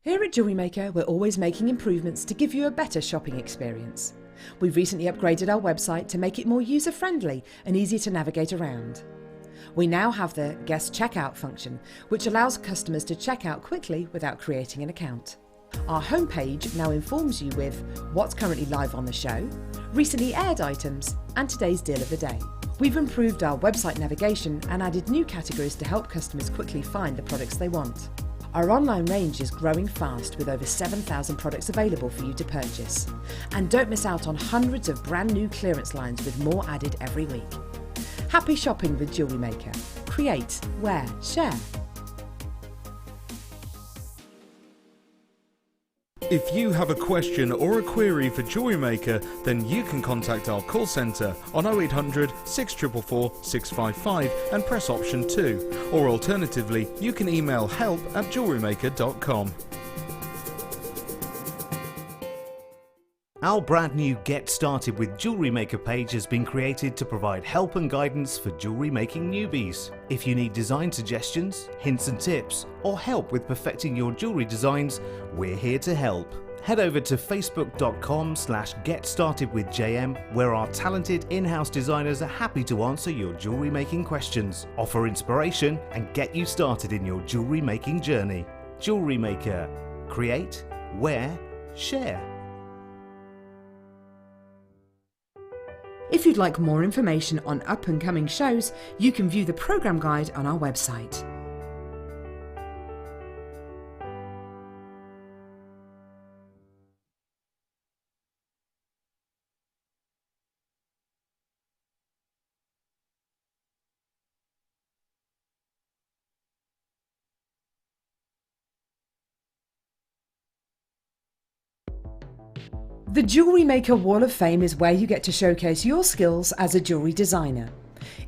Here at Jewellery Maker, we're always making improvements to give you a better shopping experience. We've recently upgraded our website to make it more user-friendly and easier to navigate around. We now have the guest checkout function, which allows customers to check out quickly without creating an account. Our homepage now informs you with what's currently live on the show, recently aired items, and today's deal of the day. We've improved our website navigation and added new categories to help customers quickly find the products they want. Our online range is growing fast with over 7,000 products available for you to purchase. And don't miss out on hundreds of brand new clearance lines with more added every week. Happy shopping with Jewellery Maker. Create, wear, share. If you have a question or a query for Jewellery Maker, then you can contact our call centre on 0800 644 655 and press option 2. Or alternatively, you can email help@jewellerymaker.com. Our brand new Get Started with Jewellery Maker page has been created to provide help and guidance for jewellery making newbies. If you need design suggestions, hints and tips, or help with perfecting your jewellery designs, we're here to help. Head over to facebook.com/getstartedwithjm, where our talented in-house designers are happy to answer your jewellery making questions, offer inspiration, and get you started in your jewellery making journey. Jewellery Maker. Create, wear, share. If you'd like more information on up-and-coming shows, you can view the programme guide on our website. The Jewellery Maker Wall of Fame is where you get to showcase your skills as a jewellery designer.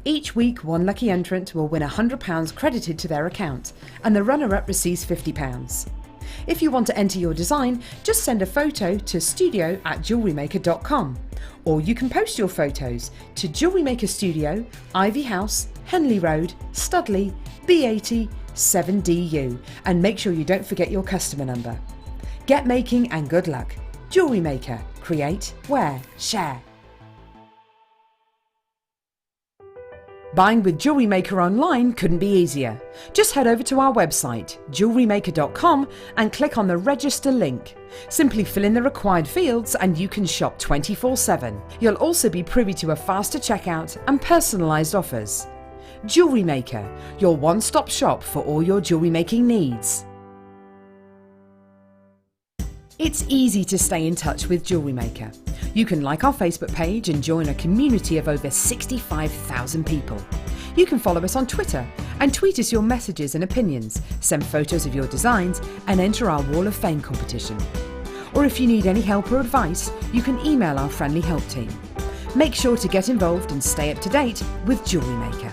Each week, one lucky entrant will win £100 credited to their account, and the runner-up receives £50. If you want to enter your design, just send a photo to studio@jewellerymaker.com, or you can post your photos to Jewellery Maker Studio, Ivy House, Henley Road, Studley, B80 7DU, and make sure you don't forget your customer number. Get making and good luck. Jewellery Maker. Create, wear, share. Buying with Jewellery Maker online couldn't be easier. Just head over to our website, jewellerymaker.com, and click on the register link. Simply fill in the required fields and you can shop 24/7. You'll also be privy to a faster checkout and personalised offers. Jewellery Maker, your one-stop shop for all your jewellery making needs. It's easy to stay in touch with Jewellery Maker. You can like our Facebook page and join a community of over 65,000 people. You can follow us on Twitter and tweet us your messages and opinions, send photos of your designs and enter our Wall of Fame competition. Or if you need any help or advice, you can email our friendly help team. Make sure to get involved and stay up to date with Jewellery Maker.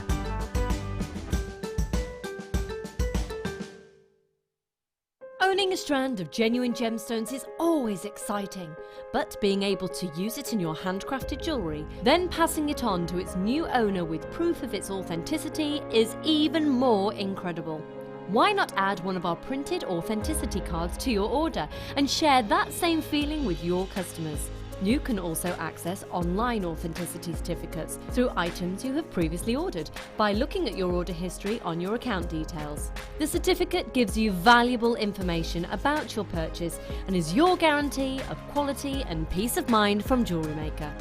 Owning a strand of genuine gemstones is always exciting, but being able to use it in your handcrafted jewellery, then passing it on to its new owner with proof of its authenticity is even more incredible. Why not add one of our printed authenticity cards to your order and share that same feeling with your customers? You can also access online authenticity certificates through items you have previously ordered by looking at your order history on your account details. The certificate gives you valuable information about your purchase and is your guarantee of quality and peace of mind from Jewellery Maker.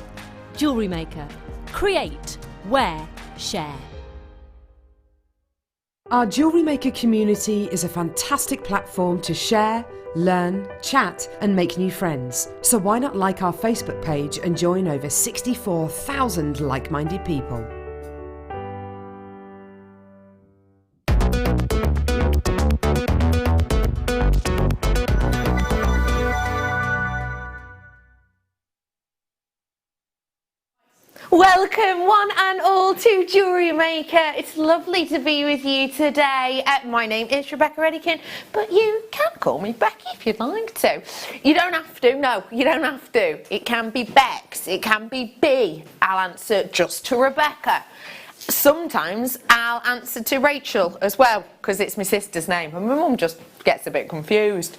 Jewellery Maker. Create, wear, share. Our Jewellery Maker community is a fantastic platform to share, learn, chat and make new friends. So why not like our Facebook page and join over 64,000 like-minded people? Welcome one and all to Jewellery Maker. It's lovely to be with you today. My name is Rebecca Redican, but you can call me Becky if you'd like to. You don't have to, no, you don't have to. It can be Bex, it can be B. I'll answer just to Rebecca. Sometimes I'll answer to Rachel as well, because it's my sister's name, and my mum just gets a bit confused.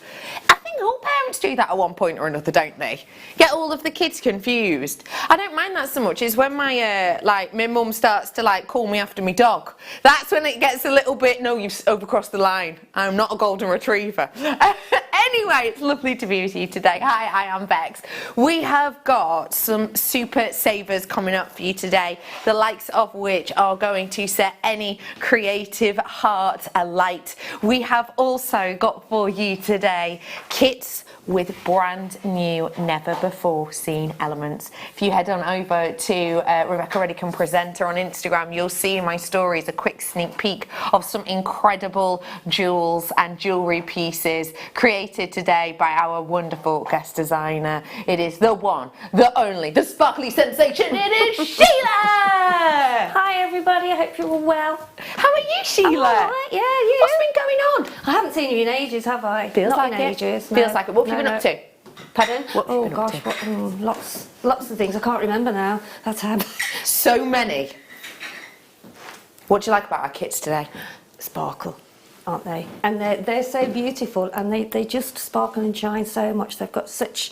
I think all parents do that at one point or another, don't they? Get all of the kids confused. I don't mind that so much. Is when my my mum starts to call me after my dog. That's when it gets a little bit, no, you've overcrossed the line. I'm not a golden retriever. Anyway, it's lovely to be with you today. Hi, I'm Bex. We have got some super savers coming up for you today, the likes of which are going to set any creative heart alight. We have also got for you today kits with brand new, never before seen elements. If you head on over to Rebecca Redican Presenter on Instagram, you'll see in my stories a quick sneak peek of some incredible jewels and jewellery pieces created today by our wonderful guest designer. It is the one, the only, the sparkly sensation. It is Sheila! Hi everybody, I hope you're all well. How are you, Sheila? I'm all right, yeah, you? What's been going on? I haven't seen you in ages, have I? Feels Not like in it. ages. No. Feels like it. What have you been up to? Pardon? What have you Oh been up gosh, to? lots of things I can't remember now. That's how. So many. What do you like about our kits today? Sparkle, aren't they? And they're so beautiful, and they just sparkle and shine so much. They've got such,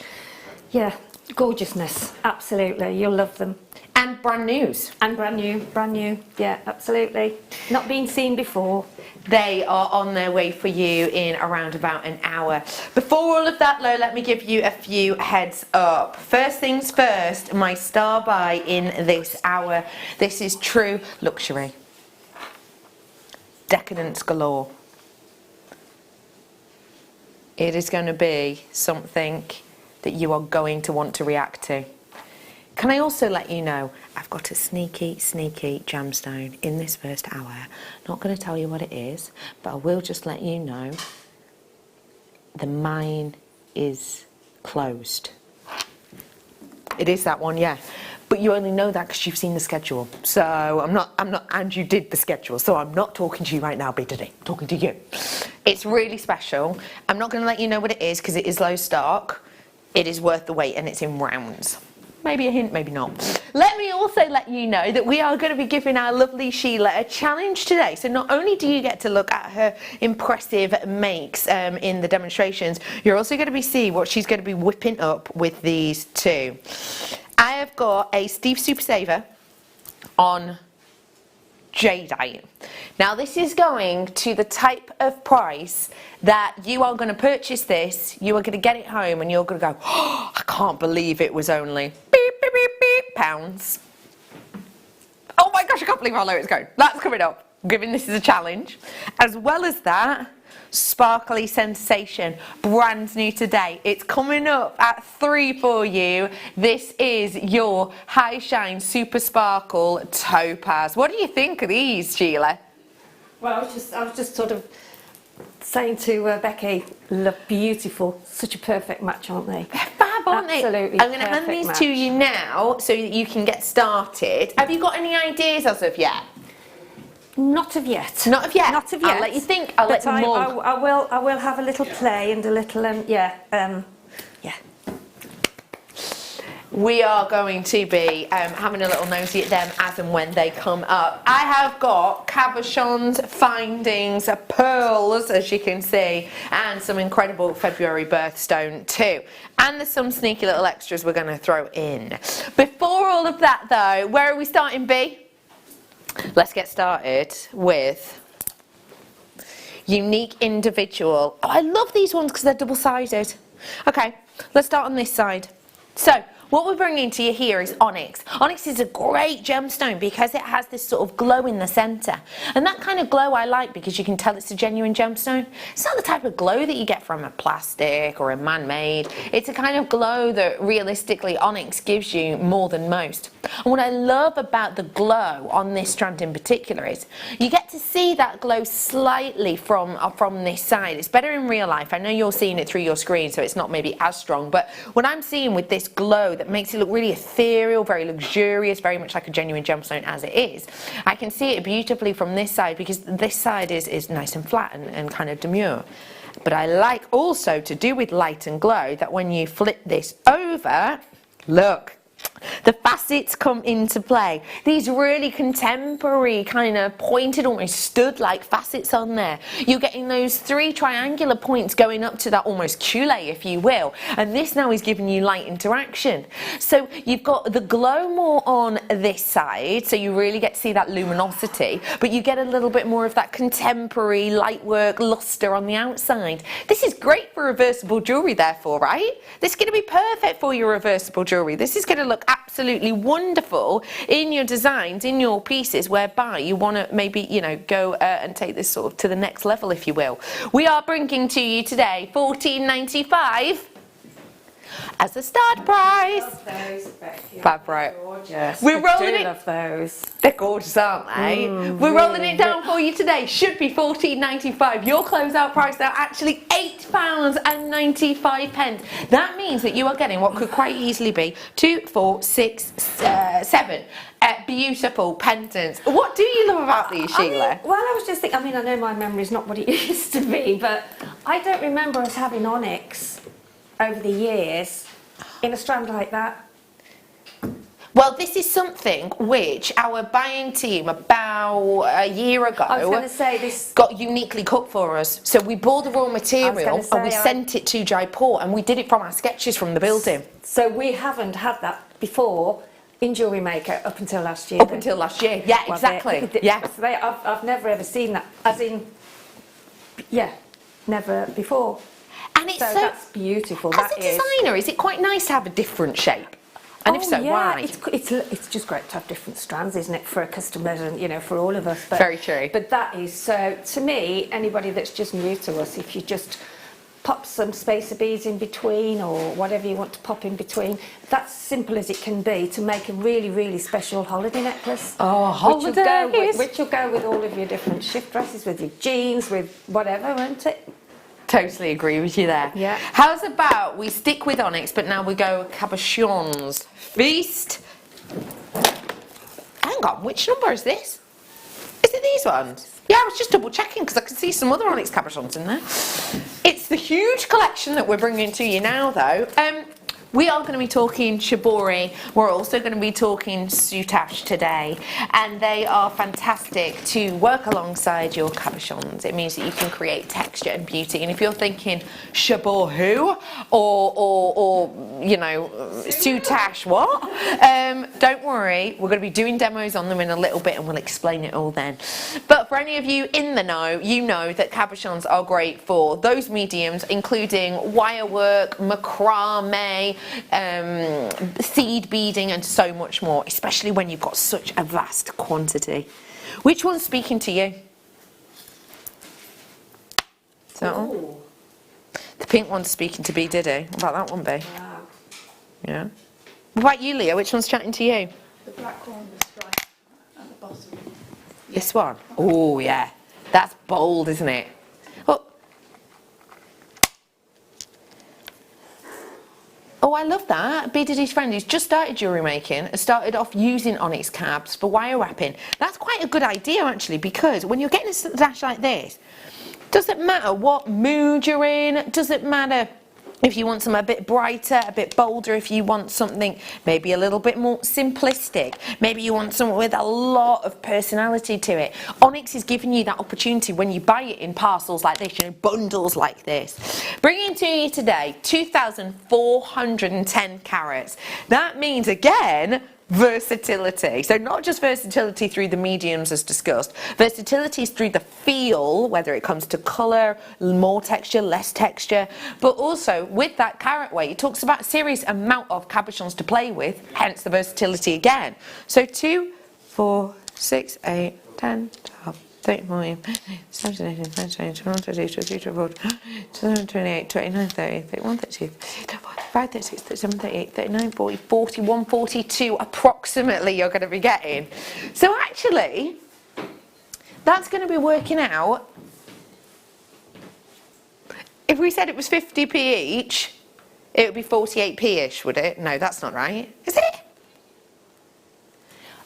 gorgeousness. Absolutely, you'll love them. And brand news. And brand new. Yeah, absolutely. Not been seen before. They are on their way for you in around about an hour. Before all of that though, let me give you a few heads up. First things first, my star buy in this hour. This is true luxury. Decadence galore. It is going to be something that you are going to want to react to. Can I also let you know, I've got a sneaky gemstone in this first hour. Not going to tell you what it is, but I will just let you know the mine is closed. It is that one, yeah. But you only know that because you've seen the schedule. So I'm not, and you did the schedule, so I'm not talking to you right now, B-Diddy. I'm talking to you. It's really special. I'm not going to let you know what it is because it is low stock. It is worth the wait and it's in rounds. Maybe a hint, maybe not. Let me also let you know that we are going to be giving our lovely Sheila a challenge today. So not only do you get to look at her impressive makes in the demonstrations, you're also going to be seeing what she's going to be whipping up with these two. I have got a Steve Super Saver on jadeite. Now this is going to the type of price that you are going to purchase this, you are going to get it home and you're going to go, oh, I can't believe it was only pounds. Oh my gosh, I can't believe how low it's going. That's coming up. I'm giving this as a challenge. As well as that, sparkly sensation, brand new today. It's coming up at 3 for you. This is your High Shine Super Sparkle Topaz. What do you think of these, Sheila? Well, I was just sort of saying to Becky, look beautiful, such a perfect match, aren't they? Fab, aren't they? Absolutely. I'm going to hand these to you now so that you can get started. Have you got any ideas as of yet? Not of yet. Not of yet? Not of yet. I'll let you think. I'll let you mug. I will have a little play and a little, yeah. We are going to be having a little nosy at them as and when they come up. I have got cabochons, findings, pearls, as you can see, and some incredible February birthstone too. And there's some sneaky little extras we're going to throw in. Before all of that though, where are we starting, B? Let's get started with unique individual. Oh, I love these ones because they're double-sided. Okay, let's start on this side. So, what we're bringing to you here is onyx. Onyx is a great gemstone because it has this sort of glow in the centre. And that kind of glow I like because you can tell it's a genuine gemstone. It's not the type of glow that you get from a plastic or a man-made. It's a kind of glow that realistically onyx gives you more than most. And what I love about the glow on this strand in particular is you get to see that glow slightly from this side. It's better in real life. I know you're seeing it through your screen, so it's not maybe as strong. But what I'm seeing with this glow that makes it look really ethereal, very luxurious, very much like a genuine gemstone as it is, I can see it beautifully from this side because this side is nice and flat and kind of demure. But I like also to do with light and glow that when you flip this over, look, The facets come into play. These really contemporary kind of pointed, almost stud-like facets on there. You're getting those 3 triangular points going up to that almost culet, if you will. And this now is giving you light interaction. So you've got the glow more on this side, so you really get to see that luminosity, but you get a little bit more of that contemporary light work luster on the outside. This is great for reversible jewellery, therefore, right? This is going to be perfect for your reversible jewellery. This is going to look absolutely wonderful in your designs, in your pieces, whereby you want to maybe, you know, go and take this sort of to the next level, if you will. We are bringing to you today $14.95 as a start price. I love those, Becky. Fabric. Gorgeous. We're rolling I it. love those. They're gorgeous, aren't they? We're rolling it down for you today. Should be $14.95. Your closeout price now actually £8.95. That means that you are getting what could quite easily be 2, 4, 6, 7 beautiful pendants. What do you love about these, Sheila? Well, I was just thinking, I mean, I know my memory's not what it used to be, but I don't remember us having onyx over the years in a strand like that. Well, this is something which our buying team about a year ago I was going to say this got uniquely cut for us. So we bought the raw material and we sent it to Jaipur, and we did it from our sketches from the building. So we haven't had that before in Jewellery Maker up until last year. Up until last year, yeah, Well, exactly. Yeah. So I've never ever seen that, as in, yeah, never before. And it's so that's beautiful. As a designer, is it quite nice to have a different shape? And if so, yeah, why? It's just great to have different strands, isn't it, for a customer and, you know, for all of us. But, very true. But that is, so to me, anybody that's just new to us, if you just pop some spacer beads in between or whatever you want to pop in between, that's simple as it can be to make a really, really special holiday necklace. Oh, holidays! Which will go with all of your different shift dresses, with your jeans, with whatever, won't it? Totally agree with you there. Yeah. How's about we stick with onyx, but now we go cabochons. Feast. Hang on, which number is this? Is it these ones? Yeah, I was just double checking because I can see some other onyx cabochons in there. It's the huge collection that we're bringing to you now, though. We are going to be talking shibori. We're also going to be talking soutache today, and they are fantastic to work alongside your cabochons. It means that you can create texture and beauty. And if you're thinking shibori or you know, soutache, what? Don't worry, we're going to be doing demos on them in a little bit, and we'll explain it all then. But for any of you in the know, you know that cabochons are great for those mediums, including wire work, macrame, seed beading, and so much more, especially when you've got such a vast quantity. Which one's speaking to you? Is that one? The pink one's speaking to B Diddy. What about that one, B? Wow. Yeah. What about you, Leah? Which one's chatting to you? The black one with the stripe at the bottom. This one? Oh, yeah. That's bold, isn't it? Oh, I love that. B Diddy's friend who's just started jewellery making has started off using onyx cabs for wire wrapping. That's quite a good idea, actually, because when you're getting a stash like this, doesn't matter what mood you're in, doesn't matter if you want something a bit brighter, a bit bolder, if you want something maybe a little bit more simplistic, maybe you want something with a lot of personality to it. Onyx is giving you that opportunity when you buy it in parcels like this, you know, bundles like this. Bringing to you today 2,410 carats. That means, again, versatility. So not just versatility through the mediums as discussed, versatility is through the feel, whether it comes to colour, more texture, less texture, but also with that carat weight, it talks about a serious amount of cabochons to play with, hence the versatility again. So 2, 4, 6, 8, 10, 12, 13, 14, 17, 18, 19, 20, 21, 22, 23, 24, 27, 28, 29, 30, 31, 32, 35, 36, 37, 38, 39, 40, 41, 42 approximately you're going to be getting. So actually, that's going to be working out. If we said it was 50p each, it would be 48p-ish, would it? No, that's not right. Is it?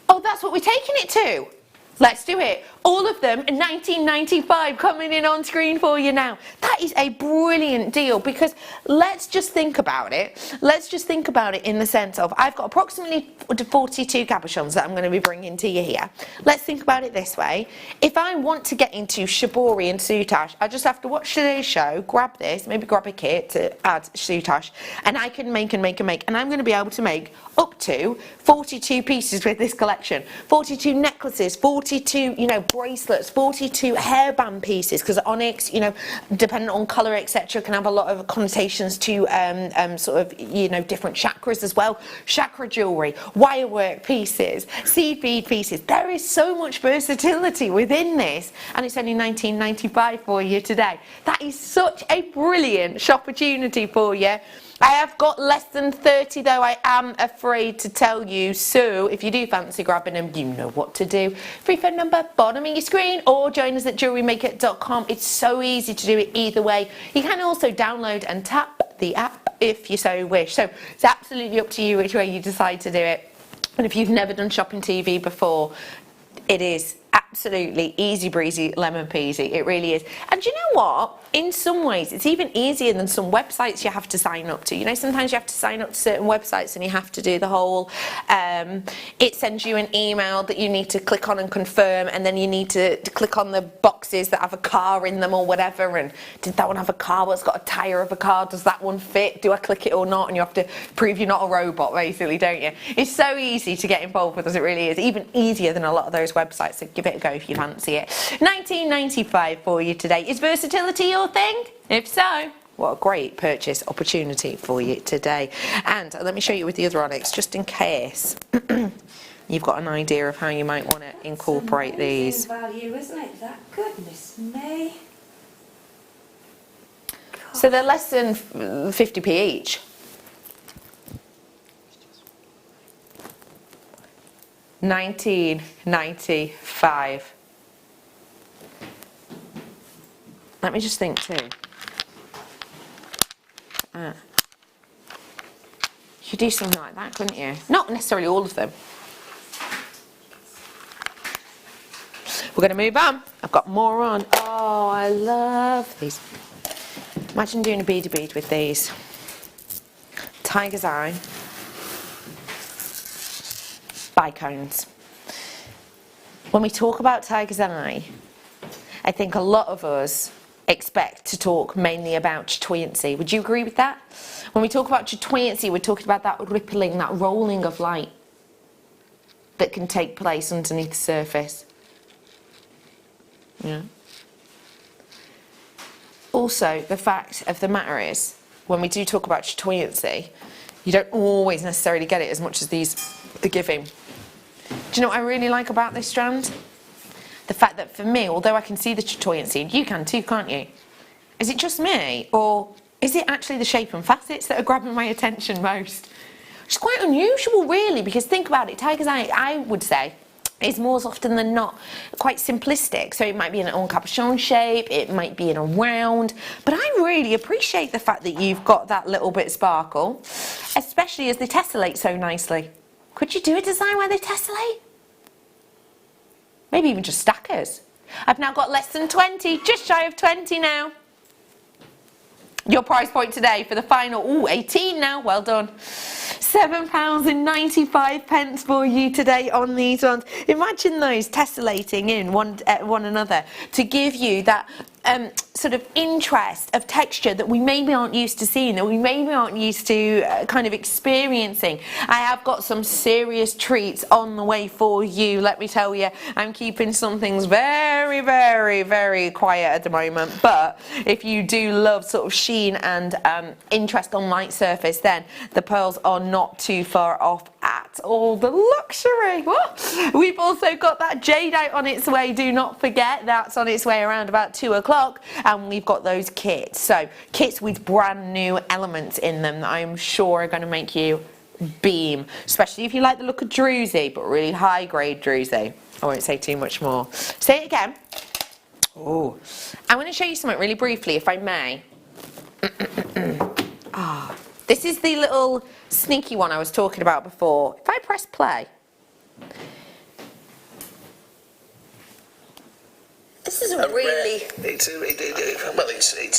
Oh, that's what we're taking it to. Let's do it. All of them, $19.95, coming in on screen for you now. That is a brilliant deal, because let's just think about it. Let's just think about it in the sense of, I've got approximately 42 cabochons that I'm going to be bringing to you here. Let's think about it this way. If I want to get into shibori and soutache, I just have to watch today's show, grab this, maybe grab a kit to add soutache, and I can make and make and make, and I'm going to be able to make up to 42 pieces with this collection. 42 necklaces, 42, you know, bracelets, 42 hairband pieces, because onyx, you know, depending on colour, etc., can have a lot of connotations to sort of, you know, different chakras as well. Chakra jewellery, wirework pieces, seed bead pieces. There is so much versatility within this, and it's only $19.95 for you today. That is such a brilliant shop-opportunity for you. I have got less than 30 though, I am afraid to tell you, so if you do fancy grabbing them, you know what to do. Free phone number, bottom of your screen, or join us at JewelleryMaker.com. It's so easy to do it either way. You can also download and tap the app if you so wish. So it's absolutely up to you which way you decide to do it. And if you've never done shopping TV before, it is absolutely easy breezy, lemon peasy. It really is. And do you know what? In some ways, it's even easier than some websites you have to sign up to. You know, sometimes you have to sign up to certain websites and you have to do the whole, it sends you an email that you need to click on and confirm, and then you need to click on the boxes that have a car in them or whatever, and did that one have a car? Well, it's got a tyre of a car. Does that one fit? Do I click it or not? And you have to prove you're not a robot, basically, don't you? It's so easy to get involved with us, it really is. Even easier than a lot of those websites, so give it a go if you fancy it. $19.95 for you today. Is versatility your thing? If so, what a great purchase opportunity for you today. And let me show you with the other onyx, just in case you've got an idea of how you might want to incorporate these. Value, isn't it? That, goodness me. So they're less than 50p each. $19.95. Let me just think too. You could do something like that, couldn't you? Not necessarily all of them. We're going to move on. I've got more on. Oh, I love these. Imagine doing a beady bead with these. Tiger's Eye. Bicones. When we talk about Tiger's Eye, I think a lot of us expect to talk mainly about chatoyancy. Would you agree with that? When we talk about chatoyancy, we're talking about that rippling, that rolling of light that can take place underneath the surface. Yeah. Also, the fact of the matter is, when we do talk about chatoyancy, you don't always necessarily get it as much as these are giving. Do you know what I really like about this strand? The fact that for me, although I can see the chatoyancy, and you can too, can't you? Is it just me, or is it actually the shape and facets that are grabbing my attention most? Which is quite unusual, really, because think about it, Tiger's Eye, I would say, is more often than not quite simplistic. So it might be in an en capuchon shape, it might be in a round, but I really appreciate the fact that you've got that little bit sparkle, especially as they tessellate so nicely. Could you do a design where they tessellate? Maybe even just stackers. I've now got less than 20, just shy of 20 now. Your price point today for the final, 18 now, well done. £7.95 for you today on these ones. Imagine those tessellating in one another to give you that sort of interest of texture that we maybe aren't used to seeing, that we maybe aren't used to kind of experiencing. I have got some serious treats on the way for you, let me tell you. I'm keeping some things very, very, very quiet at the moment, but if you do love sort of sheen and interest on light surface, then the pearls are not too far off at all. The luxury. Whoa. We've also got that jadeite on its way, do not forget, that's on its way around about 2 o'clock. And we've got those kits, so kits with brand new elements in them that I'm sure are going to make you beam, especially if you like the look of druzy, but really high grade druzy. I won't say too much more. Say it again. Oh, I'm going to show you something really briefly, if I may. This is the little sneaky one I was talking about before. If I press play, This is a really...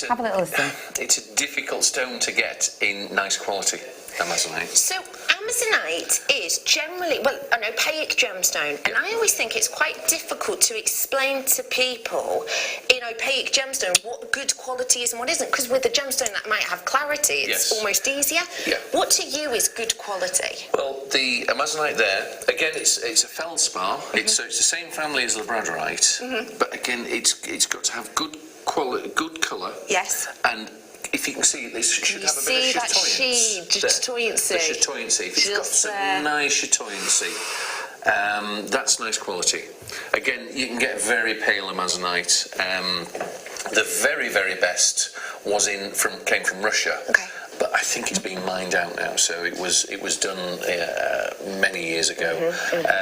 Have a little listen. It's a difficult stone to get in nice quality, Amazonite. So Amazonite is generally, well, an opaque gemstone, and I always think it's quite difficult to explain to people in opaque gemstone what good quality is and what isn't, because with a gemstone that might have clarity, it's almost easier. Yeah. What to you is good quality? Well, the Amazonite there, again, it's a feldspar. It's the same family as labradorite, but again, it's got to have good quality, good colour. Yes. And if you can see, this should have a bit of chatoyancy. The chatoyancy. If it's got some nice chatoyancy, that's nice quality. Again, you can get very pale Amazonite. The very, very best came from Russia. Okay. But I think it's been mined out now, so it was done many years ago.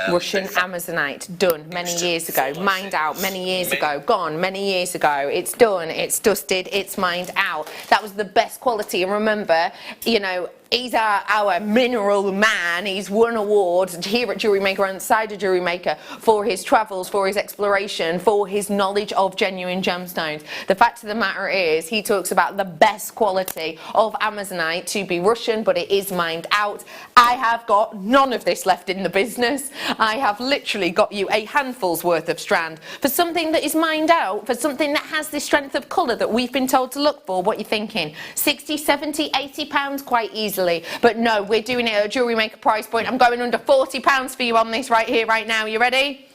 Russian Amazonite, done many years ago, mined out many years ago, gone many years ago. It's done, it's dusted, it's mined out. That was the best quality. And remember, you know, he's our mineral man. He's won awards here at Jewellery Maker and outside of Jewellery Maker for his travels, for his exploration, for his knowledge of genuine gemstones. The fact of the matter is, he talks about the best quality of Amazonite to be Russian, but it is mined out. I have got none of this left in the business. I have literally got you a handful's worth of strand for something that is mined out, for something that has the strength of colour that we've been told to look for. What are you thinking? 60, 70, 80 pounds quite easily. But no, we're doing it at a Jewellery Maker price point. I'm going under £40 for you on this right here, right now. You ready?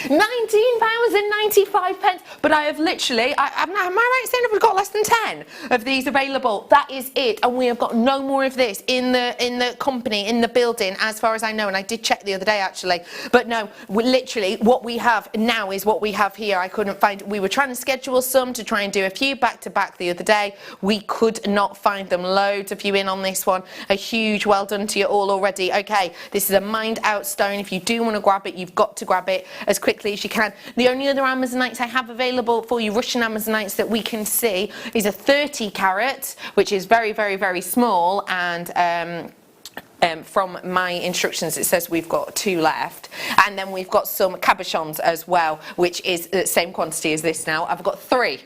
£19.95. But I have literally, am I right saying we've got less than 10 of these available? That is it, and we have got no more of this in the company, in the building, as far as I know. And I did check the other day actually, but no, literally what we have now is what we have here. I couldn't find. We were trying to schedule some to try and do a few back to back the other day. We could not find them. Loads of you in on this one. A huge well done to you all already. Okay, this is a mined out stone. If you do want to grab it, you've got to grab it as quickly as you can. The only other Amazonites I have available for you, Russian Amazonites that we can see, is a 30 carat, which is very, very, very small, and from my instructions it says we've got 2 left, and then we've got some cabochons as well, which is the same quantity as this now. I've got three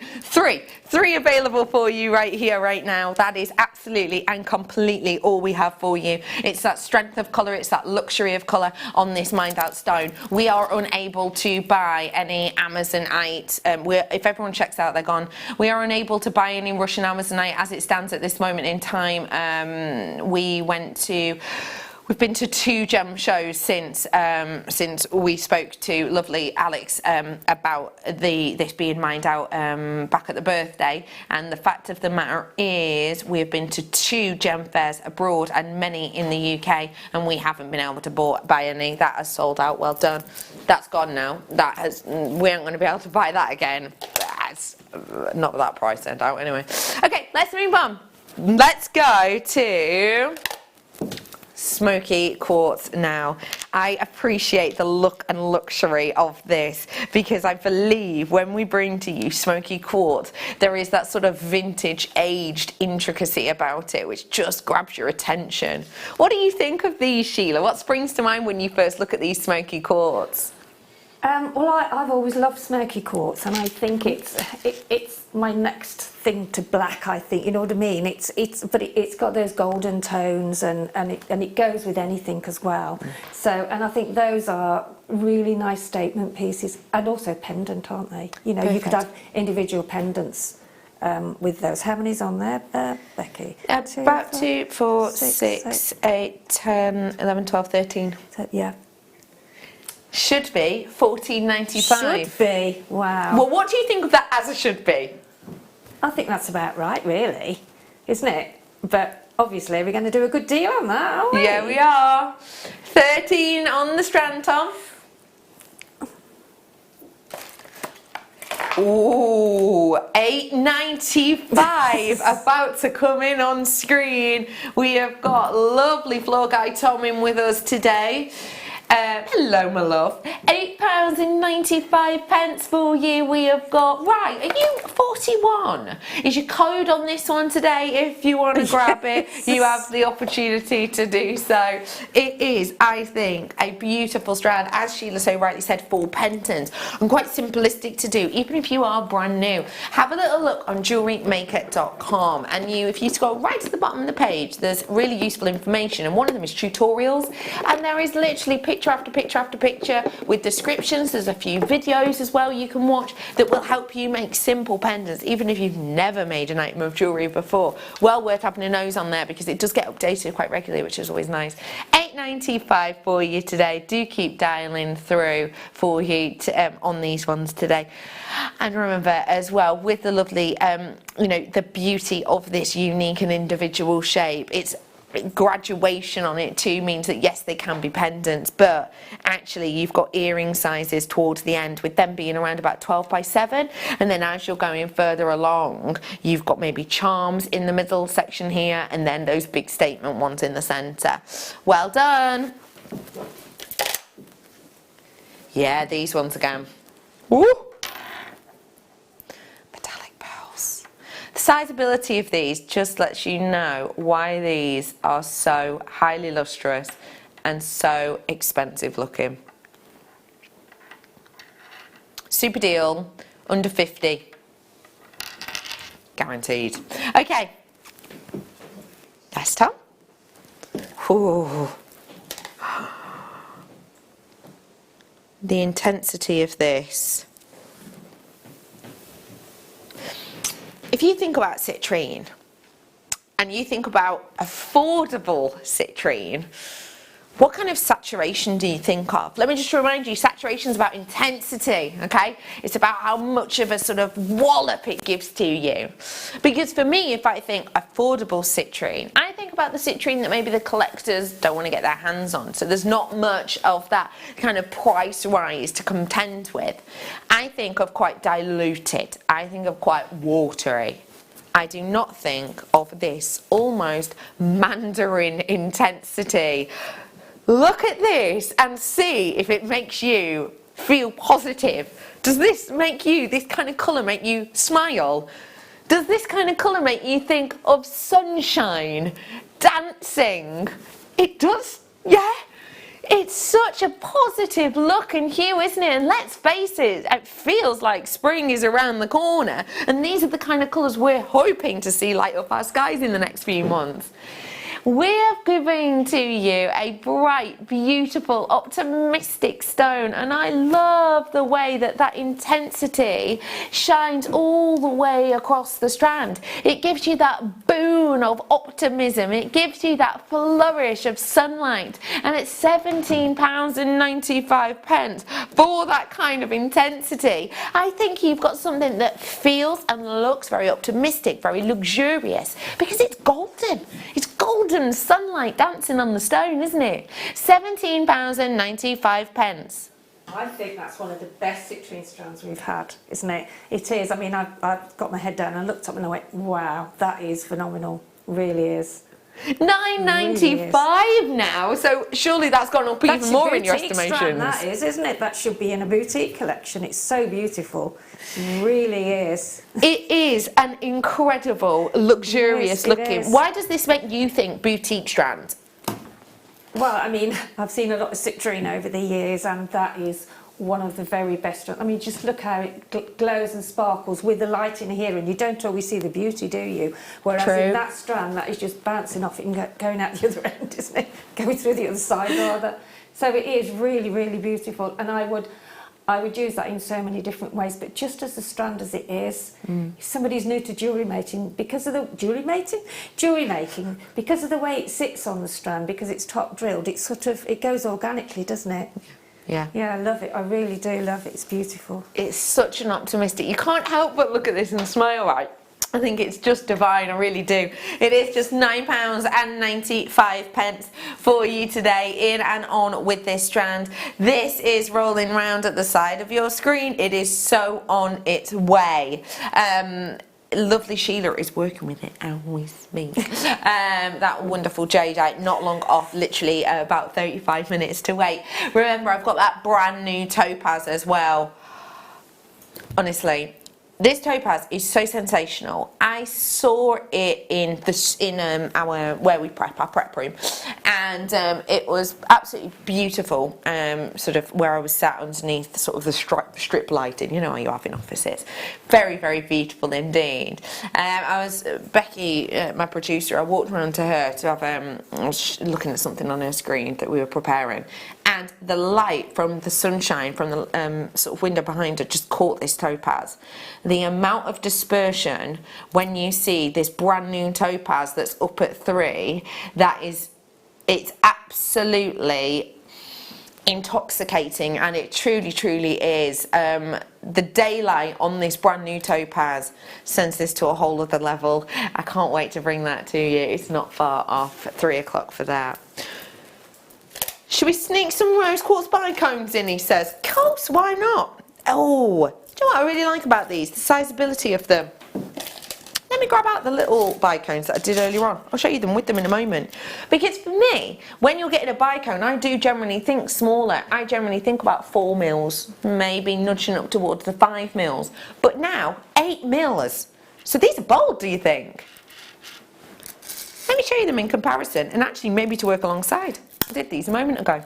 available for you right here, right now. That is absolutely and completely all we have for you. It's that strength of colour, it's that luxury of colour on this mined out stone. We are unable to buy any Amazonite. If everyone checks out, they're gone. We are unable to buy any Russian Amazonite as it stands at this moment in time. We've been to 2 gem shows since we spoke to lovely Alex about this being mined out back at the birthday. And the fact of the matter is, we have been to 2 gem fairs abroad and many in the UK, and we haven't been able to buy any. That has sold out. Well done. That's gone now. We aren't going to be able to buy that again. That's not that price turned out anyway. Okay, let's move on. Let's go to smoky quartz now. I appreciate the look and luxury of this, because I believe when we bring to you smoky quartz, there is that sort of vintage aged intricacy about it which just grabs your attention. What do you think of these, Sheila? What springs to mind when you first look at these smoky quartz? Well, I've always loved smoky quartz, and I think it's my next thing to black. I think, you know what I mean. But it's got those golden tones, and it goes with anything as well. So, and I think those are really nice statement pieces, and also pendant, aren't they? You know, you could have individual pendants with those. How many's on there, Becky? About 2, 4, 6, 8, 10, 11, 12, 13. So, yeah. Should be $14.95. Should be. Wow. Well, what do you think of that as a should be? I think that's about right, really, isn't it? But obviously we're going to do a good deal on that, aren't we? Yeah, we are. 13 on the strand, Tom. Ooh, $8.95 about to come in on screen. We have got lovely floor guy Tom in with us today. Hello, my love. £8.95 for you. We have got, right, are you 41? Is your code on this one today? If you want to grab it, you have the opportunity to do so. It is, I think, a beautiful strand, as Sheila so rightly said, for pendants, and quite simplistic to do, even if you are brand new. Have a little look on JewelleryMaker.com, and if you scroll right to the bottom of the page, there's really useful information, and one of them is tutorials, and there is literally picture after picture after picture with descriptions. There's a few videos as well you can watch that will help you make simple pendants, even if you've never made an item of jewellery before. Well worth having a nose on there, because it does get updated quite regularly, which is always nice. £8.95 for you today. Do keep dialing through for you on these ones today. And remember as well, with the lovely the beauty of this unique and individual shape, it's graduation on it too, means that yes, they can be pendants, but actually you've got earring sizes towards the end, with them being around about 12 by 7, and then as you're going further along, you've got maybe charms in the middle section here, and then those big statement ones in the center. Well done. Yeah, these ones again. Woo! The sizability of these just lets you know why these are so highly lustrous and so expensive looking. Super deal, under 50, guaranteed. Okay, next time. Ooh. The intensity of this. If you think about citrine, and you think about affordable citrine, what kind of saturation do you think of? Let me just remind you, saturation is about intensity, okay? It's about how much of a sort of wallop it gives to you. Because for me, if I think affordable citrine, I think about the citrine that maybe the collectors don't want to get their hands on. So there's not much of that kind of price rise to contend with. I think of quite diluted. I think of quite watery. I do not think of this almost Mandarin intensity. Look at this and see if it makes you feel positive. Does this make you, this kind of colour make you smile? Does this kind of colour make you think of sunshine, dancing? It does, yeah. It's such a positive look and hue, isn't it? And let's face it, it feels like spring is around the corner. And these are the kind of colours we're hoping to see light up our skies in the next few months. We're giving to you a bright, beautiful, optimistic stone, and I love the way that that intensity shines all the way across the strand. It gives you that boon of optimism, it gives you that flourish of sunlight, and it's £17.95 for that kind of intensity. I think you've got something that feels and looks very optimistic, very luxurious, because it's golden. It's golden sunlight dancing on the stone, isn't it? £17.95. I think that's one of the best citrine strands we've had, isn't it? It is. I mean, I've got my head down and looked up and I went, wow, that is phenomenal. Really is. £9.95 now, so surely that's gone up even more in your estimations. Strand, that is, isn't it? That should be in a boutique collection. It's so beautiful. It really is. It is an incredible, luxurious looking. Why does this make you think boutique strand? Well, I mean, I've seen a lot of citrine over the years, and that is one of the very best. I mean, just look how it glows and sparkles with the light in here, and you don't always see the beauty, do you? Whereas in that strand, that is just bouncing off it and going out the other end, isn't it? Going through the other side, rather. So it is really, really beautiful, and I would use that in so many different ways, but just as a strand as it is, if somebody's new to jewellery making, because of the jewellery making, because of the way it sits on the strand, because it's top drilled, it sort of, it goes organically, doesn't it? Yeah. Yeah, I love it. I really do love it. It's beautiful. It's such an optimistic. You can't help but look at this and smile, right? I think it's just divine, I really do. It is just £9.95 for you today, in and on with this strand. This is rolling round at the side of your screen. It is so on its way. lovely Sheila is working with it as we speak. That wonderful jadeite, not long off, literally about 35 minutes to wait. Remember, I've got that brand new topaz as well. Honestly, this topaz is so sensational. I saw it in our where we prep, our prep room, and it was absolutely beautiful. Sort of where I was sat underneath sort of the strip lighting, you know how you have in offices. Very, very beautiful indeed. Becky, my producer, I walked around to her to have I was looking at something on her screen that we were preparing, and the light from the sunshine from the sort of window behind her just caught this topaz. The amount of dispersion when you see this brand new topaz that's up at 3, it's absolutely intoxicating, and it truly is. The daylight on this brand new topaz sends this to a whole other level. I can't wait to bring that to you. It's not far off at 3 o'clock for that. Should we sneak some rose quartz bicones in, he says. Of course, why not? Oh, do you know what I really like about these? The sizability of them. Let me grab out the little bicones that I did earlier on. I'll show you them with them in a moment. Because for me, when you're getting a bicone, I do generally think smaller. I generally think about 4 mils, maybe nudging up towards the 5 mils. But now, 8 mils. So these are bold, do you think? Let me show you them in comparison, and actually maybe to work alongside. I did these a moment ago.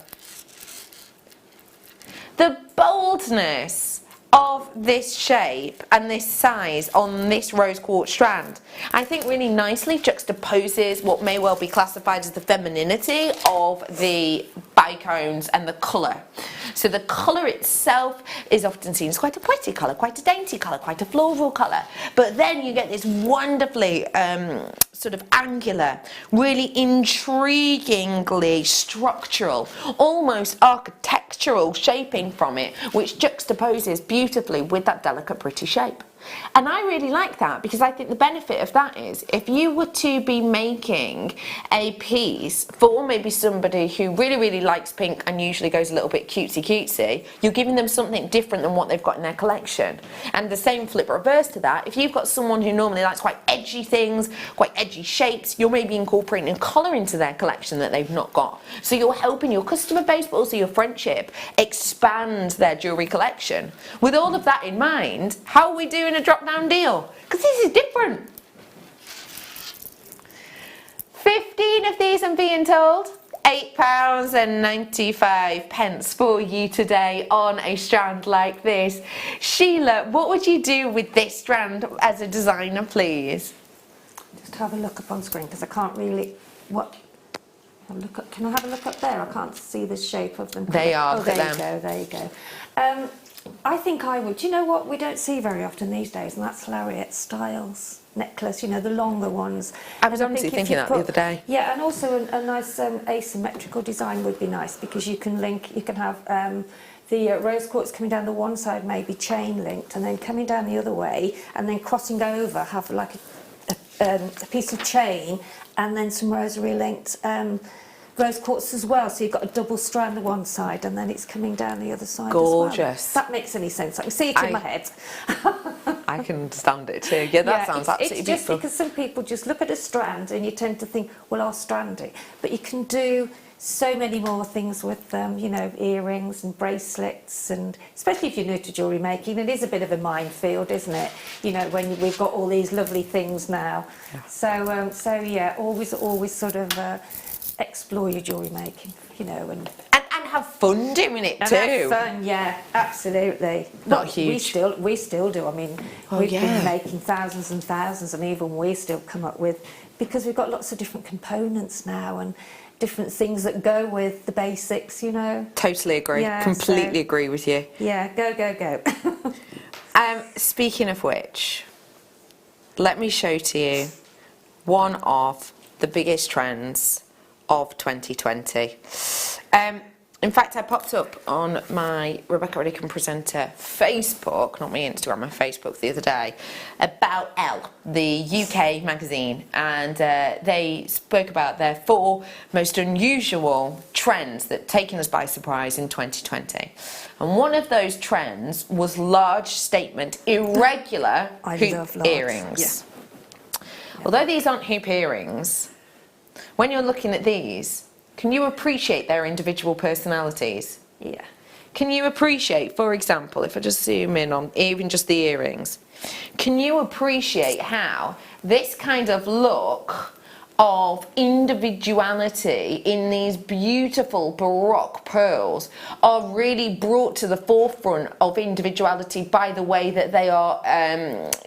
The boldness of this shape and this size on this rose quartz strand, I think really nicely juxtaposes what may well be classified as the femininity of the bicones and the colour. So the colour itself is often seen as quite a pretty colour, quite a dainty colour, quite a floral colour, but then you get this wonderfully sort of angular, really intriguingly structural, almost architectural shaping from it, which juxtaposes beautifully with that delicate pretty shape. And I really like that, because I think the benefit of that is if you were to be making a piece for maybe somebody who really likes pink and usually goes a little bit cutesy, you're giving them something different than what they've got in their collection. And the same flip reverse to that, if you've got someone who normally likes quite edgy things, quite edgy shapes, you're maybe incorporating colour into their collection that they've not got. So you're helping your customer base, but also your friendship, expand their jewellery collection. With all of that in mind, how are we doing a drop-down deal? Because this is different. 15 of these, I'm being told. £8.95 for you today on a strand like this. Sheila, what would you do with this strand as a designer, please? Just have a look up on screen, because I can't really... Can I have a look up there? I can't see the shape of them. They are. Oh, there you go. I think I would. Do you know what we don't see very often these days? And that's Lariat Styles necklace, you know, the longer ones. I was honestly thinking that the other day. Yeah, and also a nice asymmetrical design would be nice, because you can have the rose quartz coming down the one side, maybe chain linked, and then coming down the other way, and then crossing over, have like a piece of chain, and then some rosary linked rose quartz as well, so you've got a double strand on one side and then it's coming down the other side. Gorgeous. As well. If that makes any sense. I can see it in my head. I can understand it too. Yeah, that sounds absolutely it's beautiful. Just because some people just look at a strand and you tend to think, well, I'll strand it. But you can do so many more things with them, you know, earrings and bracelets, and especially if you're new to jewellery making, it is a bit of a minefield, isn't it? You know, when we've got all these lovely things now. Yeah. So yeah, always sort of explore your jewellery making, you know, and have fun doing it too. Have fun, yeah, absolutely. Not huge. We still do. I mean, we've been making thousands and thousands, and even we still come up with, because we've got lots of different components now and different things that go with the basics, you know. Totally agree. Yeah, completely agree with you. Yeah, go. Speaking of which, let me show to you one of the biggest trends of 2020. In fact, I popped up on my Rebecca Reddican Presenter Facebook, not my Instagram, my Facebook the other day, about Elle, the UK magazine, and they spoke about their 4 most unusual trends that taken us by surprise in 2020. And one of those trends was large statement, irregular hoop earrings. Yeah. Although these aren't hoop earrings, when you're looking at these, can you appreciate their individual personalities? Yeah. Can you appreciate, for example, if I just zoom in on even just the earrings, can you appreciate how this kind of look of individuality in these beautiful Baroque pearls are really brought to the forefront of individuality by the way that they are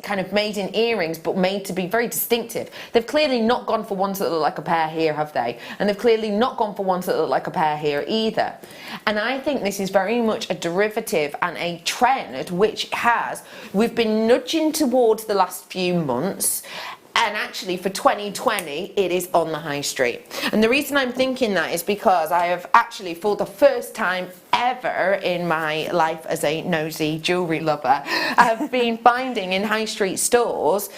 kind of made in earrings, but made to be very distinctive. They've clearly not gone for ones that look like a pair here, have they? And they've clearly not gone for ones that look like a pair here either. And I think this is very much a derivative and a trend which we've been nudging towards the last few months. And actually for 2020 it is on the high street. And the reason I'm thinking that is because I have actually, for the first time ever in my life as a nosy jewellery lover, have been finding in high street stores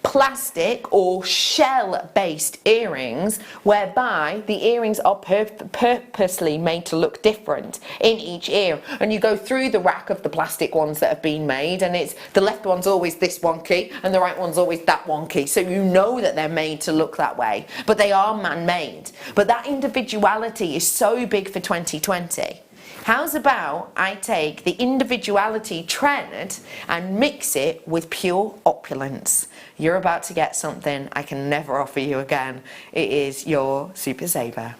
plastic or shell based earrings, whereby the earrings are purposely made to look different in each ear. And you go through the rack of the plastic ones that have been made, and it's the left one's always this wonky and the right one's always that wonky, so you know that they're made to look that way, but they are man-made. But that individuality is so big for 2020. How's about I take the individuality trend and mix it with pure opulence? You're about to get something I can never offer you again. It is your Super Saver.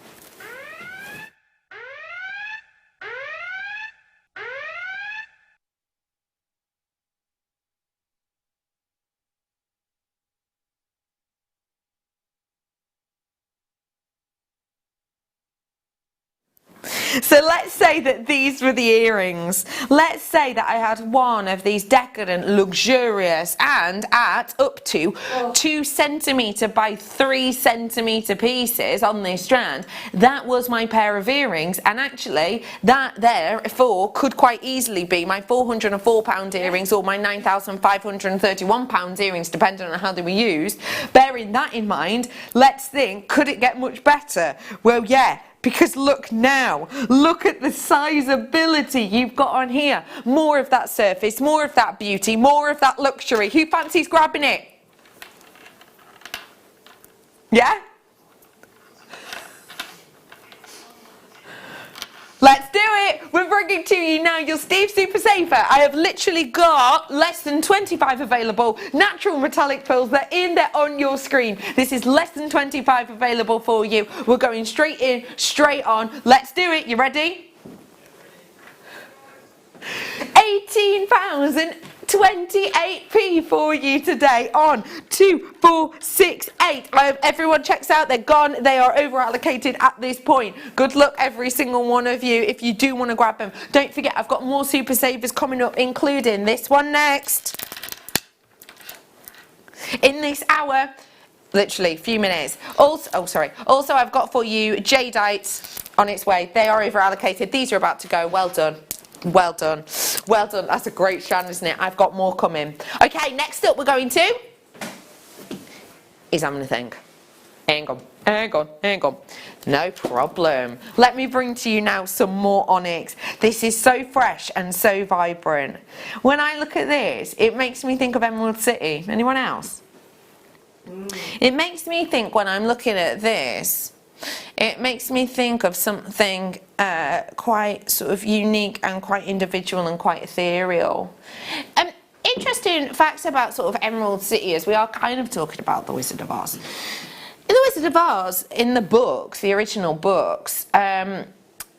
So let's say that these were the earrings. Let's say that I had one of these decadent, luxurious, and at up to 2 centimetre by 3 centimetre pieces on this strand. That was my pair of earrings, and actually that therefore could quite easily be my £404 earrings or my £9,531 earrings, depending on how they were used. Bearing that in mind, let's think, could it get much better? Well, yeah. Because look now, look at the sizeability you've got on here. More of that surface, more of that beauty, more of that luxury. Who fancies grabbing it? Yeah? Let's do it! We're bringing to you now your Steve Super Saver. I have literally got less than 25 available natural metallic pearls. They're in there on your screen. This is less than 25 available for you. We're going straight in, straight on. Let's do it. You ready? £18.28 for you today on 2468. Everyone checks out, they're gone, they are over allocated at this point. Good luck every single one of you if you do want to grab them. Don't forget, I've got more Super Savers coming up, including this one next in this hour, literally a few minutes. Also I've got for you Jadeite on its way. They are over allocated. These are about to go. Well done. Well done. Well done. That's a great strand, isn't it? I've got more coming. Okay, next up we're going to is I'm going to think. Hang on. No problem. Let me bring to you now some more onyx. This is so fresh and so vibrant. When I look at this, it makes me think of Emerald City. Anyone else? It makes me think, when I'm looking at this, it makes me think of something quite sort of unique and quite individual and quite ethereal. Interesting facts about sort of Emerald City, as we are kind of talking about the Wizard of Oz. In the Wizard of Oz, in the books, the original books,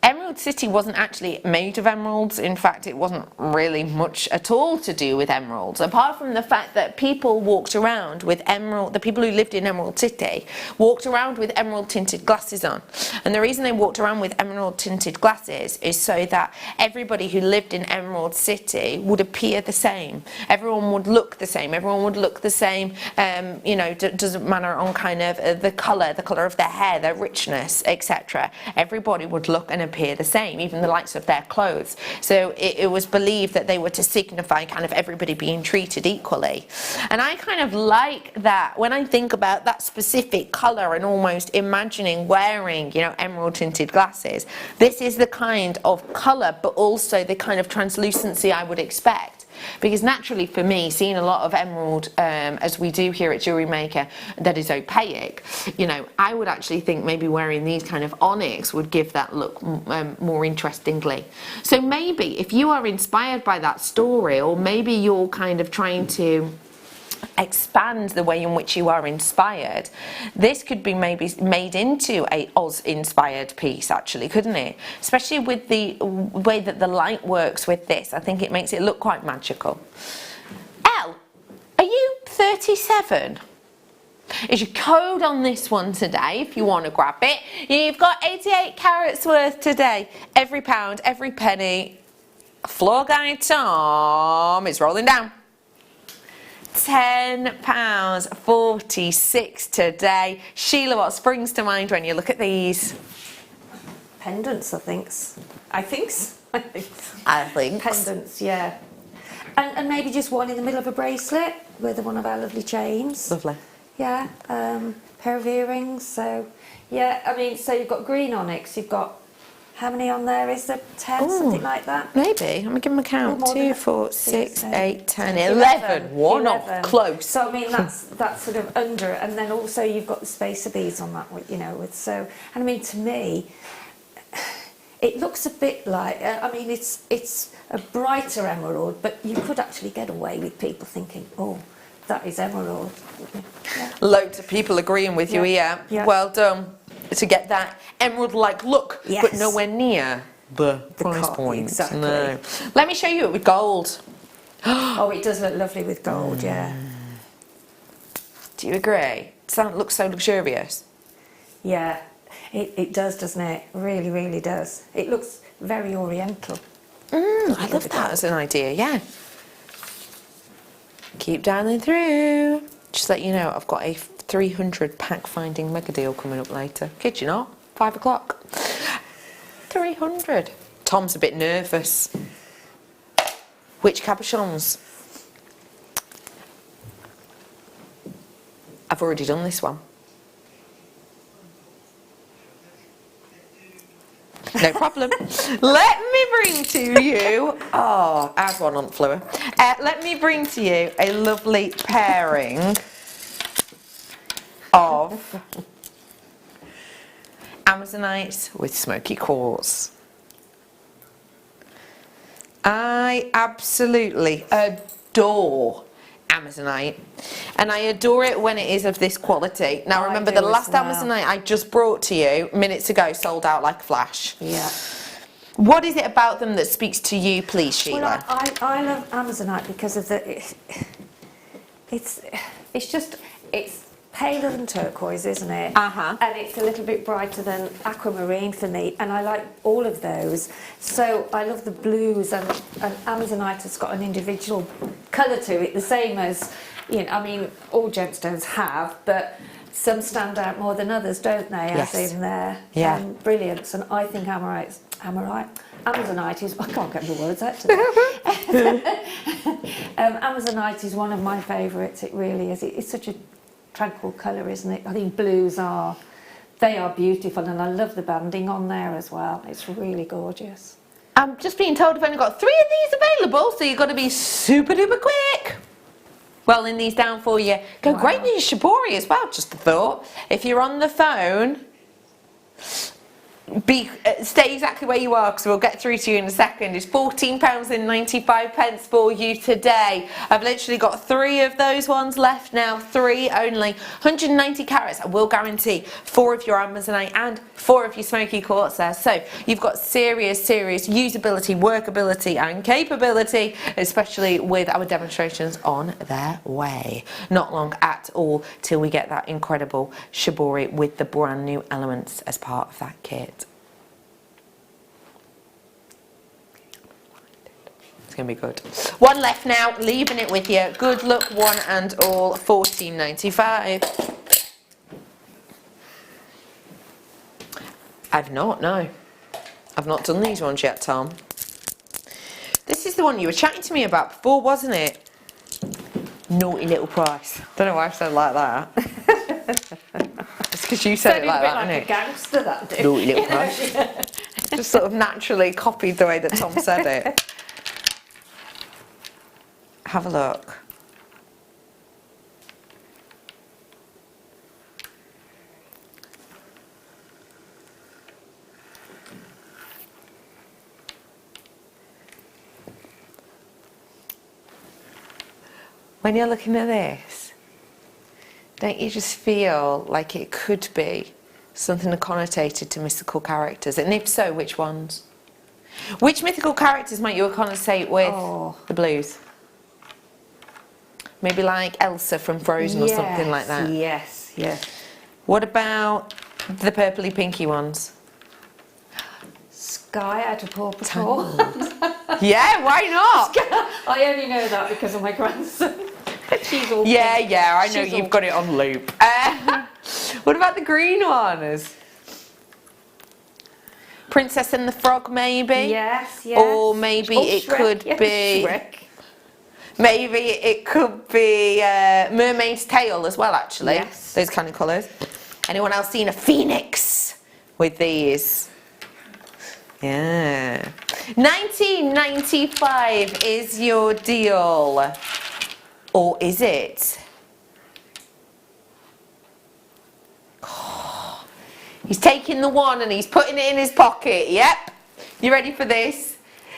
Emerald City wasn't actually made of emeralds. In fact, it wasn't really much at all to do with emeralds, apart from the fact that people walked around with the people who lived in Emerald City walked around with emerald tinted glasses on. And the reason they walked around with emerald tinted glasses is so that everybody who lived in Emerald City would appear the same. Everyone would look the same. Everyone would look the same, you know, doesn't matter on kind of the colour of their hair, their richness, etc. Everybody would look and appear the same, even the likes of their clothes. So it was believed that they were to signify kind of everybody being treated equally. And I kind of like that when I think about that specific colour and almost imagining wearing, you know, emerald tinted glasses. This is the kind of colour, but also the kind of translucency I would expect. Because naturally for me, seeing a lot of emerald, as we do here at Jewellery Maker, that is opaque, you know, I would actually think maybe wearing these kind of onyx would give that look more interestingly. So maybe if you are inspired by that story, or maybe you're kind of trying to expand the way in which you are inspired, this could be maybe made into a Oz inspired piece, actually, couldn't it? Especially with the way that the light works with this. I think it makes it look quite magical. Elle, are you 37? Is your code on this one today if you want to grab it? You've got 88 carats worth today. Every pound, every penny. Floor guy Tom is rolling down. £10.46 today. Sheila, what springs to mind when you look at these? Pendants, I think. Pendants, yeah. And maybe just one in the middle of a bracelet with one of our lovely chains. Lovely. Yeah, pair of earrings. So, yeah, I mean, so you've got green onyx, you've got, how many on there? Is there 10, something like that? Maybe. I'm going to give them a count. 2, 4, 6, 8, 10, 11. One off. Close. So, I mean, that's sort of under. And then also you've got the spacer beads on that, you know, with so. And I mean, to me, it looks a bit like, I mean, it's a brighter emerald, but you could actually get away with people thinking, oh, that is emerald. Yeah. Loads of people agreeing with you here. Yeah. Well done. To get that emerald-like look, yes, but nowhere near the price point. Exactly. No. Let me show you it with gold. Oh, it does look lovely with gold, yeah. Do you agree? Does that look so luxurious? Yeah, it does, doesn't it? Really, really does. It looks very oriental. I love that as an idea, yeah. Keep dialing through. Just let you know, I've got a 300 pack finding mega deal coming up later. Kid you not, 5 o'clock. 300. Tom's a bit nervous. Which cabochons? I've already done this one. No problem. Let me bring to you, oh, as one on fluid. Let me bring to you a lovely pairing of Amazonite with smoky quartz. I absolutely adore Amazonite, and I adore it when it is of this quality. Now remember, the last Amazonite I just brought to you minutes ago sold out like a flash. Yeah. What is it about them that speaks to you, please, Sheila? Well, I love Amazonite because of it's paler than turquoise, isn't it? Uh-huh. And it's a little bit brighter than aquamarine for me, and I like all of those. So I love the blues, and Amazonite has got an individual colour to it, the same as, you know, I mean, all gemstones have, but some stand out more than others, don't they? Yes. As in their brilliance. And I think Amazonite is, I can't get the words out today. Amazonite is one of my favourites, it really is. It's such a tranquil colour, isn't it? I think blues are beautiful, and I love the banding on there as well. It's really gorgeous. I'm just being told I've only got 3 of these available, so you've got to be super duper quick. Rolling these down for you. Go great news, Shibori as well, just a thought. If you're on the phone, stay exactly where you are, because we'll get through to you in a second. It's £14.95 for you today. I've literally got 3 of those ones left now, 3 only. 190 carats. I will guarantee 4 of your Amazonite and 4 of your smoky quartz there. So you've got serious usability, workability and capability, especially with our demonstrations on their way. Not long at all till we get that incredible Shibori with the brand new elements as part of that kit. It's going to be good. 1 left now, leaving it with you. Good luck, one and all. £14.95. I've not, no. I've not done these ones yet, Tom. This is the one you were chatting to me about before, wasn't it? Naughty little price. Don't know why I said it like that. It's because you said it like that, isn't it? A gangster, that dude. Naughty little price. Just sort of naturally copied the way that Tom said it. Have a look. When you're looking at this, don't you just feel like it could be something connotated to mythical characters? And if so, which ones? Which mythical characters might you connotate with the blues? Maybe like Elsa from Frozen or something like that? Yes, yes. What about the purpley pinky ones? Sky out of Paw Patrol. Yeah, why not? I only know that because of my grandson. She's all yeah, I know you've got it on loop. What about the green ones? Princess and the Frog, maybe? Yes, yes. Or maybe it Shrek, could be... Shrek. Maybe it could be Mermaid's Tail as well, actually. Yes. Those kind of colours. Anyone else seen a phoenix with these? Yeah. 1995 is your deal. Or is it? Oh, he's taking the one and he's putting it in his pocket. Yep. You ready for this?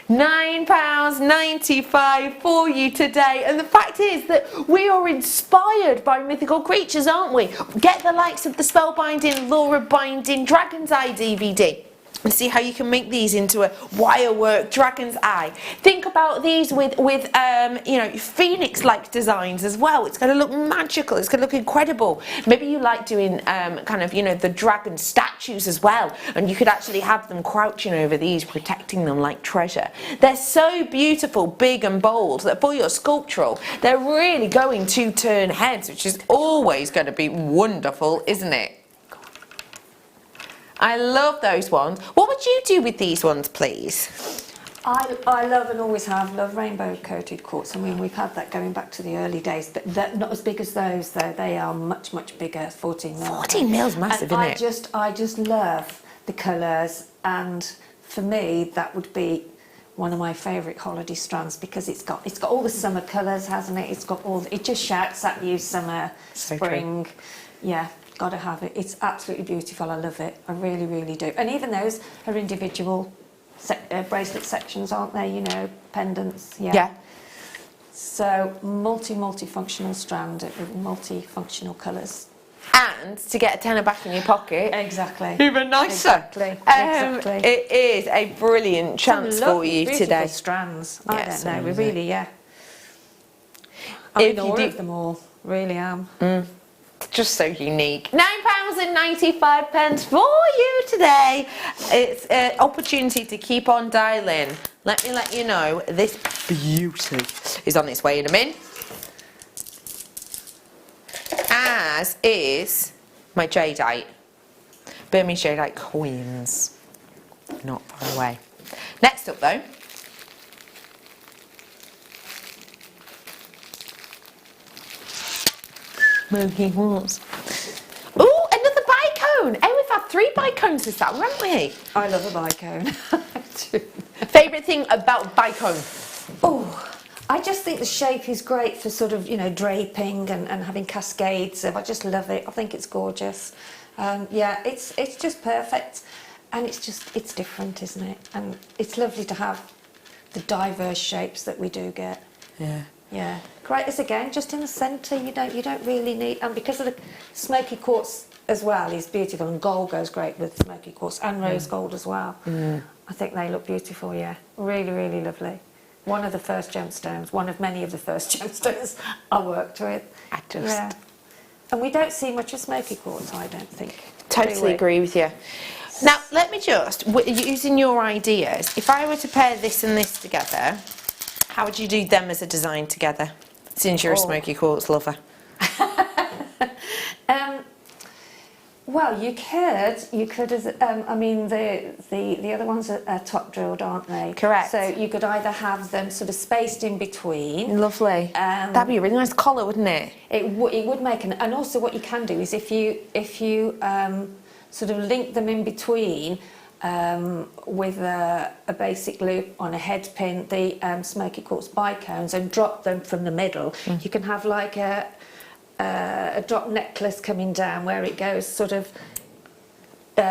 £9.95 for you today. And the fact is that we are inspired by mythical creatures, aren't we? Get the likes of the Spellbinding, Laura Binding, Dragon's Eye DVD. And see how you can make these into a wirework dragon's eye. Think about these with you know, phoenix-like designs as well. It's going to look magical. It's going to look incredible. Maybe you like doing kind of, you know, the dragon statues as well. And you could actually have them crouching over these, protecting them like treasure. They're so beautiful, big and bold that for your sculptural, they're really going to turn heads, which is always going to be wonderful, isn't it? I love those ones. What would you do with these ones, please? I love and always have loved rainbow coated quartz. I mean, we've had that going back to the early days, but they're not as big as those though. They are much, much bigger, 14 mil. 14 mil's massive, and isn't it? I just love the colours, and for me that would be one of my favourite holiday strands because it's got all the summer colours, hasn't it? It just shouts at you, summer, So spring. True. Yeah. Gotta have it. It's absolutely beautiful. I love it. I really, really do. And even those are individual bracelet sections, aren't they? You know, pendants. Yeah. So multifunctional strand with multifunctional colours. And to get a tenner back in your pocket. Exactly. Even nicer. Exactly. Exactly. It is a brilliant chance for you today. Strands. Yeah, I don't know. We really, I'm If in you awe do- of them all. Really am. Just so unique. £9.95 for you today. It's an opportunity to keep on dialing. Let me let you know this beauty is on its way in a minute. As is my jadeite. Burmese jadeite coins. Not far away. Next up though. Smoky quartz. Ooh, another bicone. Oh, we've had 3 bicones this time, haven't we? I love a bicone. Favourite thing about bicone? Oh, I just think the shape is great for sort of, you know, draping and having cascades. I just love it. I think it's gorgeous. Yeah, it's just perfect. And it's different, isn't it? And it's lovely to have the diverse shapes that we do get. Yeah. Yeah, great as again, just in the centre. You don't really need, and because of the smoky quartz as well is beautiful, and gold goes great with smoky quartz and rose gold as well. I think they look beautiful. Yeah, really, really lovely. One of the first gemstones, one of many of the first gemstones I worked with. Yeah, and we don't see much of smoky quartz, I don't think. Totally agree with you. Now, let me just, using your ideas, if I were to pair this and this together, how would you do them as a design together, since you're a smoky quartz lover? Well, you could, as I mean, the other ones are top drilled, aren't they? Correct. So you could either have them sort of spaced in between. Lovely. That'd be a really nice collar, wouldn't it? It would make and also what you can do is if you sort of link them in between with a basic loop on a head pin, the smoky quartz bicones, and drop them from the middle, you can have like a drop necklace coming down where it goes sort of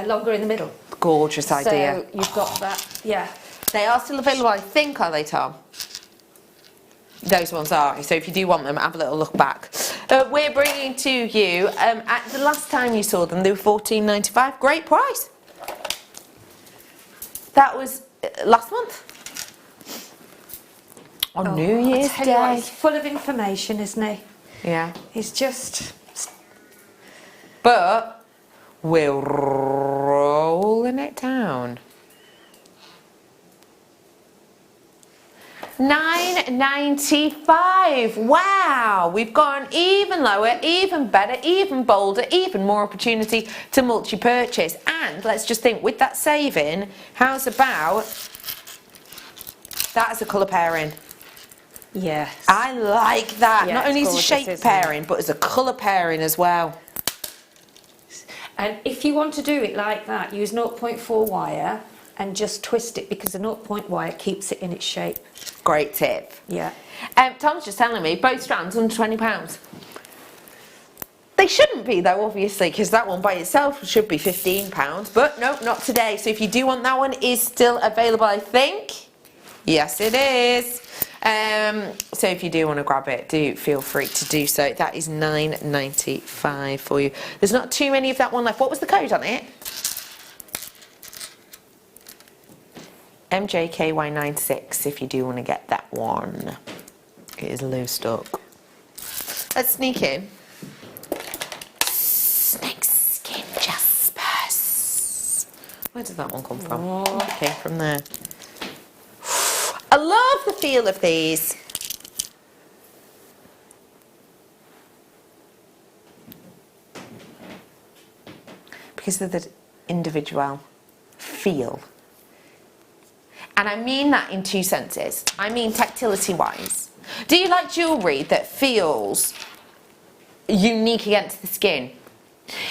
longer in the middle. Gorgeous idea. So you've got that, yeah. They are still available, I think, are they, Tom? Those ones are. So if you do want them, have a little look back. We're bringing to you, at the last time you saw them, they were $14.95. Great price. That was last month. On New Year's I tell you what, Day. he's full of information, isn't he? Yeah. He's just... But we're rolling it down. $9.95. Wow, we've gone even lower, even better, even bolder, even more opportunity to multi-purchase. And let's just think, with that saving, how's about that as a colour pairing? Yes. I like that. Yeah, not only as a shape pairing, but as a colour pairing as well. And if you want to do it like that, use 0.4 wire and just twist it, because the 0.0 wire keeps it in its shape. Great tip. Yeah. Tom's just telling me both strands under £20. They shouldn't be though, obviously, because that one by itself should be £15. But no, not today. So if you do want that one, it is still available, I think. Yes, it is. So if you do want to grab it, do feel free to do so. That is $9.95 for you. There's not too many of that one left. What was the code on it? MJKY96 if you do want to get that one. It is low stock. Let's sneak in. Snakeskin Jaspers. Where did that one come from? Oh, it came from there. I love the feel of these. Because of the individual feel. And I mean that in two senses. I mean tactility wise. Do you like jewellery that feels unique against the skin?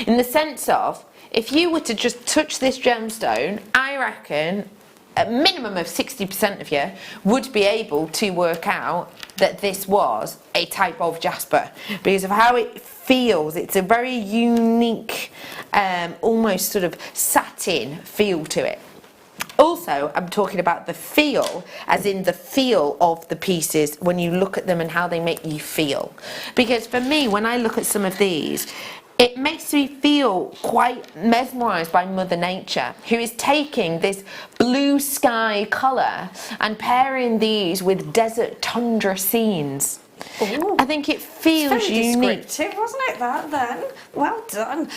In the sense of, if you were to just touch this gemstone, I reckon a minimum of 60% of you would be able to work out that this was a type of jasper because of how it feels. It's a very unique, almost sort of satin feel to it. Also, I'm talking about the feel, as in the feel of the pieces when you look at them and how they make you feel. Because for me, when I look at some of these, it makes me feel quite mesmerised by Mother Nature, who is taking this blue sky colour and pairing these with desert tundra scenes. Ooh. I think it feels Very unique. descriptive, wasn't it, that then? Well done.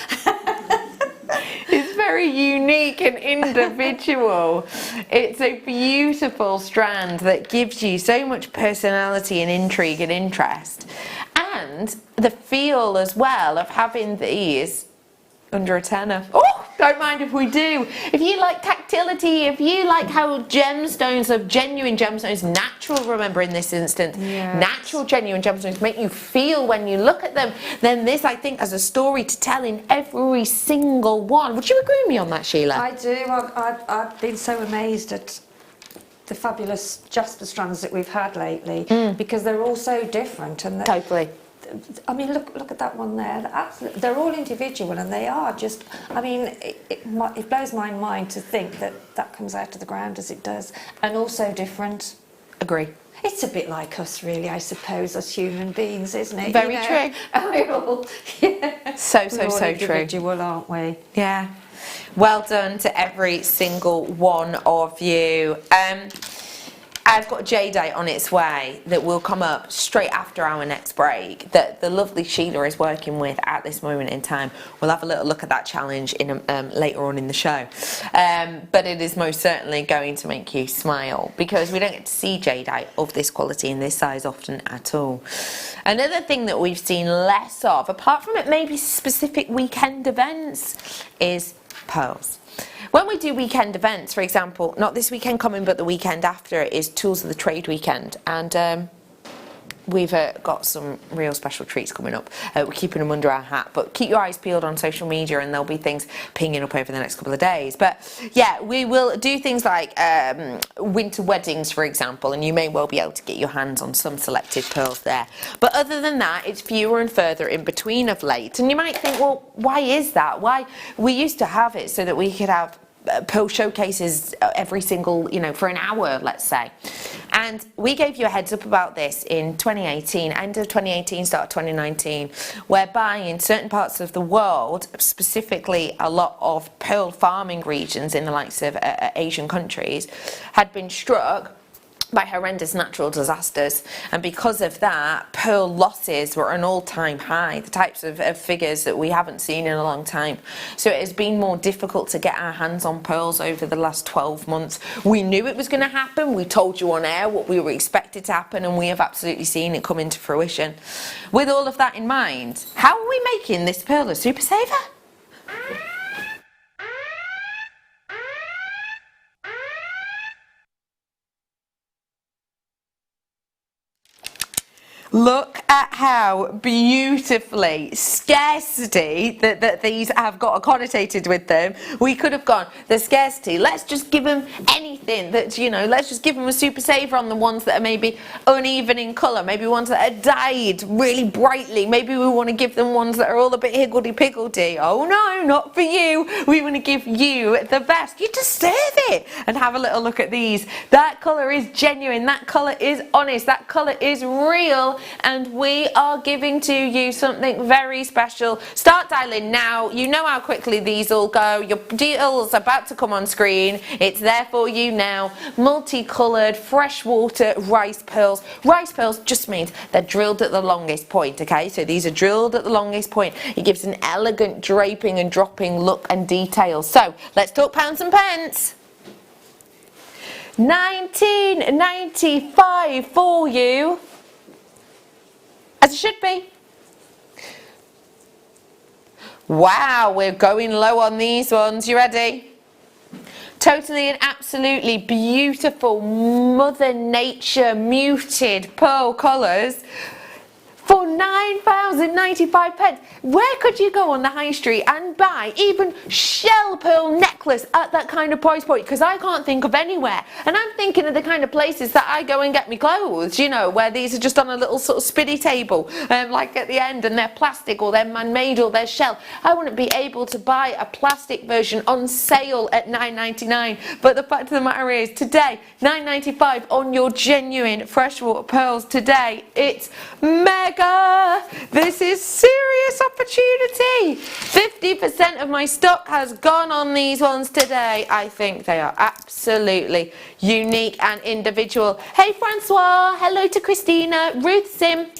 It's very unique and individual. It's a beautiful strand that gives you so much personality and intrigue and interest. And the feel as well of having these under a tenner. Oh, don't mind if we do. If you like tactility, if you like how gemstones are genuine gemstones, natural, remember in this instance, yes. Natural genuine gemstones make you feel when you look at them, then this I think has a story to tell in every single one. Would you agree with me on that, Sheila? I do. I've been so amazed at the fabulous jasper strands that we've had lately because they're all so different. And totally. I mean, look at that one there. They're all individual, and they are just. I mean, it blows my mind to think that that comes out of the ground as it does, and also different. Agree. It's a bit like us, really, I suppose, as human beings, isn't it? Very true. We're all, yeah. So We're all true. individual, aren't we? Yeah. Well done to every single one of you. I've got jadeite on its way that will come up straight after our next break that the lovely Sheila is working with at this moment in time. We'll have a little look at that challenge in later on in the show. But it is most certainly going to make you smile because we don't get to see jadeite of this quality in this size often at all. Another thing that we've seen less of, apart from it maybe specific weekend events, is pearls. When we do weekend events, for example, not this weekend coming, but the weekend after, is Tools of the Trade weekend, and we've got some real special treats coming up. We're keeping them under our hat, but keep your eyes peeled on social media and there'll be things pinging up over the next couple of days. But yeah, we will do things like winter weddings, for example, and you may well be able to get your hands on some selected pearls there. But other than that, it's fewer and further in between of late. And you might think, well, why is that? Why? We used to have it so that we could have pearl showcases every single, for an hour, let's say. And we gave you a heads up about this in 2018, end of 2018, start of 2019, whereby in certain parts of the world, specifically a lot of pearl farming regions in the likes of Asian countries, had been struck by horrendous natural disasters, and because of that, pearl losses were an all-time high, the types of figures that we haven't seen in a long time. So it has been more difficult to get our hands on pearls over the last 12 months. We knew it was going to happen, we told you on air what we were expected to happen, and we have absolutely seen it come into fruition. With all of that in mind, how are we making this pearl a super saver? Look at how beautifully scarcity that these have got connotated with them. We could have gone, the scarcity, let's just give them anything that's, let's just give them a super saver on the ones that are maybe uneven in colour, maybe ones that are dyed really brightly, maybe we want to give them ones that are all a bit higgledy-piggledy. Oh no, not for you. We want to give you the best. You deserve it. And have a little look at these. That colour is genuine, that colour is honest, that colour is real. And we are giving to you something very special. Start dialing now. You know how quickly these all go. Your deal's about to come on screen. It's there for you now. Multicoloured freshwater rice pearls. Rice pearls just means they're drilled at the longest point, okay? So these are drilled at the longest point. It gives an elegant draping and dropping look and detail. So let's talk pounds and pence. £19.95 for you. As it should be. Wow, we're going low on these ones. You ready? Totally and absolutely beautiful Mother Nature muted pearl colours for £9.95. Where could you go on the high street and buy even shell pearl necklace at that kind of price point? Because I can't think of anywhere. And I'm thinking of the kind of places that I go and get me clothes, where these are just on a little sort of spinny table, like at the end, and they're plastic or they're man-made or they're shell. I wouldn't be able to buy a plastic version on sale at £9.99. But the fact of the matter is, today, £9.95 on your genuine freshwater pearls today. It's mega. This is serious opportunity. 50% of my stock has gone on these ones today. I think they are absolutely unique and individual. Hey Francois, hello to Christina, Ruth Sim.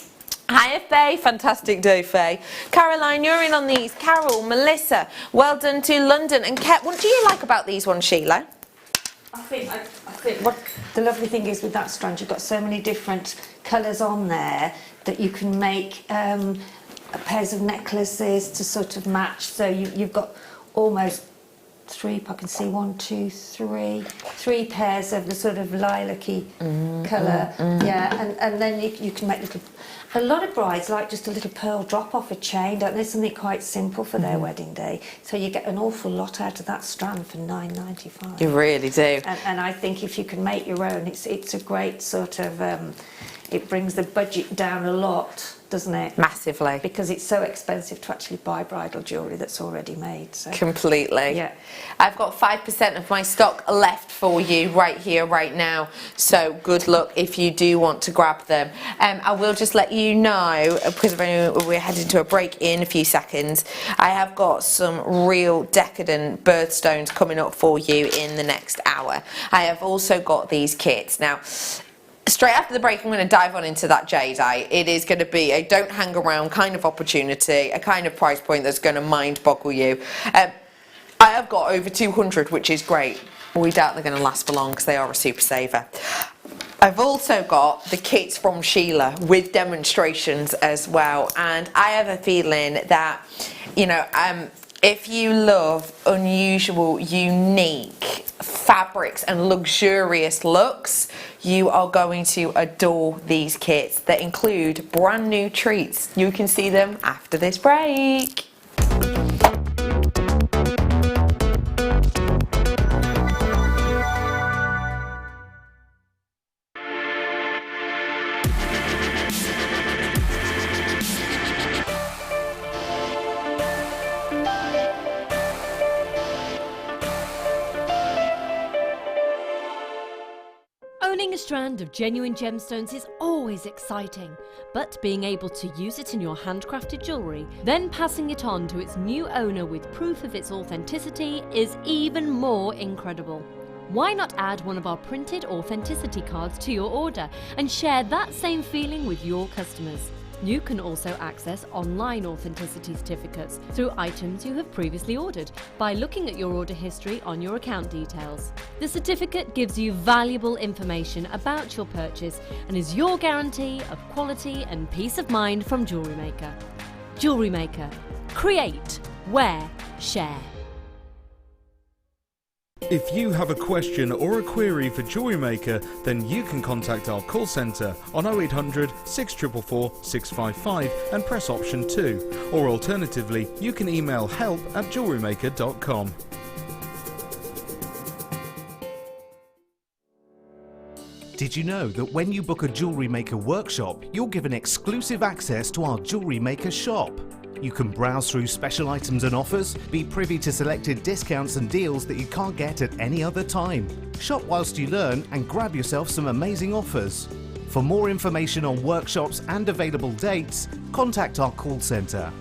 Hi Faye, fantastic day Faye. Caroline, you're in on these. Carol, Melissa, well done to London. And Kat, what do you like about these ones, Sheila? I think what the lovely thing is with that strand, you've got so many different colours on there that you can make pairs of necklaces to sort of match. So you've got almost three pairs of the sort of lilac-y colour. Yeah, and then you can make little. A lot of brides like just a little pearl drop off a chain, don't they? Something quite simple for their wedding day. So you get an awful lot out of that strand for £9.95. You really do. And I think if you can make your own, it's a great sort of. It brings the budget down a lot, doesn't it? Massively. Because it's so expensive to actually buy bridal jewellery that's already made. So. Completely. Yeah. I've got 5% of my stock left for you right here, right now. So good luck if you do want to grab them. I will just let you you know, because we're heading to a break in a few seconds, I have got some real decadent birthstones coming up for you in the next hour. I have also got these kits. Now, straight after the break, I'm going to dive on into that jadeite. It is going to be a don't hang around kind of opportunity, a kind of price point that's going to mind boggle you. I have got over 200, which is great. We doubt they're going to last for long because they are a super saver. I've also got the kits from Sheila with demonstrations as well, and I have a feeling that, you know, if you love unusual, unique fabrics and luxurious looks, you are going to adore these kits that include brand new treats. You can see them after this break. Owning a strand of genuine gemstones is always exciting, but being able to use it in your handcrafted jewellery, then passing it on to its new owner with proof of its authenticity is even more incredible. Why not add one of our printed authenticity cards to your order and share that same feeling with your customers? You can also access online authenticity certificates through items you have previously ordered by looking at your order history on your account details. The certificate gives you valuable information about your purchase and is your guarantee of quality and peace of mind from Jewellery Maker. Jewellery Maker. Create, wear, share. If you have a question or a query for Jewellery Maker, then you can contact our call centre on 0800 644 655 and press option 2, or alternatively you can email help@jewellerymaker.com. Did you know that when you book a Jewellery Maker workshop, you're given exclusive access to our Jewellery Maker shop? You can browse through special items and offers, be privy to selected discounts and deals that you can't get at any other time. Shop whilst you learn and grab yourself some amazing offers. For more information on workshops and available dates, contact our call centre.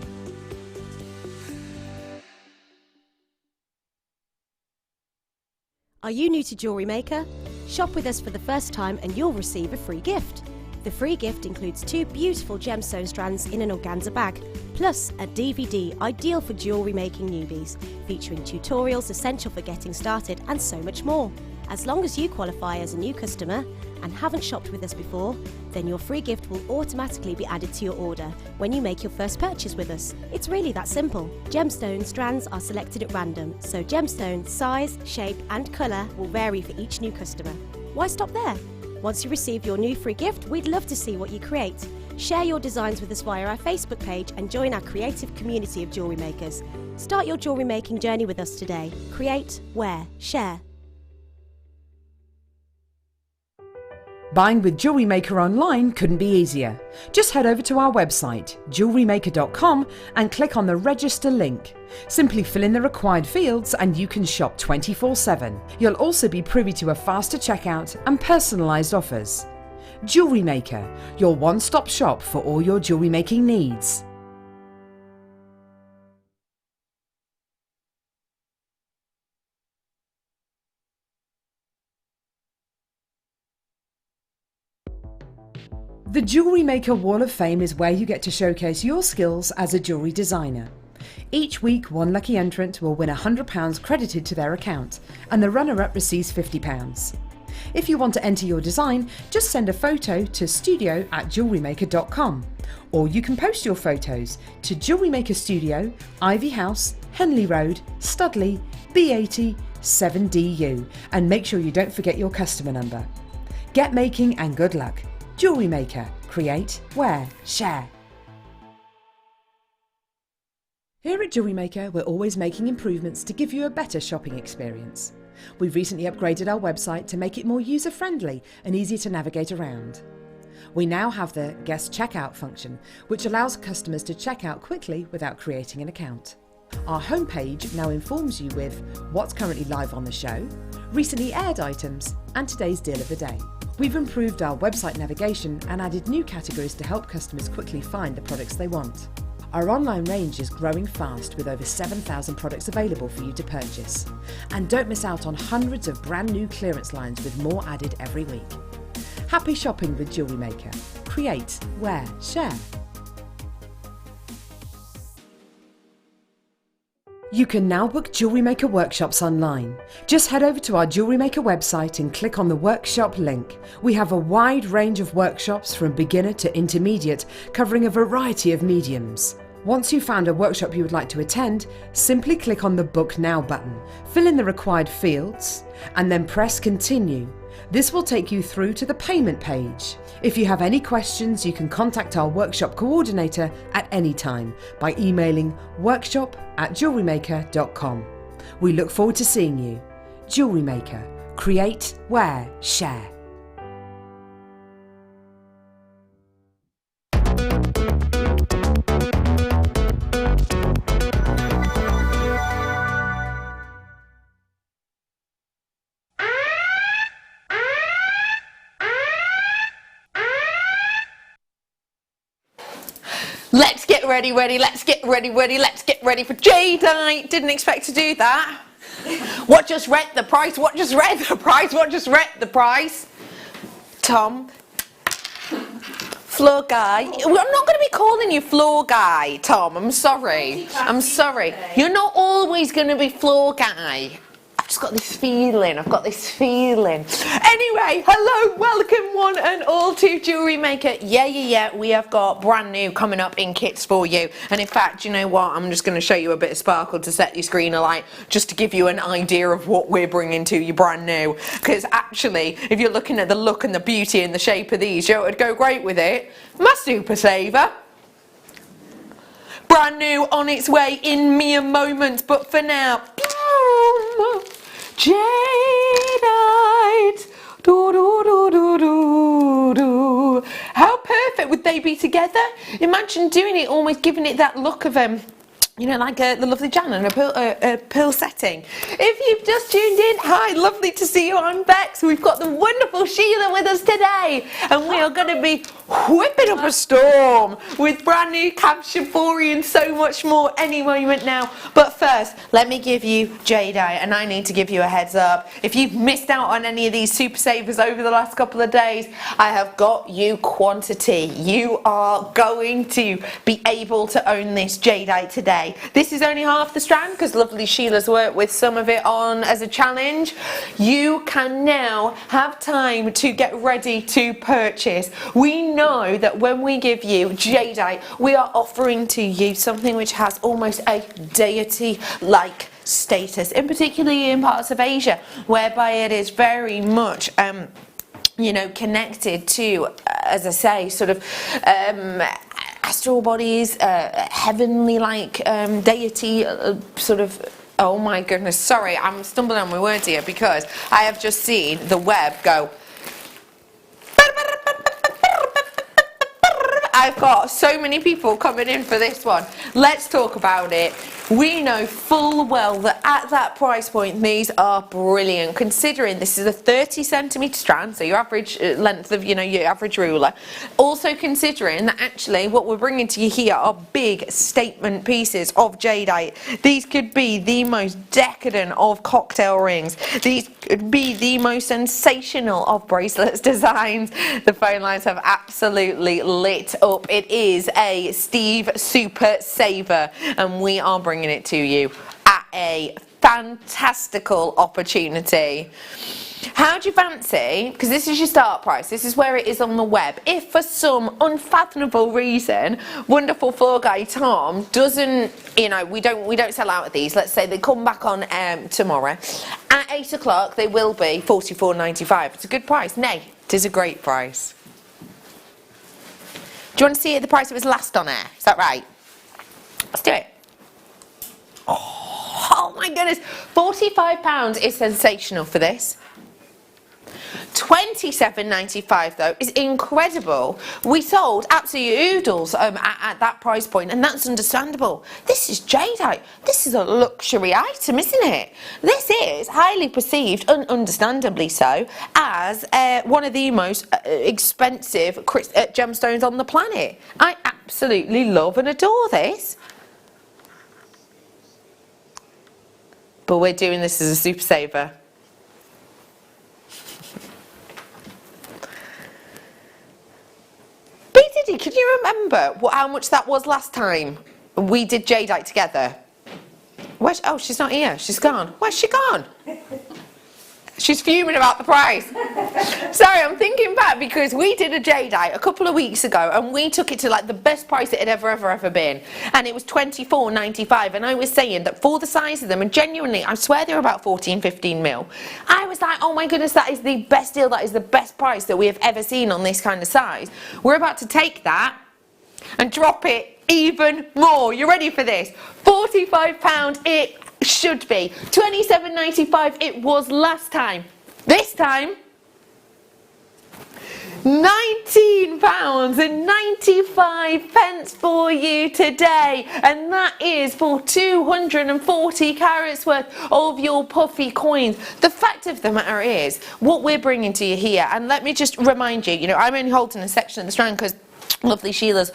Are you new to Jewellery Maker? Shop with us for the first time and you'll receive a free gift. The free gift includes 2 beautiful gemstone strands in an organza bag, plus a DVD ideal for jewellery making newbies, featuring tutorials essential for getting started and so much more. As long as you qualify as a new customer and haven't shopped with us before, then your free gift will automatically be added to your order when you make your first purchase with us. It's really that simple. Gemstone strands are selected at random, so gemstone size, shape and colour will vary for each new customer. Why stop there? Once you receive your new free gift, we'd love to see what you create. Share your designs with us via our Facebook page and join our creative community of jewellery makers. Start your jewellery making journey with us today. Create, wear, share. Buying with Jewellery Maker online couldn't be easier. Just head over to our website, JewelleryMaker.com, and click on the register link. Simply fill in the required fields and you can shop 24/7. You'll also be privy to a faster checkout and personalised offers. Jewellery Maker, your one-stop shop for all your jewellery making needs. The Jewellery Maker Wall of Fame is where you get to showcase your skills as a jewellery designer. Each week, one lucky entrant will win £100 credited to their account, and the runner-up receives £50. If you want to enter your design, just send a photo to studio@jewellerymaker.com, or you can post your photos to Jewellery Maker Studio, Ivy House, Henley Road, Studley, B80 7DU, and make sure you don't forget your customer number. Get making and good luck. Jewellery Maker. Create, wear, share. Here at Jewellery Maker, we're always making improvements to give you a better shopping experience. We've recently upgraded our website to make it more user-friendly and easier to navigate around. We now have the guest checkout function, which allows customers to check out quickly without creating an account. Our homepage now informs you with what's currently live on the show, recently aired items, and today's deal of the day. We've improved our website navigation and added new categories to help customers quickly find the products they want. Our online range is growing fast with over 7,000 products available for you to purchase. And don't miss out on hundreds of brand new clearance lines with more added every week. Happy shopping with Jewellery Maker. Create, wear, share. You can now book Jewellery Maker workshops online. Just head over to our Jewellery Maker website and click on the workshop link. We have a wide range of workshops from beginner to intermediate, covering a variety of mediums. Once you've found a workshop you would like to attend, simply click on the Book Now button, fill in the required fields, and then press Continue. This will take you through to the payment page. If you have any questions, you can contact our workshop coordinator at any time by emailing workshop@jewellerymaker.com. We look forward to seeing you. Jewellery Maker. Create, wear, share. Let's get ready, let's get ready for Jadeite. Didn't expect to do that. What just read the price? Tom, floor guy. I'm not going to be calling you floor guy, Tom. I'm sorry. You're not always going to be floor guy. I've just got this feeling. Anyway, hello, welcome one and all to Jewellery Maker. Yeah. We have got brand new coming up in kits for you. And in fact, you know what? I'm just going to show you a bit of sparkle to set your screen alight, just to give you an idea of what we're bringing to you brand new. Because actually, if you're looking at the look and the beauty and the shape of these, you know what would go great with it? My Super Saver. Brand new, on its way in mere moments, but for now, Jadeite. Do. How perfect would they be together? Imagine doing it, almost giving it that look of you know, like the lovely Jan and a pearl setting. If you've just tuned in, hi, lovely to see you. I'm Bex. We've got the wonderful Sheila with us today, and we are going to be whipping up a storm with brand new Camshapori and so much more any moment now. But first, let me give you Jadeite, and I need to give you a heads up. If you've missed out on any of these super savers over the last couple of days, I have got you quantity. You are going to be able to own this Jadeite today. This is only half the strand because lovely Sheila's worked with some of it on as a challenge. You can now have time to get ready to purchase. We know that when we give you Jadeite, we are offering to you something which has almost a deity-like status, in particularly in parts of Asia, whereby it is very much you know, connected to, as I say, sort of astral bodies, heavenly like deity sort of. Oh my goodness, sorry, I'm stumbling on my words here because I have just seen the web go. I've got so many people coming in for this one. Let's talk about it. We know full well that at that price point, these are brilliant, considering this is a 30 centimetre strand, so your average length of, you know, your average ruler. Also considering that actually what we're bringing to you here are big statement pieces of jadeite. These could be the most decadent of cocktail rings. These could be the most sensational of bracelets designs. The phone lines have absolutely lit up. It is a Steve Super Saver, and we are bringing it to you at a fantastical opportunity. How do you fancy, because this is your start price, this is where it is on the web, if for some unfathomable reason wonderful floor guy Tom doesn't, you know, we don't sell out of these, let's say they come back on tomorrow at 8 o'clock, they will be £44.95. It's a good price. Nay, it is a great price. Do you want to see it at the price it was last on air? Is that right? Let's do it. Oh my goodness, £45 is sensational for this. £27.95 though is incredible. We sold absolute oodles at that price point, and that's understandable. This is jadeite. This is a luxury item, isn't it? This is highly perceived, and understandably so, as one of the most expensive gemstones on the planet. I absolutely love and adore this. But we're doing this as a super saver. B-Diddy, can you remember how much that was last time we did jadeite together? Oh, she's not here. She's gone. Where's she gone? She's fuming about the price. Sorry, I'm thinking back because we did a jadeite a couple of weeks ago and we took it to like the best price it had ever been. And it was £24.95, and I was saying that for the size of them, and genuinely, I swear they were about 14-15 mil. I was like, oh my goodness, that is the best deal, that is the best price that we have ever seen on this kind of size. We're about to take that and drop it even more. You ready for this? £45 it should be. £27.95 it was last time. This time, £19.95 for you today, and that is for 240 carats worth of your puffy coins. The fact of the matter is, what we're bringing to you here, and let me just remind you, I'm only holding a section of the strand because lovely Sheila's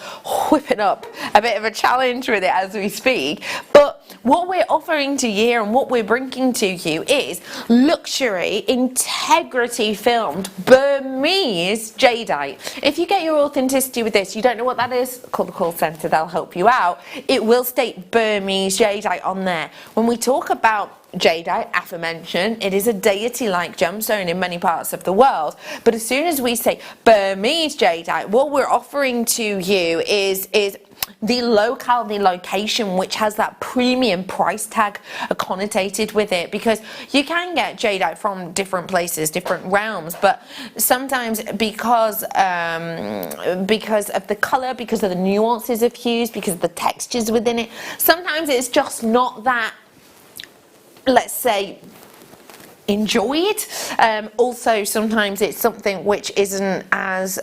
whipping up a bit of a challenge with it as we speak. But what we're offering to you and what we're bringing to you is luxury, integrity filmed Burmese jadeite. If you get your authenticity with this, you don't know what that is, call the call centre, they'll help you out. It will state Burmese jadeite on there. When we talk about jadeite, aforementioned, it is a deity-like gemstone in many parts of the world. But as soon as we say Burmese jadeite, what we're offering to you is the locale, the location, which has that premium price tag connotated with it, because you can get jadeite from different places, different realms, but sometimes because of the colour, because of the nuances of hues, because of the textures within it, sometimes it's just not that, let's say, enjoyed. Also, sometimes it's something which isn't as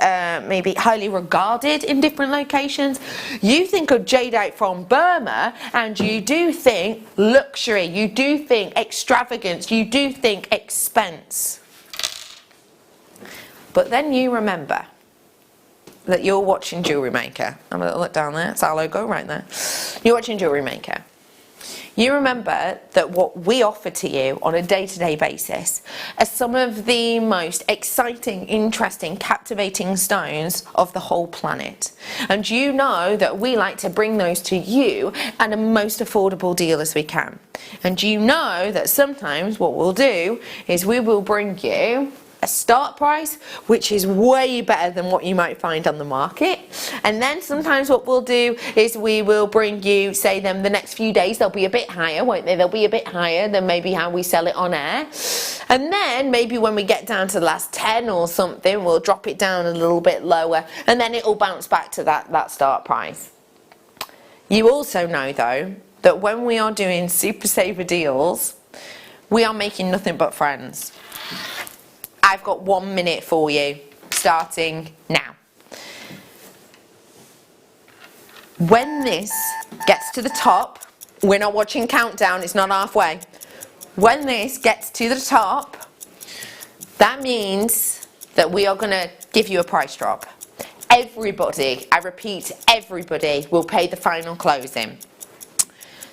maybe highly regarded in different locations. You think of jadeite from Burma and you do think luxury, you do think extravagance, you do think expense. But then you remember that you're watching Jewellery Maker. I'm going to look down there, it's our logo right there. You're watching Jewellery Maker. You remember that what we offer to you on a day-to-day basis are some of the most exciting, interesting, captivating stones of the whole planet. And you know that we like to bring those to you at a most affordable deal as we can. And you know that sometimes what we'll do is we will bring you a start price which is way better than what you might find on the market, and then sometimes what we'll do is we will bring you, say, them the next few days they'll be a bit higher, won't they? They'll be a bit higher than maybe how we sell it on air, and then maybe when we get down to the last 10 or something, we'll drop it down a little bit lower, and then it'll bounce back to that start price. You also know though that when we are doing super saver deals, we are making nothing but friends. I've got 1 minute for you, starting now. When this gets to the top, we're not watching countdown, it's not halfway. When this gets to the top, that means that we are going to give you a price drop. Everybody, I repeat, everybody will pay the final closing.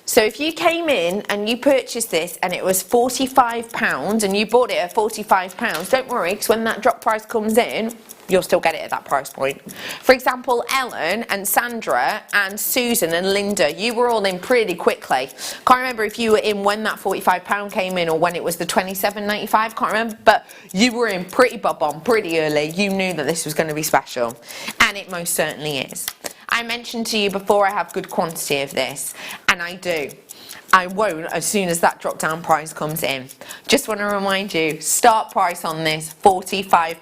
So if you came in and you purchased this and it was £45 and you bought it at £45, don't worry, because when that drop price comes in, you'll still get it at that price point. For example, Ellen and Sandra and Susan and Linda, you were all in pretty quickly. Can't remember if you were in when that £45 came in or when it was the £27.95, can't remember, but you were in pretty bob on, pretty early. You knew that this was going to be special, and it most certainly is. I mentioned to you before I have good quantity of this, and I do. I won't as soon as that drop down price comes in. Just want to remind you, start price on this, £45.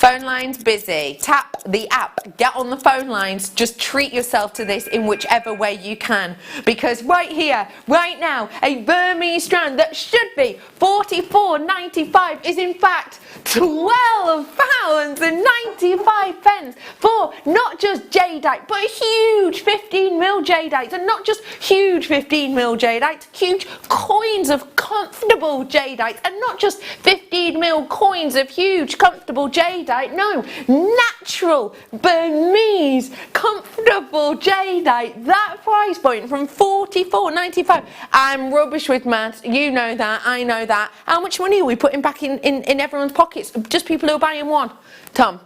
Phone lines busy. Tap the app. Get on the phone lines. Just treat yourself to this in whichever way you can. Because right here, right now, a Burmese strand that should be £44.95 is in fact £12.95 for not just jadeite, but huge 15mm jadeite, and not just huge 15mm jadeite, huge coins of comfortable jadeite, and not just 15mm coins of huge comfortable jadeite. No, natural Burmese comfortable jadeite. That price point from £44.95. I'm rubbish with maths. You know that. I know that. How much money are we putting back in everyone's pockets? Just people who are buying one. Tom,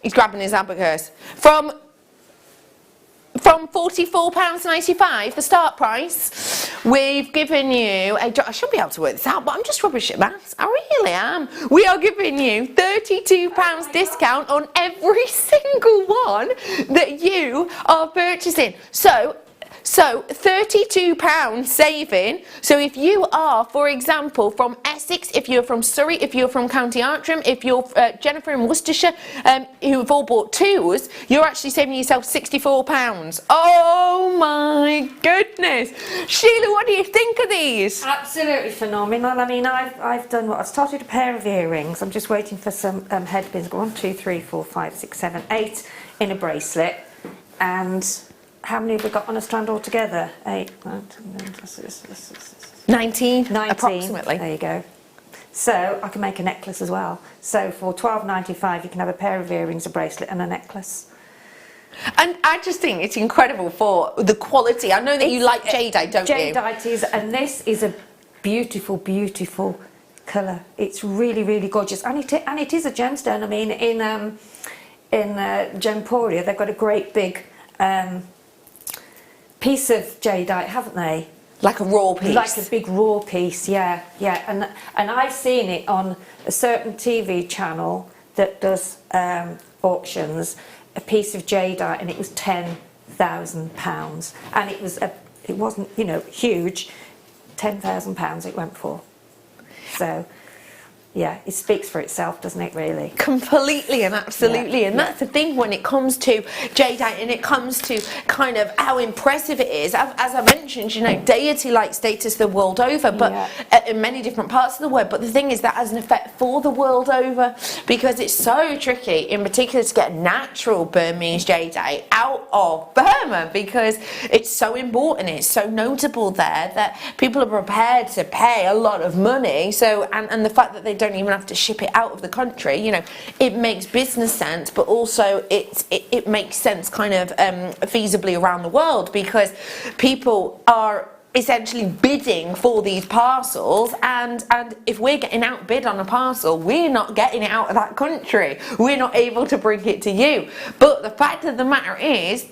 he's grabbing his abacus. From £44.95, the start price, we've given you I should be able to work this out, but I'm just rubbish at maths. I really am. We are giving you £32 discount on every single one that you are purchasing. So £32 saving. So if you are, for example, from Essex, if you're from Surrey, if you're from County Antrim, if you're Jennifer in Worcestershire, who have all bought twos, you're actually saving yourself £64. Oh my goodness. Sheila, what do you think of these? Absolutely phenomenal. I mean, I've done what? I've started a pair of earrings. I'm just waiting for some head pins. 1, 2, 3, 4, 5, 6, 7, 8 in a bracelet. And how many have we got on a strand altogether? 8, 19 approximately. There you go. So I can make a necklace as well. So for £12.95 you can have a pair of earrings, a bracelet and a necklace. And I just think it's incredible for the quality. I know that you like jadeite, don't you? Jadeite is, and this is a beautiful, beautiful colour. It's really, really gorgeous, and it is a gemstone. I mean, in Gemporia they've got a great big piece of jadeite, haven't they? Like a raw piece. Like a big raw piece, yeah. And I've seen it on a certain TV channel that does auctions, a piece of jadeite, and it was £10,000, and it wasn't, you know, huge. £10,000 it went for. So yeah, it speaks for itself, doesn't it, really? Completely and absolutely. Yeah, and that's the thing when it comes to jadeite, and it comes to kind of how impressive it is. As I mentioned, you know, deity-like status the world over, but in many different parts of the world. But the thing is that has an effect for the world over, because it's so tricky, in particular, to get natural Burmese jadeite out of Burma, because it's so important, it's so notable there that people are prepared to pay a lot of money. So, and the fact that they don't even have to ship it out of the country, you know, it makes business sense, but also it makes sense kind of feasibly around the world, because people are essentially bidding for these parcels, and if we're getting outbid on a parcel, we're not getting it out of that country, we're not able to bring it to you. But the fact of the matter is,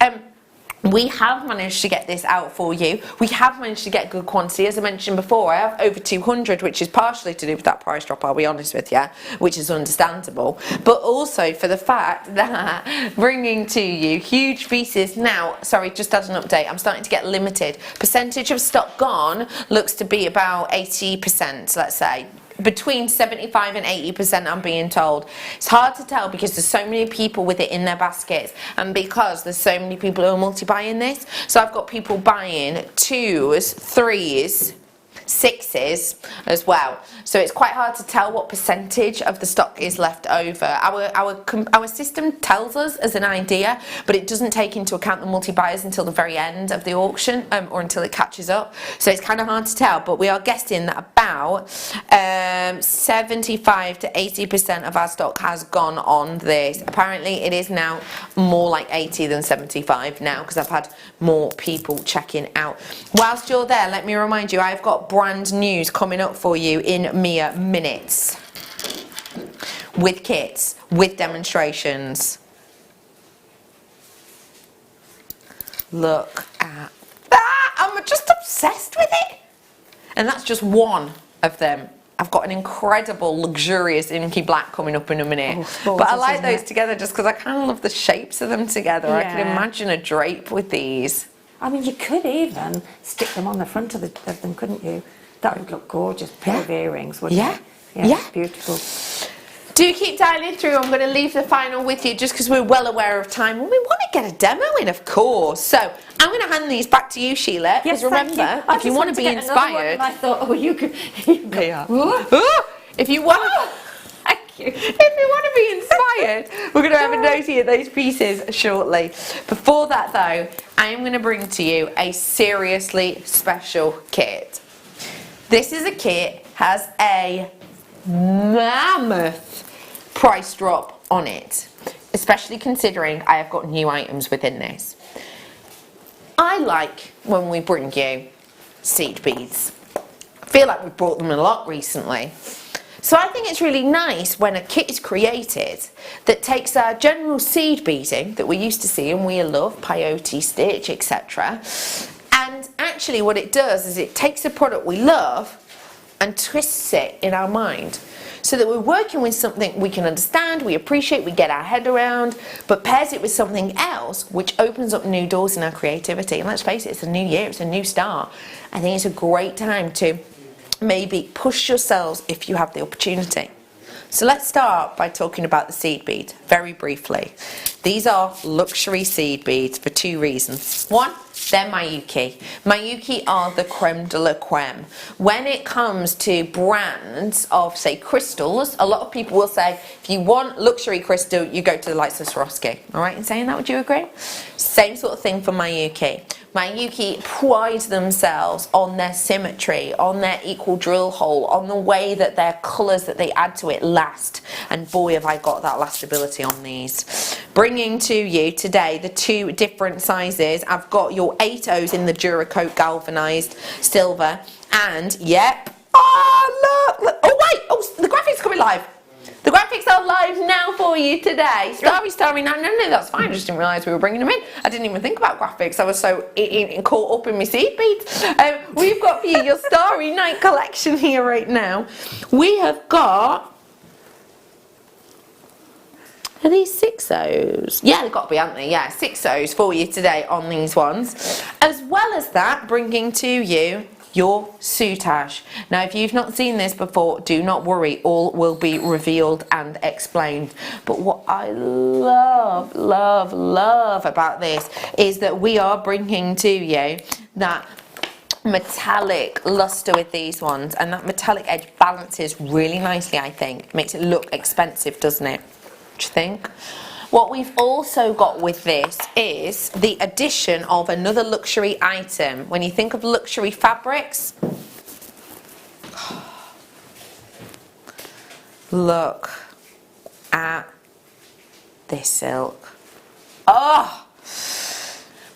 we have managed to get this out for you. We have managed to get good quantity. As I mentioned before, I have over 200, which is partially to do with that price drop, I'll be honest with you, which is understandable, but also for the fact that bringing to you huge pieces. Now, sorry, just as an update, I'm starting to get limited. Percentage of stock gone looks to be about 80%, let's say. Between 75 and 80%, I'm being told. It's hard to tell because there's so many people with it in their baskets, and because there's so many people who are multi-buying this. So I've got people buying 2s, 3s, 6s as well. So it's quite hard to tell what percentage of the stock is left over. Our system tells us as an idea, but it doesn't take into account the multi-buyers until the very end of the auction, or until it catches up. So it's kind of hard to tell, but we are guessing that about 75 to 80% of our stock has gone on this. Apparently it is now more like 80 than 75 now, because I've had more people checking out. Whilst you're there, let me remind you, I've got brand news coming up for you in mere minutes, with kits, with demonstrations. Look at that! I'm just obsessed with it, and that's just one of them. I've got an incredible, luxurious inky black coming up in a minute. Oh, but I like those together just because I kind of love the shapes of them together. Yeah. I can imagine a drape with these. I mean, you could even stick them on the front of them, couldn't you? That would look gorgeous. Pair of earrings, wouldn't it? Yeah. Beautiful. Do keep dialing through. I'm going to leave the final with you just because we're well aware of time. And we want to get a demo in, of course. So I'm going to hand these back to you, Sheila. Because remember, if you want to be inspired. I thought, oh, you could. They are. If you want to. If you want to be inspired, we're going to have a nosy at those pieces shortly. Before that, though, I am going to bring to you a seriously special kit. This is a kit, has a mammoth price drop on it, especially considering I have got new items within this. I like when we bring you seed beads. I feel like we've brought them a lot recently. So I think it's really nice when a kit is created that takes our general seed beading that we used to see and we love, peyote stitch, etc. And actually what it does is it takes a product we love and twists it in our mind, so that we're working with something we can understand, we appreciate, we get our head around, but pairs it with something else which opens up new doors in our creativity. And let's face it, it's a new year, it's a new start. I think it's a great time to maybe push yourselves if you have the opportunity. So let's start by talking about the seed bead very briefly. These are luxury seed beads for two reasons. One, they're Miyuki. Miyuki are the creme de la creme. When it comes to brands of, say, crystals, a lot of people will say, if you want luxury crystal, you go to the likes of Swarovski. All right, in saying that, would you agree? Same sort of thing for Miyuki. Miyuki pride themselves on their symmetry, on their equal drill hole, on the way that their colours that they add to it last. And boy, have I got that lastability on these. Bringing to you today the two different sizes. I've got your 8/0s in the Duracoat galvanised silver. And, yep, oh look, oh wait, oh, the graphics coming live. The graphics are live now for you today. Starry, no, that's fine. I just didn't realise we were bringing them in. I didn't even think about graphics. I was so caught up in my seed beads. We've got for you your Starry Night collection here right now. We have got... Are these 6/0s? Yeah, they've got to be, haven't they? Yeah, 6/0s for you today on these ones. As well as that, bringing to you your soutache. Now, if you've not seen this before, do not worry, all will be revealed and explained. But what I love about this is that we are bringing to you that metallic luster with these ones, and that metallic edge balances really nicely, I think. Makes it look expensive, doesn't it? What do you think? What we've also got with this is the addition of another luxury item. When you think of luxury fabrics, look at this silk. Oh!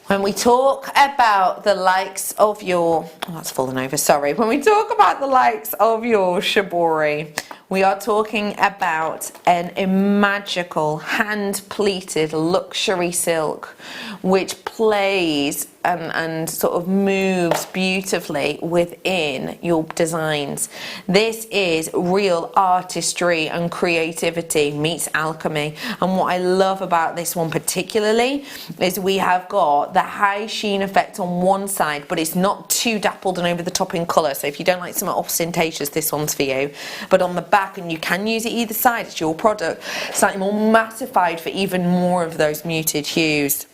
When we talk about the likes of your... Oh, that's fallen over, sorry. When we talk about the likes of your shibori, we are talking about a magical hand-pleated luxury silk which plays and sort of moves beautifully within your designs. This is real artistry and creativity meets alchemy. And what I love about this one particularly is we have got the high sheen effect on one side, but it's not too dappled and over the top in colour. So if you don't like something ostentatious, this one's for you. But on the back, and you can use it either side, it's your product, slightly more mattified for even more of those muted hues.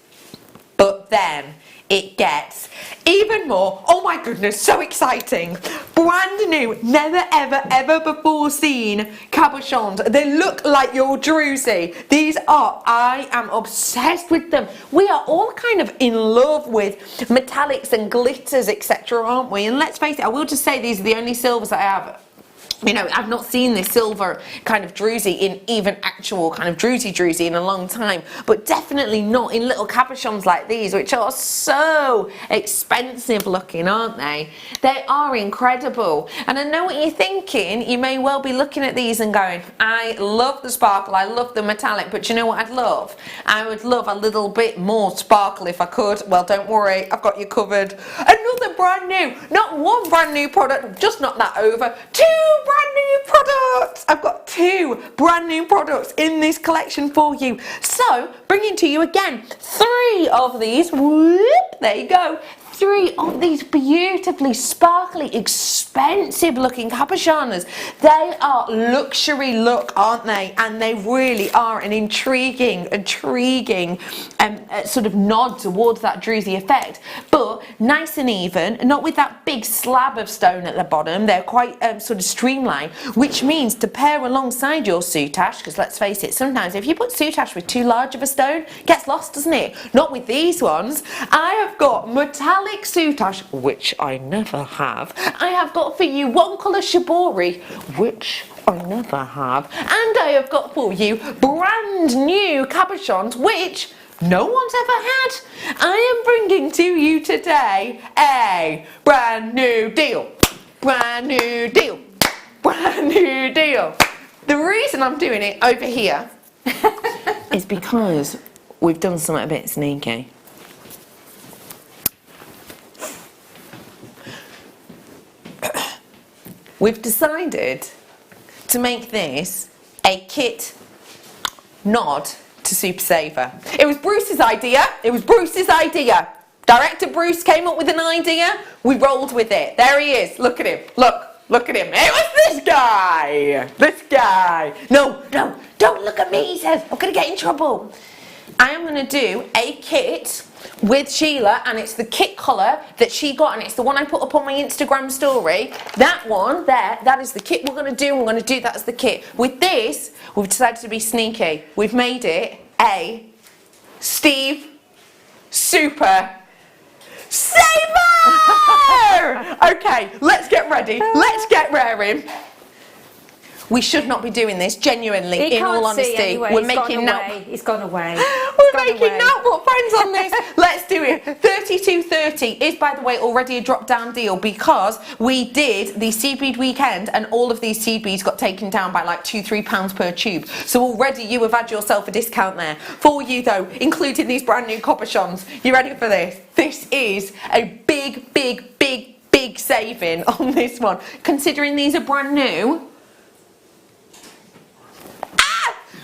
But then it gets even more, oh my goodness, so exciting, brand new, never ever before seen cabochons. They look like your druzy. These are, I am obsessed with them. We are all kind of in love with metallics and glitters, etc., aren't we? And let's face it, I will just say these are the only silvers that I have. You know, I've not seen this silver kind of druzy in even actual kind of druzy in a long time, but definitely not in little cabochons like these, which are so expensive looking, aren't they? They are incredible. And I know what you're thinking. You may well be looking at these and going, I love the sparkle, I love the metallic, but you know what I'd love? I would love a little bit more sparkle if I could. Well, don't worry, I've got you covered. Another brand new, not one brand new product, just knock that over, two brand new products. I've got two brand new products in this collection for you. So, bringing to you again 3 of these. Whoop, there you go. 3 of these beautifully sparkly, expensive looking cabochons. They are luxury look, aren't they? And they really are an intriguing sort of nod towards that druzy effect, but nice and even, not with that big slab of stone at the bottom. They're quite sort of streamlined, which means to pair alongside your soutache, because let's face it, sometimes if you put soutache with too large of a stone, it gets lost, doesn't it? Not with these ones. I have got metallic soutache, which I never have. I have got for you one colour shibori, which I never have. And I have got for you brand new cabochons, which no one's ever had. I am bringing to you today a brand new deal. Brand new deal. Brand new deal. The reason I'm doing it over here is because we've done something a bit sneaky. We've decided to make this a kit nod to Super Saver. It was Bruce's idea. It was Bruce's idea. Director Bruce came up with an idea. We rolled with it. There he is. Look at him. Look at him. It was this guy. This guy. No, don't look at me, he says. I'm going to get in trouble. I am going to do a kit with Sheila, and it's the kit colour that she got, and it's the one I put up on my Instagram story. That one there, that is the kit we're going to do, and we're going to do that as the kit. With this, we've decided to be sneaky. We've made it a Steve Super Saver! Okay, let's get ready. Let's get raring. We should not be doing this, genuinely, in all honesty. Anyway. We're making He's gone away. We're making notebook friends on this. Let's do it. 32.30 is, by the way, already a drop-down deal, because we did the seed bead weekend and all of these seed beads got taken down by like £2-3 per tube. So already you have had yourself a discount there. For you though, including these brand new cabochons. You ready for this? This is a big saving on this one. Considering these are brand new.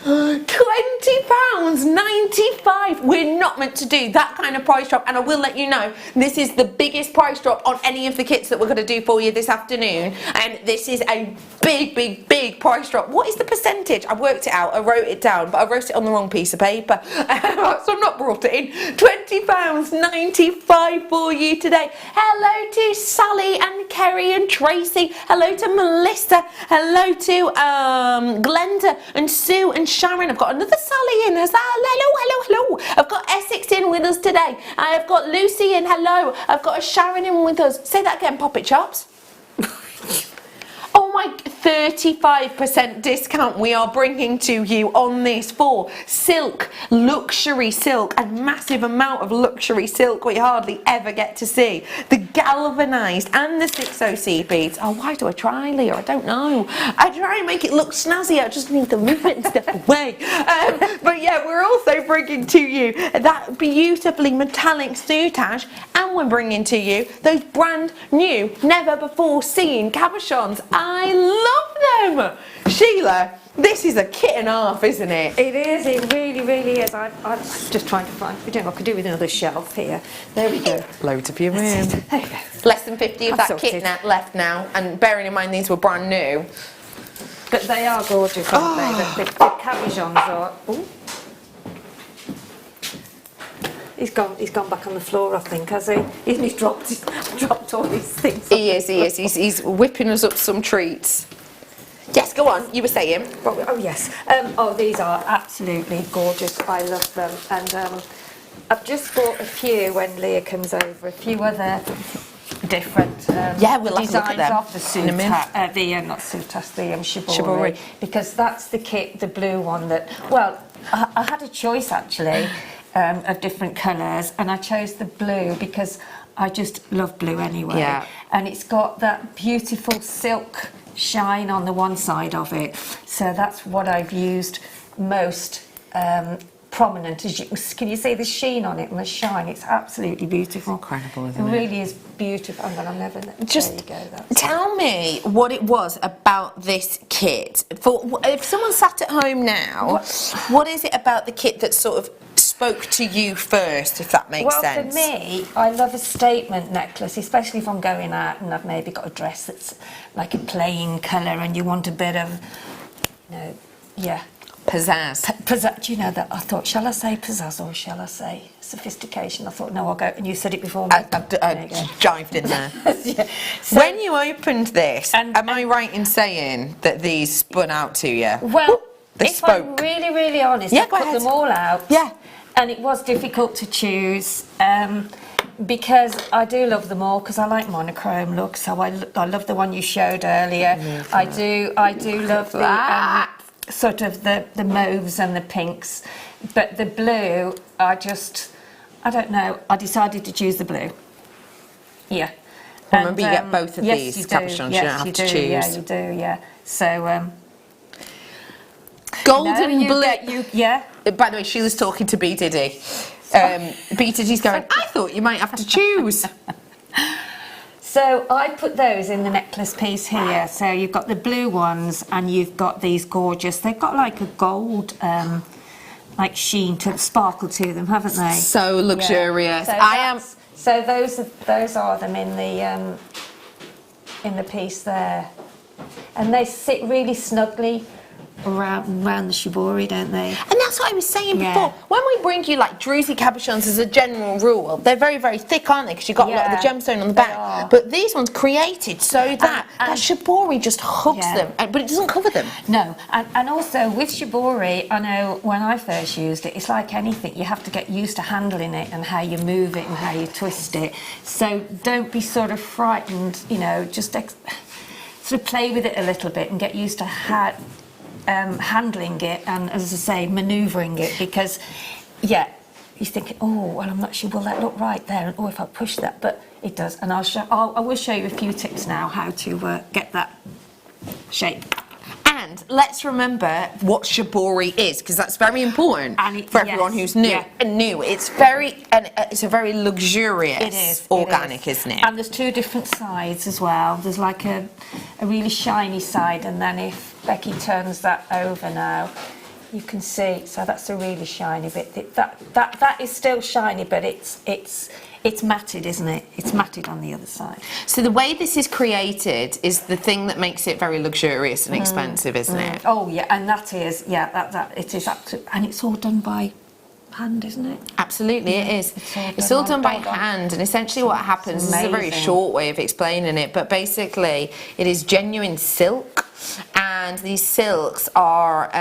£20.95. We're not meant to do that kind of price drop, and I will let you know this is the biggest price drop on any of the kits that we're going to do for you this afternoon, and this is a big price drop. What is the percentage? I worked it out, I wrote it down, but I wrote it on the wrong piece of paper, so I've not brought it in. £20.95 for you today. Hello to Sally and Kerry and Tracy. Hello to Melissa. Hello to Glenda and Sue and Sharon. I've got another Sally in. Hello. I've got Essex in with us today. I have got Lucy in. Hello. I've got a Sharon in with us. Say that again, Poppet Chops. Oh my, 35% discount we are bringing to you on this for silk, luxury silk, a massive amount of luxury silk we hardly ever get to see. The galvanised and the 6/0 seed beads. Oh, why do I try, Leah? I don't know. I try and make it look snazzy. I just need to move it and step away. But yeah, we're also bringing to you that beautifully metallic soutache, and we're bringing to you those brand new, never before seen cabochons. I love them! Sheila, this is a kit and a half, isn't it? It is, it really is. I'm just trying to find, I could do with another shelf here. There we go. Loads of you in. There you go. Less than 50 of I've that sorted. kit left now, and bearing in mind these were brand new. But they are gorgeous, aren't they? The cabochons are... Ooh. He's gone back on the floor, I think, has he? He's dropped all these things. He is. He's whipping us up some treats. Yes, go on, you were saying. Oh, yes. These are absolutely gorgeous. I love them. And I've just bought a few when Leah comes over, a few other different we'll have to look at designs them of the shibori, because that's the kit, the blue one that, well, I had a choice actually of different colours, and I chose the blue because I just love blue anyway. Yeah. And it's got that beautiful silk shine on the one side of it, so that's what I've used most prominent. Can you see the sheen on it and the shine? It's absolutely beautiful. Incredible, isn't it? It really is beautiful. I'll never. Just there you go. tell me what it was about this kit. For if someone sat at home now, what is it about the kit that sort of spoke to you first, if that makes sense. Well, for me, I love a statement necklace, especially if I'm going out and I've maybe got a dress that's like a plain colour and you want a bit of, you know, pizzazz. Pizzazz. Do you know that? I thought, shall I say pizzazz or shall I say sophistication? I thought, no, I'll go. And you said it before me. I jived in there. Yeah. So, when you opened this, am I right in saying that these spun out to you? Well, they if spoke. I'm really, really honest, I put them all out. Yeah. And it was difficult to choose because I do love them all because I like monochrome look. So I love the one you showed earlier. I do love the sort of the mauves and the pinks, but the blue, I don't know. I decided to choose the blue. Yeah. Remember, you get both of yes, these capuchons. Yes, you don't have to choose. Yeah, you do. Yeah. So. Golden blue. Yeah. By the way, Sheila's talking to B Diddy. B Diddy's going, I thought you might have to choose. So I put those in the necklace piece here. So you've got the blue ones and you've got these gorgeous, they've got like a gold like sheen to sparkle to them, haven't they? So luxurious. Yeah. So those are them in the piece there. And they sit really snugly around the shibori, don't they? And that's what I was saying before. When we bring you like druzy capuchons as a general rule, they're very, very thick, aren't they? Because you've got a lot of the gemstone on the back. But these ones created so that shibori just hugs them, but it doesn't cover them. No, and also with shibori, I know when I first used it, it's like anything. You have to get used to handling it and how you move it and how you twist it. So don't be sort of frightened, you know, just sort of play with it a little bit and get used to how handling it and, as I say, manoeuvring it, because you're thinking, oh well, I'm not sure, will that look right there, and if I push that, but it does. And I will show you a few tips now how to get that shape. And let's remember what shibori is, because that's very important for everyone who's new. It's a very luxurious organic, isn't it? And there's two different sides as well. There's like a really shiny side, and then if Becky turns that over now, you can see. So that's a really shiny bit. That is still shiny, but it's matted, isn't it? It's matted on the other side. So the way this is created is the thing that makes it very luxurious and expensive, isn't it? Oh yeah, and that is that it is absolutely, and it's all done by hand, isn't it? Absolutely, it is. It's all done by hand, and essentially what happens, this is a very short way of explaining it, but basically it is genuine silk. And these silks are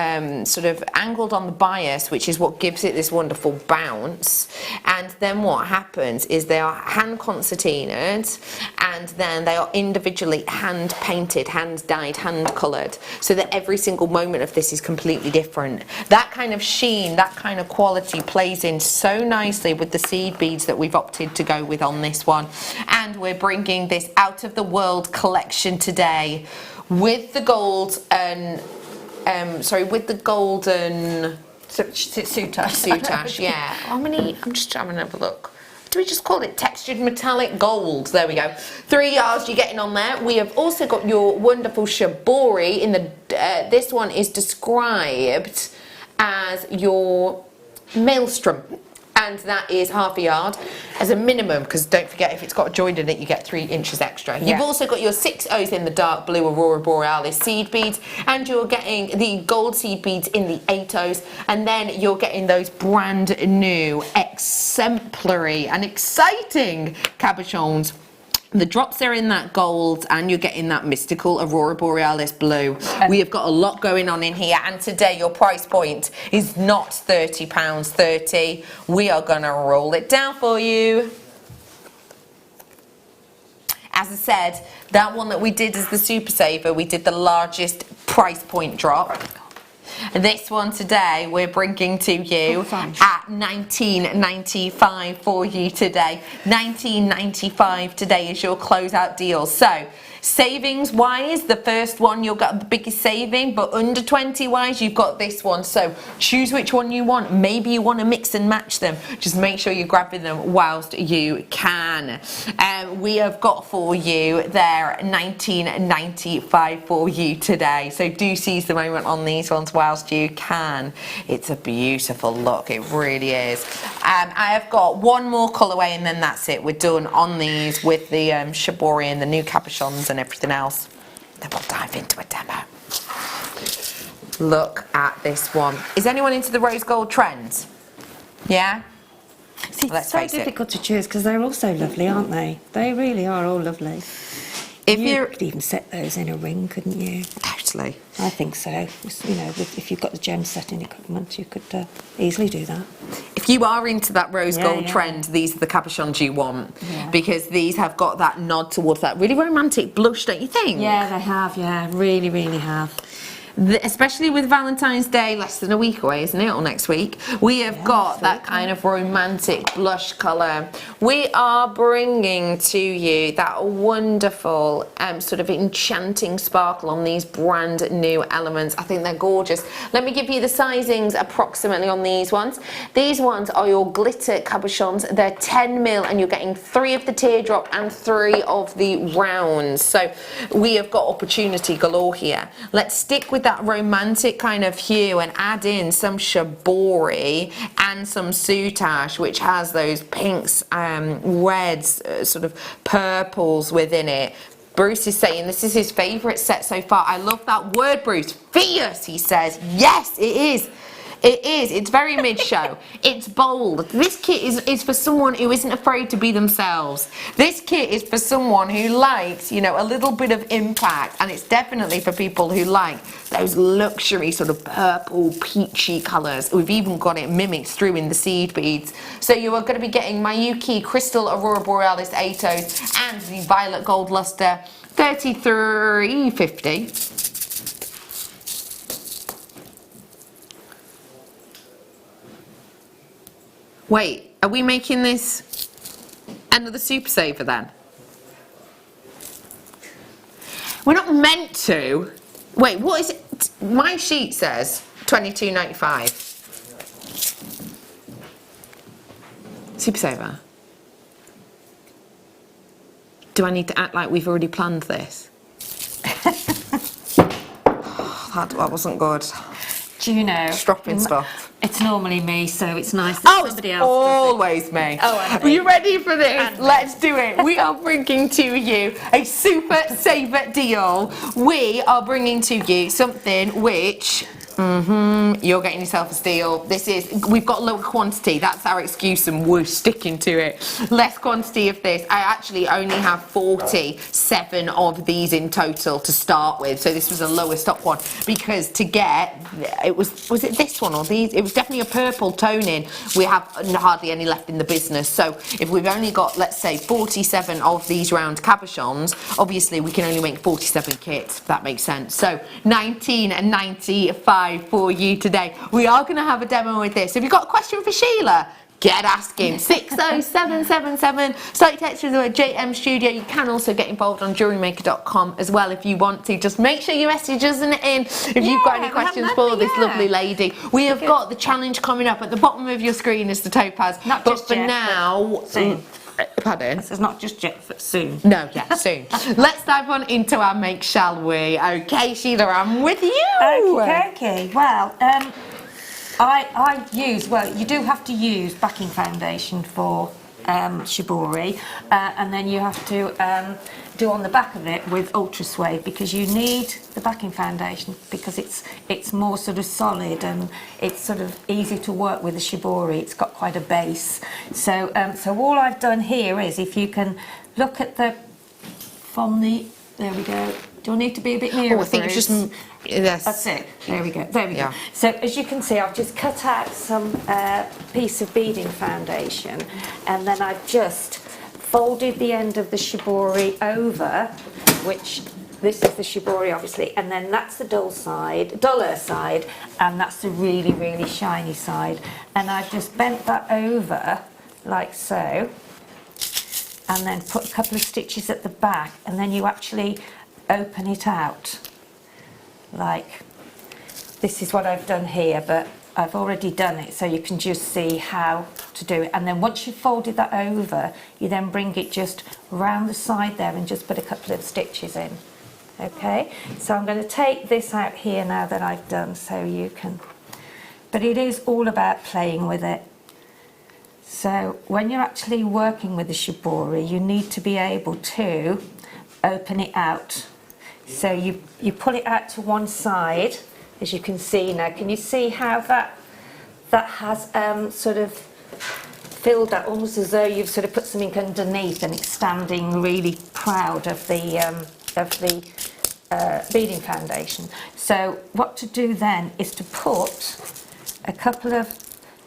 sort of angled on the bias, which is what gives it this wonderful bounce. And then what happens is they are hand concertinaed, and then they are individually hand painted, hand dyed, hand coloured, so that every single moment of this is completely different. That kind of sheen, that kind of quality plays in so nicely with the seed beads that we've opted to go with on this one. And we're bringing this out of the world collection today with the gold and with the golden soutache. Yeah. How many? I'm just having a look. Do we just call it textured metallic gold? There we go. 3 yards you're getting on there. We have also got your wonderful shibori in the. This one is described as your maelstrom. And that is ½ a yard as a minimum, because don't forget, if it's got a joint in it, you get 3 inches extra. You've also got your 6 O's in the dark blue Aurora Borealis seed beads, and you're getting the gold seed beads in the 8 O's, and then you're getting those brand new, exemplary and exciting cabochons. The drops are in that gold, and you're getting that mystical Aurora Borealis blue. We have got a lot going on in here, and today your price point is not £30.30. We are going to roll it down for you. As I said, that one that we did as the Super Saver, we did the largest price point drop. This one today we're bringing to you at £19.95 for you today. £19.95 today is your closeout deal. So savings wise, the first one you'll get the biggest saving, but under 20 wise you've got this one. So choose which one you want. Maybe you want to mix and match them. Just make sure you're grabbing them whilst you can. We have got for you there £19.95 for you today. So do seize the moment on these ones whilst whilst you can. It's a beautiful look, it really is. I have got one more colourway and then that's it. We're done on these with the shibori and the new cabochons and everything else. Then we'll dive into a demo. Look at this one. Is anyone into the rose gold trend? Yeah? See, Let's it's so face it. difficult to choose because they're all so lovely, aren't they? They really are all lovely. If you could even set those in a ring, couldn't you? Totally. I think so. You know, if you've got the gem set in equipment, you could easily do that. If you are into that rose gold trend, these are the cabochons you want because these have got that nod towards that really romantic blush, don't you think? Yeah, they have. Yeah, really, really have. Especially with Valentine's Day less than a week away, isn't it, or next week, we have got that kind of romantic blush colour. We are bringing to you that wonderful sort of enchanting sparkle on these brand new elements. I think they're gorgeous. Let me give you the sizings approximately on these ones. These ones are your glitter cabochons. They're 10mm and you're getting 3 of the teardrop and 3 of the rounds. So we have got opportunity galore here. Let's stick with that romantic kind of hue and add in some shibori and some soutache, which has those pinks, reds, sort of purples within it. Bruce is saying this is his favourite set so far. I love that word, Bruce. Fierce, he says. Yes, it is. It is. It's very mid-show. It's bold. This kit is for someone who isn't afraid to be themselves. This kit is for someone who likes, you know, a little bit of impact, and it's definitely for people who like those luxury sort of purple, peachy colours. We've even got it mimicked through in the seed beads. So you are going to be getting Mayuki Crystal Aurora Borealis 8-0s and the Violet Gold Luster 3350. Wait, are we making this another super saver then? We're not meant to. Wait, what is it? My sheet says $22.95. Super saver. Do I need to act like we've already planned this? That wasn't good. Do you know? Stropping stuff. It's normally me, so it's nice that somebody else always me. Are you ready for this? Let's do it. We are bringing to you a super saver deal. We are bringing to you something which you're getting yourself a steal. We've got lower quantity, that's our excuse, and we're sticking to it. Less quantity of this. I actually only have 47 of these in total to start with, so this was a lower stock one, because to get, was it this one or these? It was definitely a purple toning. We have hardly any left in the business, so if we've only got, let's say, 47 of these round cabochons, obviously we can only make 47 kits, if that makes sense. So $19.95 for you today. We are going to have a demo with this. Have you got a question for Sheila? Get asking. 60777. Slight text through the word JM Studio. You can also get involved on JewelleryMaker.com as well if you want to. Just make sure you message us in if you've got any questions for this lovely lady. We have got the challenge coming up. At the bottom of your screen is the topaz. Not but just for yet, now... Pardon? It's not just yet, but soon. No, yeah, soon. Let's dive on into our make, shall we? Okay, Sheila, I'm with you. Okay. Well, I use, you do have to use backing foundation for shibori, and then you have to do on the back of it with ultra suede, because you need the backing foundation because it's more sort of solid and it's sort of easy to work with the shibori. It's got quite a base. So all I've done here is, if you can look at there we go. Do I need to be a bit nearer? I think it's just... Yes. That's it. There we go. Go. So as you can see, I've just cut out some piece of beading foundation, and then I've just folded the end of the shibori over, which this is the shibori obviously, and then that's the duller side, and that's the really, really shiny side. And I've just bent that over like so, and then put a couple of stitches at the back, and then you actually open it out. Like, this is what I've done here, but I've already done it, so you can just see how to do it. And then once you've folded that over, you then bring it just round the side there and just put a couple of stitches in. Okay, so I'm going to take this out here now that I've done, so you can, but it is all about playing with it. So when you're actually working with the shibori, you need to be able to open it out. So you pull it out to one side, as you can see now. Can you see how that has sort of filled that, almost as though you've sort of put something underneath and it's standing really proud of the beading foundation. So what to do then is to put a couple of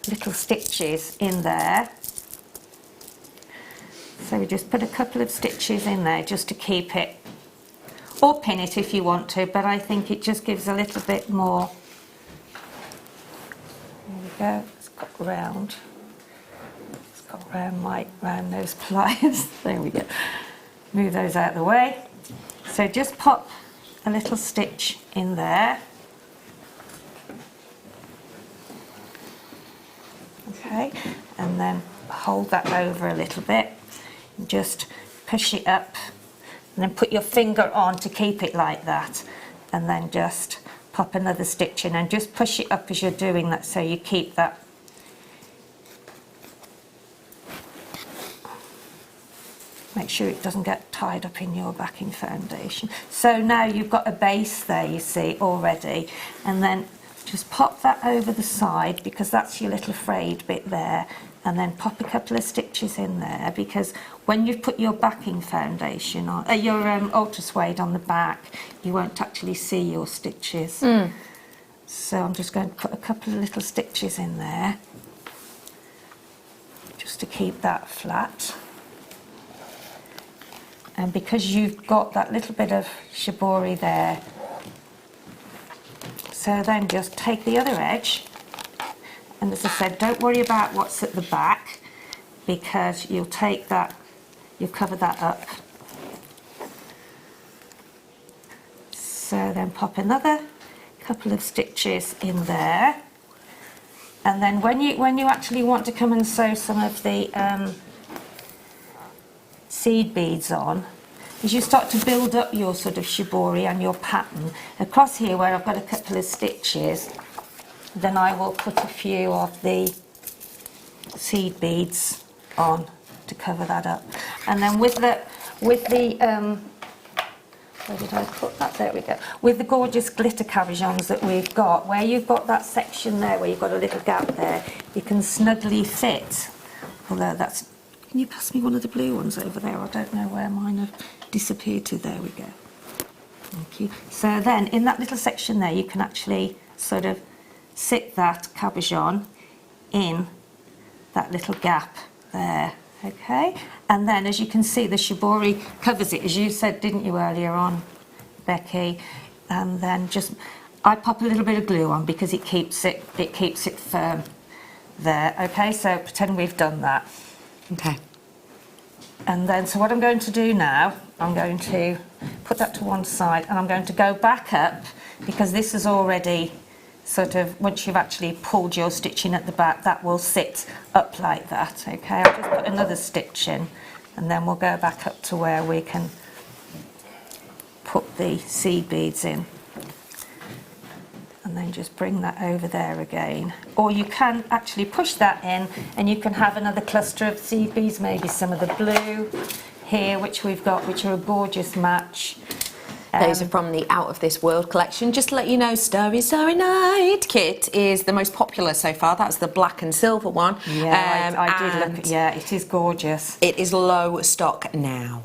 little stitches in there. So we just put a couple of stitches in there just to keep it, or pin it if you want to, but I think it just gives a little bit more. There we go, it's got round. It's got round those pliers. There we go. Move those out of the way. So just pop a little stitch in there. Okay, and then hold that over a little bit. And just push it up, and then put your finger on to keep it like that, and then just pop another stitch in and just push it up as you're doing that, so you keep that. Make sure it doesn't get tied up in your backing foundation. So now you've got a base there, you see, already, and then just pop that over the side, because that's your little frayed bit there, and then pop a couple of stitches in there, because when you've put your backing foundation on, your ultra suede on the back, you won't actually see your stitches. So I'm just going to put a couple of little stitches in there, just to keep that flat. And because you've got that little bit of shibori there, so then just take the other edge, and as I said, don't worry about what's at the back, because you'll take that, you'll cover that up. So then pop another couple of stitches in there, and then when you actually want to come and sew some of the seed beads on, as you start to build up your sort of shibori and your pattern, across here where I've got a couple of stitches, then I will put a few of the seed beads on to cover that up. And then with the where did I put that? There we go. With the gorgeous glitter cabochons that we've got, where you've got that section there where you've got a little gap there, you can snugly fit, although that's, can you pass me one of the blue ones over there? I don't know where mine have disappeared to. There we go. Thank you. So then in that little section there, you can actually sort of sit that cabochon in that little gap there. Okay, and then as you can see, the shibori covers it, as you said, didn't you, earlier on, Becky? And then just, I pop a little bit of glue on because it keeps it firm there. Okay, so pretend we've done that. Okay. And then, so what I'm going to do now, I'm going to put that to one side, and I'm going to go back up, because this is already sort of, once you've actually pulled your stitching at the back, that will sit up like that. Okay, I'll just put another stitch in, and then we'll go back up to where we can put the seed beads in, and then just bring that over there again. Or you can actually push that in, and you can have another cluster of seed beads, maybe some of the blue here, which we've got, which are a gorgeous match. Those are from the Out of This World collection. Just to let you know, Starry Starry Night kit is the most popular so far. That's the black and silver one. Yeah, I did look at, yeah, it is gorgeous. It is low stock now.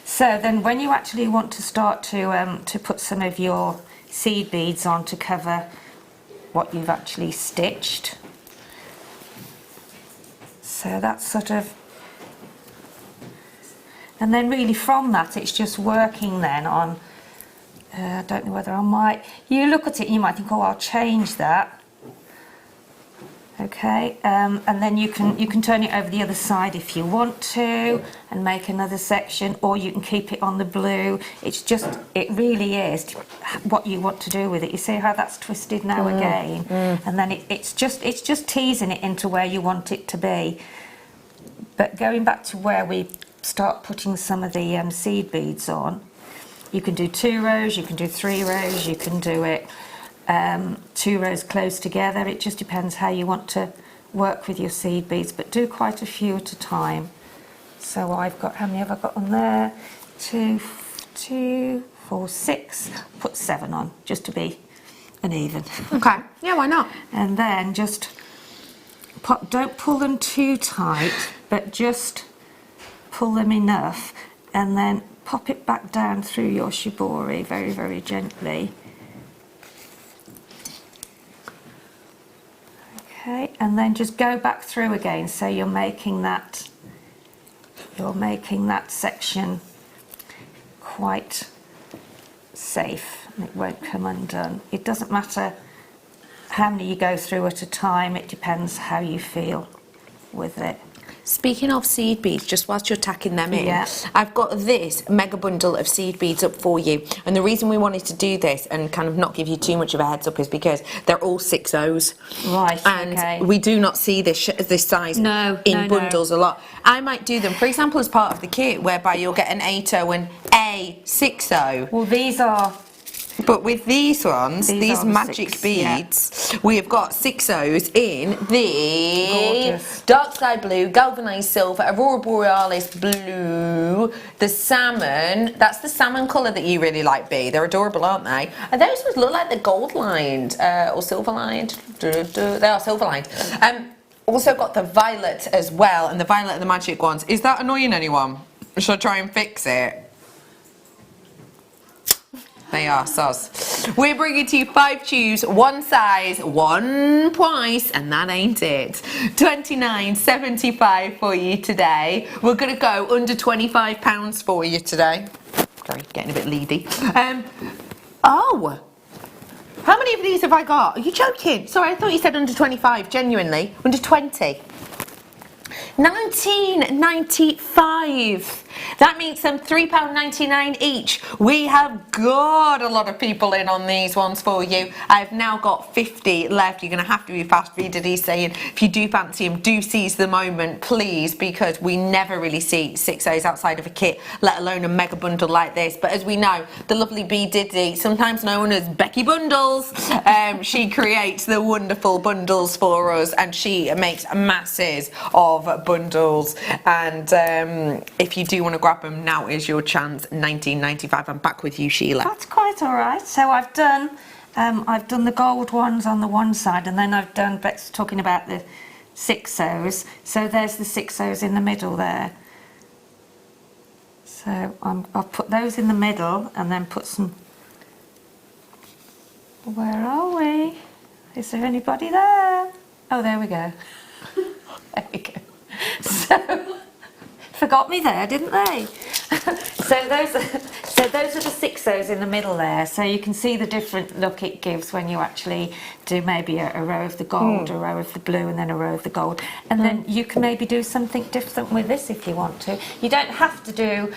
So then when you actually want to start to put some of your seed beads on to cover what you've actually stitched. So that's sort of, and then really from that it's just working then on, I don't know whether I might, you look at it and you might think, oh, I'll change that. Okay, and then you can turn it over the other side if you want to and make another section, or you can keep it on the blue. It's just, it really is what you want to do with it. You see how that's twisted now again, and then it's just teasing it into where you want it to be. But going back to where we start putting some of the seed beads on, You can do 2 rows, you can do 3 rows, you can do it 2 rows close together. It just depends how you want to work with your seed beads, but do quite a few at a time. So I've got, how many have I got on there? 2, 4, 6. Put 7 on just to be an even. Okay, yeah, why not? And then just don't pull them too tight, but just pull them enough, and then pop it back down through your shibori very, very gently. Okay, and then just go back through again, so you're making that section quite safe, and it won't come undone. It doesn't matter how many you go through at a time, it depends how you feel with it. Speaking of seed beads, just whilst you're tacking them in, Yeah. I've got this mega bundle of seed beads up for you. And the reason we wanted to do this and kind of not give you too much of a heads up is because they're all 6/0s. Right, and okay. we do not see this size in bundles a lot. I might do them, for example, as part of the kit, whereby you'll get an 8/0 and a 6/0. Well, these are... But with these ones, these are the magic 6, beads, we have got 6/0s in the Gorgeous. dark sky blue, galvanized silver, aurora borealis blue, the salmon. That's the salmon colour that you really like, B. They're adorable, aren't they? And those ones look like they're gold lined or silver lined. They are silver lined. Also got the violet as well, and the violet are the magic ones. Is that annoying anyone? Should I try and fix it? They are sus. We're bringing to you 5 tubes, 1 size, 1 price, and that ain't it. £29.75 for you today. We're going to go under £25 for you today. Sorry, getting a bit leady. Oh! How many of these have I got? Are you joking? Sorry, I thought you said under 25, genuinely. Under 20. £19.95. That means them £3.99 each. We have got a lot of people in on these ones for you. I've now got 50 left. You're going to have to be fast. He's saying if you do fancy them, do seize the moment, please, because we never really see 6/0s outside of a kit, let alone a mega bundle like this. But as we know, the lovely B Diddy, sometimes known as Becky Bundles, she creates the wonderful bundles for us, and she makes masses of bundles. And if you do want to grab them, now is your chance. £19.95. I'm back with you, Sheila. That's quite all right. So I've done the gold ones on the one side, and then I've done, Beck's talking about the 6/0s. So there's the 6/0s in the middle there. So I'll put those in the middle, and then put some. Where are we? Is there anybody there? Oh, there we go. There we go. So forgot me there, didn't they? So those are the 6/0s in the middle there. So you can see the different look it gives when you actually do maybe a row of the gold, a row of the blue, and then a row of the gold. And then you can maybe do something different with this if you want to. You don't have to do,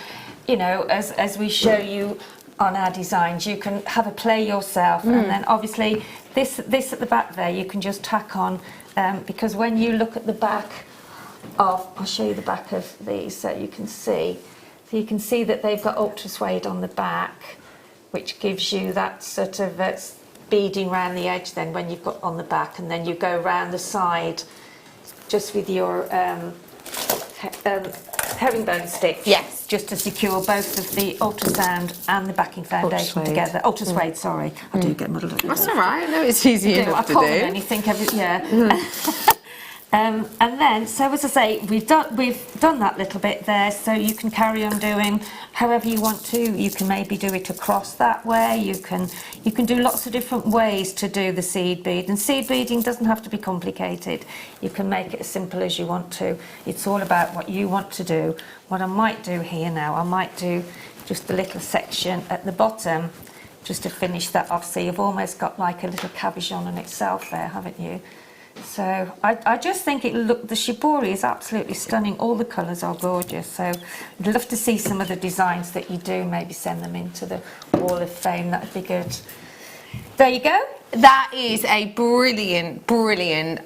you know, as we show you on our designs. You can have a play yourself, and then obviously this at the back there you can just tack on, because when you look at the back of, I'll show you the back of these so you can see. So you can see that they've got ultra suede on the back, which gives you that sort of beading around the edge then when you've got on the back, and then you go round the side just with your herringbone stick. Yes. Just to secure both of the ultrasound and the backing foundation together. Ultra suede, sorry. I do get muddled up. That's all right. I know it's easy enough to do. I can't anything. And then, so as I say, we've done that little bit there, so you can carry on doing however you want to. You can maybe do it across that way. You can do lots of different ways to do the seed bead, and seed beading doesn't have to be complicated. You can make it as simple as you want to. It's all about what you want to do. What I might do here now, I might do just a little section at the bottom just to finish that off. So you've almost got like a little cabochon on itself there, haven't you? So I just think the shibori is absolutely stunning. All the colours are gorgeous. So I'd love to see some of the designs that you do. Maybe send them into the Wall of Fame. That'd be good. There you go. That is a brilliant, brilliant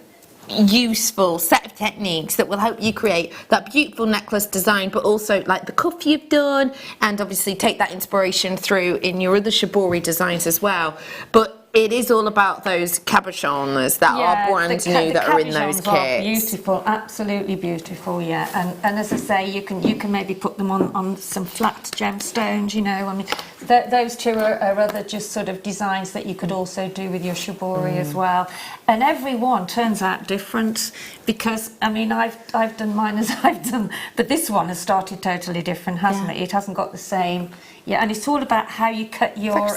useful set of techniques that will help you create that beautiful necklace design, but also like the cuff you've done, and obviously take that inspiration through in your other shibori designs as well. But it is all about those cabochons that are brand new, that are in those kits. Are beautiful, absolutely beautiful, yeah. And as I say, you can maybe put them on some flat gemstones, you know. I mean, those two are other just sort of designs that you could also do with your shibori as well. And every one turns out different, because I mean, I've done mine as I've done, but this one has started totally different, hasn't it? It hasn't got the same. Yeah, and it's all about how you cut your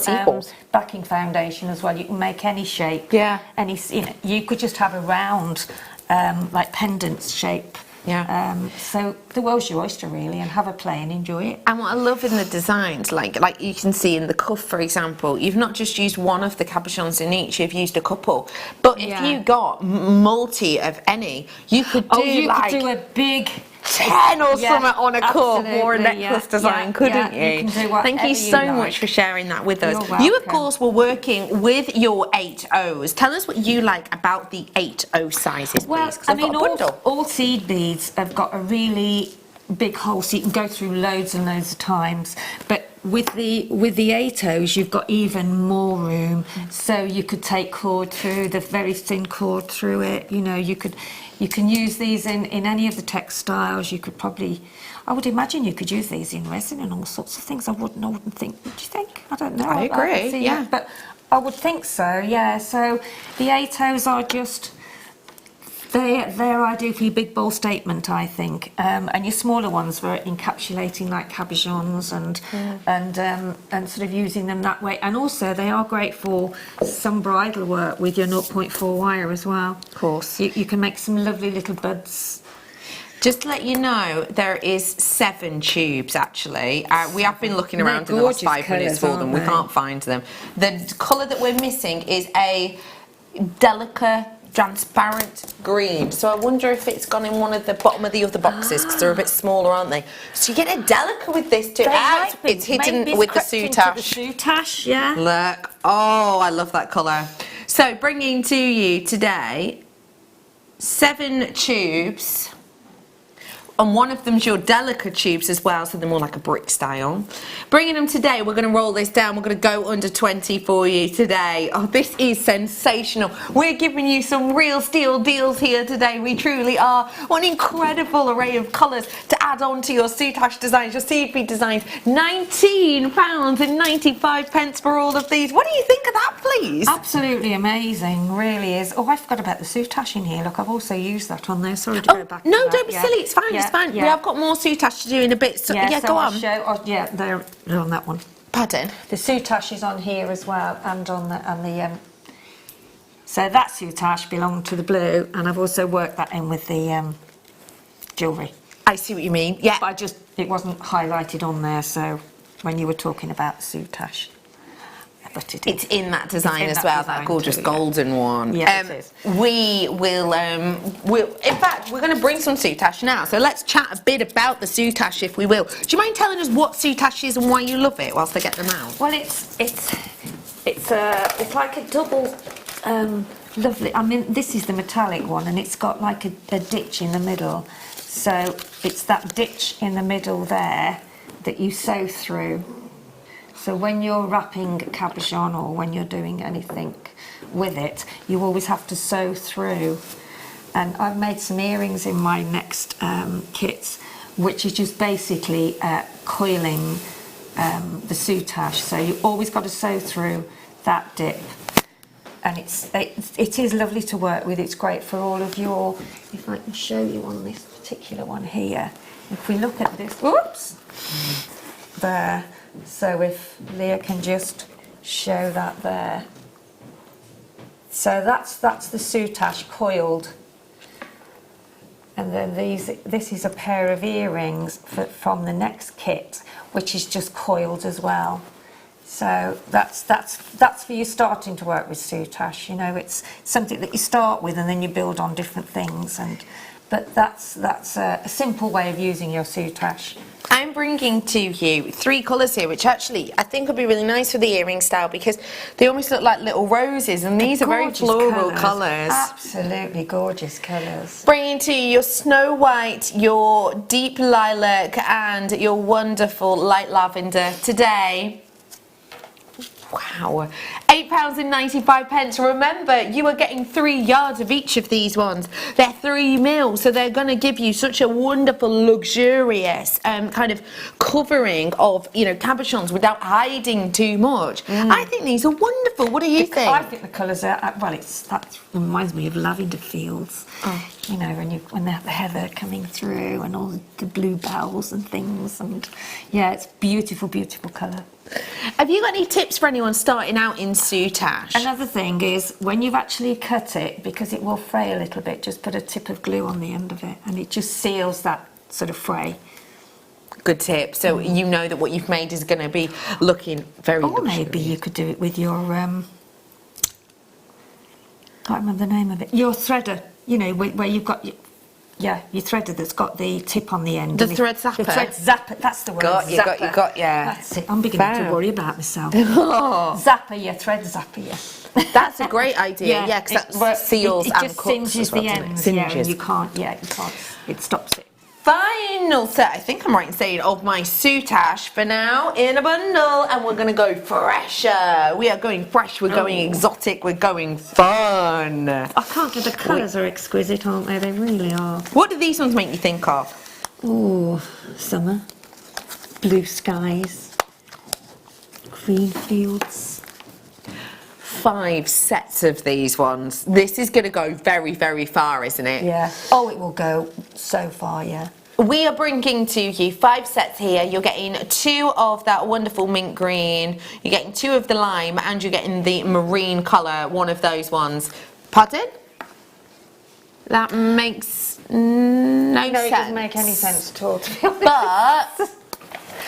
backing foundation as well. You can make any shape. Yeah. Any, you know, you could just have a round, like pendant shape. Yeah. So the world's your oyster, really, and have a play and enjoy it. And what I love in the designs, like you can see in the cuff, for example, you've not just used one of the cabochons in each, you've used a couple. But if you got multi of any, you could do could do a big 10 or something on a cuff or a necklace design, couldn't you? You can do Thank you so much for sharing that with us. You, of course, were working with your 8/0s. Tell us what you like about the 8/0 sizes, well, please. I mean, all seed beads have got a really big hole, so you can go through loads and loads of times. But with the 8/0s, you've got even more room, so you could take cord through, the very thin cord through it. You know, you can use these in any of the textiles. You could probably, I would imagine you could use these in resin and all sorts of things. I wouldn't think, would you think? I don't know. I agree, yeah. But I would think so, yeah. So the 8/0s are just, they're ideal for your big bold statement, I think. And your smaller ones for encapsulating like cabochons and sort of using them that way. And also they are great for some bridal work with your 0.4 wire as well. Of course. You can make some lovely little buds. Just to let you know, there is 7 tubes actually. We have been looking around in the last 5 minutes for them. We can't find them. The colour that we're missing is a delicate transparent green, so I wonder if it's gone in one of the bottom of the other boxes, because they're a bit smaller, aren't they? So you get a delicate with this too. It's hidden with the soutache. Yeah. Look, oh, I love that colour. So bringing to you today 7 tubes, and one of them's your delicate tubes as well, so they're more like a brick style. Bringing them today, we're going to roll this down, we're going to go under 20 for you today. Oh, this is sensational. We're giving you some real steal deals here today, we truly are. What an incredible array of colours to add on to your soutache designs, your seed bead designs. £19.95 for all of these. What do you think of that, please? Absolutely amazing, really is. Oh, I forgot about the soutache in here. Look, I've also used that on there. Sorry to go back to no, that. Don't be silly, it's fine, it's fine. We have got more soutache to do in a bit, so yeah, go on. Yeah, they're on that one. Pardon? The soutache is on here as well, and on the so that soutache belonged to the blue, and I've also worked that in with the jewellery. I see what you mean, yeah. But it wasn't highlighted on there, so when you were talking about the soutache. But it's in that design as well, that gorgeous golden one. Yeah, it is. We will, in fact, we're going to bring some soutache now, so let's chat a bit about the soutache, if we will. Do you mind telling us what soutache is and why you love it whilst I get them out? Well, it's like a double, lovely. I mean, this is the metallic one, and it's got like a ditch in the middle. So it's that ditch in the middle there that you sew through. So when you're wrapping cabochon or when you're doing anything with it, you always have to sew through. And I've made some earrings in my next kits, which is just basically coiling the soutache. So you always got to sew through that dip. And it is lovely to work with. It's great for all of your, if I can show you on this particular one here. If we look at this, whoops, there. So if Leah can just show that there. So that's the soutache coiled. And then this is a pair of earrings from the next kit, which is just coiled as well. So that's for you starting to work with soutache. You know, it's something that you start with and then you build on different things. but that's a simple way of using your soutache. I'm bringing to you 3 colours here, which actually I think would be really nice for the earring style because they almost look like little roses, and these are very floral colours. Absolutely gorgeous colours. Bringing to you your snow white, your deep lilac, and your wonderful light lavender today. Wow, £8.95. Remember, you are getting 3 yards of each of these ones. They're 3 mil, so they're going to give you such a wonderful, luxurious kind of covering of, you know, cabochons without hiding too much. I think these are wonderful. What do you think? I think the colours are, well, that reminds me of lavender fields. You know, when they have the heather coming through and all the bluebells and things, and yeah, it's beautiful, beautiful colour. Have you got any tips for anyone starting out in soutache? Another thing is when you've actually cut it, because it will fray a little bit, just put a tip of glue on the end of it and it just seals that sort of fray. Good tip. So you know that what you've made is going to be looking very luxurious. Maybe you could do it with your can't remember the name of it. Your threader, you know, where you've got your threader that's got the tip on the end. The thread zapper. The thread zapper. That's the word. Got you. That's it. I'm beginning to worry about myself. Zapper, yeah, thread zapper, yeah. That's a great idea. Yeah, because that seals it and just cuts singes as well, the doesn't it? ends. Singes. Yeah, you can't. It stops it. Final set, I think I'm right in saying, of my soutache for now in a bundle, and we're going to go fresher. We are going fresh, we're going exotic, we're going fun. I can't get the colours are exquisite, aren't they? They really are. What do these ones make you think of? Oh, summer, blue skies, green fields. 5 sets of these ones. This is going to go very, very far, isn't it? Yeah. Oh, it will go so far, yeah. We are bringing to you 5 sets here. You're getting 2 of that wonderful mint green, you're getting 2 of the lime, and you're getting the marine colour, one of those ones. Pardon? That makes no sense. It doesn't make any sense at all, to be honest. But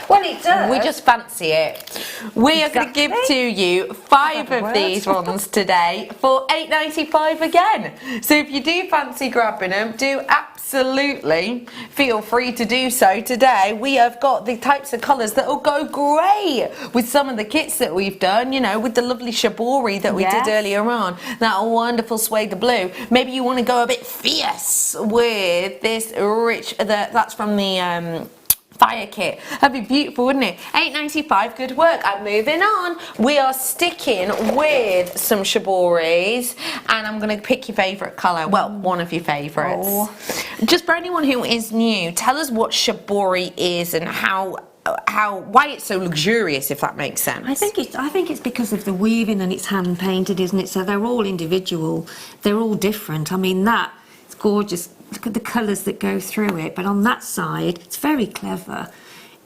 well, it does. we just fancy it. We are going to give to you 5 of these ones today for £8.95 again. So if you do fancy grabbing them, do absolutely feel free to do so today. We have got the types of colours that will go great with some of the kits that we've done, you know, with the lovely shibori that we did earlier on, that wonderful suede blue. Maybe you want to go a bit fierce with this rich, that's from the fire kit. That'd be beautiful, wouldn't it? £8.95, good work. I'm moving on. We are sticking with some shiboris, and I'm going to pick your favourite colour. Well, one of your favourites. Just for anyone who is new, tell us what shibori is and why it's so luxurious, if that makes sense. I think it's because of the weaving, and it's hand painted, isn't it? So they're all individual. They're all different. I mean, it's gorgeous. Look at the colours that go through it, but on that side, it's very clever.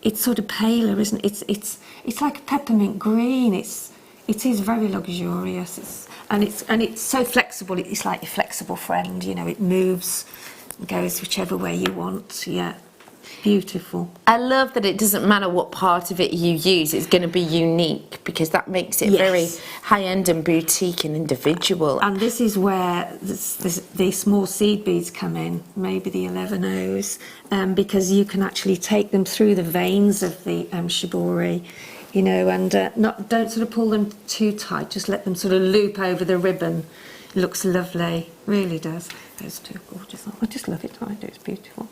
It's sort of paler, isn't it? It's like a peppermint green. It is very luxurious. And it's so flexible. It's like your flexible friend. You know, it moves, and goes whichever way you want. Yeah. Beautiful. I love that it doesn't matter what part of it you use, it's going to be unique, because that makes it very high-end and boutique and individual. And this is where the small seed beads come in, maybe the 11Os, because you can actually take them through the veins of the shibori, you know, and don't sort of pull them too tight, just let them sort of loop over the ribbon. It looks lovely, really does. Those two are gorgeous. I just love it. I do, it's beautiful.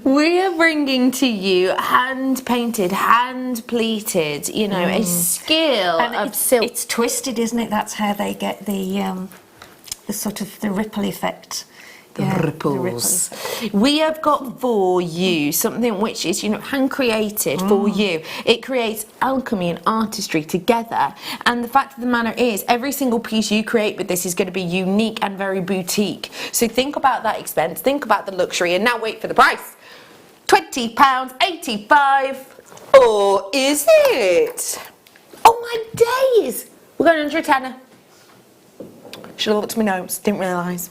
We are bringing to you hand-painted, hand-pleated, you know, a skill of silk. It's twisted, isn't it? That's how they get the sort of the ripple effect. The ripples. We have got for you something which is, you know, hand-created for you. It creates alchemy and artistry together. And the fact of the matter is, every single piece you create with this is going to be unique and very boutique. So think about that expense, think about the luxury, and now wait for the price. £20.85. Or is it? Oh my days! We're going under a tenner. Should have looked at my notes, didn't realise.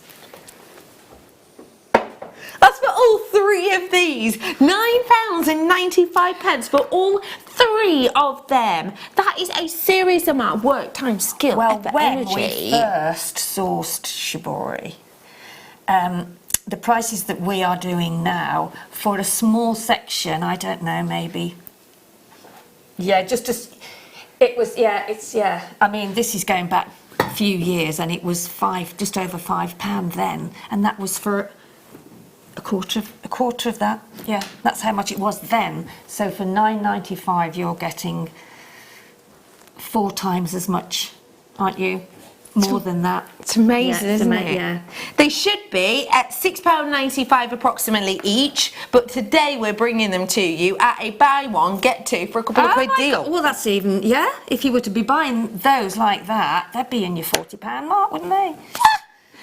That's for all 3 of these. £9.95 for all 3 of them. That is a serious amount of work, time, skill, effort, energy. When we first sourced shibori, the prices that we are doing now for a small section, I don't know, maybe. Yeah, I mean, this is going back a few years, and it was just over £5 then, and that was for a quarter of that. Yeah, that's how much it was then. So for £9.95, you're getting 4 times as much, aren't you? More than that. It's amazing, yeah, isn't it? Yeah. They should be at £6.95 approximately each, but today we're bringing them to you at a buy one, get two for a couple of quid deal. Well, that's even, yeah, if you were to be buying those like that, they'd be in your £40 mark, wouldn't they?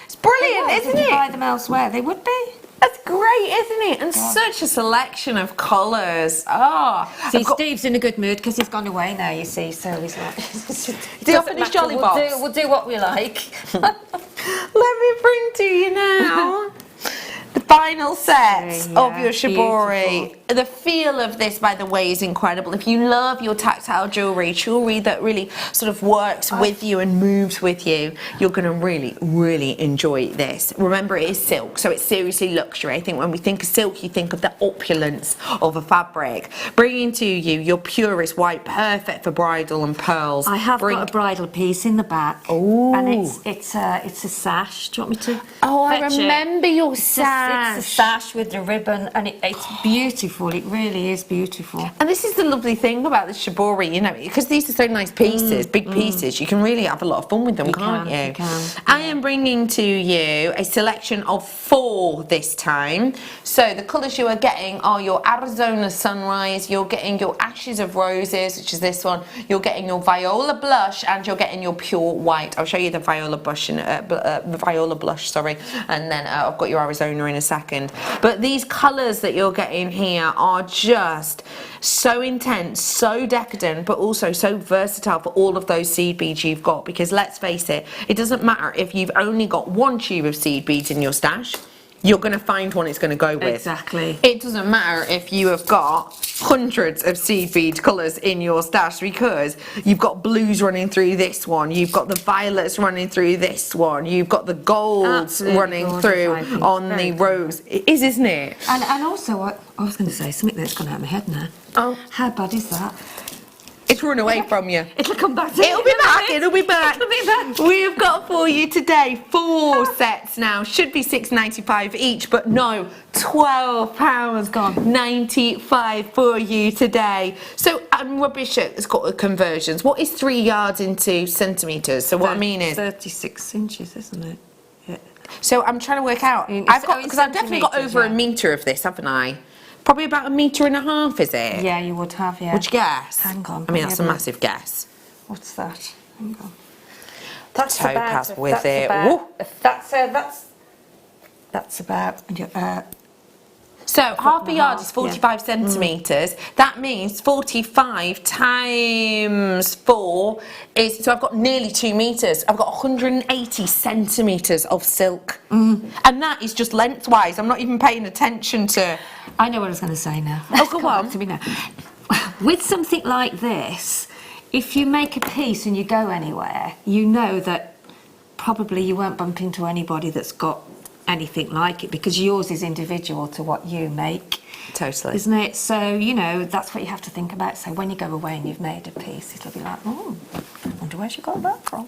It's brilliant, isn't If you it? buy them elsewhere, they would be. That's great, isn't it? And such a selection of colours. See, Steve's in a good mood because he's gone away now, you see, so he's like... He offered his jolly box. We'll do what we like. Let me bring to you now the final set of your shibori. Beautiful. The feel of this, by the way, is incredible. If you love your tactile jewellery that really sort of works with you and moves with you, you're going to really, really enjoy this. Remember, it is silk, so it's seriously luxury. I think when we think of silk, you think of the opulence of a fabric. Bringing to you your purest white, perfect for bridal and pearls. I have got a bridal piece in the back. Ooh. And it's a sash. Do you want me to? Oh, I fetch it? remember your sash. It's a sash with the ribbon, and it's beautiful. It really is beautiful. And this is the lovely thing about the shibori, you know, because these are so nice pieces, big pieces, you can really have a lot of fun with them, can't you? You can. I am bringing to you a selection of 4 this time. So the colours you are getting are your Arizona Sunrise, you're getting your Ashes of Roses, which is this one, you're getting your Viola Blush, and you're getting your Pure White. I'll show you the Viola Blush, and and then I've got your Arizona in a second. But these colours that you're getting here are just so intense, so decadent, but also so versatile for all of those seed beads you've got, because let's face it, it doesn't matter if you've only got 1 tube of seed beads in your stash, you're going to find one it's going to go with. Exactly. It doesn't matter if you have got hundreds of seed bead colours in your stash, because you've got blues running through this one, you've got the violets running through this one, you've got the golds running through on the rose. It is, isn't it? And also, I was going to say something that's gone out of my head now. Oh. How bad is that? It's run away from you. It'll come back. It'll be back. It'll be back. It'll be back. We've got for you today 4 sets now. Should be £6.95 each, but no, £12 gone. 95 for you today. So I'm rubbish at conversions. What is 3 yards into centimetres? So what I mean is 36 inches, isn't it? Yeah. So I'm trying to work out. Because I've definitely got over a metre of this, haven't I? Probably about 1.5 metres, is it? Yeah, you would have, yeah. Would you guess? Hang on. I mean, that's a massive guess. What's that? Hang on. That's topaz with it. That's about. So half a yard is 45 centimetres. That means 45 times 4 is, so I've got nearly 2 metres. I've got 180 centimetres of silk. And that is just lengthwise. I'm not even paying attention to... I know what I was going to say now. Oh, go on. To me now. With something like this, if you make a piece and you go anywhere, you know that probably you won't bump into anybody that's got anything like it, because yours is individual to what you make. Totally. Isn't it? So, you know, that's what you have to think about. So when you go away and you've made a piece, it'll be like, oh, I wonder where she got that from.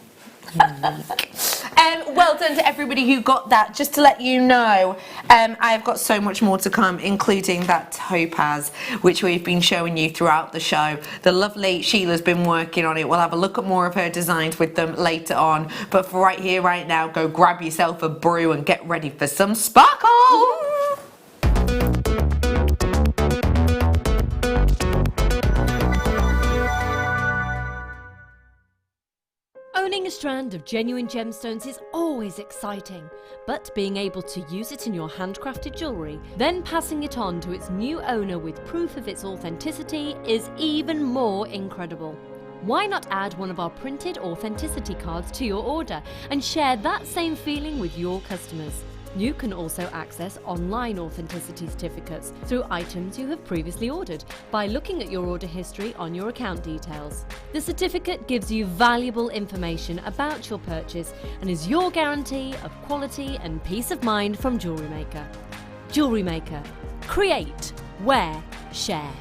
Well done to everybody who got that. Just to let you know, I have got so much more to come, including that topaz, which we've been showing you throughout the show. The lovely Sheila's been working on it. We'll have a look at more of her designs with them later on. But for right here, right now, go grab yourself a brew and get ready for some sparkle. Owning a strand of genuine gemstones is always exciting, but being able to use it in your handcrafted jewellery, then passing it on to its new owner with proof of its authenticity is even more incredible. Why not add one of our printed authenticity cards to your order and share that same feeling with your customers? You can also access online authenticity certificates through items you have previously ordered by looking at your order history on your account details. The certificate gives you valuable information about your purchase and is your guarantee of quality and peace of mind from Jewellery Maker. Jewellery Maker. Create, wear, share.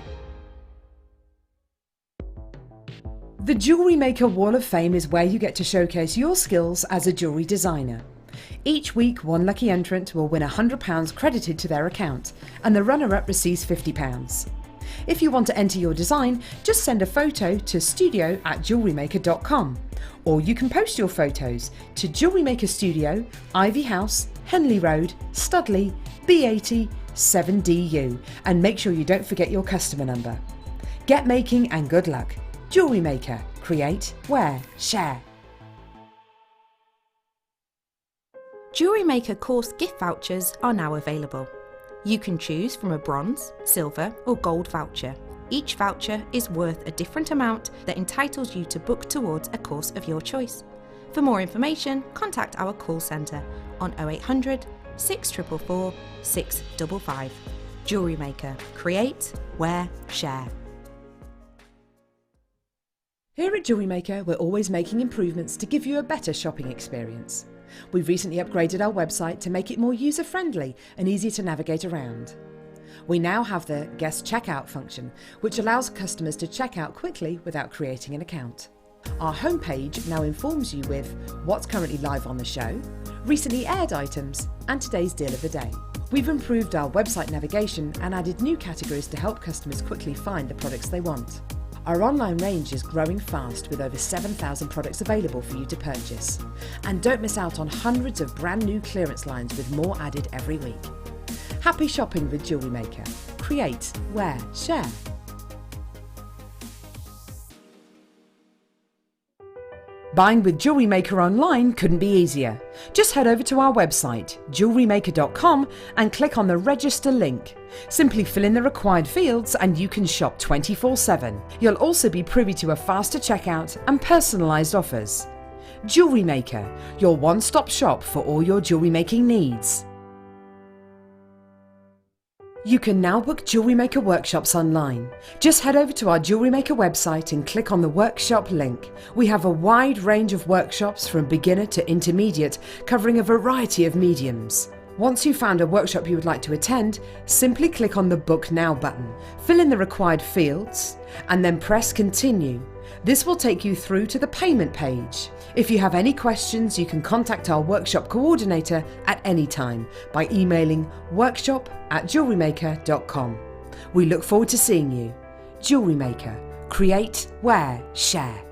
The Jewellery Maker Wall of Fame is where you get to showcase your skills as a jewellery designer. Each week, one lucky entrant will win £100 credited to their account, and the runner-up receives £50. If you want to enter your design, just send a photo to studio@jewellerymaker.com, or you can post your photos to Jewellery Maker Studio, Ivy House, Henley Road, Studley, B80 7DU, and make sure you don't forget your customer number. Get making and good luck. Jewellery Maker. Create, wear, share. Jewellery Maker course gift vouchers are now available. You can choose from a bronze, silver or gold voucher. Each voucher is worth a different amount that entitles you to book towards a course of your choice. For more information, contact our call centre on 0800 644 655. Jewellery Maker. Create, wear, share. Here at Jewellery Maker, we're always making improvements to give you a better shopping experience. We've recently upgraded our website to make it more user-friendly and easier to navigate around. We now have the guest checkout function, which allows customers to check out quickly without creating an account. Our homepage now informs you with what's currently live on the show, recently aired items, and today's deal of the day. We've improved our website navigation and added new categories to help customers quickly find the products they want. Our online range is growing fast with over 7,000 products available for you to purchase. And don't miss out on hundreds of brand new clearance lines with more added every week. Happy shopping with Jewellery Maker. Create, wear, share. Buying with Jewellery Maker online couldn't be easier. Just head over to our website, JewelleryMaker.com, and click on the register link. Simply fill in the required fields and you can shop 24/7. You'll also be privy to a faster checkout and personalised offers. Jewellery Maker, your one-stop shop for all your jewellery making needs. You can now book Jewellery Maker workshops online. Just head over to our Jewellery Maker website and click on the workshop link. We have a wide range of workshops from beginner to intermediate, covering a variety of mediums. Once you've found a workshop you would like to attend, simply click on the Book Now button, fill in the required fields, and then press Continue. This will take you through to the payment page. If you have any questions, you can contact our workshop coordinator at any time by emailing workshop@jewellerymaker.com. We look forward to seeing you. Jewellery Maker. Create, wear, share.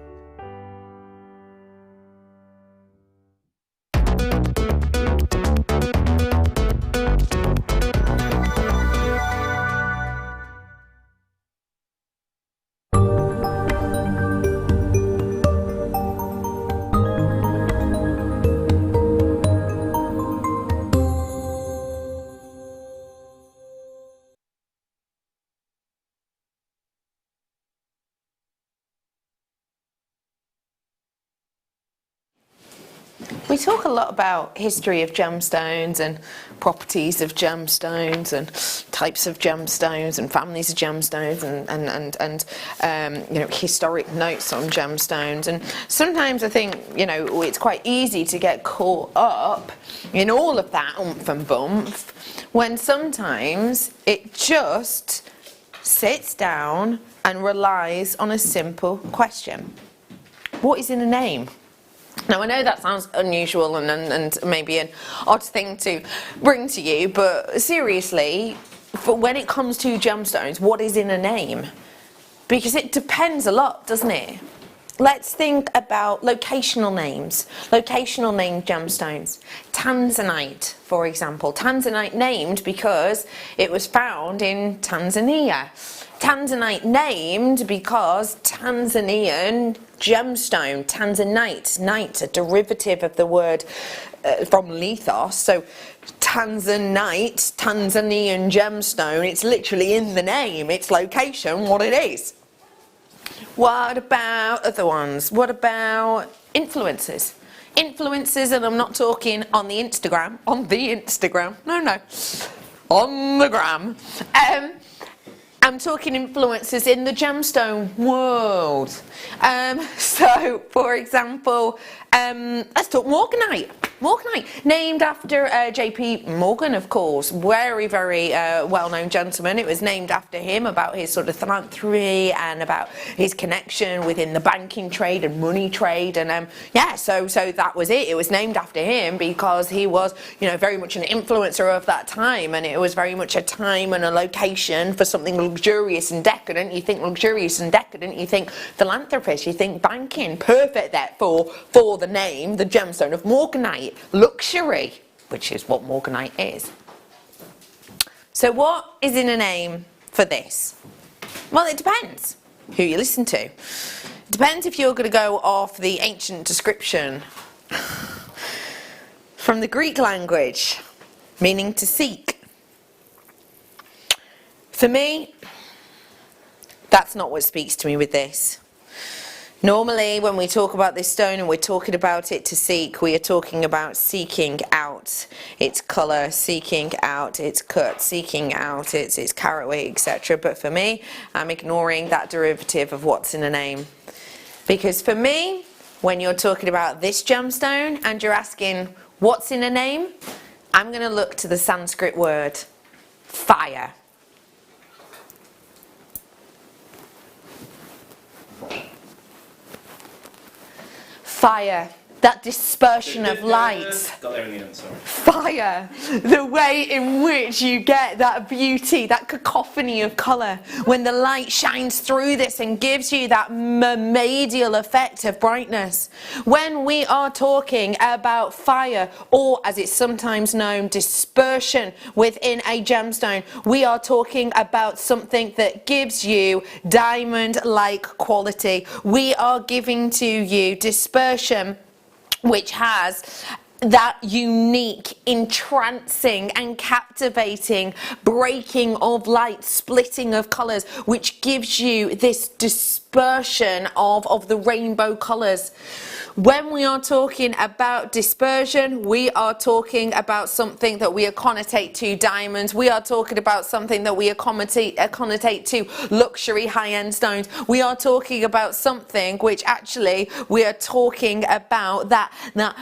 We talk a lot about history of gemstones and properties of gemstones and types of gemstones and families of gemstones and you know, historic notes on gemstones. And sometimes I think, you know, it's quite easy to get caught up in all of that oomph and bump when sometimes it just sits down and relies on a simple question. What is in a name? Now, I know that sounds unusual and maybe an odd thing to bring to you, but seriously, for when it comes to gemstones, what is in a name? Because it depends a lot, doesn't it? Let's think about locational names, locational named gemstones. Tanzanite, for example. Tanzanite named because it was found in Tanzania. Tanzanite named because Tanzanian gemstone, Tanzanite, nite, a derivative of the word from lithos, so Tanzanite, Tanzanian gemstone, it's literally in the name, its location, what it is. What about other ones? What about influences? influencers, and I'm not talking on the Instagram, no, on the gram. I'm talking influencers in the gemstone world. So, for example, let's talk Morganite. Morganite, named after J.P. Morgan, of course, very, very well-known gentleman. It was named after him, about his sort of philanthropy and about his connection within the banking trade and money trade, and yeah, so that was it. It was named after him because he was, you know, very much an influencer of that time, and it was very much a time and a location for something luxurious and decadent. You think luxurious and decadent, you think philanthropist, you think banking. Perfect there for the name, the gemstone of Morganite. Luxury, which is what Morganite is. So what is in a name for this? Well, it depends who you listen to. It depends if you're going to go off the ancient description from the Greek language, meaning to seek. For me, that's not what speaks to me with this. Normally, when we talk about this stone and we're talking about it to seek, we are talking about seeking out its colour, seeking out its cut, seeking out its carat weight, etc. But for me, I'm ignoring that derivative of what's in a name. Because for me, when you're talking about this gemstone and you're asking what's in a name, I'm going to look to the Sanskrit word fire. Fire, that dispersion of light. Got there in the end, sorry. Fire, the way in which you get that beauty, that cacophony of colour, when the light shines through this and gives you that mermaidial effect of brightness. When we are talking about fire, or as it's sometimes known, dispersion within a gemstone, we are talking about something that gives you diamond-like quality. We are giving to you dispersion which has that unique, entrancing and captivating breaking of light, splitting of colours, which gives you this dispersion of the rainbow colours. When we are talking about dispersion, we are talking about something that we connotate to diamonds. We are talking about something that we connotate to luxury high-end stones. We are talking about something which actually we are talking about that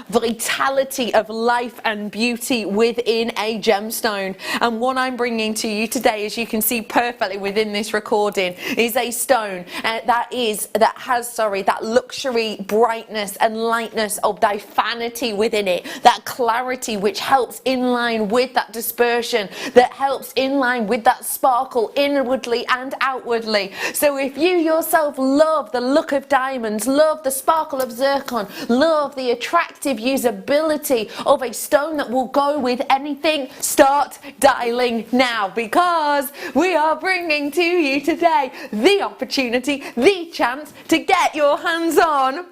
vitality of life and beauty within a gemstone. And what I'm bringing to you today, as you can see perfectly within this recording, is a stone that has that luxury brightness and lightness of diaphanity within it, that clarity which helps in line with that dispersion, that helps in line with that sparkle inwardly and outwardly. So if you yourself love the look of diamonds, love the sparkle of zircon, love the attractive usability of a stone that will go with anything, start dialing now, because we are bringing to you today the opportunity, the chance to get your hands on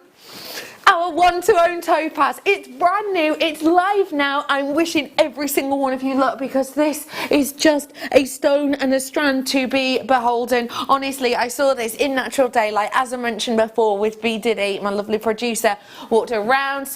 our one-to-own topaz. It's brand new, it's live now. I'm wishing every single one of you luck, because this is just a stone and a strand to be beholden. Honestly, I saw this in natural daylight, as I mentioned before, with B Diddy, my lovely producer, walked around.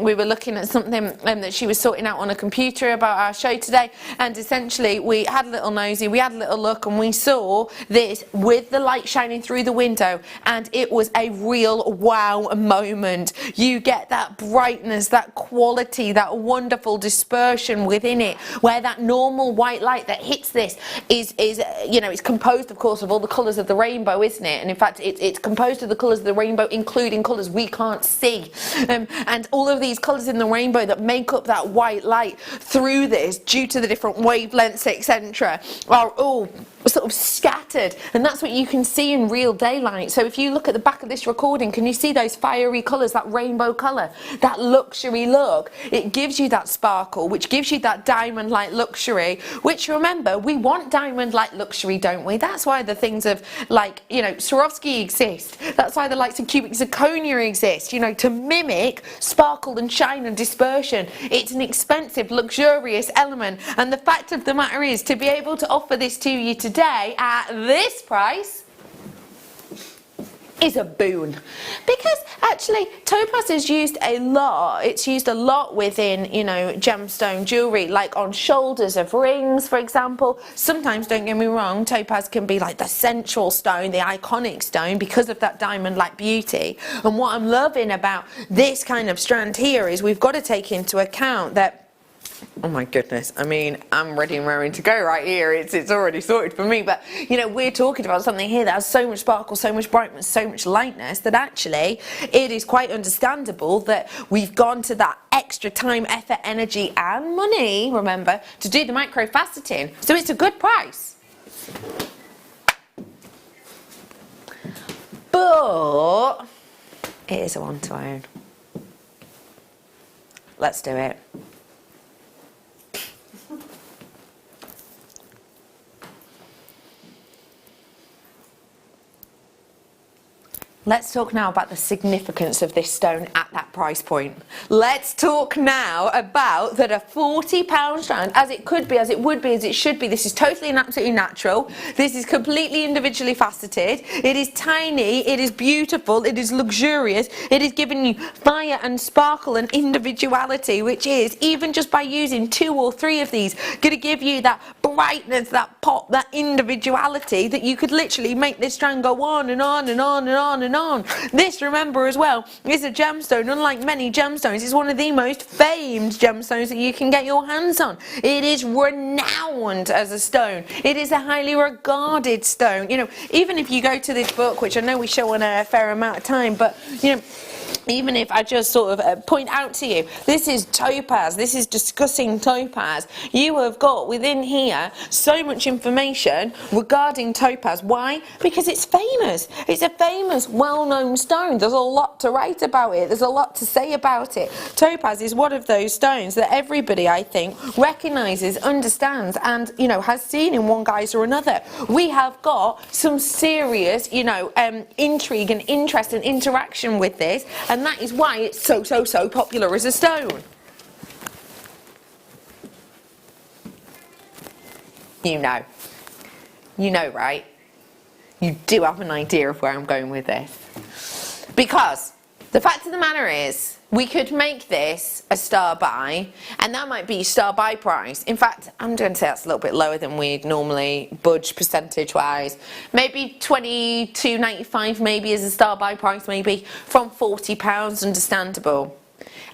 We were looking at something that she was sorting out on a computer about our show today, and essentially we had a little nosy, we had a little look, and we saw this with the light shining through the window, and it was a real wow moment. You get that brightness, that quality, that wonderful dispersion within it, where that normal white light that hits this is you know, it's composed, of course, of all the colours of the rainbow, isn't it? And in fact, it's composed of the colours of the rainbow, including colours we can't see. And all of these colours in the rainbow that make up that white light through this, due to the different wavelengths, etc., are all sort of scattered, and that's what you can see in real daylight. So if you look at the back of this recording, can you see those fiery colours, that rainbow colour, that luxury look? It gives you that sparkle, which gives you that diamond-like luxury, which, remember, we want diamond-like luxury, don't we? That's why the things of, like, you know, Swarovski exist. That's why the likes of cubic zirconia exist, you know, to mimic sparkle and shine and dispersion. It's an expensive, luxurious element, and the fact of the matter is, to be able to offer this to you today at this price, is a boon, because actually topaz is used a lot. It's used a lot within, you know, gemstone jewelry, like on shoulders of rings, for example. Sometimes, don't get me wrong, topaz can be like the central stone, the iconic stone, because of that diamond-like beauty. And what I'm loving about this kind of strand here is we've got to take into account that, oh my goodness, I mean, I'm ready and raring to go right here. It's already sorted for me. But, you know, we're talking about something here that has so much sparkle, so much brightness, so much lightness, that actually it is quite understandable that we've gone to that extra time, effort, energy and money, remember, to do the micro faceting. So it's a good price. But it is a one to own. Let's do it. Let's talk now about the significance of this stone at that price point. Let's talk now about that a £40 strand, as it could be, as it would be, as it should be. This is totally and absolutely natural. This is completely individually faceted. It is tiny, it is beautiful, it is luxurious. It is giving you fire and sparkle and individuality, which is, even just by using 2 or 3 of these, going to give you that brightness, that pop, that individuality, that you could literally make this strand go on and on and on and on and on. This, remember as well, is a gemstone. Unlike many gemstones, it's one of the most famed gemstones that you can get your hands on. It is renowned as a stone. It is a highly regarded stone. You know, even if you go to this book, which I know we show on a fair amount of time, but you know, even if I just sort of point out to you, this is topaz, this is discussing topaz. You have got within here so much information regarding topaz. Why? Because it's famous. It's a famous, well-known stone. There's a lot to write about it. There's a lot to say about it. Topaz is one of those stones that everybody, I think, recognises, understands, and, you know, has seen in one guise or another. We have got some serious, you know, intrigue and interest and interaction with this. And that is why it's so popular as a stone. You know, right? You do have an idea of where I'm going with this. Because the fact of the matter is, we could make this a star buy, and that might be star buy price. In fact, I'm going to say that's a little bit lower than we'd normally budge percentage wise. Maybe £22.95 maybe is a star buy price, maybe from £40, understandable.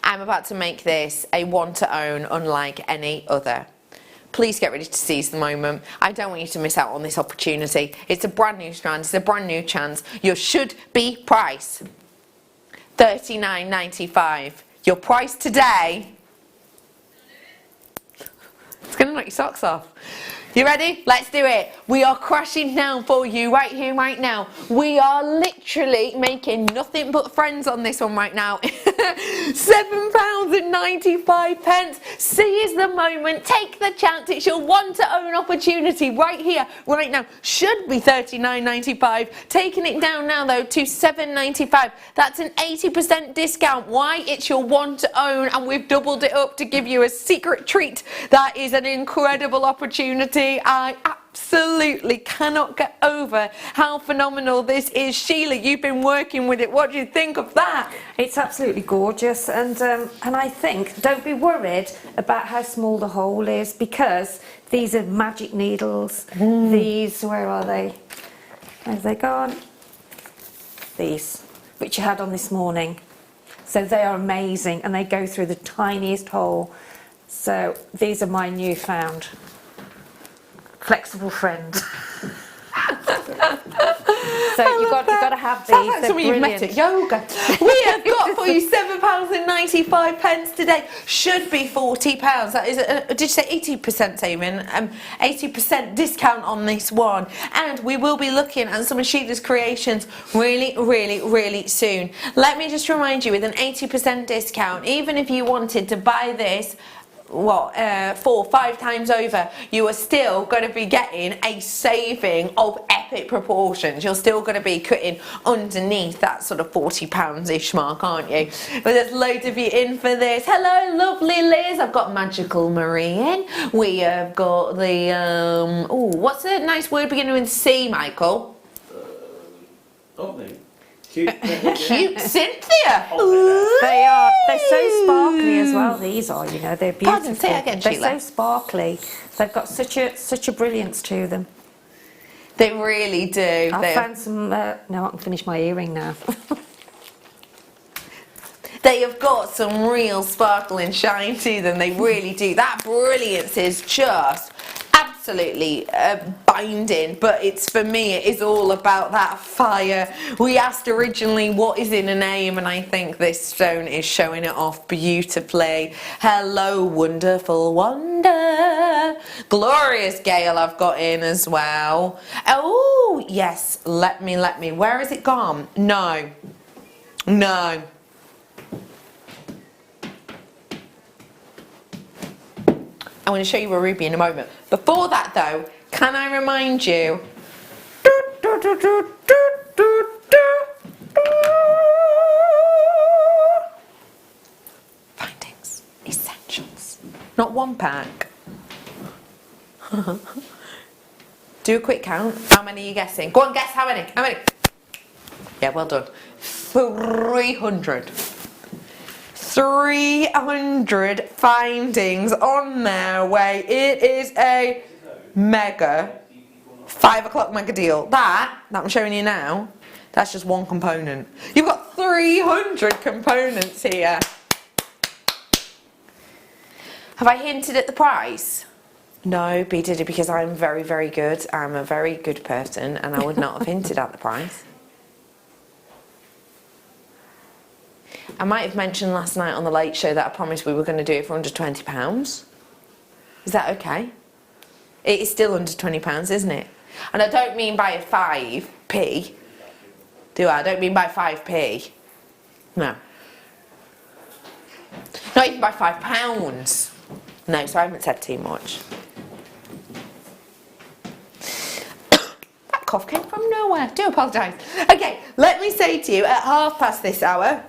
I'm about to make this a one to own unlike any other. Please get ready to seize the moment. I don't want you to miss out on this opportunity. It's a brand new strand, it's a brand new chance. Your should be price, $39.95. Your price today, it's going to knock your socks off. You ready? Let's do it. We are crashing down for you right here, right now. We are literally making nothing but friends on this one right now. £7.95. Seize the moment. Take the chance. It's your one to own opportunity right here, right now. Should be $39.95. Taking it down now though to $7.95. That's an 80% discount. Why? It's your one to own, and we've doubled it up to give you a secret treat. That is an incredible opportunity. I absolutely cannot get over how phenomenal this is. Sheila, you've been working with it. What do you think of that? It's absolutely gorgeous, and I think, don't be worried about how small the hole is, because these are magic needles. These, where are they? Where's they gone? These, which you had on this morning. So they are amazing, and they go through the tiniest hole. So these are my newfound flexible friend. So you've got to have these. Sounds like somebody you've met at yoga. We have got for you £7.95 today. Should be £40. That is, did you say 80%, Damon? 80% discount on this one. And we will be looking at some of Sheila's creations really soon. Let me just remind you, with an 80% discount, even if you wanted to buy this 4 or 5 times over, you are still going to be getting a saving of epic proportions. You're still going to be cutting underneath that sort of £40-ish mark, aren't you? But there's loads of you in for this. Hello, lovely Liz. I've got Magical Marie in. We have got the what's the nice word beginning with C, Michael? Opening. Cute Cynthia. They're so sparkly as well. These are, you know, they're beautiful. Pardon, say it again, they're Sheila. so sparkly. They've got such a brilliance to them. They really do. I found some. No, I can finish my earring now. They have got some real sparkle and shine to them. They really do. That brilliance is just absolutely binding. But it's, for me, it is all about that fire. We asked originally what is in a name, and I think this stone is showing it off beautifully. Hello, wonderful wonder. Glorious Gale I've got in as well. Oh yes, let me. Where has it gone? No. I'm going to show you a ruby in a moment. Before that though, can I remind you? Findings, essentials. Not one pack. Do a quick count. How many are you guessing? Go on, guess how many? How many? Yeah, well done. 300. 300 findings on their way. It is a mega 5 o'clock mega deal. That I'm showing you now, that's just one component. You've got 300 components here. Have I hinted at the price? No, but did it because I'm very, very good. I'm a very good person and I would not have hinted at the price. I might have mentioned last night on the Late Show that I promised we were going to do it for under £20. Is that okay? It is still under £20, isn't it? And I don't mean by a 5p, do I? I don't mean by 5p. No. Not even by £5. No, so I haven't said too much. That cough came from nowhere. Do apologise. Okay, let me say to you, at 1/2 this hour,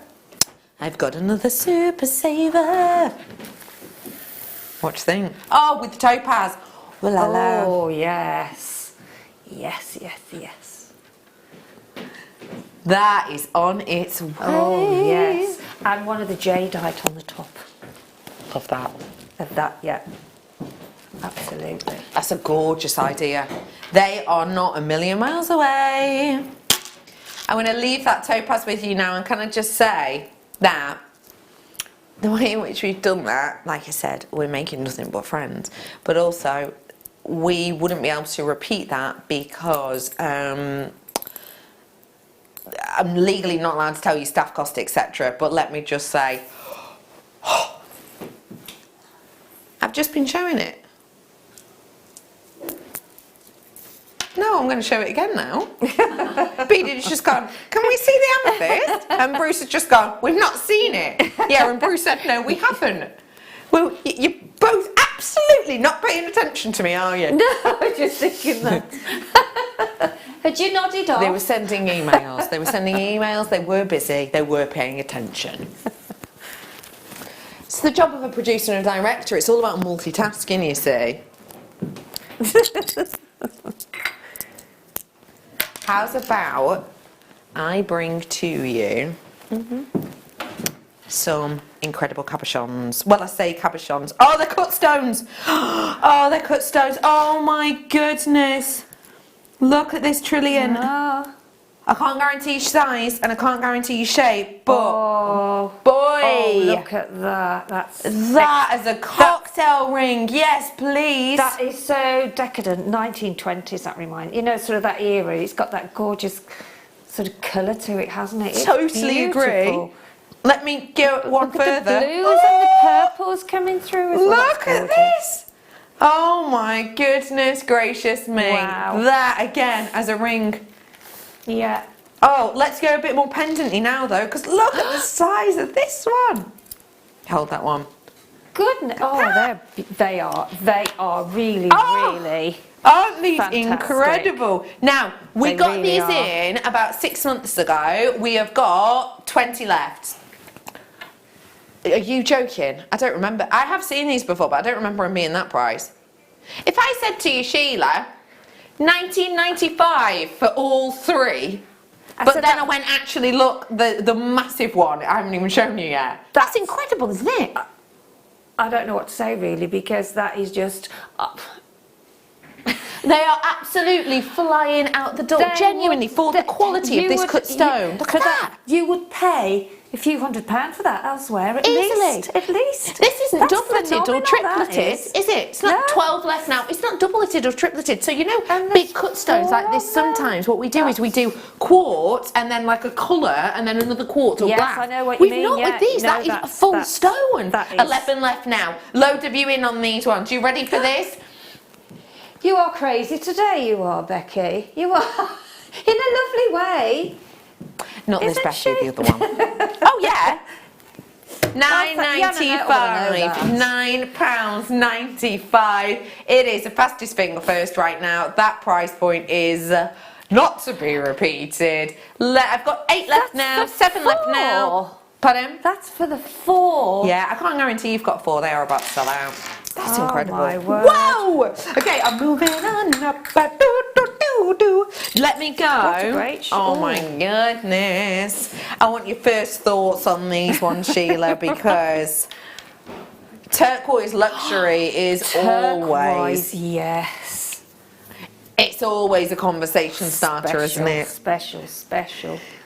I've got another super saver. What do you think? Oh, with the topaz. Well, oh, yes. Yes. That is on its way. Oh, yes. And one of the jadeite on the top. Love that. Of that, yeah. Absolutely. That's a gorgeous idea. They are not a million miles away. I'm going to leave that topaz with you now, and can I just say that the way in which we've done that, like I said, we're making nothing but friends, but also we wouldn't be able to repeat that because I'm legally not allowed to tell you staff cost, etc. But let me just say, I've just been showing it. No, I'm going to show it again now. Beadie's just gone, can we see the amethyst? And Bruce has just gone, we've not seen it. Yeah, and Bruce said, no, we haven't. Well, you're both absolutely not paying attention to me, are you? No, I'm just thinking that. Had you nodded off? They were sending emails. They were busy. They were paying attention. It's the job of a producer and a director. It's all about multitasking, you see. How's about I bring to you some incredible cabochons. Well, I say cabochons. Oh, they're cut stones. Oh, they're cut stones. Oh my goodness. Look at this trillion. Oh. I can't guarantee size and I can't guarantee shape, but boy. Oh, look at that. That is a cocktail ring. Yes, please. That is so decadent. 1920s, that reminds. You know, sort of that era. It's got that gorgeous sort of colour to it, hasn't it? It's totally beautiful. agree. Let me go one Look at further. the blues and the purples coming through as well. Look at this. Oh my goodness gracious me. Wow. That again as a ring. Yeah. Oh, let's go a bit more pendanty now though, because look at the size of this one. Hold that one. Goodness. Oh, they are really, really. Aren't these fantastic. Incredible? Now, we They got really these are. in about 6 months ago. We have got 20 left. Are you joking? I don't remember. I have seen these before, but I don't remember them being that price. If I said to you, Sheila, 19.95 for all three, But then I went, actually, look, the massive one, I haven't even shown you yet. That's incredible, isn't it? I don't know what to say, really, because that is just... They are absolutely flying out the door, genuinely, for the quality of this cut stone. Look at that. You would pay a few £100 for that elsewhere, at Easily. least. At least. This isn't doubleted or tripleted, is it? It's not 12 left now. It's not doubleted or tripleted. So, you know, big cut stones like this, sometimes what we do is we do quartz and then like a colour and then another quartz or black. I know what you mean. We've not with these. That is a full stone. That is. 11 left now. Load of you in on these ones. You ready for this? You are crazy today, you are, Becky. You are, in a lovely way. Not this Becky, the other one. Oh, yeah. £9.95. £9.95. It is the fastest finger first right now. That price point is not to be repeated. I've got 8 left now, 7 left now. Pardon? That's for the 4. Yeah, I can't guarantee you've got 4. They are about to sell out. That's incredible. My word. Whoa! Okay, I'm moving on up. Let me go. What a great show. Oh my goodness. I want your first thoughts on these ones, Sheila, because turquoise luxury is always... Yes. It's always a conversation starter, isn't it? Special.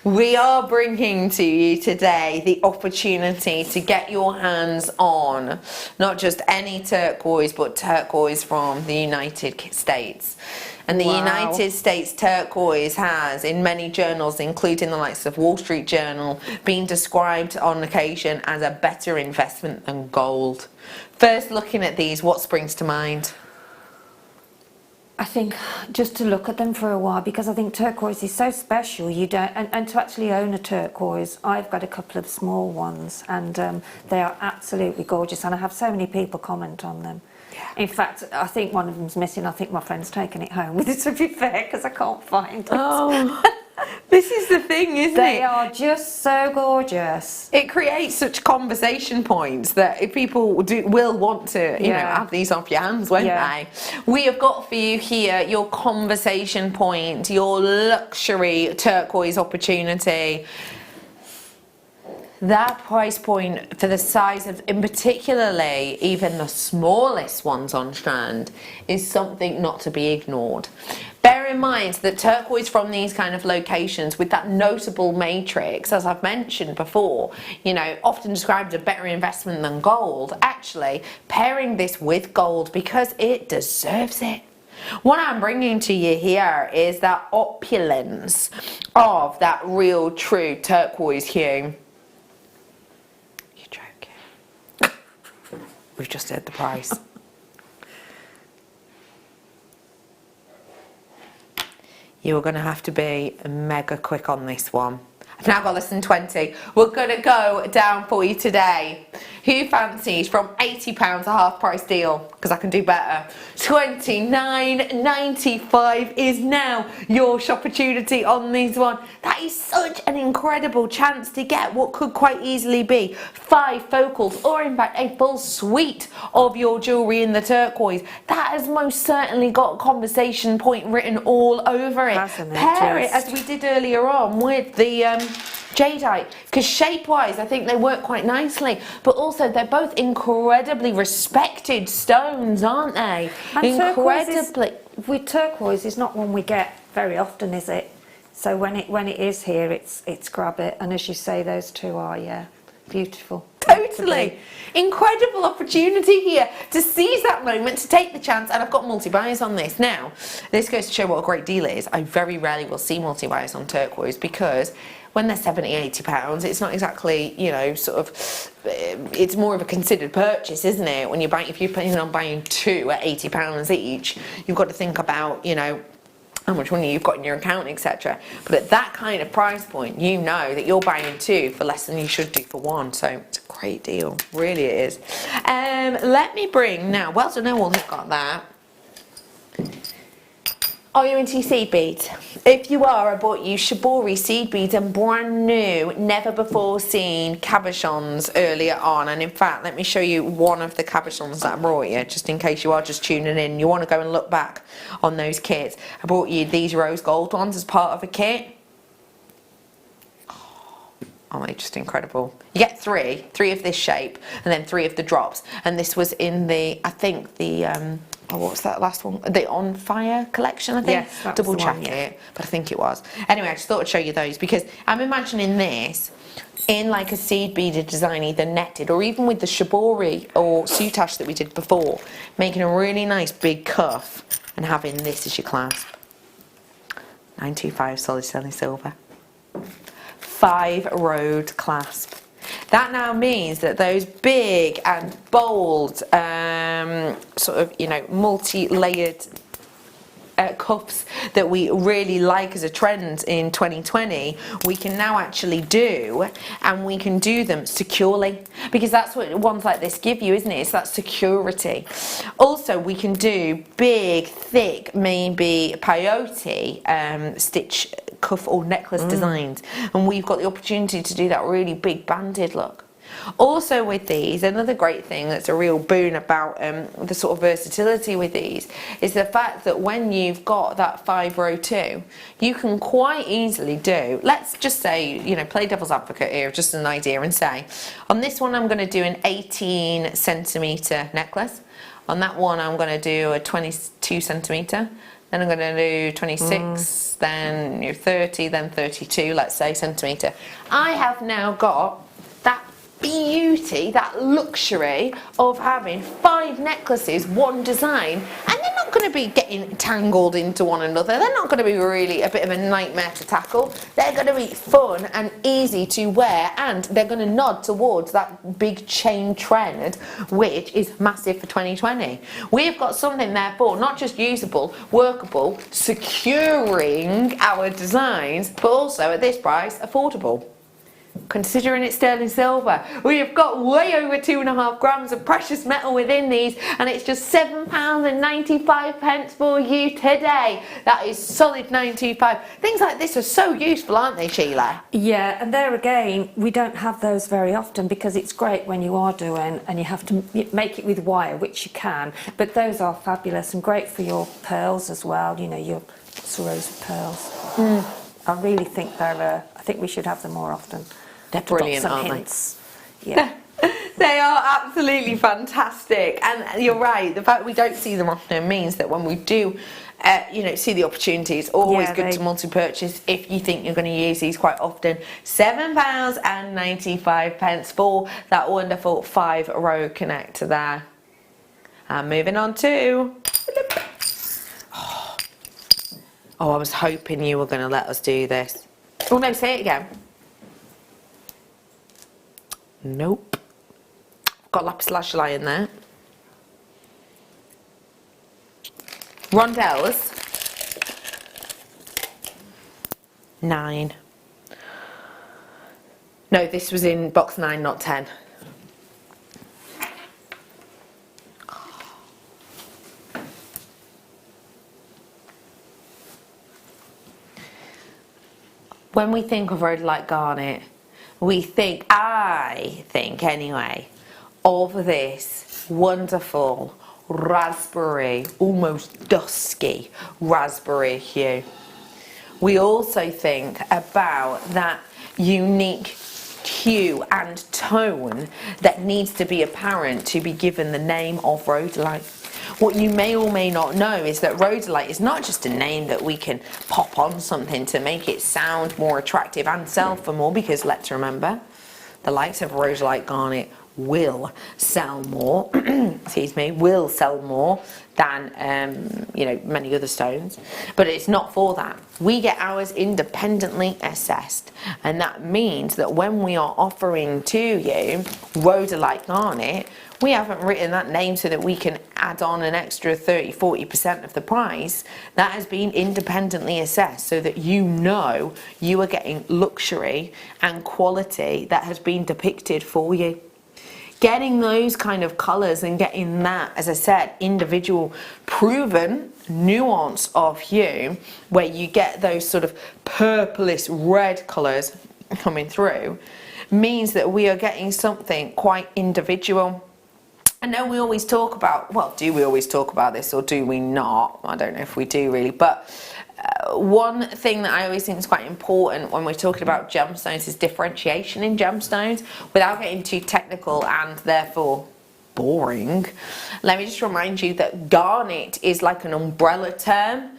We are bringing to you today the opportunity to get your hands on not just any turquoise, but turquoise from the United States. And the United States turquoise has, in many journals, including the likes of Wall Street Journal, been described on occasion as a better investment than gold. First, looking at these, what springs to mind? I think just to look at them for a while, because I think turquoise is so special. You don't, and to actually own a turquoise, I've got a couple of small ones, and they are absolutely gorgeous. And I have so many people comment on them. Yeah. In fact, I think one of them's missing. I think my friend's taken it home with it, to be fair, because I can't find it. Oh. This is the thing, isn't it? They are just so gorgeous. It creates such conversation points that if people will want to, you know, have these off your hands, won't they? We have got for you here your conversation point, your luxury turquoise opportunity. That price point for the size of, in particularly even the smallest ones on strand, is something not to be ignored. Bear in mind that turquoise from these kind of locations with that notable matrix, as I've mentioned before, you know, often described as a better investment than gold. Actually, pairing this with gold because it deserves it. What I'm bringing to you here is that opulence of that real true turquoise hue. You're joking. We've just heard the price. You're going to have to be mega quick on this one. I've now got less than 20. We're going to go down for you today. Who fancies from £80 a half price deal? Because I can do better. £29.95 is now your shop opportunity on these one. That is such an incredible chance to get what could quite easily be 5 focals, or in fact a full suite of your jewellery in the turquoise. That has most certainly got a conversation point written all over it. Hasn't it? Pair it, as we did earlier on, with the jadeite, because shape-wise I think they work quite nicely, but also they're both incredibly respected stones, aren't they? And incredibly. With turquoise is not one we get very often, is it? So when it is here, it's grab it, and as you say, those two are beautiful. Totally. Incredible opportunity here to seize that moment, to take the chance, and I've got multi-buyers on this. Now, this goes to show what a great deal is. I very rarely will see multi-buyers on turquoise, because when they're £70–80, it's not exactly, you know, sort of, it's more of a considered purchase, isn't it? When you're buying, if you're planning on buying 2 at £80 each, you've got to think about, you know, how much money you've got in your account, etc. But at that kind of price point, you know that you're buying 2 for less than you should do for 1. So it's a great deal, really it is. Let me bring now. Well done, all who've got that. Are you into seed beads? If you are, I bought you shibori seed beads and brand new, never before seen cabochons earlier on. And in fact, let me show you one of the cabochons that I brought you, just in case you are just tuning in. You want to go and look back on those kits. I brought you these rose gold ones as part of a kit. Aren't they just incredible? You get three of this shape, and then 3 of the drops. And this was in the, I think the, oh, what's that last one? The On Fire collection, I think. Yes, double check it, but I think it was. Anyway, I just thought I'd show you those because I'm imagining this in like a seed beaded design, either netted or even with the shibori or soutache that we did before, making a really nice big cuff and having this as your clasp. 925 solid sterling silver. 5-rowed clasp. That now means that those big and bold, sort of, you know, multi-layered cuffs that we really like as a trend in 2020, we can now actually do, and we can do them securely, because that's what ones like this give you, isn't it? It's that security. Also, we can do big, thick, maybe peyote stitch cuff or necklace designs, and we've got the opportunity to do that really big banded look. Also with these, another great thing that's a real boon about the sort of versatility with these is the fact that when you've got that 5-row too, you can quite easily do, let's just say, you know, play devil's advocate here, just an idea, and say, on this one I'm going to do an 18 centimetre necklace, on that one I'm going to do a 22 centimetre, then I'm going to do 26, then 30, then 32, let's say, centimetre. I have now got that beauty, that luxury of having 5 necklaces, one design, and they're not going to be getting tangled into one another. They're not going to be really a bit of a nightmare to tackle. They're going to be fun and easy to wear, and they're going to nod towards that big chain trend, which is massive for 2020. We've got something therefore not just usable, workable, securing our designs, but also at this price, affordable. Considering it's sterling silver, we have got way over 2.5 grams of precious metal within these, and it's just £7.95 for you today. That is solid 925. Things like this are so useful, aren't they, Sheila? Yeah, and there again, we don't have those very often because it's great when you are doing and you have to make it with wire, which you can, but those are fabulous and great for your pearls as well, you know, your rows of pearls. I really think they're, I think we should have them more often. They're brilliant, aren't they? Yeah. They are absolutely fantastic, and you're right, the fact we don't see them often means that when we do you know, see the opportunity, it's always good to multi-purchase if you think you're going to use these quite often. £7.95 for that wonderful 5-row connector there. And moving on to... Oh, I was hoping you were going to let us do this. Oh no, say it again. Nope. Got lapis lazuli in there. Rondelles. 9. No, this was in box 9, not 10. When we think of rhodolite garnet, we think, I think anyway, of this wonderful raspberry, almost dusky raspberry hue. We also think about that unique hue and tone that needs to be apparent to be given the name of rhodolite. What you may or may not know is that rhodolite is not just a name that we can pop on something to make it sound more attractive and sell for more, because let's remember, the likes of rhodolite garnet will sell more, excuse me, will sell more than you know, many other stones, but it's not for that. We get ours independently assessed, and that means that when we are offering to you rhodolite garnet, we haven't written that name so that we can add on an extra 30-40% of the price. That has been independently assessed so that you know you are getting luxury and quality that has been depicted for you. Getting those kind of colours and getting that, as I said, individual proven nuance of hue, where you get those sort of purplish red colours coming through, means that we are getting something quite individual. I know we always talk about, well, do we always talk about this or do we not? I don't know if we do really, but one thing that I always think is quite important when we're talking about gemstones is differentiation in gemstones. Without getting too technical and therefore boring, let me just remind you that garnet is like an umbrella term.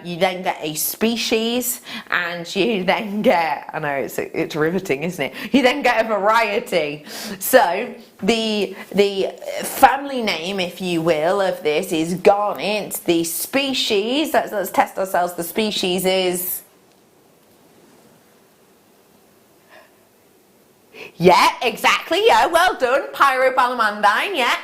You then get a species, and you then get, I know it's riveting, isn't it? You then get a variety. So the family name, if you will, of this is garnet. The species, let's test ourselves, the species is, yeah, exactly, yeah, well done, pyrobalamandine, yeah.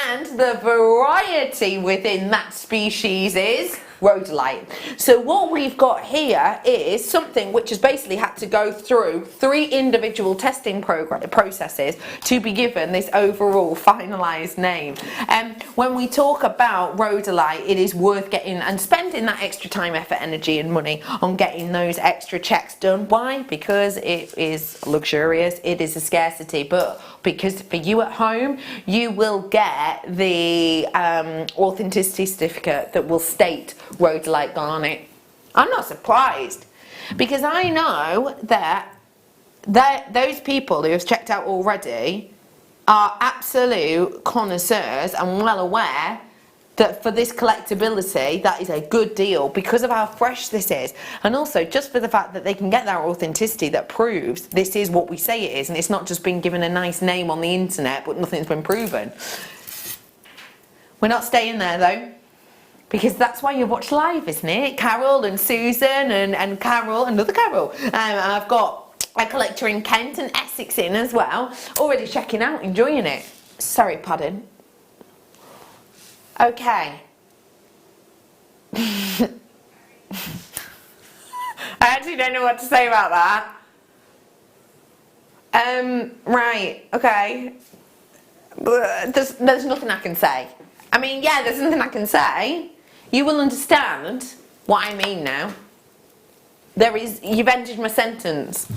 And the variety within that species is rhodolite. So what we've got here is something which has basically had to go through 3 individual testing processes to be given this overall finalised name. When we talk about rhodolite, it is worth getting and spending that extra time, effort, energy and money on getting those extra checks done. Why? Because it is luxurious, it is a scarcity, but because for you at home, you will get the authenticity certificate that will state rhodolite garnet. I'm not surprised, because I know that those people who have checked out already are absolute connoisseurs and well aware that for this collectability, that is a good deal because of how fresh this is, and also just for the fact that they can get that authenticity that proves this is what we say it is, and it's not just been given a nice name on the internet but nothing's been proven. We're not staying there though, because that's why you watch live, isn't it? Carol and Susan and Carol, another Carol. I've got a collector in Kent and Essex in as well, already checking out, enjoying it. Sorry, pardon. Okay. I actually don't know what to say about that. Right, okay. There's nothing I can say. I mean, yeah, there's nothing I can say. You will understand what I mean now. You've entered my sentence.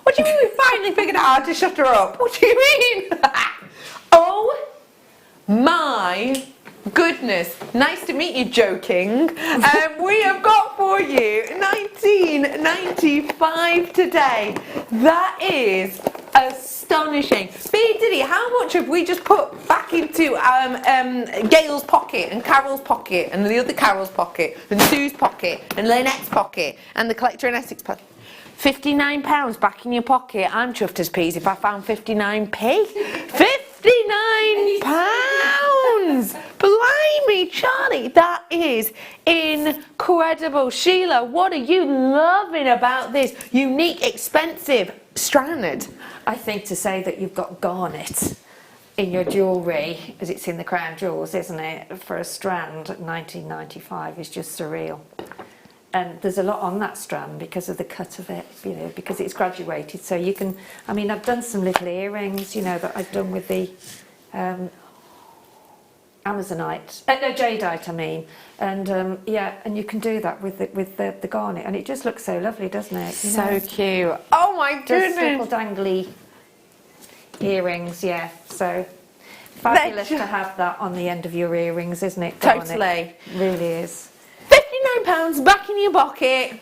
What do you mean we finally figured out how to shut her up? What do you mean? Oh my goodness. Nice to meet you, joking. We have got for you 1995 today. That is astonishing. B Diddy, how much have we just put back into Gail's pocket and Carol's pocket and the other Carol's pocket and Sue's pocket and Lynette's pocket and the collector in Essex pocket? £59 back in your pocket. I'm chuffed as peas if I found 59p. £59! Blimey, Charlie, that is incredible. Sheila, what are you loving about this unique, expensive strand? I think to say that you've got garnet in your jewellery, as it's in the crown jewels, isn't it, for a strand at 1995 is just surreal. And there's a lot on that strand because of the cut of it, you know, because it's graduated. So you can, I mean, I've done some little earrings, you know, that I've done with the Amazonite, no, jadeite, I mean. And yeah, and you can do that with the garnet, and it just looks so lovely, doesn't it? You know? So cute. Oh my goodness. Just little dangly earrings, yeah. So fabulous to have that on the end of your earrings, isn't it? Garnet? Totally. Really is. £59 back in your pocket.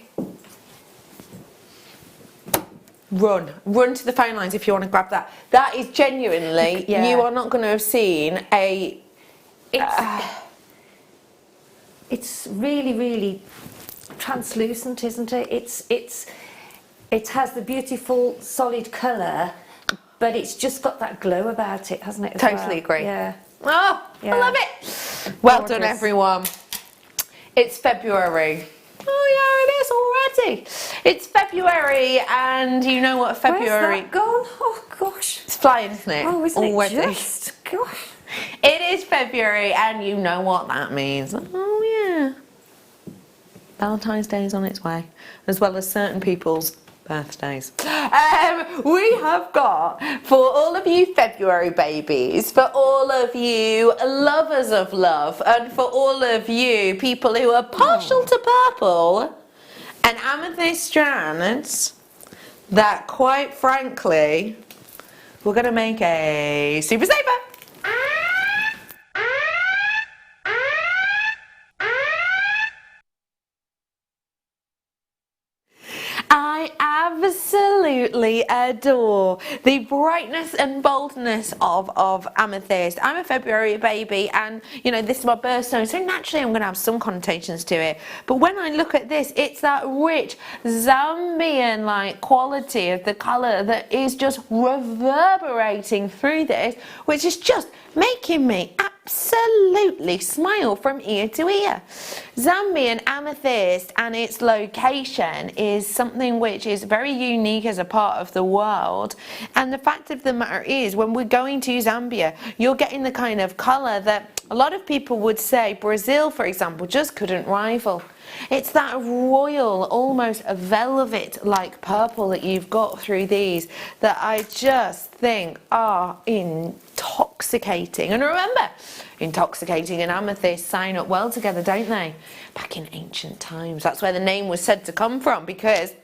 Run to the phone lines if you want to grab that. That is genuinely, yeah. You are not going to have seen a... It's really, really translucent, isn't it? It has the beautiful solid colour, but it's just got that glow about it, hasn't it? Totally agree. Yeah. Oh, yeah. I love it. Well Gorgeous. done, everyone. It's February. Oh yeah, it is already. It's February, and you know what February... Where's that gone? Oh gosh. It's flying, isn't it? Oh, isn't already. it just? Gosh. It is February, and you know what that means. Oh yeah. Valentine's Day is on its way, as well as certain people's birthdays. We have got, for all of you February babies, for all of you lovers of love, and for all of you people who are partial to purple, an amethyst strand that, quite frankly, we're going to make a super saver. I absolutely adore the brightness and boldness of amethyst. I'm a February baby, and you know, this is my birthstone, so naturally I'm going to have some connotations to it. But when I look at this, it's that rich Zambian-like quality of the colour that is just reverberating through this, which is just making me absolutely smile from ear to ear. Zambian amethyst and its location is something which is very unique as a part of the world, and the fact of the matter is, when we're going to Zambia, you're getting the kind of colour that a lot of people would say Brazil, for example, just couldn't rival. It's that royal, almost velvet-like purple that you've got through these that I just think are intoxicating. And remember, intoxicating and amethyst sign up well together, don't they? Back in ancient times, that's where the name was said to come from, because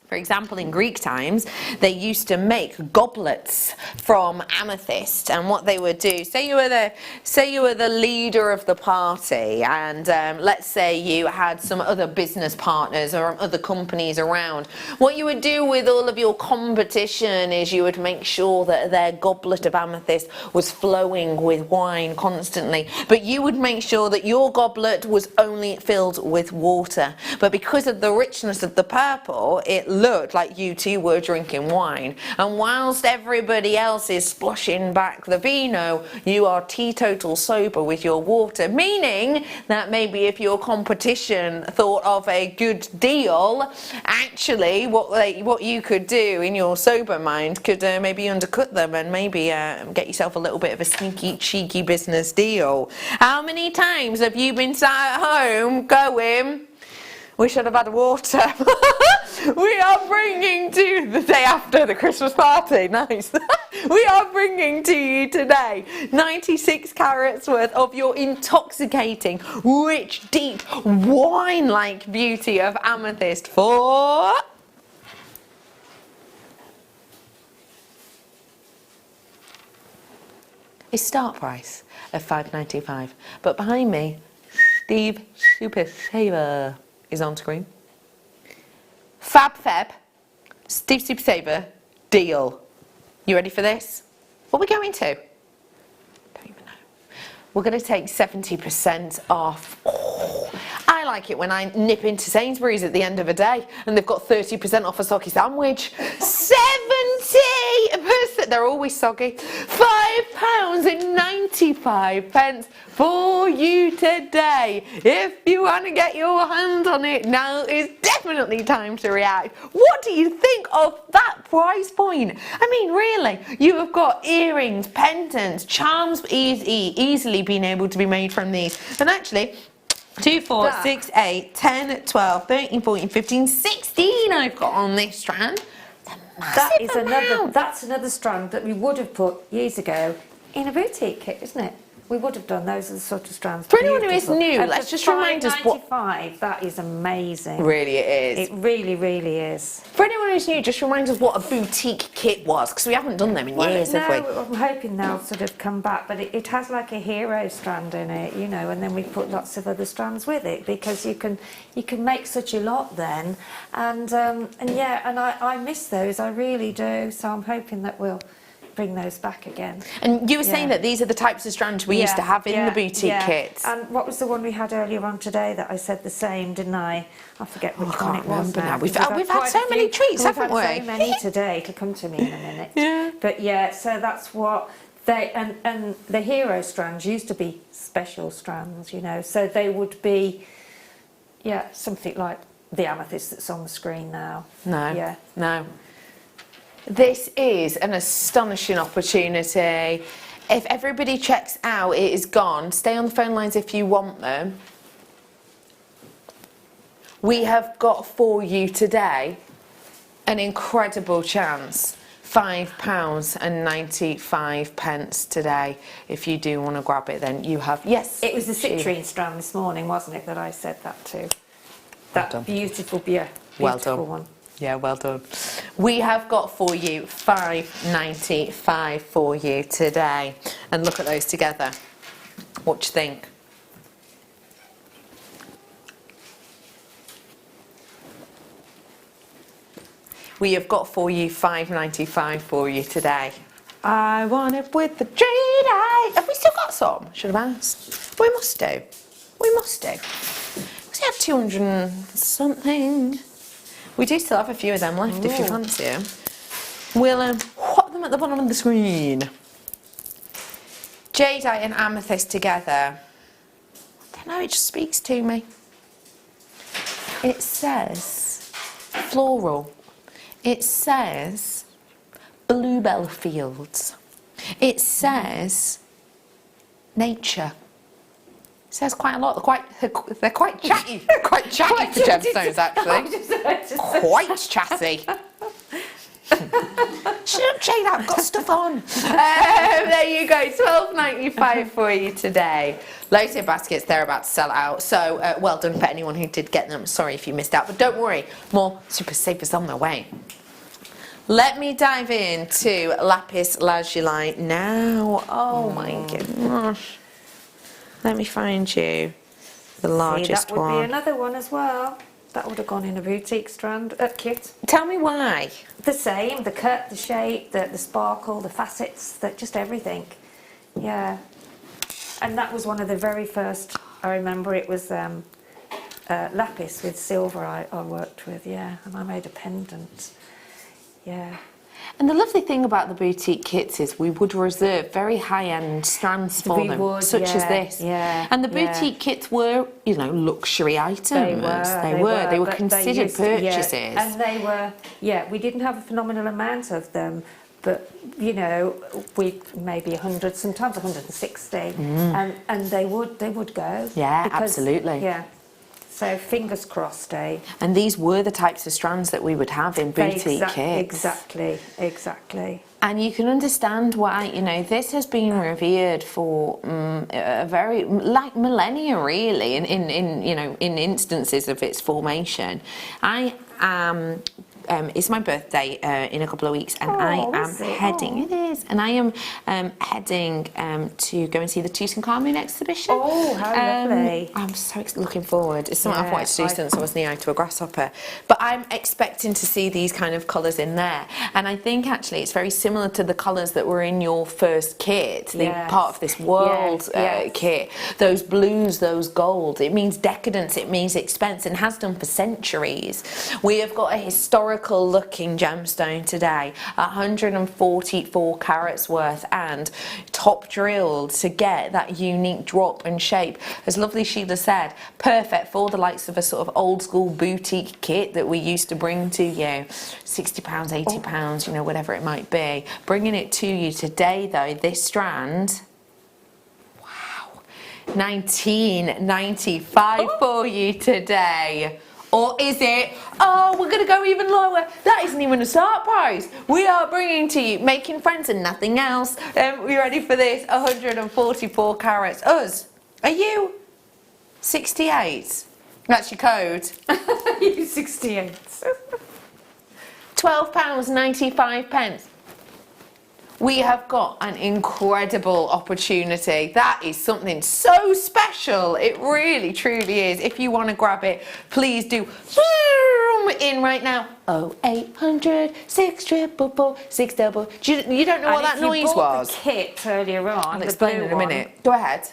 for example, in Greek times, they used to make goblets from amethyst, and what they would do, say you were the leader of the party, and let's say you had some other business partners or other companies around. What you would do with all of your competition is you would make sure that their goblet of amethyst was flowing with wine constantly, but you would make sure that your goblet was only filled with water. But because of the richness of the purple, it looked like you two were drinking wine, and whilst everybody else is splashing back the vino, you are teetotal sober with your water, meaning that maybe if your competition thought of a good deal, actually what you could do in your sober mind could maybe undercut them and maybe get yourself a little bit of a sneaky cheeky business deal. How many times have you been sat at home going, we should have had water? We are bringing to the day after the Christmas party, nice. We are bringing to you today 96 carats worth of your intoxicating, rich, deep, wine-like beauty of amethyst for a start price of £5.95. But behind me, Steve Super Saver is on screen. Fab, Steve Super Saver deal. You ready for this? What are we going to? Don't even know. We're going to take 70% off. Oh, I like it when I nip into Sainsbury's at the end of a day and they've got 30% off a soggy sandwich. 70%! They're always soggy. £5.95 for you today. If you want to get your hand on it, now is definitely time to react. What do you think of that price point? I mean, really, you have got earrings, pendants, charms easily being able to be made from these. And actually, 2, 4, 6, 8, 10, 12, 13, 14, 15, 16 I've got on this strand. That's another strand that we would have put years ago in a boutique kit, isn't it? We would have done. Those are the sort of strands. For anyone who is new, let's just remind us what... That is amazing. Really it is. It really, really is. For anyone who's new, just remind us what a boutique kit was, because we haven't done them in years, have we? I'm hoping they'll sort of come back, but it has like a hero strand in it, you know, and then we put lots of other strands with it, because you can make such a lot then, and I miss those, I really do. So I'm hoping that we'll bring those back again. And you were saying that these are the types of strands we used to have in the boutique kits. And what was the one we had earlier on today that I said the same, didn't I? I forget which one it was now. We've had so many treats, haven't we? We've had so many today. It'll come to me in a minute. But yeah, so that's what they and the hero strands used to be special strands, you know. So they would be, something like the amethyst that's on the screen now. No. This is an astonishing opportunity. If everybody checks out, it is gone. Stay on the phone lines if you want them. We have got for you today an incredible chance. £5.95 today. If you do want to grab it, then you have. Yes. It was the citrine strand this morning, wasn't it, that I said that to? That beautiful one. Yeah, well done. We have got for you £5.95 for you today. And look at those together. What do you think? we have got for you £5.95 for you today. I want it with the jadeite. Have we still got some? Should have asked. We must do. We must do. We had 200 and something. We do still have a few of them left if you fancy them. We'll pop them at the bottom of the screen. Jadeite and amethyst together. I don't know, it just speaks to me. It says floral. It says bluebell fields. It says nature. It says quite a lot. They're quite chatty. They're quite chatty for gemstones, actually. Quite chatty. Shut up, Jade, I've got stuff on. There you go, £12.95 for you today. Loads of baskets, they're about to sell out. So well done for anyone who did get them. Sorry if you missed out, but don't worry, more super savers on their way. Let me dive into lapis lazuli now. Oh my goodness. Let me find you the largest one. That would be another one as well. That would have gone in a boutique strand kit. Tell me why. The same, the cut, the shape, the sparkle, the facets, just everything. Yeah. And that was one of the very first, I remember it was lapis with silver I worked with, yeah. And I made a pendant. Yeah. And the lovely thing about the boutique kits is we would reserve very high-end strands for them, such as this. Yeah, and the boutique kits were, you know, luxury items. They were considered purchases. And they were, we didn't have a phenomenal amount of them, but, you know, we maybe 100, sometimes 160, and they would go. Yeah, because, absolutely. Yeah. So fingers crossed, eh? And these were the types of strands that we would have in boutique kits. Exactly. And you can understand why, you know, this has been revered for a very, like millennia really, in you know, in instances of its formation. It's my birthday in a couple of weeks, and I am heading. It is, and I am heading to go and see the Tutankhamun exhibition. Oh, how lovely! I'm so looking forward. It's something I've wanted to do since I was knee-high to a grasshopper. But I'm expecting to see these kind of colours in there, and I think actually it's very similar to the colours that were in your first kit, the part of this world kit. Those blues, those gold. It means decadence. It means expense, and has done for centuries. We have got a historical looking gemstone today, 144 carats worth, and top drilled to get that unique drop and shape. As lovely Sheila said, perfect for the likes of a sort of old school boutique kit that we used to bring to you, £60, £80, you know, whatever it might be. Bringing it to you today though, this strand, wow, £19.95 for you today. Or is it, oh, we're going to go even lower. That isn't even a start price. We are bringing to you Making Friends and nothing else. We ready for this? 144 carats. Us, are you 68? That's your code. You 68. £12.95. We have got an incredible opportunity. That is something so special. It really, truly is. If you want to grab it, please do in right now. 0800 644 644. You don't know what that noise was? If you bought the kit earlier on, I'll explain in a minute. Go ahead.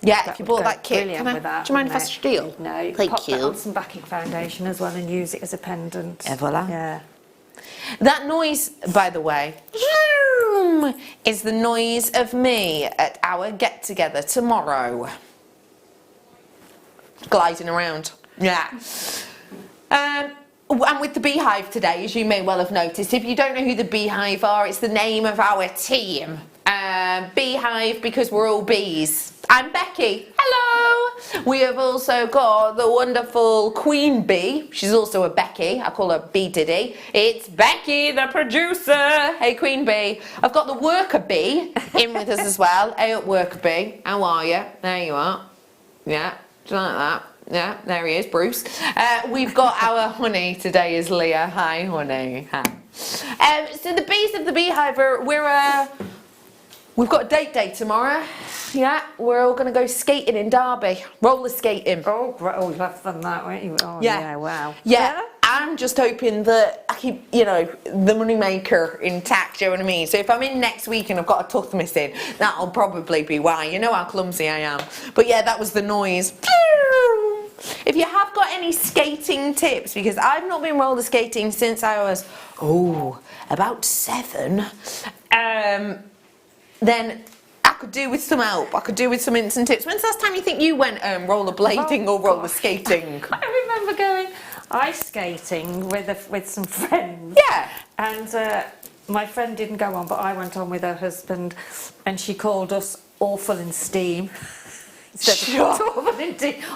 Yeah, if you bought that kit, do you mind if I steal? No, you can pop that on some backing foundation as well and use it as a pendant. Et voilà. Yeah. That noise, by the way, is the noise of me at our get-together tomorrow. Gliding around. Yeah. And with the Beehive today, as you may well have noticed, if you don't know who the Beehive are, it's the name of our team. Beehive because we're all bees. I'm Becky. Hello. We have also got the wonderful Queen Bee. She's also a Becky. I call her Bee Diddy. It's Becky, the producer. Hey, Queen Bee. I've got the Worker Bee in with us as well. Hey, Worker Bee. How are you? There you are. Yeah, do you like that? Yeah, there he is, Bruce. We've got our honey today is Leah. Hi, honey. Hi. So the bees of the Beehive, we've got a date day tomorrow. Yeah, we're all going to go skating in Derby. Roller skating. Oh, great. Oh, you'll have fun that, won't you? Oh, yeah, wow. Yeah, I'm just hoping that I keep, you know, the money maker intact, you know what I mean? So if I'm in next week and I've got a tooth missing, that'll probably be why. You know how clumsy I am. But yeah, that was the noise. If you have got any skating tips, because I've not been roller skating since I was, about 7, then I could do with some help. I could do with some instant tips. When's the last time you think you went rollerblading or roller skating? I remember going ice skating with some friends. Yeah. And my friend didn't go on, but I went on with her husband, and she called us awful in steam.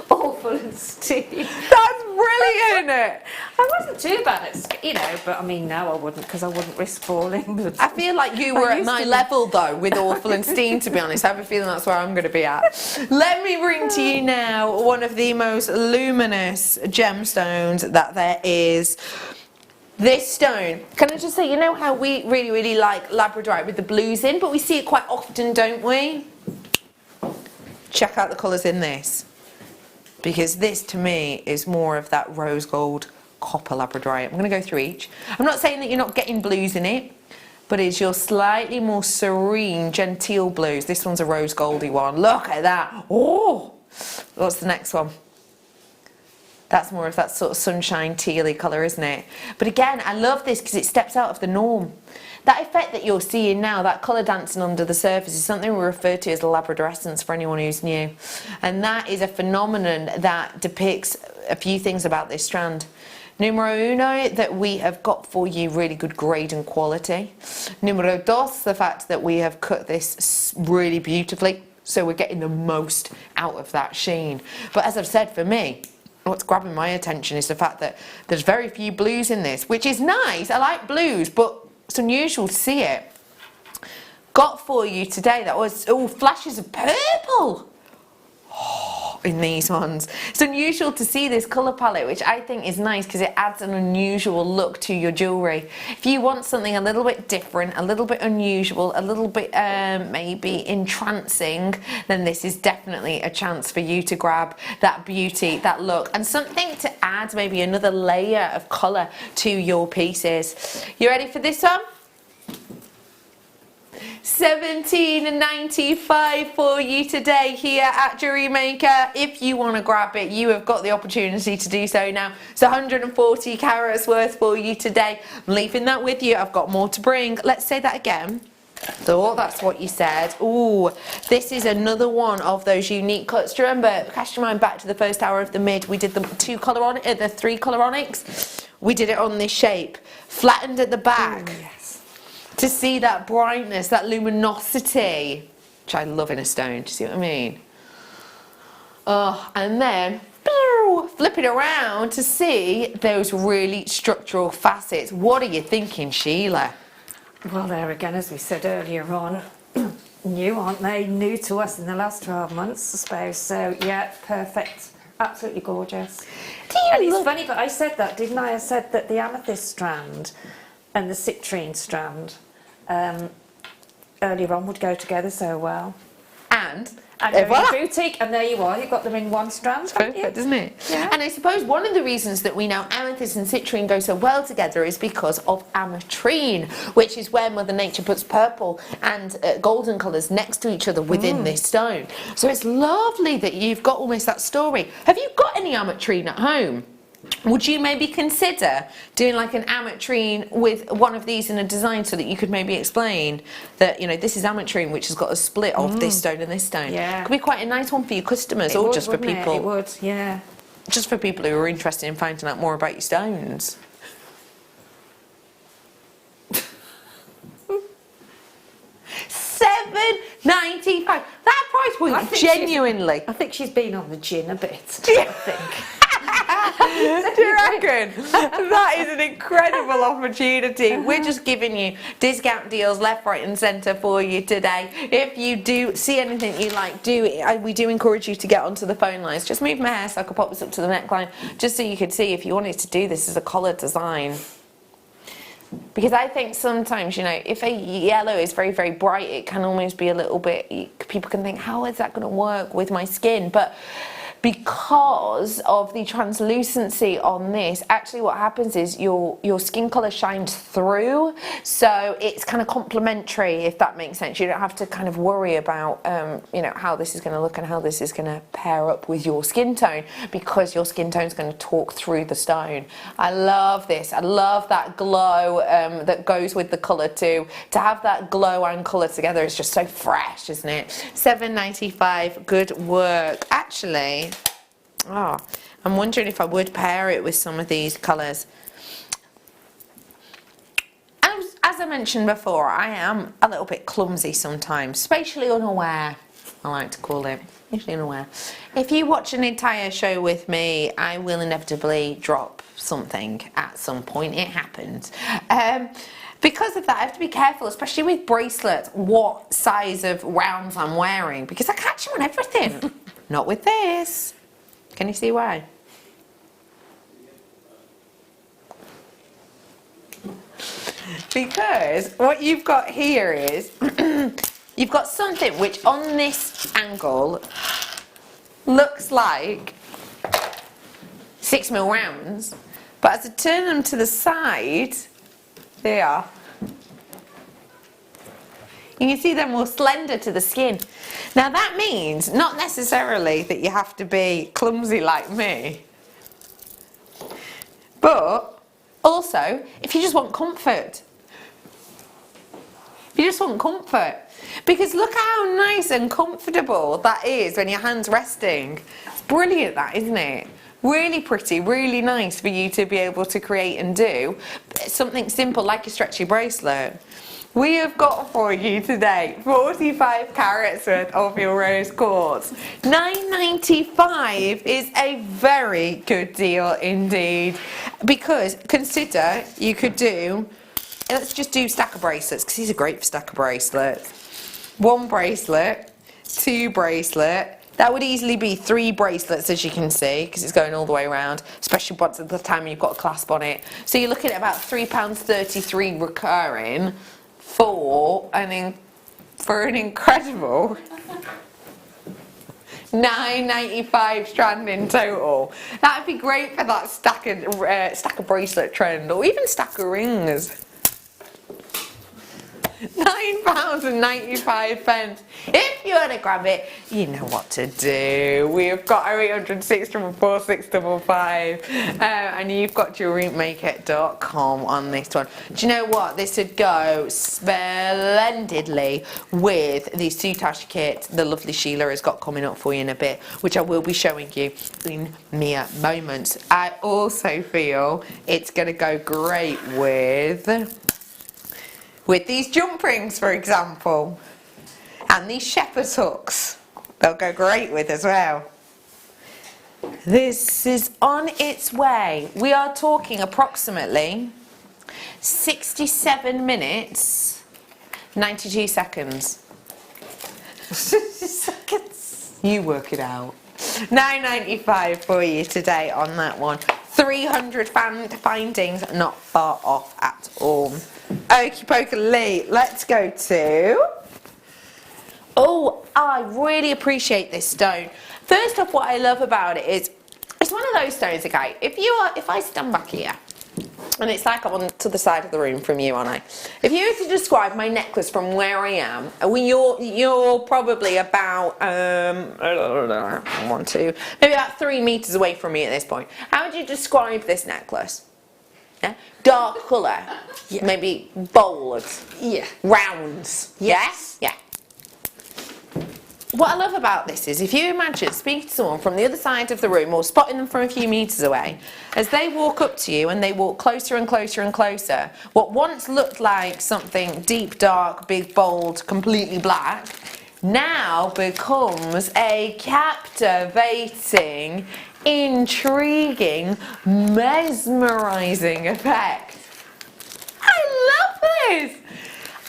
Awful in steam. That's brilliant. I wasn't too bad at, you know, but I mean, now I wouldn't, because I wouldn't risk falling. But I feel like you were at my level though with awful and steam, to be honest. I have a feeling that's where I'm going to be at. Let me bring to you now one of the most luminous gemstones that there is. This stone, can I just say, you know how we really, really like labradorite with the blues in, but we see it quite often, don't we? Check out the colours in this, because this to me is more of that rose gold copper labradorite. I'm going to go through each. I'm not saying that you're not getting blues in it, but it's your slightly more serene, genteel blues. This one's a rose goldy one. Look at that. Oh, what's the next one? That's more of that sort of sunshine tealy colour, isn't it? But again, I love this because it steps out of the norm. That effect that you're seeing now, that colour dancing under the surface, is something we refer to as labradorescence for anyone who's new. And that is a phenomenon that depicts a few things about this strand. Numero uno, that we have got for you really good grade and quality. Numero dos, the fact that we have cut this really beautifully, so we're getting the most out of that sheen. But as I've said, for me, what's grabbing my attention is the fact that there's very few blues in this, which is nice. I like blues, but it's unusual to see it. Got for you today that was flashes of purple in these ones. It's unusual to see this colour palette, which I think is nice because it adds an unusual look to your jewellery. If you want something a little bit different, a little bit unusual, a little bit maybe entrancing, then this is definitely a chance for you to grab that beauty, that look, and something to add maybe another layer of colour to your pieces. You ready for this one? $17.95 for you today here at Jewellery Maker. If you want to grab it, you have got the opportunity to do so now. It's 140 carats worth for you today. I'm leaving that with you. I've got more to bring. Let's say that again. So that's what you said. Ooh, this is another one of those unique cuts. Do you remember, cast your mind back to the first hour of the mid, we did the 3 colour onyx. We did it on this shape, flattened at the back. Ooh, yes. To see that brightness, that luminosity, which I love in a stone. Do you see what I mean? Oh, and then flip it around to see those really structural facets. What are you thinking, Sheila? Well, there again, as we said earlier on, new, aren't they? New to us in the last 12 months, I suppose. So, yeah, perfect. Absolutely gorgeous. And it's funny, but I said that, didn't I? I said that the amethyst strand and the citrine strand earlier on would go together so well. And voilà. Boutique, and there you are, you've got them in one strand. Perfect, isn't it? Yeah. And I suppose one of the reasons that we know amethyst and citrine go so well together is because of ametrine, which is where Mother Nature puts purple and golden colours next to each other within this stone. So it's lovely that you've got almost that story. Have you got any ametrine at home? Would you maybe consider doing like an ametrine with one of these in a design so that you could maybe explain that, you know, this is ametrine which has got a split of this stone and this stone? Yeah. Could be quite a nice one for your customers, or just for people. It would, yeah. Just for people who are interested in finding out more about your stones. $7.95. That price point, genuinely. I think she's been on the gin a bit. I think. Do you reckon? That is an incredible opportunity. We're just giving you discount deals left, right and centre for you today. If you do see anything you like, we do encourage you to get onto the phone lines. Just move my hair so I could pop this up to the neckline, just so you could see if you wanted to do this as a collar design. Because I think sometimes, you know, if a yellow is very, very bright, it can almost be a little bit, people can think, how is that going to work with my skin? But because of the translucency on this, actually what happens is your skin colour shines through, so it's kind of complementary, if that makes sense. You don't have to kind of worry about you know, how this is going to look and how this is going to pair up with your skin tone, because your skin tone is going to talk through the stone. I love this. I love that glow that goes with the colour too. To have that glow and colour together is just so fresh, isn't it? £7.95, good work. Actually, oh, I'm wondering if I would pair it with some of these colours. As I mentioned before, I am a little bit clumsy sometimes, spatially unaware, I like to call it, spatially unaware. If you watch an entire show with me, I will inevitably drop something at some point. It happens. Because of that, I have to be careful, especially with bracelets, what size of rounds I'm wearing, because I catch them on everything. Not with this. Can you see why? Because what you've got here is, you've got something which on this angle looks like 6mm rounds, but as I turn them to the side, they are. You can see they're more slender to the skin. Now that means not necessarily that you have to be clumsy like me, but also if you just want comfort. If you just want comfort. Because look how nice and comfortable that is when your hand's resting. It's brilliant, that, isn't it? Really pretty, really nice for you to be able to create and do something simple like a stretchy bracelet. We have got for you today 45 carats worth of your rose quartz. £9.95 is a very good deal indeed, because consider you could do, let's just do stack of bracelets, because these are great for stack of bracelets. 1 bracelet, 2 bracelet. That would easily be 3 bracelets, as you can see, because it's going all the way around, especially once at the time you've got a clasp on it. So you're looking at about £3.33 recurring for an incredible £9.95 strand in total. That'd be great for that stack of bracelet trend, or even stack of rings. £9.95. If you want to grab it, you know what to do. We've got 0800 644 655, and you've got JewelleryMaker.com on this one. Do you know what? This would go splendidly with the soutache kit the lovely Sheila has got coming up for you in a bit, which I will be showing you in mere moments. I also feel it's going to go great with these jump rings, for example, and these shepherd's hooks. They'll go great with as well. This is on its way. We are talking approximately 67 minutes, 92 seconds. 60 seconds. You work it out. £9.95 for you today on that one. 300 findings, not far off at all. Okie pokie, let's go to... Oh, I really appreciate this stone. First off, what I love about it is, it's one of those stones, okay, if I stand back here, and it's like I'm on to the side of the room from you, aren't I? If you were to describe my necklace from where I am, you're probably about, maybe about 3 meters away from me at this point. How would you describe this necklace? Yeah? Dark colour, yeah. Maybe bold, yeah. Rounds, yes, yeah. What I love about this is, if you imagine speaking to someone from the other side of the room or spotting them from a few meters away, as they walk up to you and they walk closer and closer and closer, what once looked like something deep, dark, big, bold, completely black, now becomes a captivating, intriguing, mesmerising effect. I love this!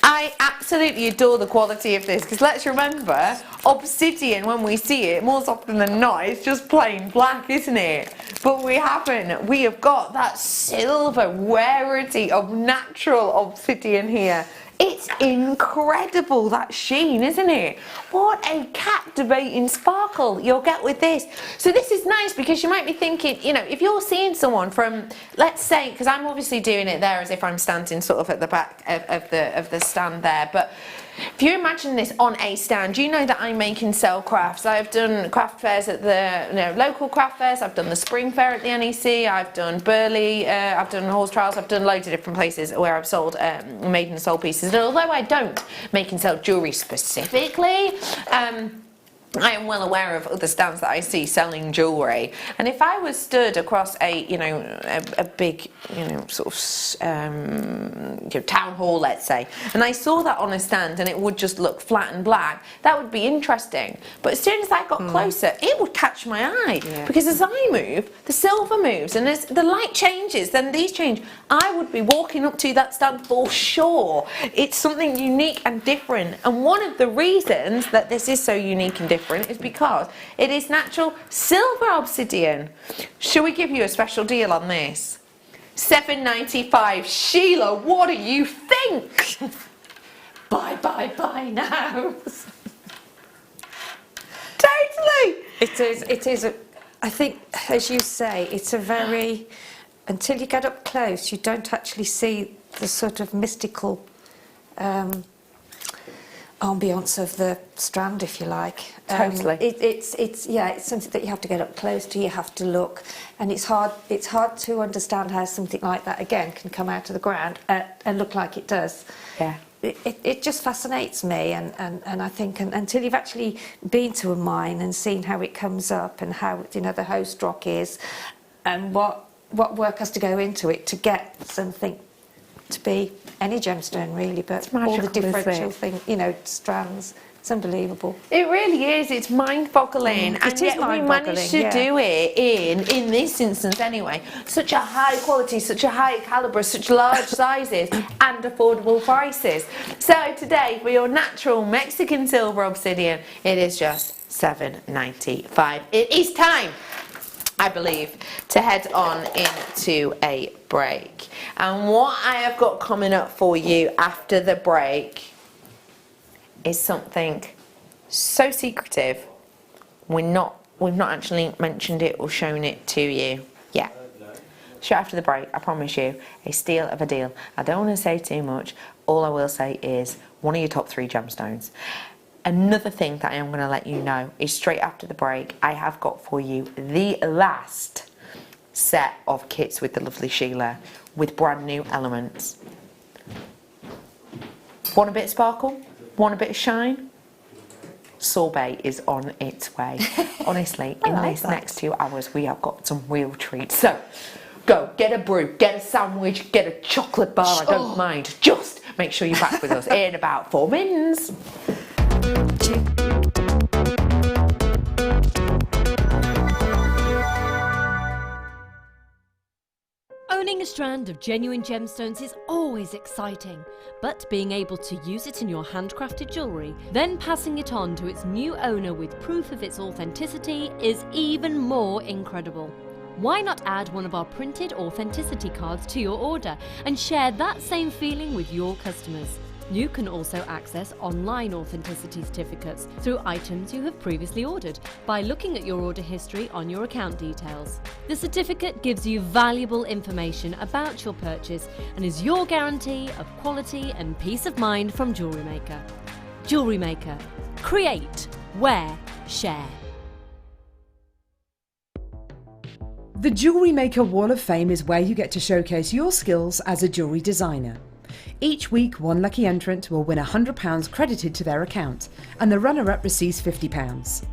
I absolutely adore the quality of this, because let's remember, obsidian, when we see it, more often than not, it's just plain black, isn't it? But we haven't. We have got that silver rarity of natural obsidian here. It's incredible, that sheen, isn't it? What a captivating sparkle you'll get with this. So this is nice because you might be thinking, you know, if you're seeing someone from, let's say, because I'm obviously doing it there as if I'm standing sort of at the back of the stand there, but if you imagine this on a stand, you know that I make and sell crafts. I've done craft fairs at the local craft fairs, I've done the spring fair at the NEC, I've done Burley, I've done horse trials, I've done loads of different places where I've sold made and sold pieces. And although I don't make and sell jewellery specifically, I am well aware of other stands that I see selling jewellery, and if I was stood across a big sort of town hall, let's say, and I saw that on a stand and it would just look flat and black, that would be interesting. But as soon as I got closer, it would catch my eye, because as I move, the silver moves, and as the light changes, then these change. I would be walking up to that stand for sure. It's something unique and different, and one of the reasons that this is so unique and different is because it is natural silver obsidian. Shall we give you a special deal on this? $7.95. Sheila, what do you think? Buy now. Totally. It is I think, as you say, it's a very, until you get up close, you don't actually see the sort of mystical ambience of the strand, if you like. Totally. It's something that you have to get up close to, you have to look, and it's hard to understand how something like that again can come out of the ground and look like it does. Yeah. It just fascinates me, and I think until you've actually been to a mine and seen how it comes up and how the host rock is, and what work has to go into it to get something to be any gemstone really, but all the differential strands. It's unbelievable. It really is. It's mind-boggling, and yet we managed to do it in this instance anyway. Such a high quality, such a high calibre, such large sizes, and affordable prices. So today, for your natural Mexican silver obsidian, it is just $7.95. It is time, I believe, to head on into a break. And what I have got coming up for you after the break is something so secretive, we've not actually mentioned it or shown it to you yet. Straight after the break, I promise you, a steal of a deal. I don't want to say too much. All I will say is one of your top 3 gemstones. Another thing that I am going to let you know is straight after the break, I have got for you the last set of kits with the lovely Sheila with brand new elements. Want a bit of sparkle? Want a bit of shine? Sorbet is on its way. Honestly, in this next 2 hours, we have got some real treats. So, go, get a brew, get a sandwich, get a chocolate bar, I don't mind. Just make sure you're back with us in about 4 minutes. Owning a strand of genuine gemstones is always exciting, but being able to use it in your handcrafted jewellery, then passing it on to its new owner with proof of its authenticity is even more incredible. Why not add one of our printed authenticity cards to your order and share that same feeling with your customers? You can also access online authenticity certificates through items you have previously ordered by looking at your order history on your account details. The certificate gives you valuable information about your purchase and is your guarantee of quality and peace of mind from Jewellery Maker. Jewellery Maker. Create, wear, share. The Jewellery Maker Wall of Fame is where you get to showcase your skills as a jewellery designer. Each week, one lucky entrant will win £100 credited to their account, and the runner-up receives £50.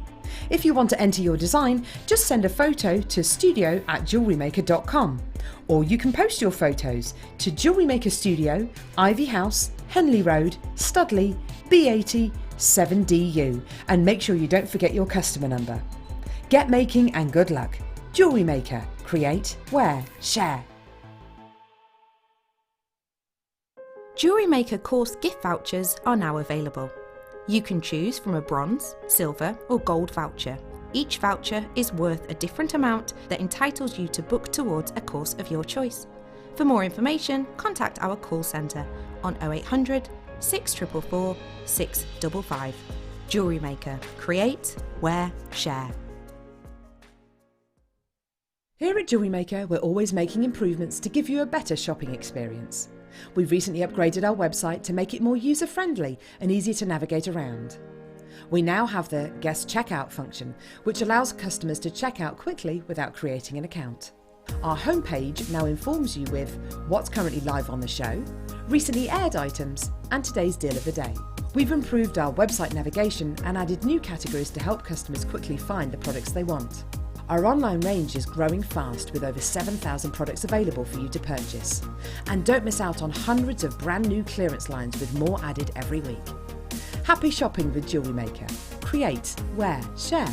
If you want to enter your design, just send a photo to studio@jewellerymaker.com, or you can post your photos to Jewellery Maker Studio, Ivy House, Henley Road, Studley, B80 7DU, and make sure you don't forget your customer number. Get making and good luck. Jewellery Maker. Create, wear, share. Jewellery Maker course gift vouchers are now available. You can choose from a bronze, silver or gold voucher. Each voucher is worth a different amount that entitles you to book towards a course of your choice. For more information, contact our call centre on 0800 644 655. Jewellery Maker. Create, wear, share. Here at Jewellery Maker, we're always making improvements to give you a better shopping experience. We've recently upgraded our website to make it more user-friendly and easier to navigate around. We now have the guest checkout function, which allows customers to check out quickly without creating an account. Our homepage now informs you with what's currently live on the show, recently aired items, and today's deal of the day. We've improved our website navigation and added new categories to help customers quickly find the products they want. Our online range is growing fast with over 7,000 products available for you to purchase. And don't miss out on hundreds of brand new clearance lines with more added every week. Happy shopping with Jewellery Maker. Create, wear, share.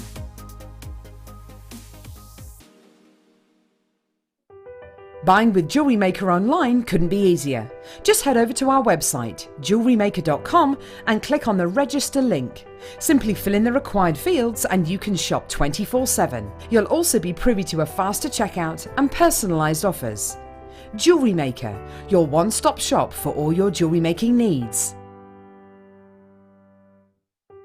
Buying with Jewellery Maker online couldn't be easier. Just head over to our website, JewelleryMaker.com, and click on the register link. Simply fill in the required fields and you can shop 24/7. You'll also be privy to a faster checkout and personalised offers. Jewellery Maker, your one-stop shop for all your jewellery making needs.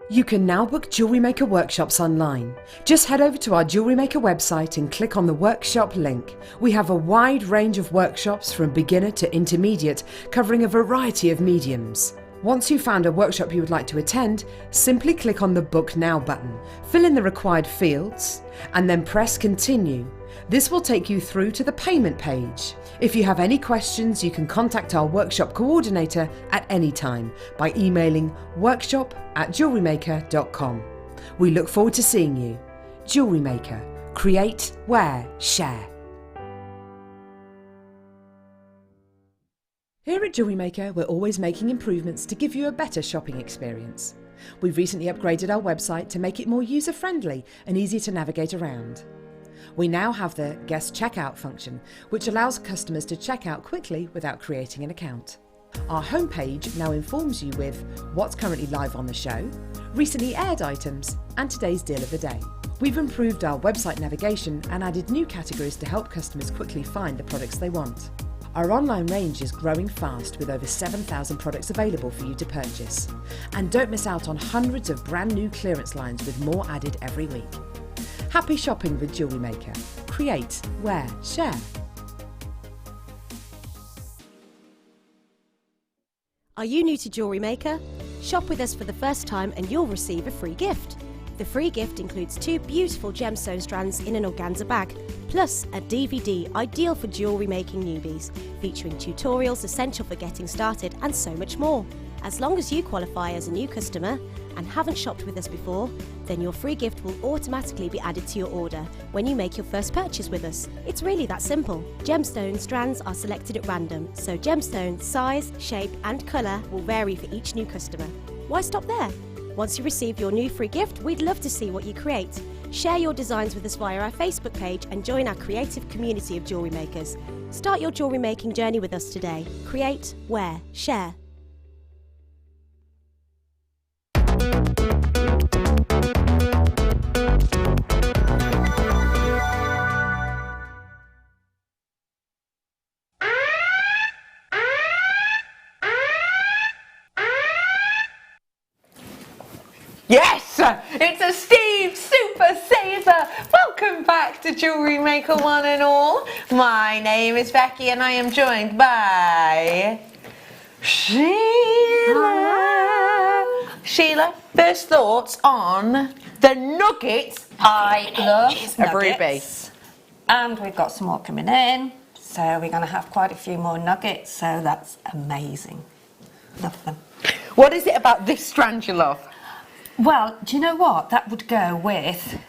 You can now book Jewellery Maker workshops online. Just head over to our Jewellery Maker website and click on the workshop link. We have a wide range of workshops from beginner to intermediate, covering a variety of mediums. Once you've found a workshop you would like to attend, simply click on the Book Now button, fill in the required fields, and then press Continue. This will take you through to the payment page. If you have any questions, you can contact our workshop coordinator at any time by emailing workshop@jewellerymaker.com. We look forward to seeing you. Jewellery Maker. Create, wear, share. Here at Jewellery Maker, we're always making improvements to give you a better shopping experience. We've recently upgraded our website to make it more user-friendly and easier to navigate around. We now have the guest checkout function, which allows customers to check out quickly without creating an account. Our homepage now informs you with what's currently live on the show, recently aired items, and today's deal of the day. We've improved our website navigation and added new categories to help customers quickly find the products they want. Our online range is growing fast with over 7,000 products available for you to purchase. And don't miss out on hundreds of brand new clearance lines with more added every week. Happy shopping with Jewellery Maker. Create, wear, share. Are you new to Jewellery Maker? Shop with us for the first time and you'll receive a free gift. The free gift includes 2 beautiful gemstone strands in an organza bag, plus a DVD ideal for jewellery making newbies, featuring tutorials essential for getting started and so much more. As long as you qualify as a new customer and haven't shopped with us before, then your free gift will automatically be added to your order when you make your first purchase with us. It's really that simple. Gemstone strands are selected at random, so gemstone size, shape and colour will vary for each new customer. Why stop there? Once you receive your new free gift, we'd love to see what you create. Share your designs with us via our Facebook page and join our creative community of jewellery makers. Start your jewellery making journey with us today. Create, wear, share. Yes, it's a Steve Super Saver. Welcome back to Jewellery Maker one and all. My name is Becky and I am joined by Sheila. Sheila, first thoughts on the nuggets. I love a Ruby. nuggets. And we've got some more coming in. So we're going to have quite a few more nuggets. So that's amazing. Love them. What is it about this strand you love? Well, do you know what? That would go with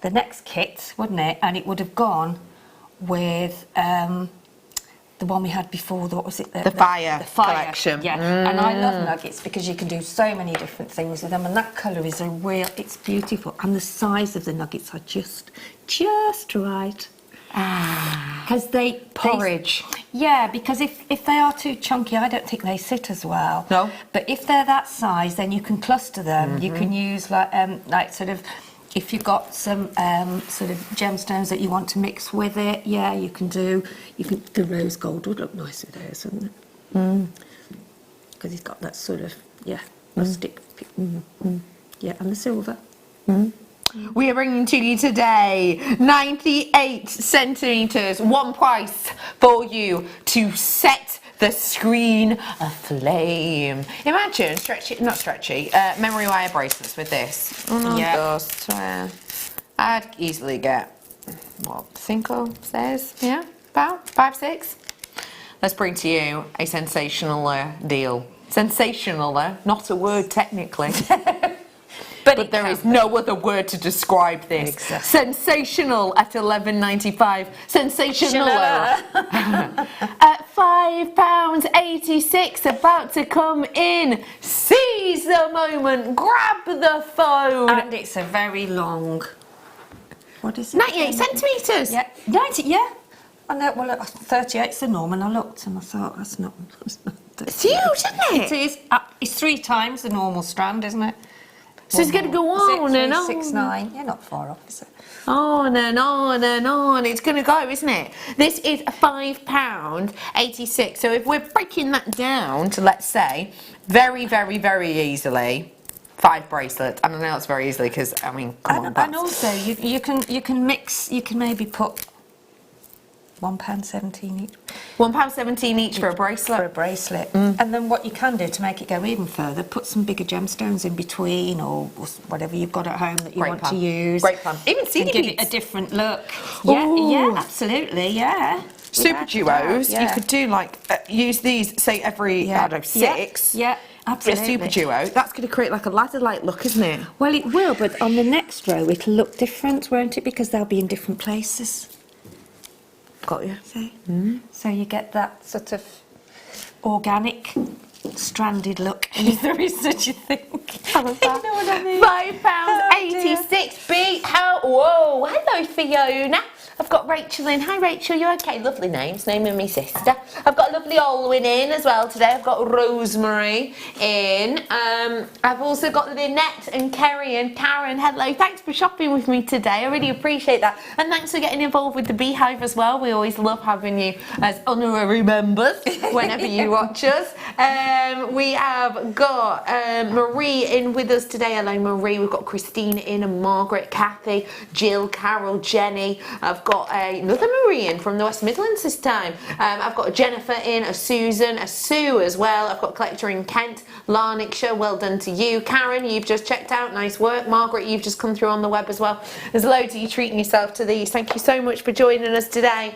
the next kit, wouldn't it? And it would have gone with the one we had before. What was it? The fire collection. Yeah. And I love nuggets because you can do so many different things with them. And that colour is it's beautiful. And the size of the nuggets are just right. Because porridge. Yeah, because if they are too chunky, I don't think they sit as well. No. But if they're that size, then you can cluster them. You can use like sort of, if you've got some sort of gemstones that you want to mix with it, yeah, you can. The rose gold would look nice with those, wouldn't it? because he's got that sort of, rustic. Yeah, and the silver. We are bringing to you today 98 centimetres, one price for you to set the screen aflame. Imagine memory wire bracelets with this. I'd easily get, what, 5 says? Yeah, about 5, 6. Let's bring to you a sensational deal. Sensational, not a word technically. But there is no other word to describe this. Exactly. Sensational at £11.95. Sensational at £5.86. About to come in. Seize the moment. Grab the phone. And it's a very long. What is it? 98 centimetres. Yeah, 90. Yeah. I know. Well, 38's the norm, and I looked and I thought that's not. It's huge, isn't it? It is. It's 3 times the normal strand, isn't it? So it's going to go on and on. 369. You're not far off, is it? On and on and on. It's going to go, isn't it? This is £5.86. So if we're breaking that down to, let's say, very, very, very easily, 5 bracelets. And I know it's very easily because, I mean, come on. And also, you can mix. You can maybe put £1.17 each. £1.17 each for a bracelet. For a bracelet. And then what you can do to make it go even further, put some bigger gemstones in between, or whatever you've got at home that you want to use. Great plan. Even seed give it a different look. Yeah, absolutely. Yeah. Super duos. You could do like use these, say every I don't know, 6. Yeah. Absolutely. A super duo. That's going to create like a ladder-like look, isn't it? Well, it will, but on the next row it'll look different, won't it? Because they'll be in different places. Got you. See? So you get that sort of organic, stranded look, if there is such a thing. You know what I mean? £5.86. Beat how? Whoa! Hello, Fiona. I've got Rachel in. Hi, Rachel. You okay? Lovely names. Name of my sister. I've got lovely Olwyn in as well today. I've got Rosemary in. I've also got Lynette and Kerry and Karen. Hello. Thanks for shopping with me today. I really appreciate that. And thanks for getting involved with the Beehive as well. We always love having you as honorary members whenever you watch us. We have got Marie in with us today. Hello, Marie. We've got Christina in and Margaret, Kathy, Jill, Carol, Jenny. I've got another Marie in from the West Midlands this time. I've got a Jennifer in, a Susan, a Sue as well. I've got Collector in Kent, Larnickshire, well done to you. Karen, you've just checked out, nice work. Margaret, you've just come through on the web as well. There's loads of you treating yourself to these. Thank you so much for joining us today.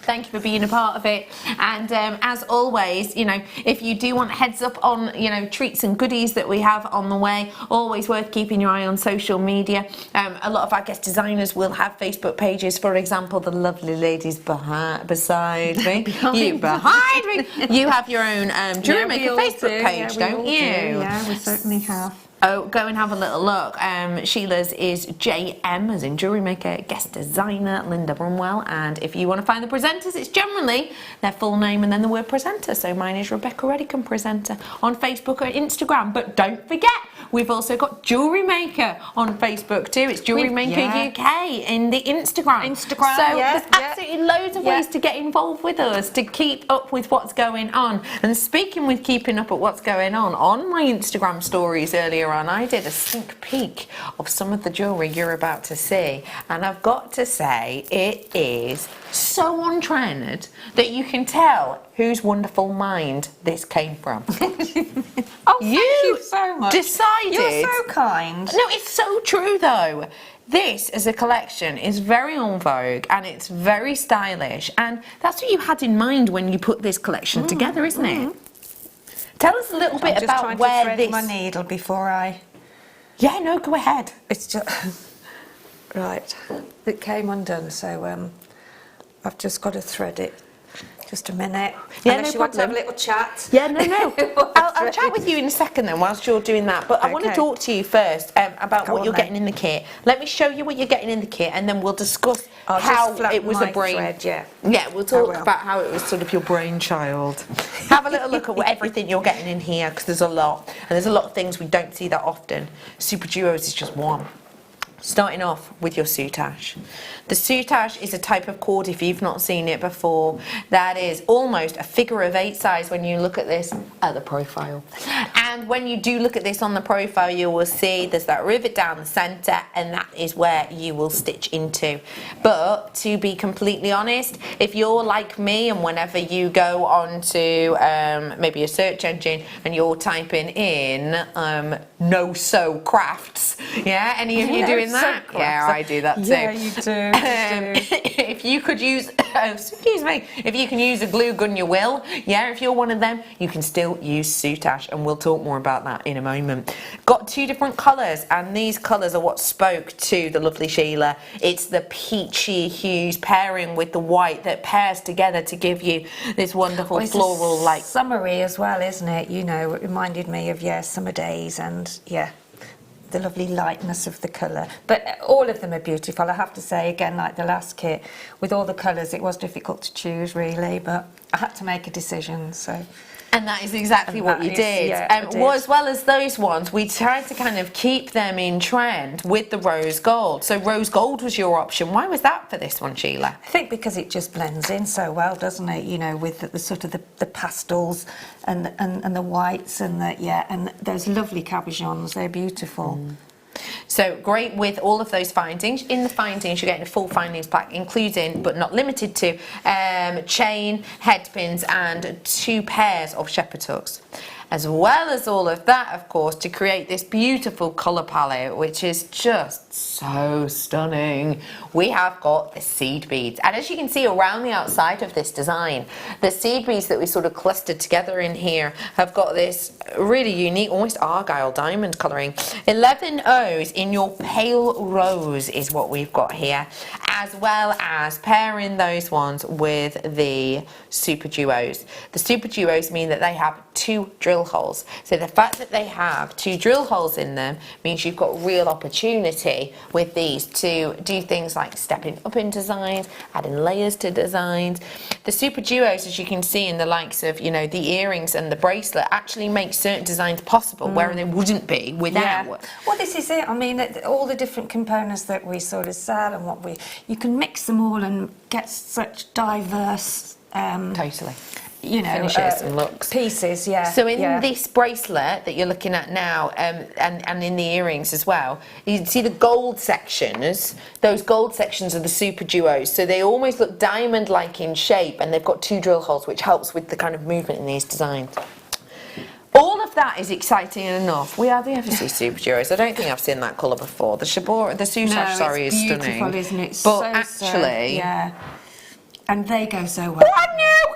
Thank you for being a part of it. And as always, you know, if you do want a heads up on, you know, treats and goodies that we have on the way, always worth keeping your eye on social media. A lot of our guest designers will have Facebook pages. For example, the lovely ladies beside me. behind me. You have your own Jewellery Maker Facebook page, don't you? Yeah, we certainly have. Oh, go and have a little look. Sheila's is JM, as in Jewellery Maker, guest designer, Linda Brunwell. And if you want to find the presenters, it's generally their full name and then the word presenter. So mine is Rebecca Redican Presenter on Facebook or Instagram. But don't forget, we've also got Jewellery Maker on Facebook too. It's Jewellery Maker UK in the Instagram. So there's absolutely loads of ways to get involved with us, to keep up with what's going on. And speaking with keeping up with what's going on my Instagram stories earlier on, I did a sneak peek of some of the jewellery you're about to see, and I've got to say it is so on trend that you can tell whose wonderful mind this came from. Thank you so much. Decided. You're so kind. No, it's so true though. This as a collection is very en vogue and it's very stylish, and that's what you had in mind when you put this collection together, isn't it? Tell us a little bit about where thread this... my needle before I... Yeah, no, go ahead. It's just... Right. It came undone, so I've just got to thread it. Just a minute. Yeah, Unless you want to have a little chat. Yeah, no. I'll chat with you in a second then whilst you're doing that. But I want to talk to you first about what you're getting in the kit. Let me show you what you're getting in the kit and then we'll discuss how it was a brain... Thread, yeah, we'll talk about how it was sort of your brainchild. Have a little look at everything you're getting in here because there's a lot. And there's a lot of things we don't see that often. Super Duos is just one. Starting off with your soutache. The soutache is a type of cord, if you've not seen it before, that is almost a figure of 8 size when you look at this at the profile. And when you do look at this on the profile, you will see there's that rivet down the centre, and that is where you will stitch into. But to be completely honest, if you're like me and whenever you go onto maybe a search engine and you're typing in no sew crafts, yeah, any of you doing that? Yeah, I do that too. Yeah, you do. If you could use, excuse me, if you can use a glue gun, you will. Yeah, if you're one of them, you can still use soutache, and we'll talk more about that in a moment. Got 2 different colours, and these colours are what spoke to the lovely Sheila. It's the peachy hues pairing with the white that pairs together to give you this wonderful floral like summery as well, isn't it? You know, it reminded me of summer days, and the lovely lightness of the colour. But all of them are beautiful, I have to say, again, like the last kit, with all the colours, it was difficult to choose really, but I had to make a decision, so. And that is exactly what you did. Well, as well as those ones, we tried to kind of keep them in trend with the rose gold. So rose gold was your option. Why was that for this one, Sheila? I think because it just blends in so well, doesn't it? You know, with the sort of the pastels and the whites and and those lovely cabochons. They're beautiful. So great with all of those findings. In the findings, you're getting a full findings pack, including but not limited to chain, head pins, and 2 pairs of shepherd's hooks. As well as all of that, of course, to create this beautiful colour palette, which is just so stunning, we have got the seed beads. And as you can see around the outside of this design, the seed beads that we sort of clustered together in here have got this really unique, almost argyle diamond colouring. 11 O's in your pale rose is what we've got here, as well as pairing those ones with the super duos. The super duos mean that they have 2 drill holes. So the fact that they have 2 drill holes in them means you've got real opportunity with these to do things like stepping up in designs, adding layers to designs. The super duos, as you can see in the likes of, you know, the earrings and the bracelet, actually make certain designs possible where they wouldn't be without. Well, this is it. I mean, all the different components that we sort of sell and you can mix them all and get such diverse Totally. You know, finishes and looks. Pieces, So in this bracelet that you're looking at now, and in the earrings as well, you can see the gold sections. Those gold sections are the super duos, so they almost look diamond-like in shape, and they've got 2 drill holes, which helps with the kind of movement in these designs. All of that is exciting enough. We have the FSC Super Duos. I don't think I've seen that colour before. The soutache, sorry, is stunning. Beautiful, isn't it? But actually, and they go so well. Brand new.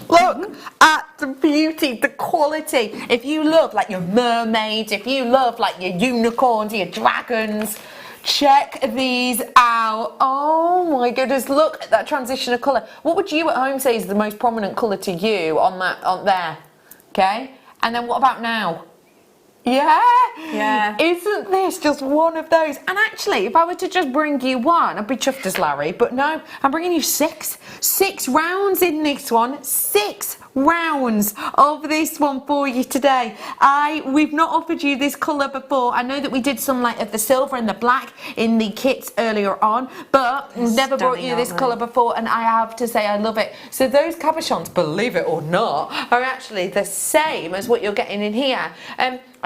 Look at the beauty, the quality. If you love like your mermaids, if you love like your unicorns, your dragons, check these out. Oh my goodness, look at that transition of colour. What would you at home say is the most prominent colour to you on there? Okay, and then what about now? Yeah. Isn't this just one of those? And actually, if I were to just bring you one, I'd be chuffed as Larry, but no, I'm bringing you 6. 6 rounds in this one. 6 rounds of this one for you today. We've not offered you this colour before. I know that we did some like of the silver and the black in the kits earlier on, but we've never brought you this colour before, and I have to say I love it. So those cabochons, believe it or not, are actually the same as what you're getting in here.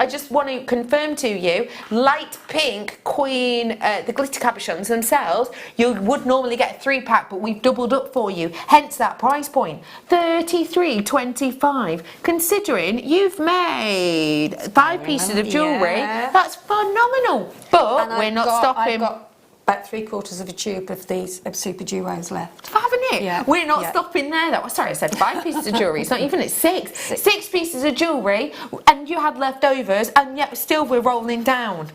I just want to confirm to you, light pink queen, the glitter cabochons themselves, you would normally get a 3-pack, but we've doubled up for you, hence that price point, $33.25. Considering you've made 5 pieces of jewellery, that's phenomenal. But we're not stopping. I've got about 3/4 of a tube of these super duos left. Haven't it? Yeah. We're not stopping there though. Sorry, I said 5 pieces of jewellery. It's not even at 6. 6 pieces of jewellery, and you had leftovers, and yet still we're rolling down.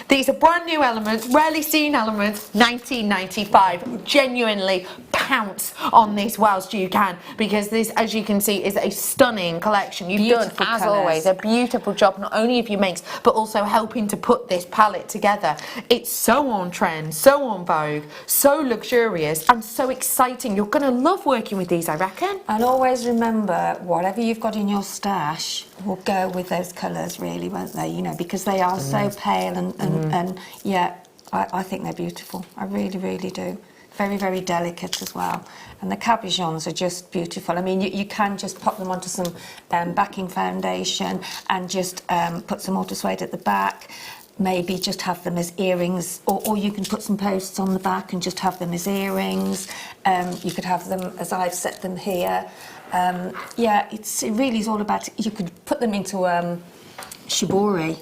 These are brand new elements, rarely seen elements, $19.95. Genuinely pounce on this whilst you can, because this, as you can see, is a stunning collection. You've done, as always, a beautiful job, not only of your makes, but also helping to put this palette together. It's so on trend, so on vogue, so luxurious, and so exciting. You're going to love working with these, I reckon. And always remember, whatever you've got in your stash will go with those colours, really, won't they? You know, because they are so pale and yeah, I think they're beautiful. I really, really do. Very, very delicate as well. And the cabochons are just beautiful. I mean, you can just pop them onto some backing foundation and just put some auto suede at the back. Maybe just have them as earrings, or you can put some posts on the back and just have them as earrings. You could have them as I've set them here. Yeah, it really is all about, you could put them into shibori.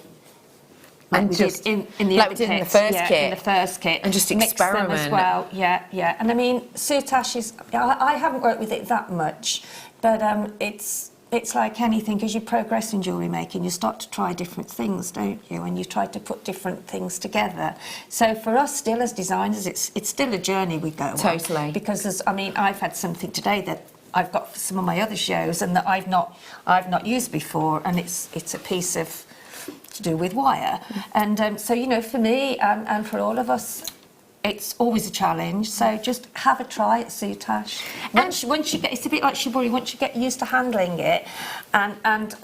And just in the like we did in the first kit. in the first kit, and just mix experiment them as well. Yeah. And I mean, soutache is. I haven't worked with it that much, but it's like anything. As you progress in jewellery making, you start to try different things, don't you? And you try to put different things together. So for us, still as designers, it's still a journey we go on. Totally. Because I've had something today that I've got for some of my other shows, and that I've not used before, and it's a piece of to do with wire, and so you know, for me and for all of us, it's always a challenge. So just have a try at soutache. Once you get, it's a bit like shibori. Once you get used to handling it, and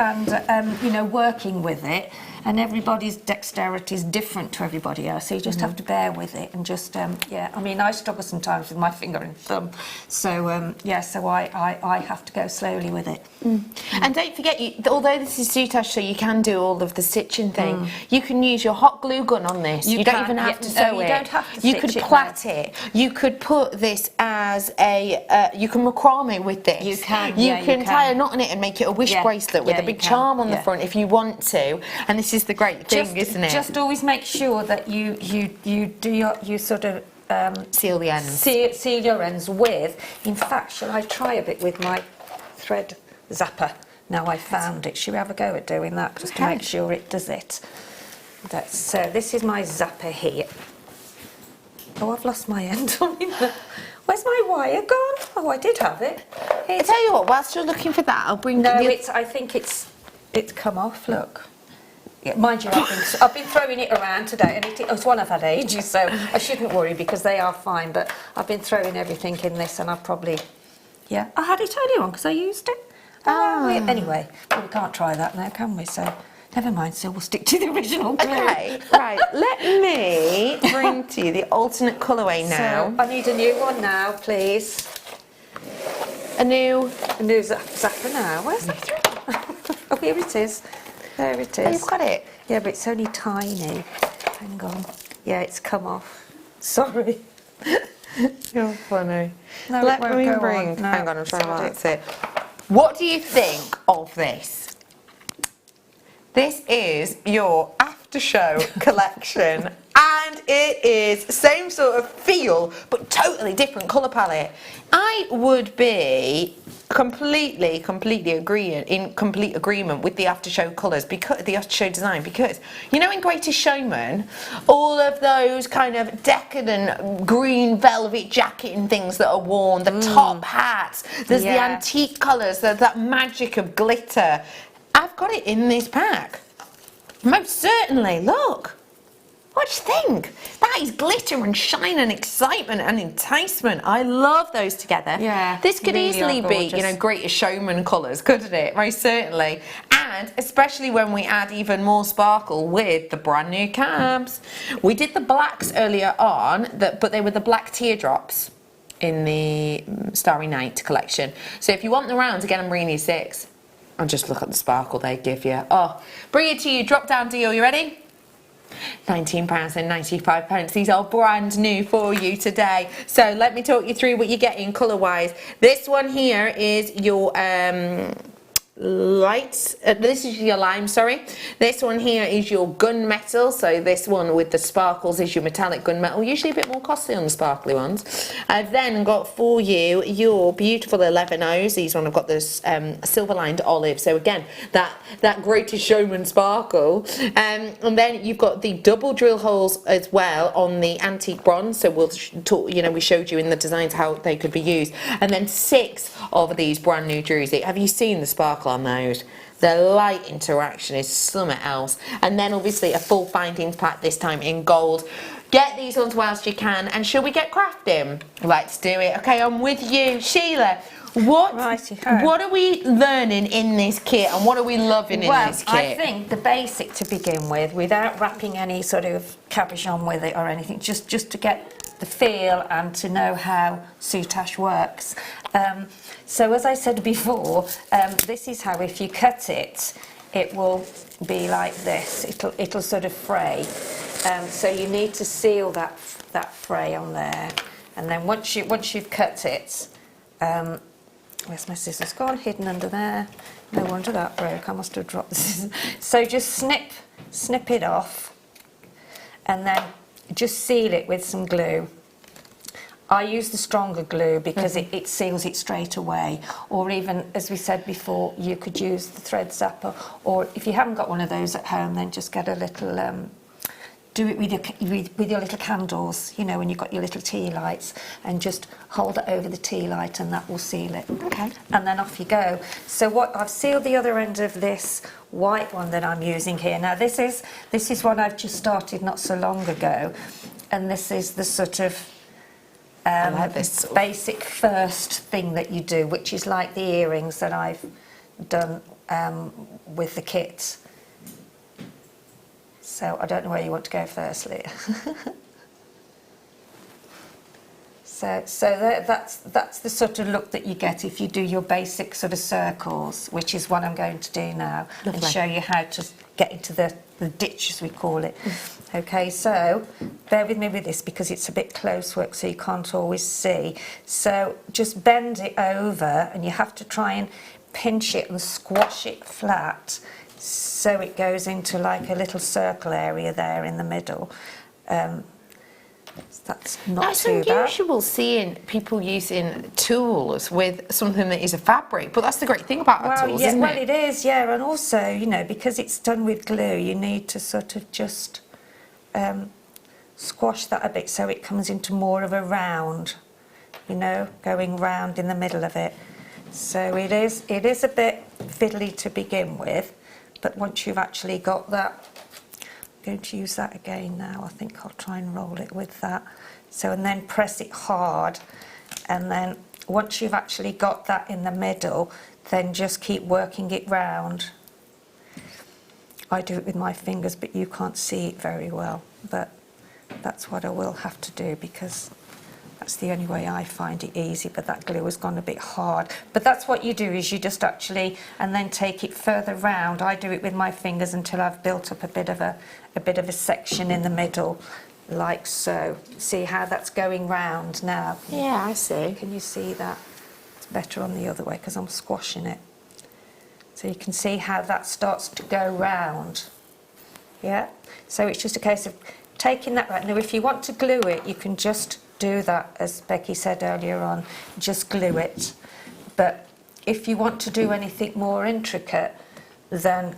you know, working with it, and everybody's dexterity is different to everybody else. So you just have to bear with it and just yeah. I mean, I struggle sometimes with my finger and thumb, so yeah. So I have to go slowly with it. And don't forget, although this is soutache, so you can do all of the stitching thing. You can use your hot glue gun on this. You don't even have to sew it. You don't have to. You could plait it. You could put this as a. You can macrame with this. You can. You can tie a knot on it and make it a wish bracelet with a big charm on the front if you want to. And this is the great thing, isn't it? Just always make sure that you sort of seal the ends. Seal your ends with. In fact, shall I try a bit with my thread zapper? Now I found it. Should we have a go at doing that just to make sure it does it? So this is my zapper here. Oh, I've lost my end. Where's my wire gone? Oh, I did have it. I tell you what. Whilst you're looking for that, I'll bring. No, I think it's come off. Look. Yeah, mind you, I've been throwing it around today, and it's one I've had ages, so I shouldn't worry because they are fine. But I've been throwing everything in this, and I've probably, I had it earlier on because I used it. Anyway, well, we can't try that now, can we? So never mind. So we'll stick to the original glue. Okay, right. Let me bring to you the alternate colourway now. So I need a new one now, please. A new zapper now. Where's that? Oh, here it is. There it is. Oh, you've got it. Yeah, but it's only tiny. Hang on. Yeah, it's come off. Sorry. You're funny. No, Let me bring. No, hang on, I'm trying to balance it. What do you think of this? This is your after show collection, and it is same sort of feel but totally different colour palette. I would be completely in complete agreement with the after show colours, because the after show design, because you know, in Greatest Showman, all of those kind of decadent green velvet jacket and things that are worn, the top hats, there's the antique colours, there's that magic of glitter. I've got it in this pack. Most certainly. Look. What do you think? That is glitter and shine and excitement and enticement. I love those together. Yeah. This could really easily be, you know, Greatest Showman colours, couldn't it? Most certainly. And especially when we add even more sparkle with the brand new cabs. We did the blacks earlier on, but they were the black teardrops in the Starry Night collection. So if you want the rounds, again, I'm bringing you 6. And just look at the sparkle they give you. Oh, bring it to you. Drop down deal. You ready? £19.95. These are brand new for you today. So let me talk you through what you're getting colour wise. This one here is your light, this is your lime, sorry. This one here is your gunmetal, so this one with the sparkles is your metallic gunmetal, usually a bit more costly on the sparkly ones. I've then got for you your beautiful 11Os. These one I've got this silver lined olive, so again that Greatest Showman sparkle, and then you've got the double drill holes as well on the antique bronze, so we'll talk, you know, we showed you in the designs how they could be used, and then 6 of these brand new druzy. Have you seen the sparkle on those? The light interaction is something else. And then obviously a full findings pack, this time in gold. Get these ones whilst you can. And shall we get crafting? Let's do it. Okay, I'm with you, Sheila. What Righty-ho. What are we learning in this kit, and what are we loving in this kit? I think the basic to begin with, without wrapping any sort of cabochon with it or anything, just to get the feel and to know how soutache works. So as I said before, this is how, if you cut it, it will be like this. It'll sort of fray. So you need to seal that fray on there, and then once you've cut it, where's my scissors gone? Hidden under there. No wonder that broke. I must have dropped the scissors. So just snip it off, and then just seal it with some glue. I use the stronger glue because it seals it straight away. Or even, as we said before, you could use the thread zapper. Or if you haven't got one of those at home, then just get a little... do it with your little candles, you know, when you've got your little tea lights, and just hold it over the tea light and that will seal it. Okay. And then off you go. So I've sealed the other end of this white one that I'm using here. Now this is one I've just started not so long ago, and this is the sort of I like this basic first thing that you do, which is like the earrings that I've done with the kit. So I don't know where you want to go first, Leah. so that's the sort of look that you get if you do your basic sort of circles, which is what I'm going to do now. Lovely. And show you how to get into the ditch, as we call it. Okay, so bear with me with this because it's a bit close work, so you can't always see. So just bend it over, and you have to try and pinch it and squash it flat, so it goes into like a little circle area there in the middle. That's not too bad. It's unusual seeing people using tools with something that is a fabric, but that's the great thing about our tools, isn't it? Well, it is, yeah, and also, you know, because it's done with glue, you need to sort of just squash that a bit so it comes into more of a round, you know, going round in the middle of it. So it is a bit fiddly to begin with, but once you've actually got that, I'm going to use that again now. I think I'll try and roll it with that. So, and then press it hard, and then once you've actually got that in the middle, then just keep working it round. I do it with my fingers, but you can't see it very well, but that's what I will have to do because that's the only way I find it easy, but that glue has gone a bit hard. But that's what you do, is you just actually, and then take it further round. I do it with my fingers until I've built up a bit of a section in the middle, like so. See how that's going round now? Yeah, I see. Can you see that? It's better on the other way because I'm squashing it. So you can see how that starts to go round. Yeah? So it's just a case of taking that round. Now, if you want to glue it, you can just do that, as Becky said earlier on, just glue it. But if you want to do anything more intricate than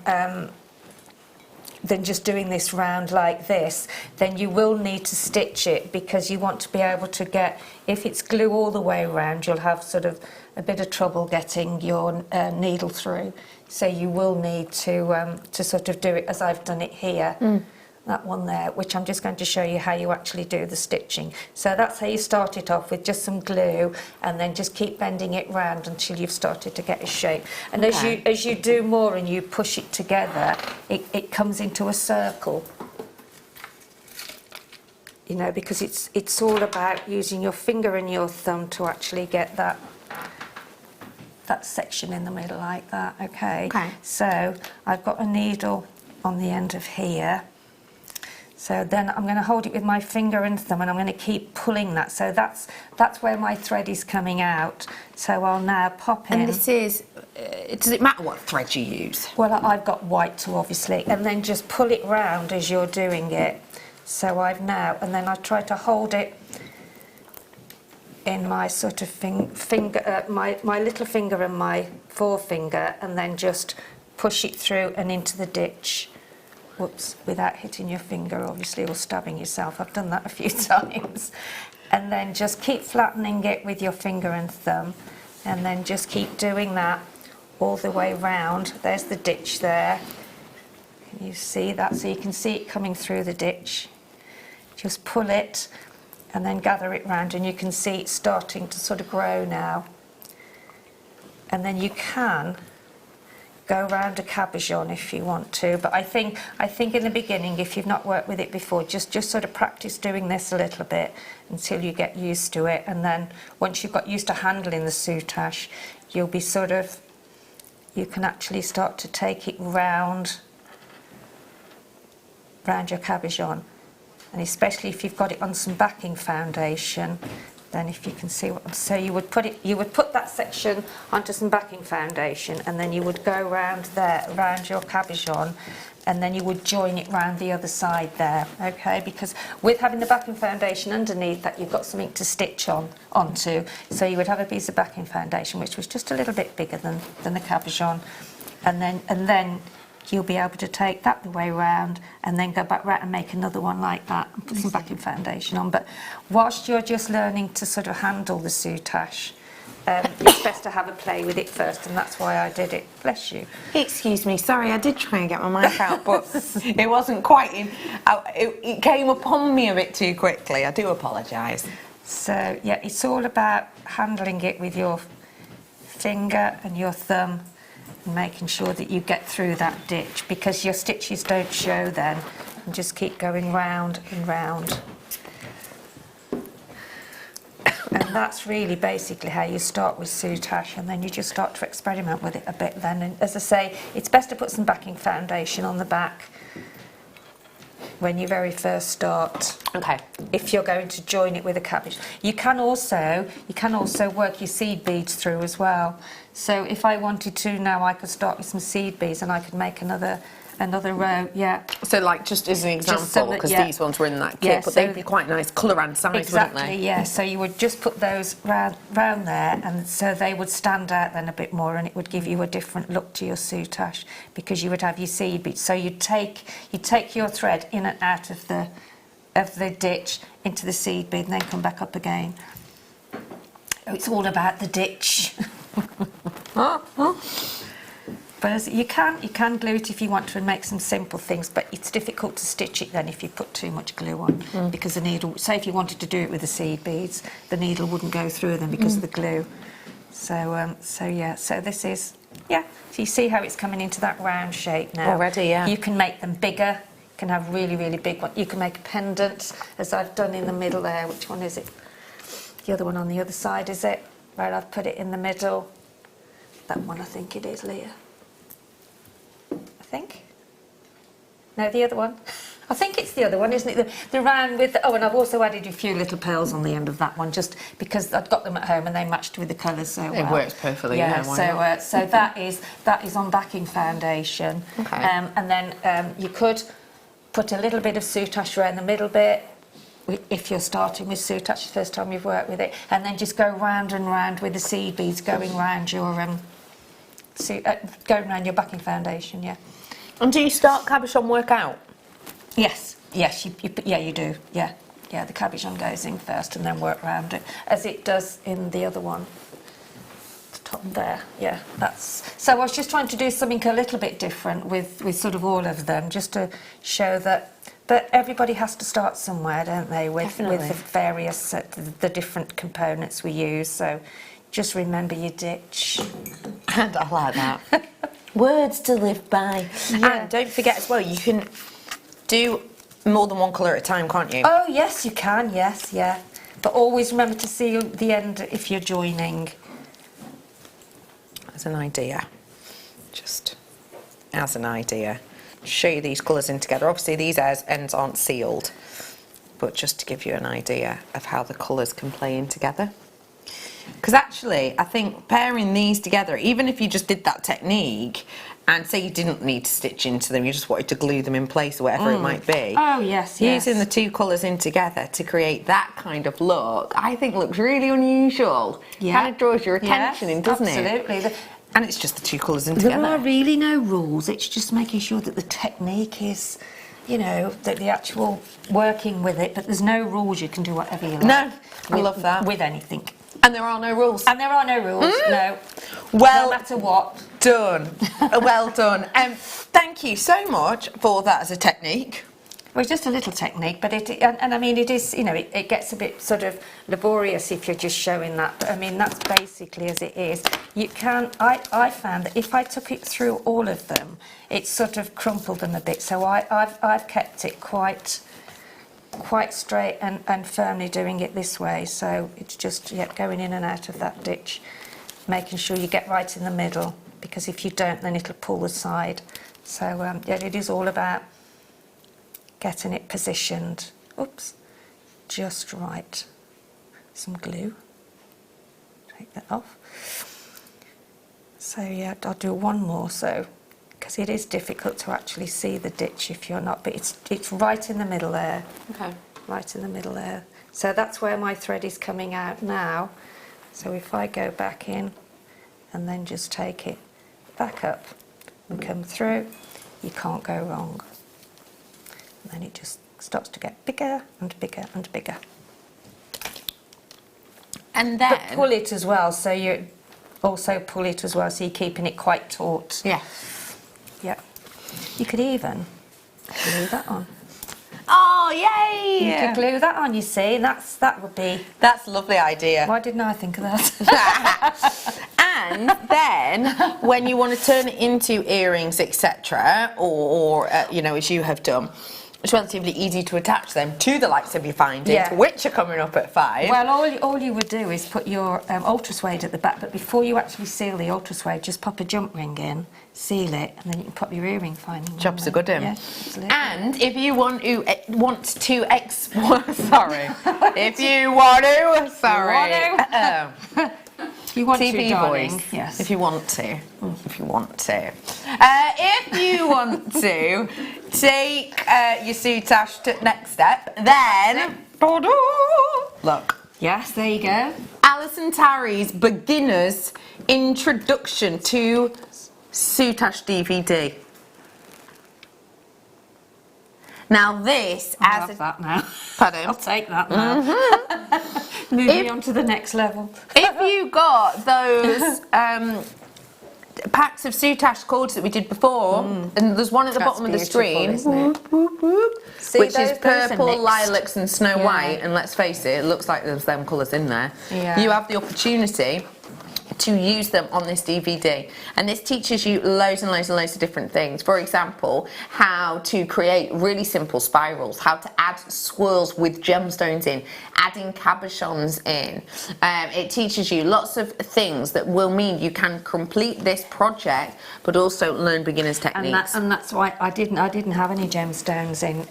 just doing this round like this, then you will need to stitch it, because you want to be able to get, if it's glue all the way around, you'll have sort of a bit of trouble getting your needle through. So you will need to sort of do it as I've done it here. That one there, which I'm just going to show you how you actually do the stitching. So that's how you start it off, with just some glue, and then just keep bending it round until you've started to get a shape. And as you do more and you push it together, it comes into a circle. You know, because it's all about using your finger and your thumb to actually get that section in the middle like that. Okay. So I've got a needle on the end of here. So then I'm going to hold it with my finger and thumb, and I'm going to keep pulling that. So that's where my thread is coming out. So I'll now pop in. And this is, does it matter what thread you use? Well, I've got white too, obviously. And then just pull it round as you're doing it. So I've now, and then I try to hold it in my sort of finger, my little finger and my forefinger, and then just push it through and into the ditch. Whoops, without hitting your finger, obviously, or stabbing yourself. I've done that a few times. And then just keep flattening it with your finger and thumb, and then just keep doing that all the way round. There's the ditch there. Can you see that? So you can see it coming through the ditch. Just pull it and then gather it round, and you can see it starting to sort of grow now. and then you can go around a cabochon if you want to, but I think in the beginning, if you've not worked with it before, just sort of practice doing this a little bit until you get used to it, and then once you've got used to handling the soutache, you'll be you can actually start to take it round your cabochon, and especially if you've got it on some backing foundation. Then if you can see so you would put that section onto some backing foundation, and then you would go round your cabochon, and then you would join it round the other side there, okay? Because with having the backing foundation underneath that, you've got something to stitch onto. So you would have a piece of backing foundation which was just a little bit bigger than the cabochon, and then you'll be able to take that the way round and then go back round and make another one like that and put some backing foundation on. But whilst you're just learning to sort of handle the soutache, it's best to have a play with it first, and that's why I did it. Bless you. Excuse me, sorry, I did try and get my mic out, but it wasn't quite in. It came upon me a bit too quickly. I do apologise. So, yeah, it's all about handling it with your finger and your thumb, and making sure that you get through that ditch, because your stitches don't show then, and just keep going round and round. And that's really basically how you start with soutache, and then you just start to experiment with it a bit then. And as I say, it's best to put some backing foundation on the back when you very first start. Okay. If you're going to join it with a cabbage. You can also work your seed beads through as well. So if I wanted to now, I could start with some seed beads and I could make another row, yeah. So like just as an example, because these ones were in that kit, Yeah, but so they'd be quite nice colour and size, exactly, wouldn't they? Yeah. So you would just put those round there, and so they would stand out then a bit more, and it would give you a different look to your soutache, because you would have your seed beads. So you'd take your thread in and out of the ditch into the seed bead, and then come back up again. It's all about the ditch. But you can glue it if you want to and make some simple things, but it's difficult to stitch it then if you put too much glue on, because the needle, say if you wanted to do it with the seed beads, the needle wouldn't go through them because of the glue. So so this is, so you see how it's coming into that round shape now. Already, yeah. You can make them bigger, you can have really, really big ones. You can make a pendant, as I've done in the middle there. Which one is it? The other one on the other side, is it? Right, I've put it in the middle. That one, I think it is, Leah. No, the other one. I think it's the other one, isn't it? The round with and I've also added a few little pearls on the end of that one, just because I've got them at home and they matched with the colours so well. It works perfectly. Yeah. So that is on backing foundation. Okay. And then you could put a little bit of soutache around the middle bit, if you're starting with soutache the first time you've worked with it, and then just go round and round with the seed beads going round your going round your backing foundation. Yeah. And do you start cabochon work out? Yes, you do. Yeah, the cabochon goes in first and then work round it, as it does in the other one. The top there, yeah. So I was just trying to do something a little bit different with sort of all of them, just to show that everybody has to start somewhere, don't they? With the various the different components we use. So just remember your ditch. And I like that. Words to live by. Yeah. And don't forget as well, you can do more than one colour at a time, can't you? Oh, yes, you can, yes, yeah. But always remember to see the end if you're joining. As an idea. Just as an idea. Show you these colours in together. Obviously, these ends aren't sealed, but just to give you an idea of how the colours can play in together. Because actually, I think pairing these together, even if you just did that technique, and say you didn't need to stitch into them, you just wanted to glue them in place or whatever it might be. Oh, yes. Using the two colours in together to create that kind of look, I think looks really unusual. Yeah. Kind of draws your attention in, doesn't it? Absolutely. And it's just the two colours in together. There are really no rules. It's just making sure that the technique is, that the actual working with it, but there's no rules. You can do whatever you like. No, I love that. With anything. And there are no rules. And there are no rules, no. Well, no matter what. Done. Well done. Thank you so much for that as a technique. Well, it's just a little technique, but and I mean, it is, you know, it gets a bit sort of laborious if you're just showing that, but I mean, that's basically as it is. You can, I found that if I took it through all of them, it sort of crumpled them a bit, so I've kept it quite straight and firmly doing it this way, so it's just going in and out of that ditch, making sure you get right in the middle, because if you don't, then it'll pull the side. So it is all about getting it positioned, just right. Some glue, take that off. So yeah, I'll do one more, so, because it is difficult to actually see the ditch if you're not, but it's right in the middle there. Okay. Right in the middle there. So that's where my thread is coming out now. So if I go back in and then just take it back up and come through, you can't go wrong. And then it just starts to get bigger and bigger and bigger. And then... But pull it as well, so you also pull it as well, so you're keeping it quite taut. Yeah. Yeah. You could even glue that on. Oh, yay! You could glue that on, you see, and that would be... That's a lovely idea. Why didn't I think of that? And then, when you want to turn it into earrings, etc., or you know, as you have done, it's relatively easy to attach them to the likes of your findings, which are coming up at 5. Well, all you would do is put your ultra suede at the back, but before you actually seal the ultra suede, just pop a jump ring in, seal it, and then you can pop your earring finding. Job's a good one. Yeah, absolutely. And if you want to You want TV to, darling. voice. Yes. If you want to. If you want to. If you want to take your soutache to the next step, then look. Yes, there you go. Alison Tarry's Beginner's Introduction to Soutache DVD. Now this, I'll have that now. Pardon? I'll take that now. Move me on to the next level. If you got those packs of soutache cords that we did before, and there's one at the bottom of the screen, which is purple, lilacs and snow white, and let's face it, it looks like there's them colours in there. Yeah. You have the opportunity to use them on this DVD, and this teaches you loads and loads and loads of different things. For example, how to create really simple spirals, how to add swirls with gemstones in, adding cabochons in. It teaches you lots of things that will mean you can complete this project, but also learn beginners techniques. And that's why I didn't have any gemstones in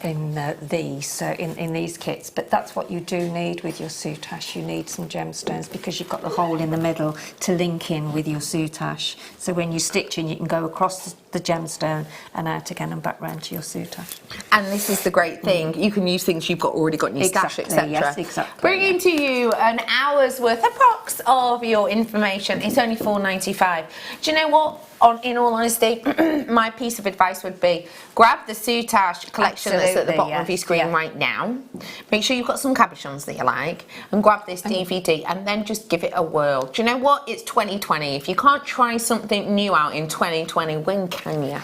these kits, but that's what you do need with your soutache. You need some gemstones because you've got the hole in the middle to link in with your soutache. So when you're stitching, you can go across the gemstone and out again and back round to your soutache. And this is the great thing, you can use things you've already got in your stash, etc. Yes, exactly. Bringing to you an hour's worth approx of your information. It's only £4.95. Do you know what? In all honesty, my piece of advice would be grab the soutache collection that's at the bottom of your screen right now. Make sure you've got some cabochons that you like, and grab this DVD and then just give it a whirl. Do you know what? It's 2020. If you can't try something new out in 2020, when can you?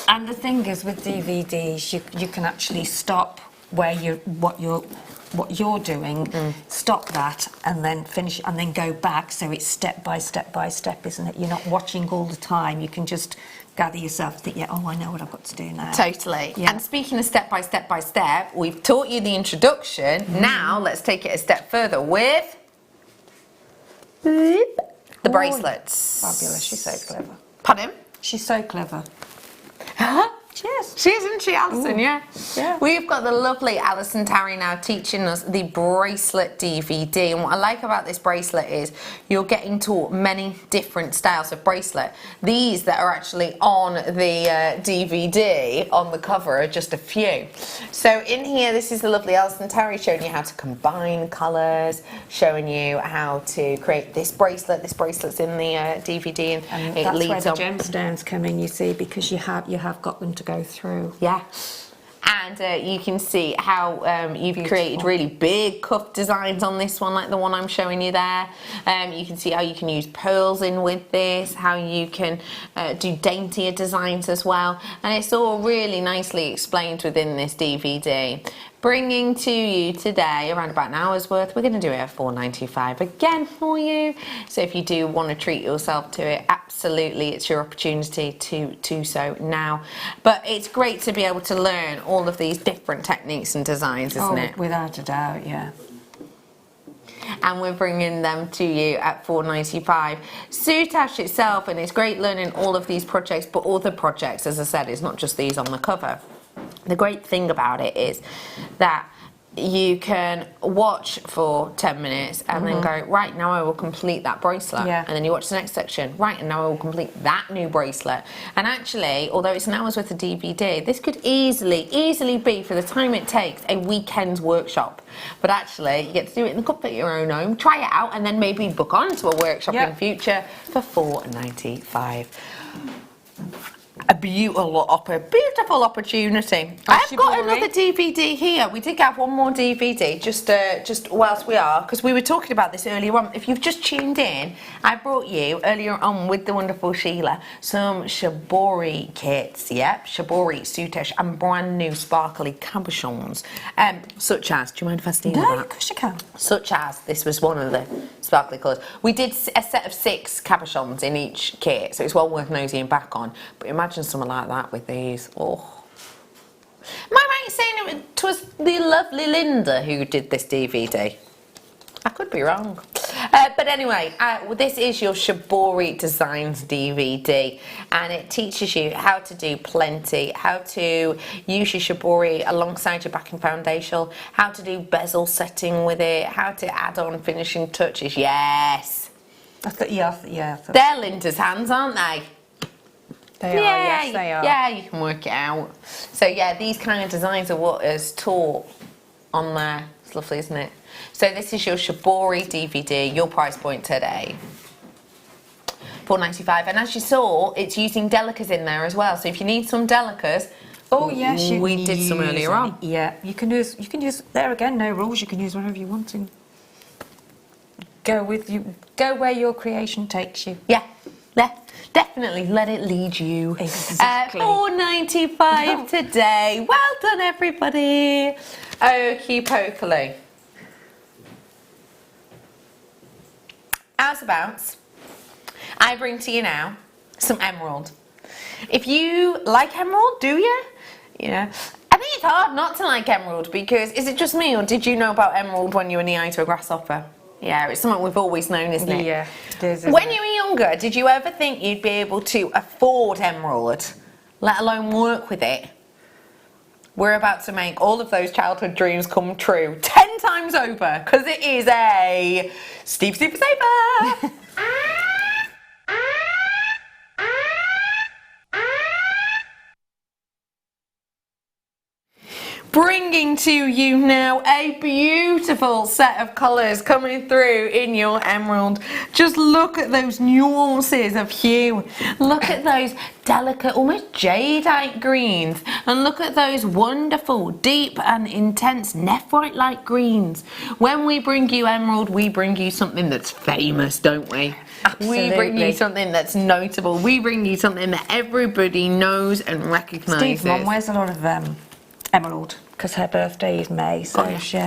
And the thing is, with DVDs, you can actually stop where what you're doing, stop that, and then finish, and then go back. So it's step by step by step, isn't it? You're not watching all the time. You can just gather yourself, think, I know what I've got to do now. Totally. Yeah. And speaking of step by step by step, we've taught you the introduction. Now let's take it a step further with the bracelets. Fabulous. She's so clever. Pardon? She's so clever. Cheers. She is, isn't she, Alison? Yeah. We've got the lovely Alison Tarry now teaching us the bracelet DVD. And what I like about this bracelet is you're getting taught many different styles of bracelet. These that are actually on the DVD on the cover are just a few. So in here, this is the lovely Alison Tarry showing you how to combine colours, showing you how to create this bracelet. This bracelet's in the DVD, and it that's leads where on. the gemstones come in, you see, because you have got them to go through. Yeah. And you can see how you've created really big cuff designs on this one, like the one I'm showing you there. You can see how you can use pearls in with this, how you can do daintier designs as well. And it's all really nicely explained within this DVD. Bringing to you today around about an hour's worth. We're going to do it at $4.95 again for you. So if you do want to treat yourself to it, absolutely, it's your opportunity to do so now. But it's great to be able to learn all of these different techniques and designs, isn't it? Without a doubt, yeah. And we're bringing them to you at $4.95. Soutache itself, and it's great learning all of these projects, but other projects, as I said, it's not just these on the cover. The great thing about it is that you can watch for 10 minutes and then go, right, now I will complete that bracelet. Yeah. And then you watch the next section, right, and now I will complete that new bracelet. And actually, although it's an hour's worth of DVD, this could easily be, for the time it takes, a weekend's workshop. But actually, you get to do it in the comfort of your own home, try it out, and then maybe book on to a workshop in future for $4.95. A beautiful opportunity. I've got another DVD here. We did get one more DVD just whilst we are, because we were talking about this earlier on. If you've just tuned in, I brought you earlier on with the wonderful Sheila some shibori kits. Yep, shibori, soutache, and brand new sparkly cabochons. Such as, do you mind if I steal that? No, of course you can. Such as, this was one of the sparkly colours. We did a set of 6 cabochons in each kit, so it's well worth nosying back on. But imagine something like that with these. Oh. Am I right in saying it was the lovely Linda who did this DVD? I could be wrong. But anyway, this is your Shibori Designs DVD, and it teaches you how to do plenty, how to use your Shibori alongside your backing foundation, how to do bezel setting with it, how to add on finishing touches. Yes. Yeah. They're Linda's hands, aren't they? They are, yes, they are. Yeah, you can work it out. So yeah, these kind of designs are what is taught on there. It's lovely, isn't it? So this is your Shibori DVD, your price point today. $4.95. And as you saw, it's using delicas in there as well. So if you need some delicas, yes, we did some earlier on. Yeah, you can use there again, no rules. You can use whatever you want to. Go where your creation takes you. Yeah. Definitely let it lead you. Exactly. $4.95 today. Well done, everybody. Okie pokely. As about, I bring to you now some emerald. If you like emerald, do you? Yeah. I think it's hard not to like emerald, because is it just me, or did you know about emerald when you were knee-high to a grasshopper? Yeah, it's something we've always known, isn't it? Yeah, it is. When you were younger, did you ever think you'd be able to afford emerald, let alone work with it? We're about to make all of those childhood dreams come true 10 times over, because it is a Steve Super Saver! Bringing to you now a beautiful set of colours coming through in your emerald. Just look at those nuances of hue. Look at those delicate, almost jadeite greens. And look at those wonderful, deep and intense nephrite-like greens. When we bring you emerald, we bring you something that's famous, don't we? Absolutely. We bring you something that's notable. We bring you something that everybody knows and recognises. Steve's mum wears a lot of emerald, because her birthday is May, so she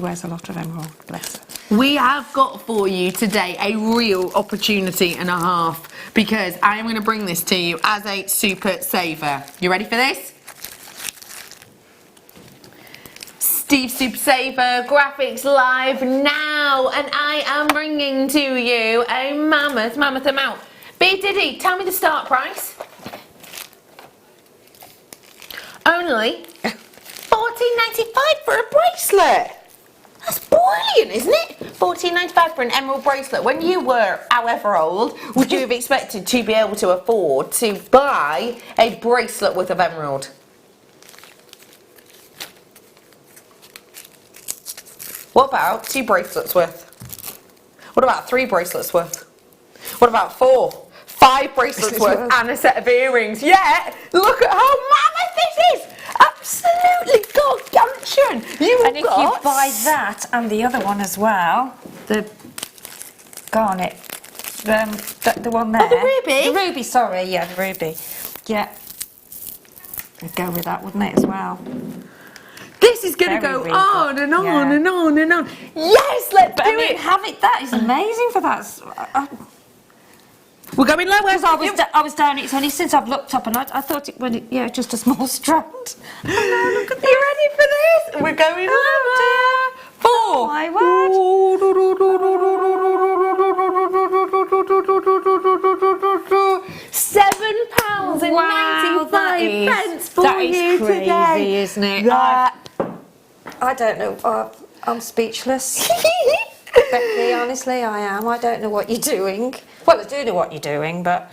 wears a lot of emerald, bless her. We have got for you today a real opportunity and a half, because I am going to bring this to you as a super saver. You ready for this? Steve Super Saver Graphics live now, and I am bringing to you a mammoth amount. B Diddy, tell me the start price. Only $14.95 for a bracelet. That's brilliant, isn't it? $14.95 for an emerald bracelet. When you were however old, would you have expected to be able to afford to buy a bracelet worth of emerald? What about 2 bracelets worth? What about 3 bracelets worth? What about 4? 5 bracelets worth and a set of earrings. Yeah, look at how mammoth this is. absolutely gargantuan. And if you buy that and the other one as well, the garnet, the one there. Oh, the ruby? The ruby, sorry, yeah, the ruby. Yeah. I'd go with that, wouldn't it, as well? This is going to go on and on and on and on. Yes, let's do it. Have it. That is amazing for that. We're going lower. Because I was down. It's only since I've looked up and I thought it when just a small strand. Oh, no, look at this. You ready for this? We're going lower. 4. Oh my word. £7.95 for that is you crazy, today, isn't it? I don't know. I'm speechless. Becky, honestly, I am. I don't know what you're doing. Well, I do know what you're doing, but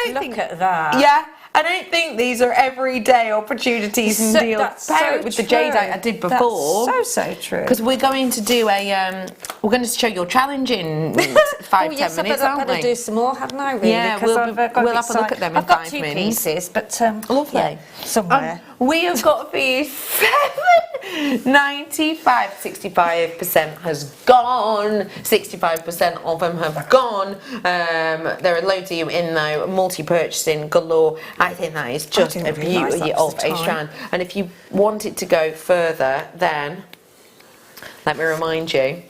look at that. Yeah. I don't think these are everyday opportunities and deals. Pair it with the jadeite I did before. That's so true. Because we're going to do we're going to show your challenge in 5-10 minutes, I better do some more, hadn't I? Really? Yeah, we'll have a look at them in 5 minutes. I've got 2 pieces, but lovely. Yeah, somewhere. We have got for you £7.95. 65% has gone. 65% of them have gone. There are loads of you in though. Multi-purchasing galore. I think that is just a beauty of a strand. And if you want it to go further, then let me remind you.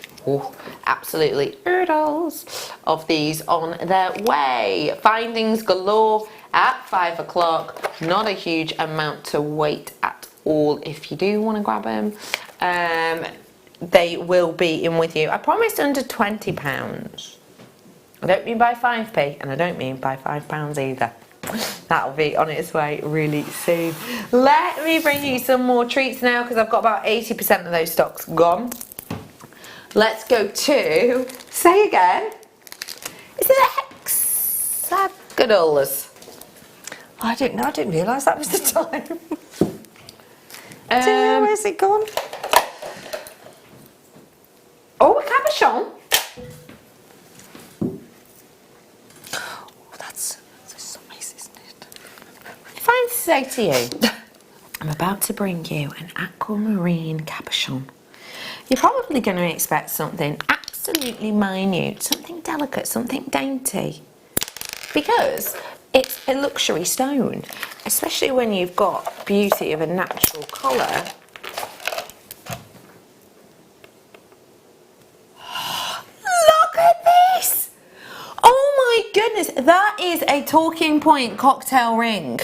Absolutely oodles of these on their way. Findings galore at 5 o'clock. Not a huge amount to wait at all if you do want to grab them. They will be in with you. I promised under £20. I don't mean by 5p and I don't mean by £5 either. That'll be on its way really soon. Let me bring you some more treats now because I've got about 80% of those stocks gone. Let's go to, say again, is it hexagonals? I didn't realise that was the time. Where's it gone? Oh, a cabochon. Oh, that's so nice, isn't it? If I'm to say to you, I'm about to bring you an aquamarine cabochon, you're probably going to expect something absolutely minute, something delicate, something dainty, because it's a luxury stone, especially when you've got beauty of a natural colour. Look at this! Oh my goodness, that is a talking point cocktail ring.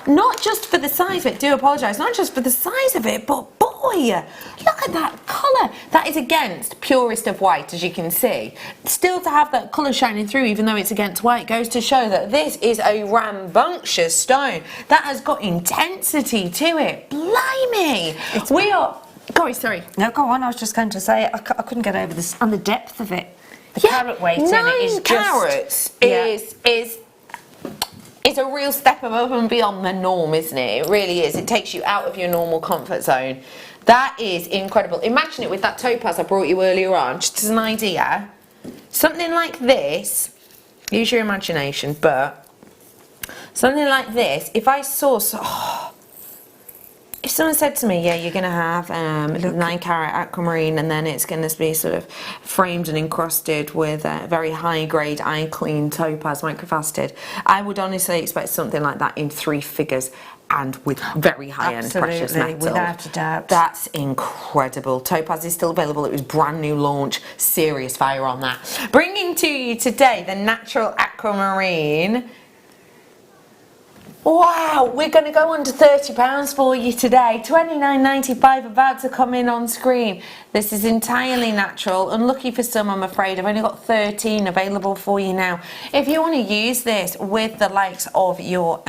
Not just for the size of it, do apologise, not just for the size of it, but boy, look at that colour. That is against purest of white, as you can see. Still to have that colour shining through, even though it's against white, goes to show that this is a rambunctious stone. That has got intensity to it. Blimey! We are... Sorry. No, go on, I was just going to say, I couldn't get over this, and the depth of it. The carat weight in it is 9 carats is a real step above and beyond the norm, isn't it? It really is. It takes you out of your normal comfort zone. That is incredible. Imagine it with that topaz I brought you earlier on, just as an idea. Something like this, use your imagination, but something like this, if I saw... if someone said to me, yeah, you're going to have 9 carat aquamarine and then it's going to be sort of framed and encrusted with a very high grade eye clean topaz microfaceted, I would honestly expect something like that in 3 figures and with very high end precious metal. Without a doubt. That's incredible. Topaz is still available. It was brand new launch. Serious fire on that. Bringing to you today the natural aquamarine. Wow, we're going to go under £30 for you today. $29.95 about to come in on screen. This is entirely natural. Unlucky for some, I'm afraid. I've only got 13 available for you now. If you want to use this with the likes of your,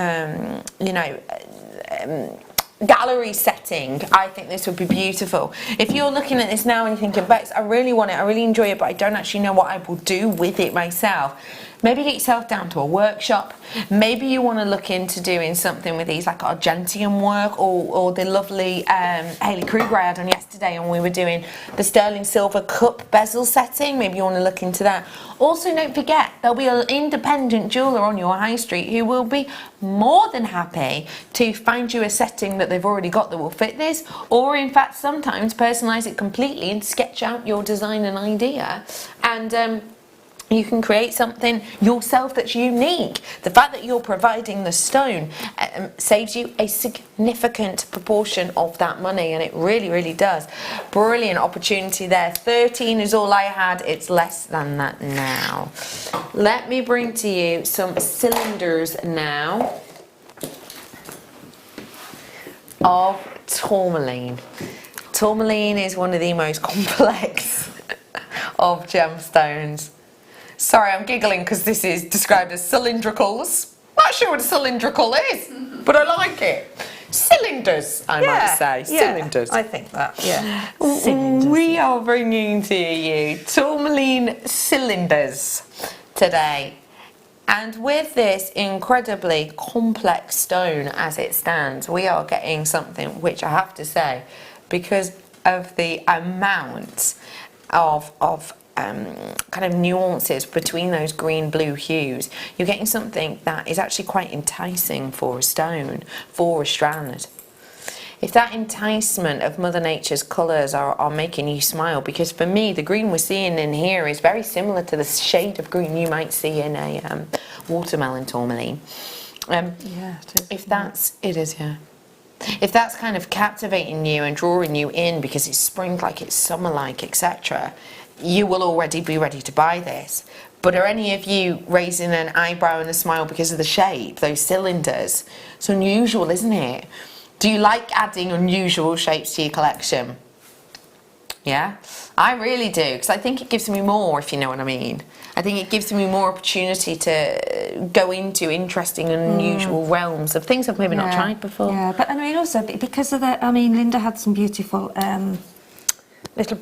gallery setting, I think this would be beautiful. If you're looking at this now and you're thinking, Bex, I really want it, I really enjoy it, but I don't actually know what I will do with it myself. Maybe get yourself down to a workshop. Maybe you want to look into doing something with these like Argentium work, or the lovely Hayley Kruger I had on yesterday, and we were doing the sterling silver cup bezel setting. Maybe you want to look into that. Also, don't forget, there'll be an independent jeweller on your high street who will be more than happy to find you a setting that they've already got that will fit this, or in fact sometimes personalise it completely and sketch out your design and idea, and you can create something yourself that's unique. The fact that you're providing the stone saves you a significant proportion of that money, and it really, really does. Brilliant opportunity there. 13 is all I had. It's less than that now. Let me bring to you some cylinders now of tourmaline. Tourmaline is one of the most complex of gemstones. Sorry, I'm giggling because this is described as cylindricals. Not sure what a cylindrical is, but I like it. Cylinders, I might say. Cylinders. I think that, yeah. Cylinders. We are bringing to you tourmaline cylinders today. And with this incredibly complex stone as it stands, we are getting something which I have to say, because of the amount of kind of nuances between those green-blue hues, you're getting something that is actually quite enticing for a stone, for a strand. If that enticement of Mother Nature's colours are making you smile, because for me, the green we're seeing in here is very similar to the shade of green you might see in a watermelon tourmaline. Yeah, it is. If that's kind of captivating you and drawing you in because it's spring-like, it's summer-like, etc., you will already be ready to buy this. But are any of you raising an eyebrow and a smile because of the shape, those cylinders? It's unusual, isn't it? Do you like adding unusual shapes to your collection? Yeah? I really do, because I think it gives me more, if you know what I mean. I think it gives me more opportunity to go into interesting and unusual realms of things I've maybe not tried before. Yeah, but I mean also because of the, I mean Linda had some beautiful little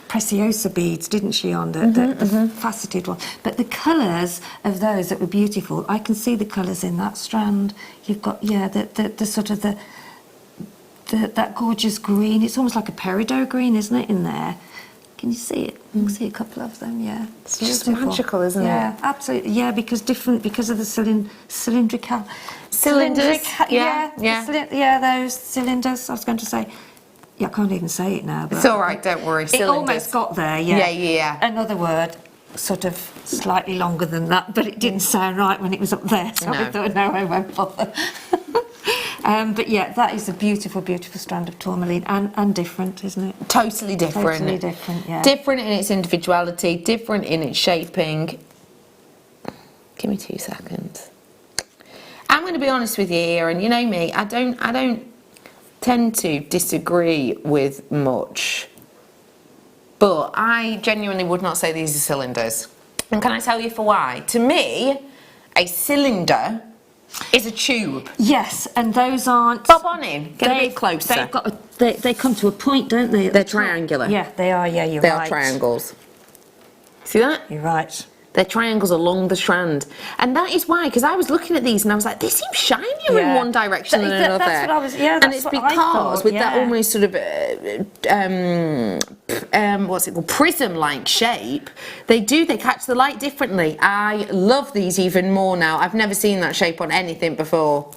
preciosa beads, didn't she, on the faceted one? But the colours of those that were beautiful, I can see the colours in that strand. You've got, the sort of that gorgeous green. It's almost like a peridot green, isn't it, in there? Can you see it? You can see a couple of them, yeah. It's just magical, isn't it? Yeah, absolutely. Yeah, because of the cylindrical. Cylinders? Those cylinders, I was going to say. Yeah, I can't even say it now. But it's all right, don't worry. It almost got there, yeah. Yeah. Another word, sort of slightly longer than that, but it didn't sound right when it was up there, so I thought, no, I won't bother. But yeah, that is a beautiful, beautiful strand of tourmaline, and different, isn't it? Totally different. Totally different, yeah. Different in its individuality, different in its shaping. Give me 2 seconds. I'm going to be honest with you here, and you know me, I don't tend to disagree with much, but I genuinely would not say these are cylinders. And can I tell you for why? To me, a cylinder is a tube. Yes, and those aren't. Bob on in. Get a bit closer. They come to a point, don't they? They're triangular. Yeah, they are. Yeah, you're right. They are triangles. See that? You're right. They're triangles along the strand. And that is why, because I was looking at these and I was like, they seem shinier in one direction than another. That's what I was, and it's because with that almost sort of, what's it called, prism-like shape, they catch the light differently. I love these even more now. I've never seen that shape on anything before.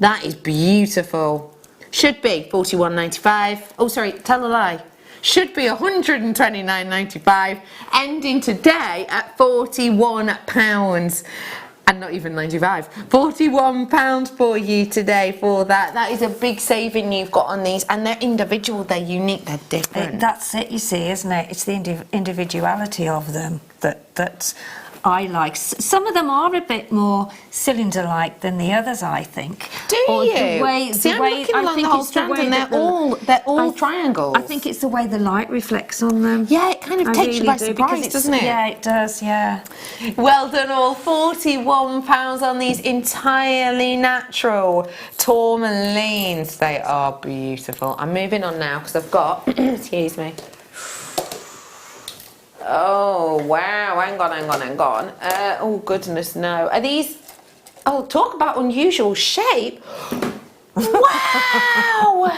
That is beautiful. Should be $41.95. Oh, sorry, tell a lie. Should be $129.95, ending today at £41, and not even 95. £41 for you today for that. That is a big saving you've got on these, and they're individual, they're unique, they're different. That's it, you see, isn't it? It's the individuality of them that I like. Some of them are a bit more cylinder-like than the others, I think. Do you? I'm looking along the whole strand and they're all triangles. I think it's the way the light reflects on them. Yeah, it kind of takes you by surprise, doesn't it? Yeah, it does, yeah. Well done all. £41 on these entirely natural tourmalines. They are beautiful. I'm moving on now because I've got, excuse me, Oh, wow. Hang on. Oh, goodness, no. Are these... Oh, talk about unusual shape. Wow!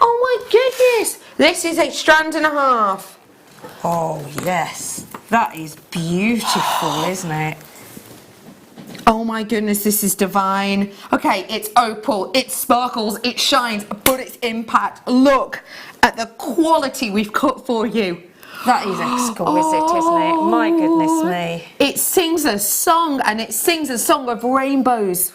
Oh, my goodness. This is 1.5 strands. Oh, yes. That is beautiful, isn't it? Oh my goodness, this is divine. Okay, it's opal, it sparkles, it shines, but it's impact. Look at the quality we've cut for you. That is exquisite, isn't it? My goodness me. It sings a song, and it sings a song of rainbows.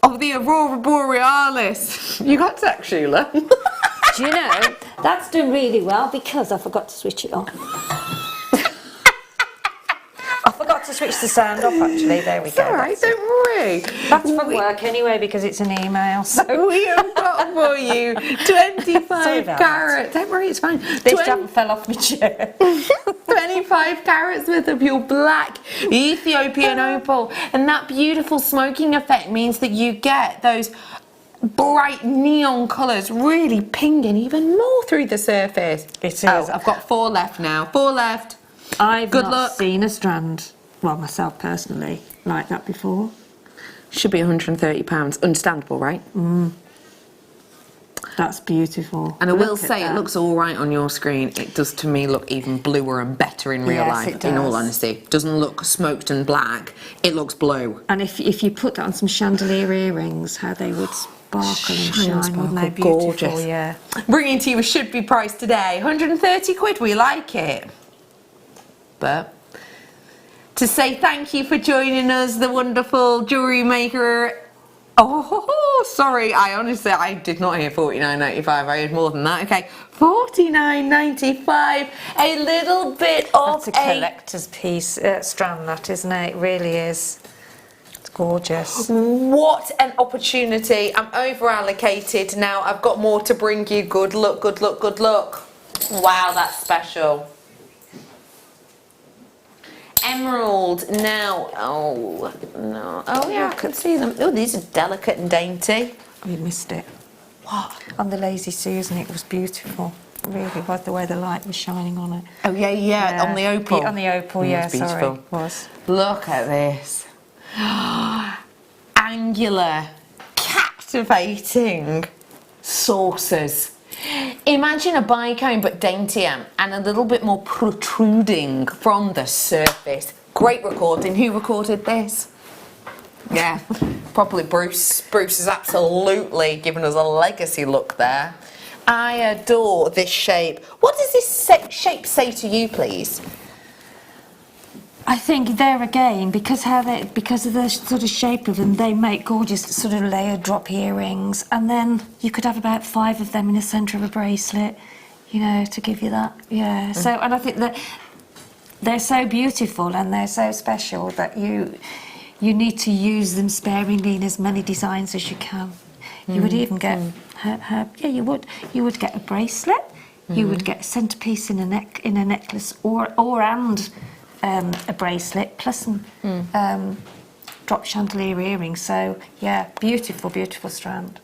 Of the Aurora Borealis. You got that, Sheila? Do you know, that's done really well because I forgot to switch it on. I forgot to switch the sound off, actually. There we go. All right, don't worry. That's from work anyway because it's an email. So we have got for you 25 carats. Don't worry, it's fine. This jump fell off my chair. 25 carats worth of your black Ethiopian opal. And that beautiful smoking effect means that you get those bright neon colours really pinging even more through the surface. It is. Oh, I've got 4 left now. 4 left. I've Good not luck. seen a strand, well, myself personally, like that before. Should be £130. Understandable, right? That's beautiful. And I will say, it looks all right on your screen. It does to me look even bluer and better in real life, it does. in all honesty. It doesn't look smoked and black. It looks blue. And if you put that on some chandelier earrings, how they would sparkle and shine, sparkle, wouldn't they? Beautiful, gorgeous. yeah. Bringing to you a should-be price today. 130 quid, we like it. But to say thank you for joining us, the wonderful jewellery maker. Oh, sorry, I did not hear £49.95. I heard more than that. Okay, £49.95. A little bit of That's a collector's piece strand, that, isn't it? It really is. It's gorgeous. What an opportunity. I'm over allocated now. I've got more to bring you. Good luck, good luck, good luck. Wow, that's special. Emerald now. Oh no. Oh yeah, I can see them. Oh, these are delicate and dainty. You missed it. What? On the Lazy Susan, it was beautiful. Really was, the way the light was shining on it. Oh yeah. On the opal. On the opal, yeah, it's beautiful. sorry. It was. Look at this. Angular, captivating saucers. Imagine a bicone but daintier and a little bit more protruding from the surface. Great recording. Who recorded this? Yeah, probably Bruce. Bruce has absolutely given us a legacy look there. I adore this shape. What does this shape say to you, please? I think there again, because of the sort of shape of them, they make gorgeous sort of layered drop earrings, and then you could have about 5 of them in the centre of a bracelet, you know, to give you that. Yeah. So, and I think that they're so beautiful and they're so special that you need to use them sparingly in as many designs as you can. You would even get you would get a bracelet. You would get a centerpiece in a necklace and a bracelet plus some drop chandelier earrings. So yeah, beautiful, beautiful strand.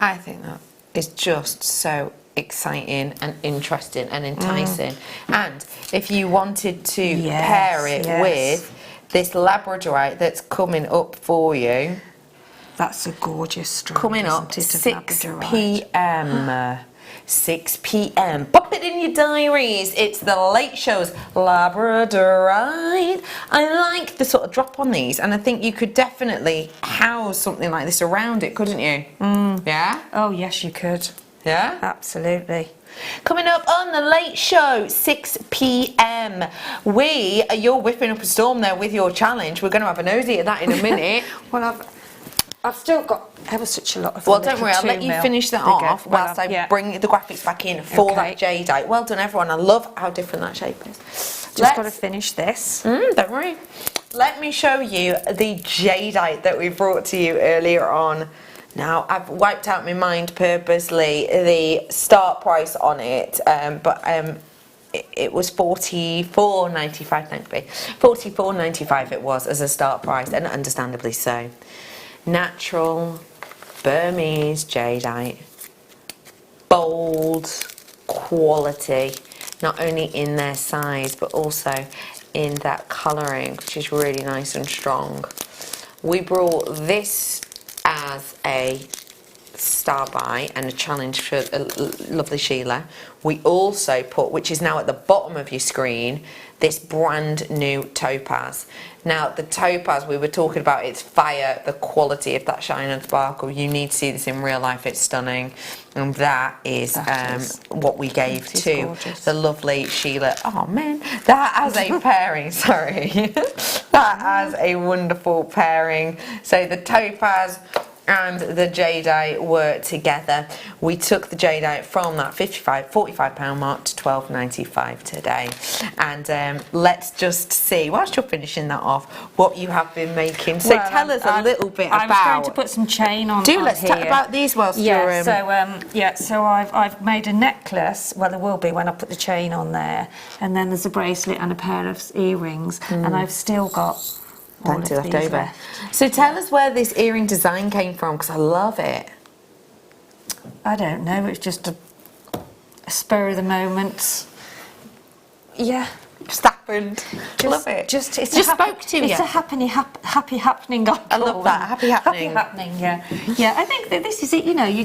I think that is just so exciting and interesting and enticing. And if you wanted to pair it with this Labradorite that's coming up for you. That's a gorgeous strand. Coming up 6 p.m. 6 p.m. Pop it in your diaries. It's the late show's Labradorite. I like the sort of drop on these, and I think you could definitely house something like this around it, couldn't you? Yeah? Oh, yes, you could. Yeah? Absolutely. Coming up on the late show, 6 p.m. You're whipping up a storm there with your challenge. We're going to have a nosy at that in a minute. Well, I've still got ever such a lot of. Well, don't worry, I'll let you finish that off whilst I bring the graphics back in for that jadeite. Well done, everyone. I love how different that shape is. Just got to finish this. Don't worry. Let me show you the jadeite that we brought to you earlier on. Now, I've wiped out my mind purposely the start price on it, but it was $44.95, thanks babe. $44.95 it was as a start price, and understandably so. Natural Burmese jadeite, bold, quality. not only in their size but also in that colouring, which is really nice and strong. We brought this as a star buy and a challenge for lovely Sheila. We also put, which is now at the bottom of your screen, this brand new topaz. Now the topaz, we were talking about, it's fire, the quality of that shine and sparkle. You need to see this in real life, it's stunning. And that is what we gave to gorgeous. The lovely Sheila. Oh man, that has a pairing, sorry. That has a wonderful pairing. So the topaz and the jadeite were together. We took the jadeite from that £45 mark to £12.95 today. And let's just see, whilst you're finishing that off, what you have been making. So well, tell us a little bit about. I was going to put some chain on. Let's talk about these whilst you're. So I've made a necklace. Well, there will be when I put the chain on there, and then there's a bracelet and a pair of earrings, and I've still got plenty left over. So tell us where this earring design came from, because I love it. I don't know, it's just a spur of the moment. Yeah. Just happened. Love it. Just spoke to you. It's a happy happening. I love that. Happy happening. Happy happening, yeah. Yeah, I think that this is it, you know, you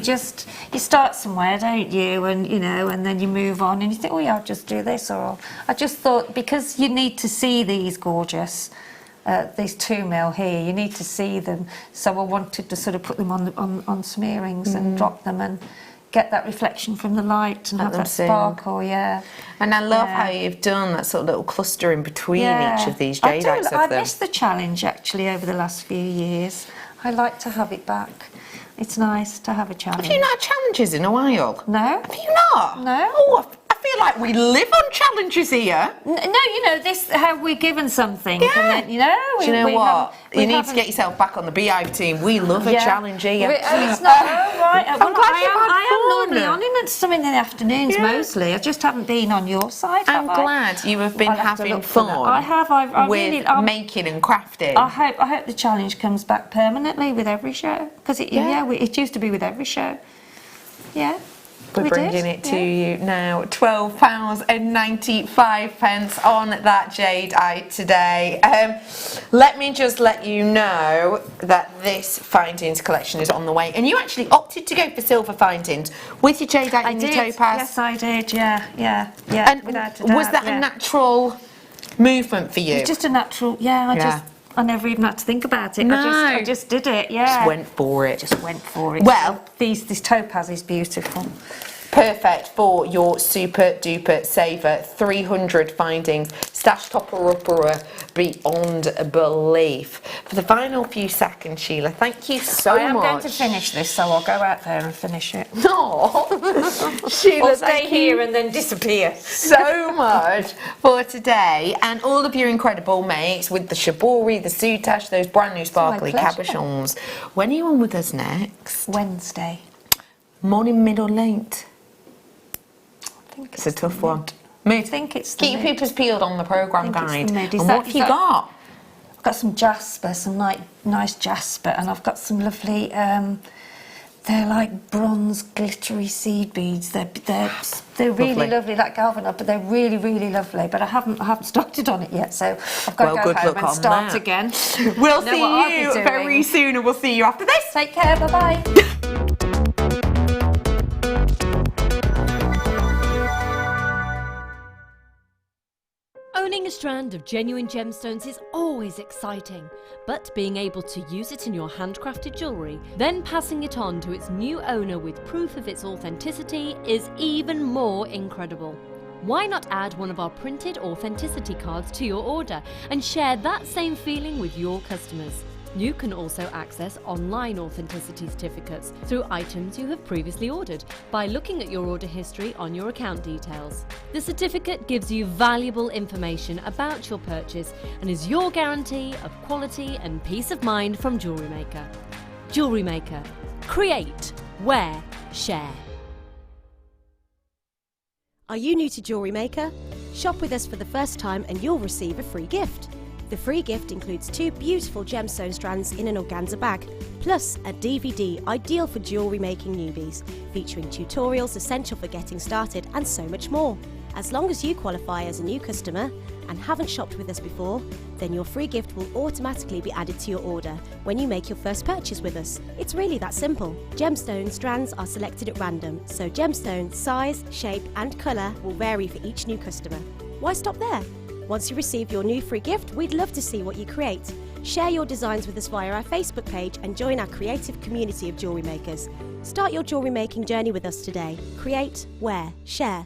start somewhere, don't you? And, you know, and then you move on and you think, oh yeah, I'll just do this. Or I just thought, because you need to see these gorgeous, these 2mm here, you need to see them, so I wanted to sort of put them on some earrings and drop them and get that reflection from the light and have that sparkle, yeah. And I love how you've done that sort of little cluster in between each of these jadeites. I missed the challenge actually over the last few years. I like to have it back. It's nice to have a challenge. Have you not had challenges in a while? No. Have you not? No. Oh, I feel like we live on challenges here. No, you know, this, how we're given something. Yeah. And then, you know, do you know what? You need to get yourself back on the Beehive team. We love a challenge here. It's not, right. I'm glad I am normally on in something in the afternoons mostly. I just haven't been on your side. I'm glad you have been having fun. I have. I with really, making and crafting. I hope the challenge comes back permanently with every show, because it used to be with every show. Yeah. We're bringing it to you now. £12.95 on that jadeite today. Let me just let you know that this findings collection is on the way, and you actually opted to go for silver findings with your jadeite and your topaz. Yes, I did. Yeah. And was that a natural movement for you? It's just a natural. I never even had to think about it. No. I just did it, yeah. Just went for it. Well, this topaz is beautiful. Perfect for your super duper saver. 300 findings, stash topper-upper beyond belief. For the final few seconds, Sheila, thank you so much. I am going to finish this, so I'll go out there and finish it. No, Sheila, I'll stay here and then disappear. So much for today, and all of your incredible makes with the shibori, the soutache, those brand new sparkly cabochons. When are you on with us next? Wednesday. Morning, mid or late? It's a tough one. I think it's Keep your peepers peeled on the programme guide. And what have you got? I've got some jasper, some nice jasper, and I've got some lovely, they're like bronze glittery seed beads. They're really lovely, like galvanized, but they're really, really lovely. But I haven't started on it yet, so I've got to go home and start again. We'll see you very soon, and we'll see you after this. Take care, bye-bye. Owning a strand of genuine gemstones is always exciting, but being able to use it in your handcrafted jewellery, then passing it on to its new owner with proof of its authenticity is even more incredible. Why not add one of our printed authenticity cards to your order and share that same feeling with your customers? You can also access online authenticity certificates through items you have previously ordered by looking at your order history on your account details. The certificate gives you valuable information about your purchase and is your guarantee of quality and peace of mind from Jewellery Maker. Jewellery Maker. Create, wear, share. Are you new to Jewellery Maker? Shop with us for the first time and you'll receive a free gift. The free gift includes 2 beautiful gemstone strands in an organza bag, plus a DVD ideal for jewellery making newbies, featuring tutorials essential for getting started and so much more. As long as you qualify as a new customer and haven't shopped with us before, then your free gift will automatically be added to your order when you make your first purchase with us. It's really that simple. Gemstone strands are selected at random, so gemstone size, shape and colour will vary for each new customer. Why stop there? Once you receive your new free gift, we'd love to see what you create. Share your designs with us via our Facebook page and join our creative community of jewellery makers. Start your jewellery making journey with us today. Create, wear, share.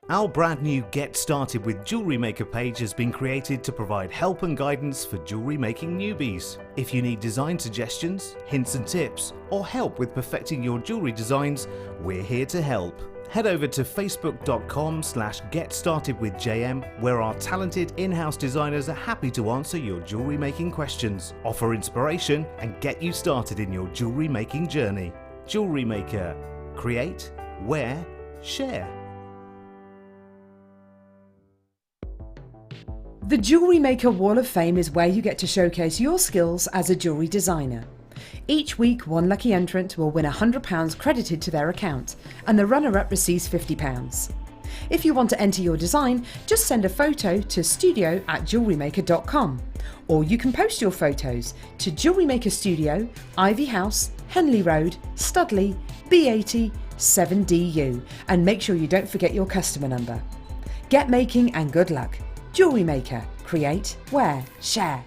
Our brand new Get Started with Jewellery Maker page has been created to provide help and guidance for jewellery making newbies. If you need design suggestions, hints and tips, or help with perfecting your jewellery designs, we're here to help. Head over to facebook.com/getstartedwithjm, where our talented in-house designers are happy to answer your jewellery making questions, offer inspiration, and get you started in your jewellery making journey. Jewellery Maker. Create, wear, share. The Jewellery Maker Wall of Fame is where you get to showcase your skills as a jewellery designer. Each week, one lucky entrant will win £100 credited to their account, and the runner-up receives £50. If you want to enter your design, just send a photo to studio@jewellerymaker.com, or you can post your photos to Jewellery Maker Studio, Ivy House, Henley Road, Studley, B80 7DU, and make sure you don't forget your customer number. Get making and good luck. Jewellery Maker. Create, wear, share.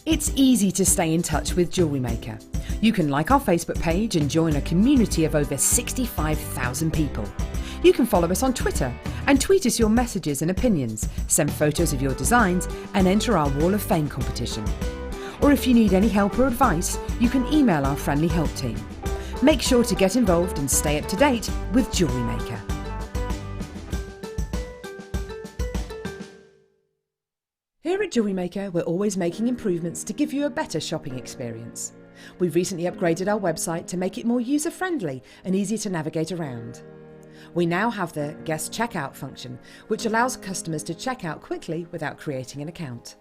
It's easy to stay in touch with Jewellery Maker. You can like our Facebook page and join a community of over 65,000 people. You can follow us on Twitter and tweet us your messages and opinions, send photos of your designs and enter our Wall of Fame competition. Or if you need any help or advice, you can email our friendly help team. Make sure to get involved and stay up to date with Jewellery Maker. Here at Jewellery Maker, we're always making improvements to give you a better shopping experience. We've recently upgraded our website to make it more user-friendly and easier to navigate around. We now have the guest checkout function, which allows customers to check out quickly without creating an account.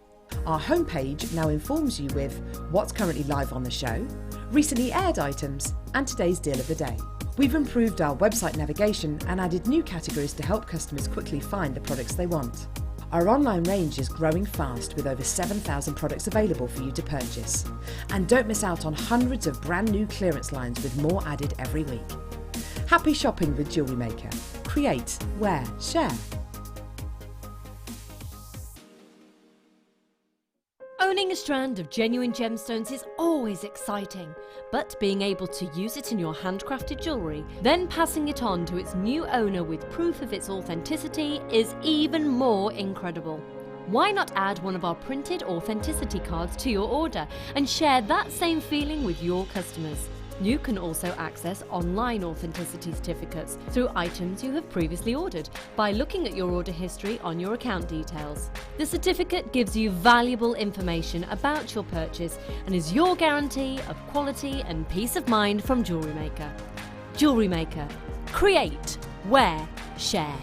Our homepage now informs you with what's currently live on the show, recently aired items, and today's deal of the day. We've improved our website navigation and added new categories to help customers quickly find the products they want. Our online range is growing fast with over 7,000 products available for you to purchase. And don't miss out on hundreds of brand new clearance lines with more added every week. Happy shopping with Jewellery Maker. Create, wear, share. Owning a strand of genuine gemstones is always exciting, but being able to use it in your handcrafted jewellery, then passing it on to its new owner with proof of its authenticity is even more incredible. Why not add one of our printed authenticity cards to your order and share that same feeling with your customers? You can also access online authenticity certificates through items you have previously ordered by looking at your order history on your account details. The certificate gives you valuable information about your purchase and is your guarantee of quality and peace of mind from Jewellery Maker. Jewellery Maker. Create, wear, share.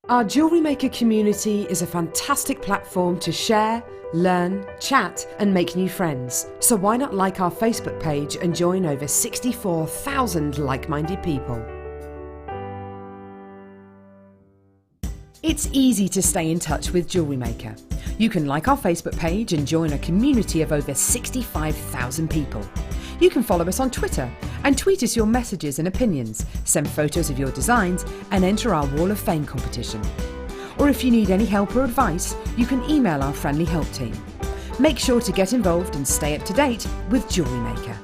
Our Jewellery Maker community is a fantastic platform to share, learn, chat and make new friends. So why not like our Facebook page and join over 64,000 like-minded people. It's easy to stay in touch with Jewellery Maker. You can like our Facebook page and join a community of over 65,000 people. You can follow us on Twitter and tweet us your messages and opinions, send photos of your designs and enter our Wall of Fame competition. Or if you need any help or advice, you can email our friendly help team. Make sure to get involved and stay up to date with Jewellery Maker.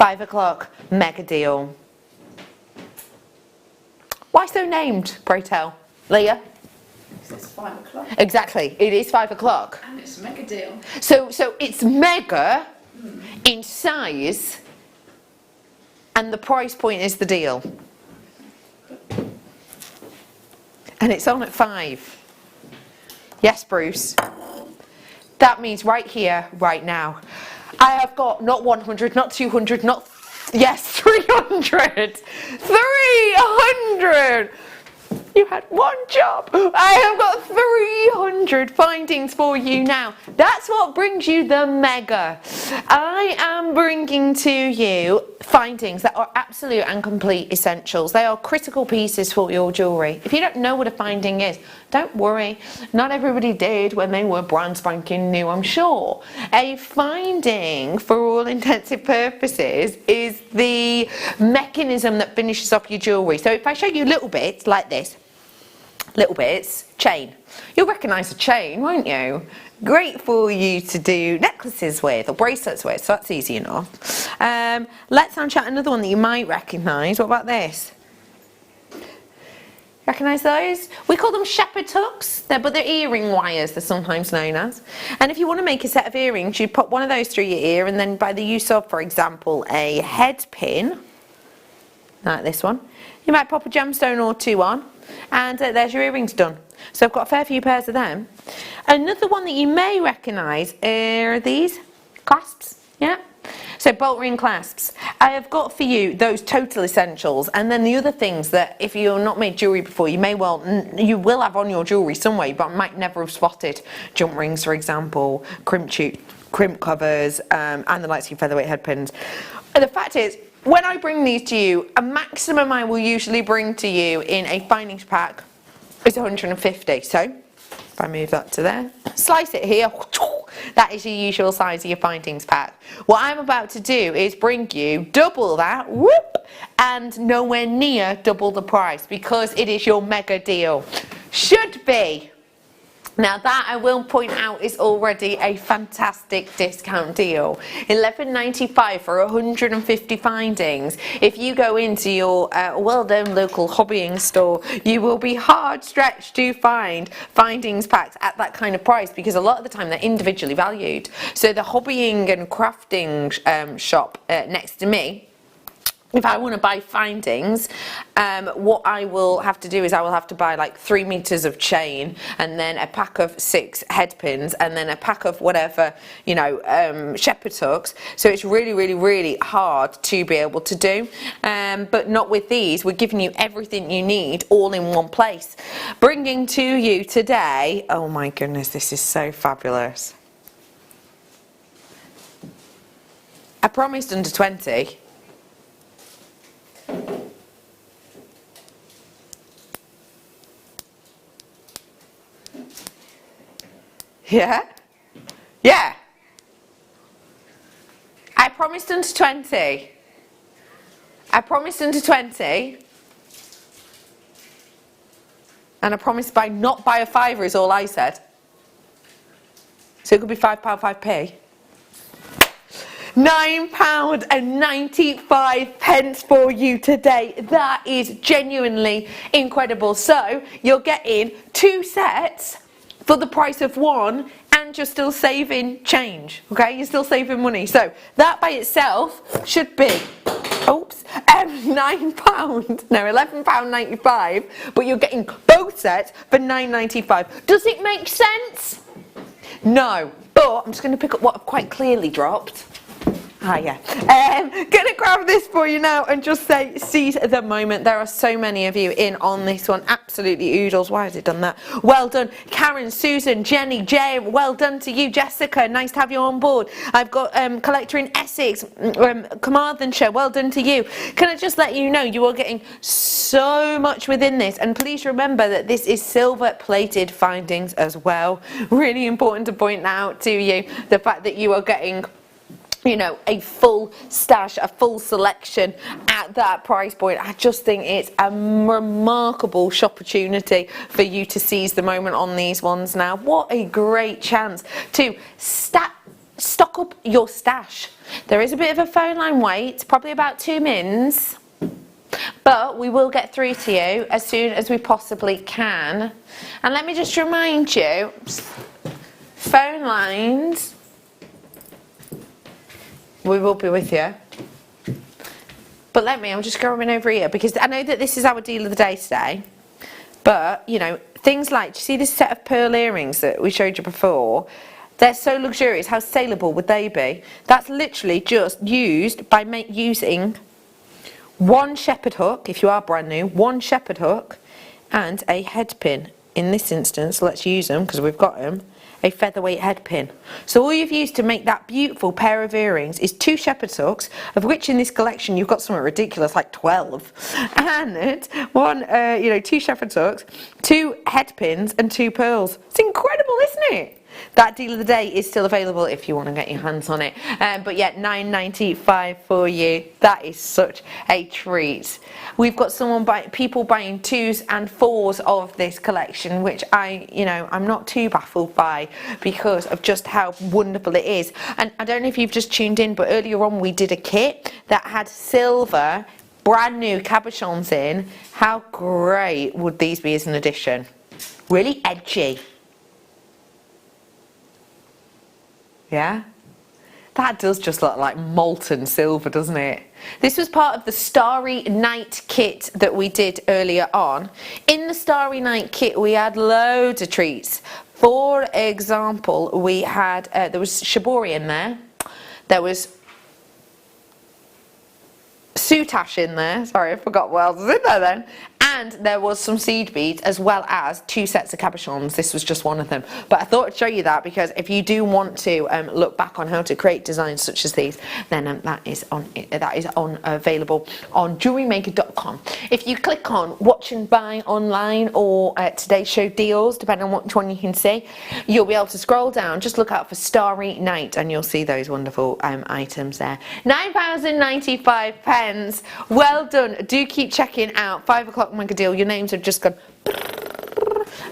5 o'clock, mega deal. Why so named, pray tell? Leah? It's 5 o'clock. Exactly, it is 5 o'clock. And it's a mega deal. So it's mega in size, and the price point is the deal. And it's on at 5. Yes, Bruce. That means right here, right now. I have got not 100, not 200, not... Yes, 300! 300! You had one job. I have got 300 findings for you now. That's what brings you the mega. I am bringing to you findings that are absolute and complete essentials. They are critical pieces for your jewellery. If you don't know what a finding is, don't worry. Not everybody did when they were brand spanking new, I'm sure. A finding, for all intensive purposes, is the mechanism that finishes off your jewellery. So if I show you little bits like this, little bits, chain. You'll recognise a chain, won't you? Great for you to do necklaces with or bracelets with, so that's easy enough. Let's unchat another one that you might recognise. What about this? Recognise those? We call them shepherd hooks, but they're earring wires, they're sometimes known as. And if you want to make a set of earrings, you put one of those through your ear, and then by the use of, for example, a head pin, like this one, you might pop a gemstone or two on, and there's your earrings done. So I've got a fair few pairs of them. Another one that you may recognise are these clasps, yeah? So bolt ring clasps. I have got for you those total essentials, and then the other things that if you're not made jewellery before, you will have on your jewellery somewhere, but might never have spotted. Jump rings, for example, crimp covers, and the light skin featherweight head pins. And the fact is, when I bring these to you, a maximum I will usually bring to you in a findings pack is 150. So, if I move that to there, slice it here, that is your usual size of your findings pack. What I'm about to do is bring you double that, whoop, and nowhere near double the price, because it is your mega deal. Should be. Now that, I will point out, is already a fantastic discount deal. $11.95 for 150 findings. If you go into your well-known local hobbying store, you will be hard stretched to find findings packs at that kind of price, because a lot of the time they're individually valued. So the hobbying and crafting shop next to me, if I want to buy findings, what I will have to do is I will have to buy like 3 meters of chain, and then a pack of 6 head pins, and then a pack of whatever, you know, shepherd hooks. So it's really, really, really hard to be able to do. But not with these. We're giving you everything you need all in one place. Bringing to you today, oh my goodness, this is so fabulous. I promised under 20. Yeah? Yeah. I promised under 20. I promised under 20. And I promised not buy a fiver is all I said. So it could be £5, 5p. £9.95 for you today. That is genuinely incredible. So you're getting 2 sets for the price of 1, and you're still saving change. Okay, you're still saving money. So that by itself should be, oops, £11.95, but you're getting both sets for £9.95. Does it make sense? No, but I'm just going to pick up what I've quite clearly dropped. Ah, yeah. Gonna grab this for you now and just say, seize the moment. There are so many of you in on this one. Absolutely oodles. Why has it done that? Well done. Karen, Susan, Jenny, Jay, well done to you. Jessica, nice to have you on board. I've got Collector in Essex, Carmarthenshire, well done to you. Can I just let you know, you are getting so much within this, and please remember that this is silver plated findings as well. Really important to point out to you the fact that you are getting, you know, a full stash, a full selection at that price point. I just think it's a remarkable shopportunity for you to seize the moment on these ones now. What a great chance to stock up your stash. There is a bit of a phone line wait, probably about 2 mins, but we will get through to you as soon as we possibly can. And let me just remind you, phone lines, we will be with you. But I'm just going over here because I know that this is our deal of the day today. But, you know, things like, do you see this set of pearl earrings that we showed you before? They're so luxurious. How saleable would they be? That's literally just used by using one shepherd hook, if you are brand new, one shepherd hook and a head pin. In this instance, let's use them because we've got them. A featherweight head pin. So all you've used to make that beautiful pair of earrings is 2 shepherd's hooks, of which in this collection you've got something ridiculous like 12, and 2 shepherd's hooks, 2 head pins and 2 pearls. It's incredible, isn't it? That deal of the day is still available if you want to get your hands on it. But yeah, $9.95 for you. That is such a treat. We've got people buying 2s and 4s of this collection, which I'm not too baffled by because of just how wonderful it is. And I don't know if you've just tuned in, but earlier on we did a kit that had silver, brand new cabochons in. How great would these be as an addition? Really edgy. Yeah? That does just look like molten silver, doesn't it? This was part of the Starry Night kit that we did earlier on. In the Starry Night kit, we had loads of treats. For example, we had, there was shibori in there. There was soutache in there. Sorry, I forgot what else was in there then. And there was some seed beads as well as 2 sets of cabochons. This was just one of them. But I thought I'd show you that because if you do want to look back on how to create designs such as these, then that is available on JewelleryMaker.com. If you click on Watch and Buy online or Today's Show Deals, depending on which one you can see, you'll be able to scroll down. Just look out for Starry Night and you'll see those wonderful items there. £9.95. Well done. Do keep checking out 5 o'clock Mega Deal. Your names have just gone,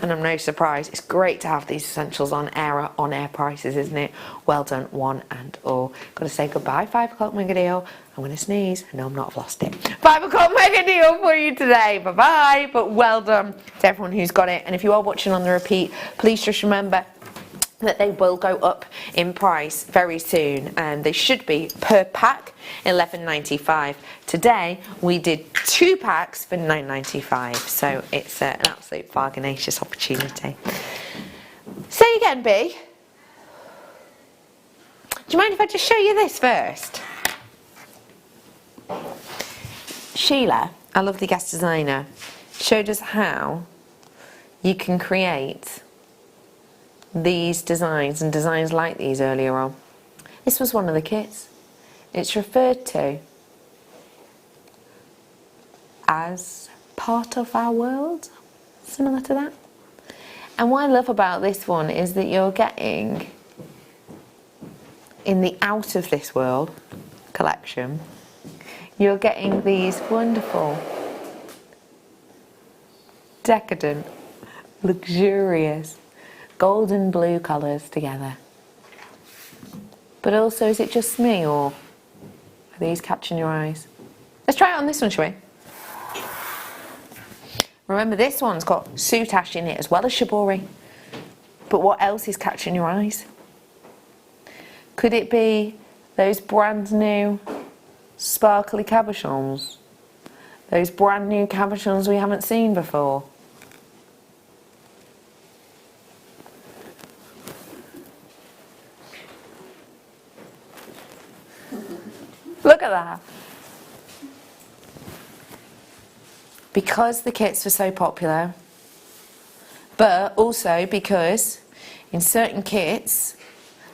and I'm no surprise. It's great to have these essentials on air prices, isn't it? Well done, one and all. Got to say goodbye, 5 o'clock Mega Deal. I'm going to sneeze. No, I'm not. I've lost it. 5 o'clock Mega Deal for you today. Bye bye. But well done to everyone who's got it. And if you are watching on the repeat, please just remember that they will go up in price very soon, and they should be per pack $11.95. Today we did 2 packs for $9.95, so it's an absolute bargainacious opportunity. Say again, B. Do you mind if I just show you this first? Sheila, our lovely guest designer, showed us how you can create these designs and designs like these earlier on. This was one of the kits. It's referred to as part of our world, similar to that. And what I love about this one is that you're getting, in the Out of This World collection, you're getting these wonderful, decadent, luxurious golden blue colours together. But also, is it just me, or are these catching your eyes? Let's try it on this one, shall we? Remember, this one's got soutache in it as well as shibori. But what else is catching your eyes? Could it be those brand new sparkly cabochons? Those brand new cabochons we haven't seen before? Look at that. Because the kits were so popular, but also because in certain kits,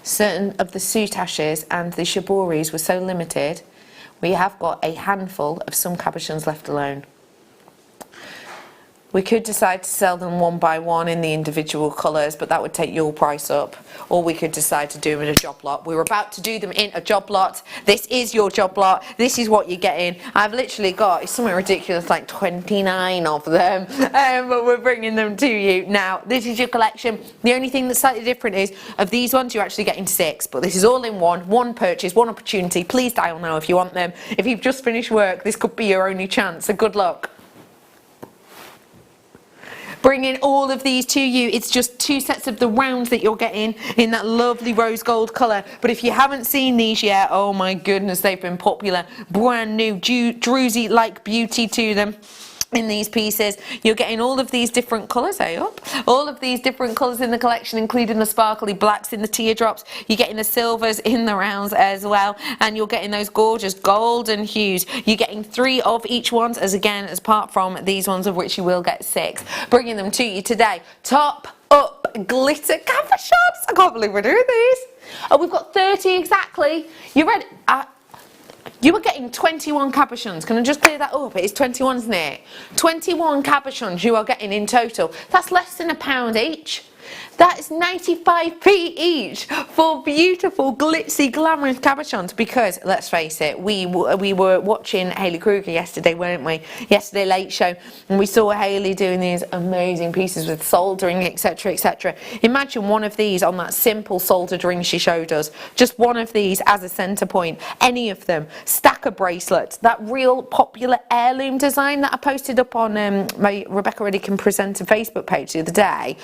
certain of the soutaches and the shiboris were so limited, we have got a handful of some cabochons left alone. We could decide to sell them one by one in the individual colours, but that would take your price up. Or we could decide to do them in a job lot. We were about to do them in a job lot. This is your job lot. This is what you're getting. I've literally got, it's something ridiculous, like 29 of them. But we're bringing them to you now. This is your collection. The only thing that's slightly different is, of these ones, you're actually getting 6. But this is all in one purchase, one opportunity. Please dial now if you want them. If you've just finished work, this could be your only chance. So good luck. Bringing all of these to you. It's just 2 sets of the rounds that you're getting in that lovely rose gold colour. But if you haven't seen these yet, oh my goodness, they've been popular. Brand new, druzy-like beauty to them. In these pieces, you're getting all of these different colours, all of these different colours in the collection, including the sparkly blacks in the teardrops. You're getting the silvers in the rounds as well, and you're getting those gorgeous golden hues. You're getting 3 of each ones, as apart from these ones, of which you will get 6. Bringing them to you today. Top up glitter cabochons. I can't believe we're doing these. Oh, we've got 30 exactly. You ready? You were getting 21 cabochons. Can I just clear that up? It is 21, isn't it? 21 cabochons you are getting in total. That's less than £1 each. That is 95p each for beautiful, glitzy, glamorous cabochons. Because, let's face it, we were watching Hayley Kruger yesterday, weren't we? Yesterday Late Show. And we saw Hayley doing these amazing pieces with soldering, etc, etc. Imagine one of these on that simple soldered ring she showed us. Just one of these as a centre point. Any of them. Stacker bracelets. That real popular heirloom design that I posted up on my Rebecca Reddy Can Presenter Facebook page the other day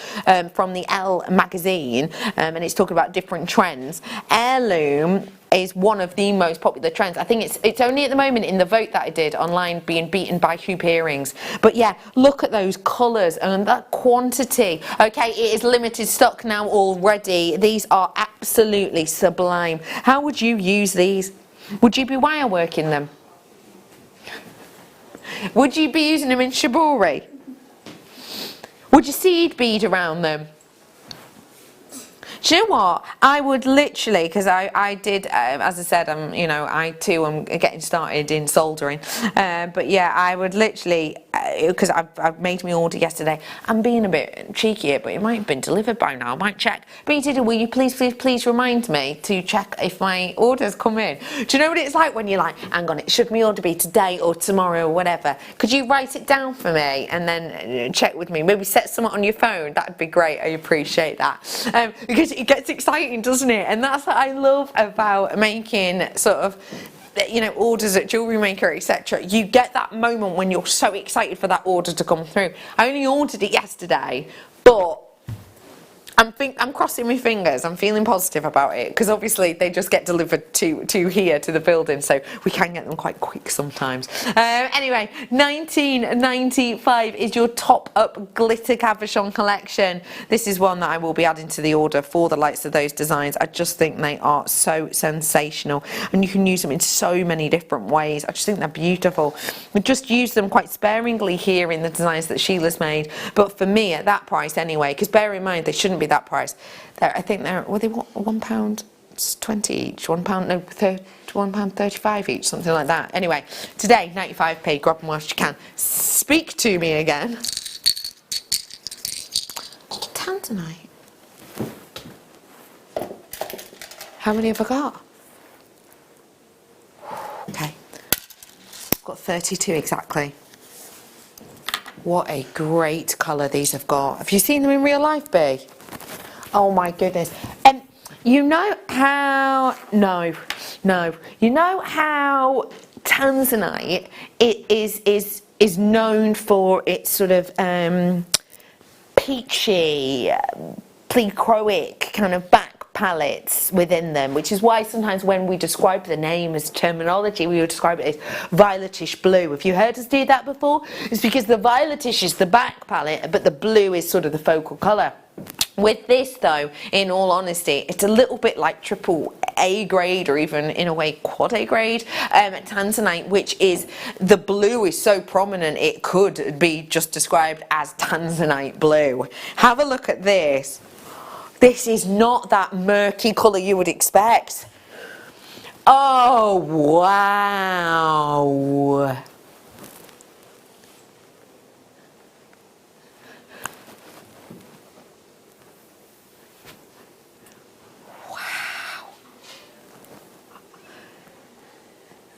from the Elle magazine, and it's talking about different trends. Heirloom is one of the most popular trends. I think it's only at the moment in the vote that I did online being beaten by hoop earrings. But yeah, look at those colours and that quantity. Okay, it is limited stock now already. These are absolutely sublime. How would you use these? Would you be wire working them? Would you be using them in shibori? Would you seed bead around them? Do you know what? I would literally, because I did, as I said, I too am getting started in soldering. But yeah, I would literally, because I've made my order yesterday. I'm being a bit cheeky here, but it might have been delivered by now. I might check. But you did, will you please remind me to check if my order's come in? Do you know what it's like when you're like, hang on, should my order be today or tomorrow or whatever? Could you write it down for me and then check with me? Maybe set something on your phone. That'd be great. I appreciate that. Because it gets exciting, doesn't it? And that's what I love about making sort of, orders at Jewellery Maker, etc. You get that moment when you're so excited for that order to come through. I only ordered it yesterday, but I'm crossing my fingers. I'm feeling positive about it because obviously they just get delivered to here to the building, so we can get them quite quick sometimes. Anyway, £19.95 is your top up glitter cabochon collection. This is one that I will be adding to the order for the likes of those designs. I just think they are so sensational, and you can use them in so many different ways. I just think they're beautiful. We just use them quite sparingly here in the designs that Sheila's made, but for me at that price anyway, because bear in mind they shouldn't be that price. I think they're, were they £1.20 each? £1.35 each, something like that. Anyway, today 95p. Grab them whilst you can. Speak to me again. Tanzanite. How many have I got? Okay, I've got 32 exactly. What a great colour these have got. Have you seen them in real life, B? Oh my goodness. You know how, no. You know how Tanzanite is known for its sort of peachy, pleochroic kind of back palettes within them, which is why sometimes when we describe the name as terminology, we would describe it as violetish blue. Have you heard us do that before? It's because the violetish is the back palette, but the blue is sort of the focal colour. With this though, in all honesty, it's a little bit like triple A grade, or even in a way quad A grade Tanzanite, which is, the blue is so prominent it could be just described as Tanzanite blue. Have a look at this. This is not that murky colour you would expect. Oh wow.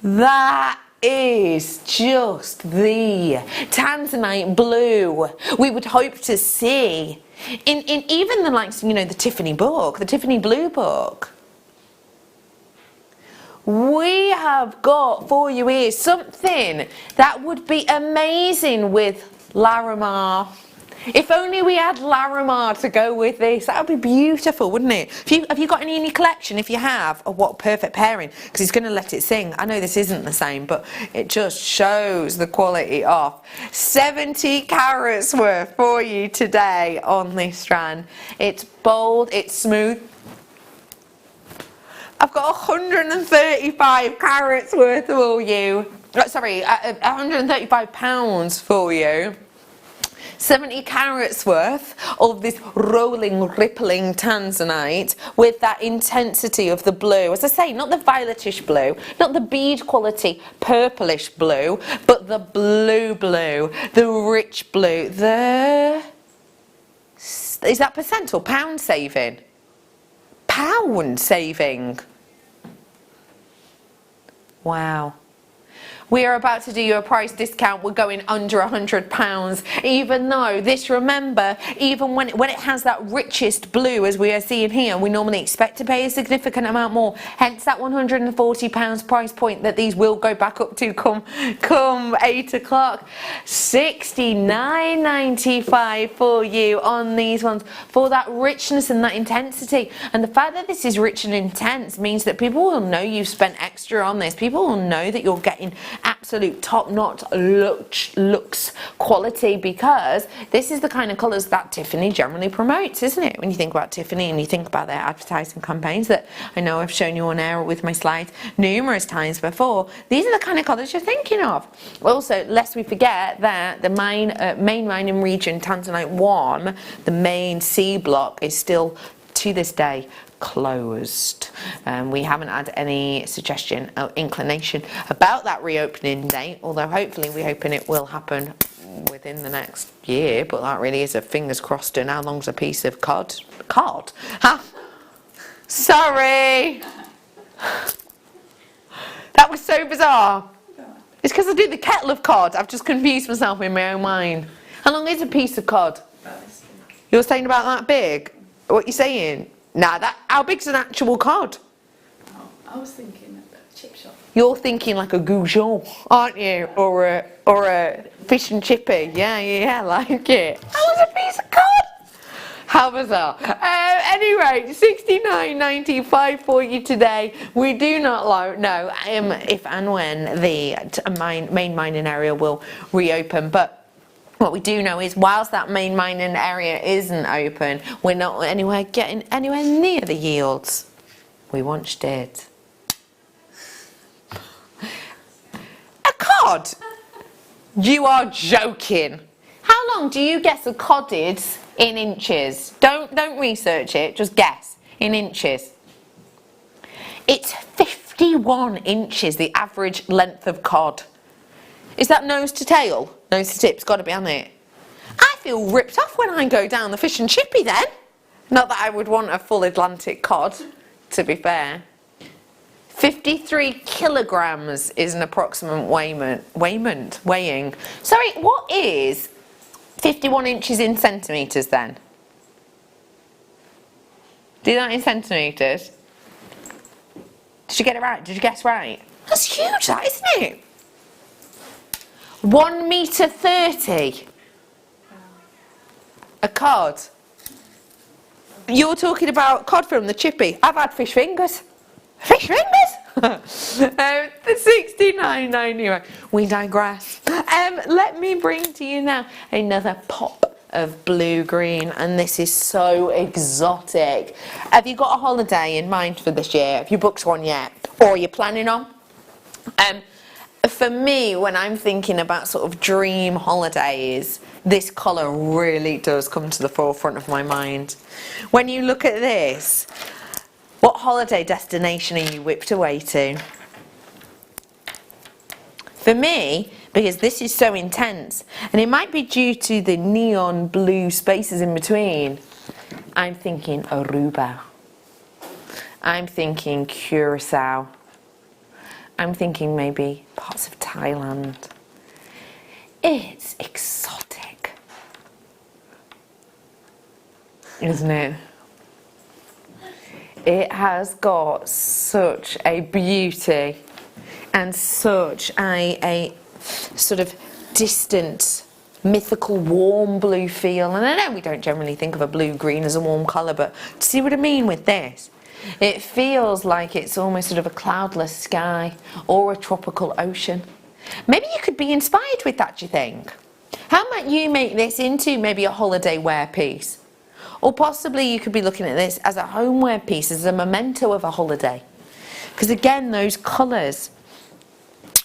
That is just the tanzanite blue we would hope to see in even the likes, you know, the Tiffany book, the Tiffany blue book. We have got for you here something that would be amazing with Larimar. If only we had Larimar to go with this, that would be beautiful, wouldn't it? Have you got any in your collection? If you have, oh, what a perfect pairing, because he's going to let it sing. I know this isn't the same, but it just shows the quality off. 70 carats worth for you today on this strand. It's bold, it's smooth. I've got 135 carats worth for you. Sorry, 135 pounds for you. 70 carats worth of this rolling, rippling tanzanite with that intensity of the blue. As I say, not the violetish blue, not the bead quality purplish blue, but the blue, the rich blue. Is that percent or pound saving? Pound saving. Wow. We are about to do you a price discount. We're going under £100, even though this, remember, even when it has that richest blue as we are seeing here, we normally expect to pay a significant amount more, hence that £140 price point that these will go back up to come 8 o'clock. £69.95 for you on these ones for that richness and that intensity. And the fact that this is rich and intense means that people will know you've spent extra on this. People will know that you're getting absolute top-notch looks quality, because this is the kind of colours that Tiffany generally promotes, isn't it? When you think about Tiffany and you think about their advertising campaigns that I know I've shown you on air with my slides numerous times before, these are the kind of colours you're thinking of. Also, lest we forget that the main mining region, Tanzanite 1, the main C block, is still to this day closed. We haven't had any suggestion or inclination about that reopening date, although hopefully we're hoping it will happen within the next year, but that really is a fingers crossed. And how long's a piece of cod? Sorry, that was so bizarre. It's because I do the kettle of cod. I've just confused myself in my own mind. How long is a piece of cod? You're saying about that big? What are you saying? Nah, how big's an actual cod? Oh, I was thinking a chip shop. You're thinking like a goujon, aren't you? Or a fish and chippy. Yeah, like it. That was a piece of cod. How bizarre. Anyway, £69.95 for you today. We do not know if and when the main mining area will reopen, but what we do know is, whilst that main mining area isn't open, we're not getting anywhere near the yields we once did. A cod? You are joking. How long do you guess a cod is in inches? Don't research it, just guess in inches. It's 51 inches, the average length of cod. Is that nose to tail? Nose to tip's got to be on it. I feel ripped off when I go down the fish and chippy then. Not that I would want a full Atlantic cod, to be fair. 53 kilograms is an approximate weighing. Sorry, what is 51 inches in centimetres then? Do that in centimetres. Did you get it right? Did you guess right? That's huge, that, isn't it? 1 metre 30. A cod. You're talking about cod from the chippy. I've had fish fingers. Fish fingers? The £69.91. We digress. Let me bring to you now another pop of blue green, and this is so exotic. Have you got a holiday in mind for this year? Have you booked one yet? Or are you planning on? For me, when I'm thinking about sort of dream holidays, this colour really does come to the forefront of my mind. When you look at this, what holiday destination are you whipped away to? For me, because this is so intense, and it might be due to the neon blue spaces in between, I'm thinking Aruba. I'm thinking Curacao. I'm thinking maybe parts of Thailand. It's exotic, isn't it? It has got such a beauty and such a sort of distant, mythical, warm blue feel. And I know we don't generally think of a blue-green as a warm colour, but see what I mean with this? It feels like it's almost sort of a cloudless sky or a tropical ocean. Maybe you could be inspired with that, do you think? How might you make this into maybe a holiday wear piece? Or possibly you could be looking at this as a homeware piece, as a memento of a holiday. Because again, those colours,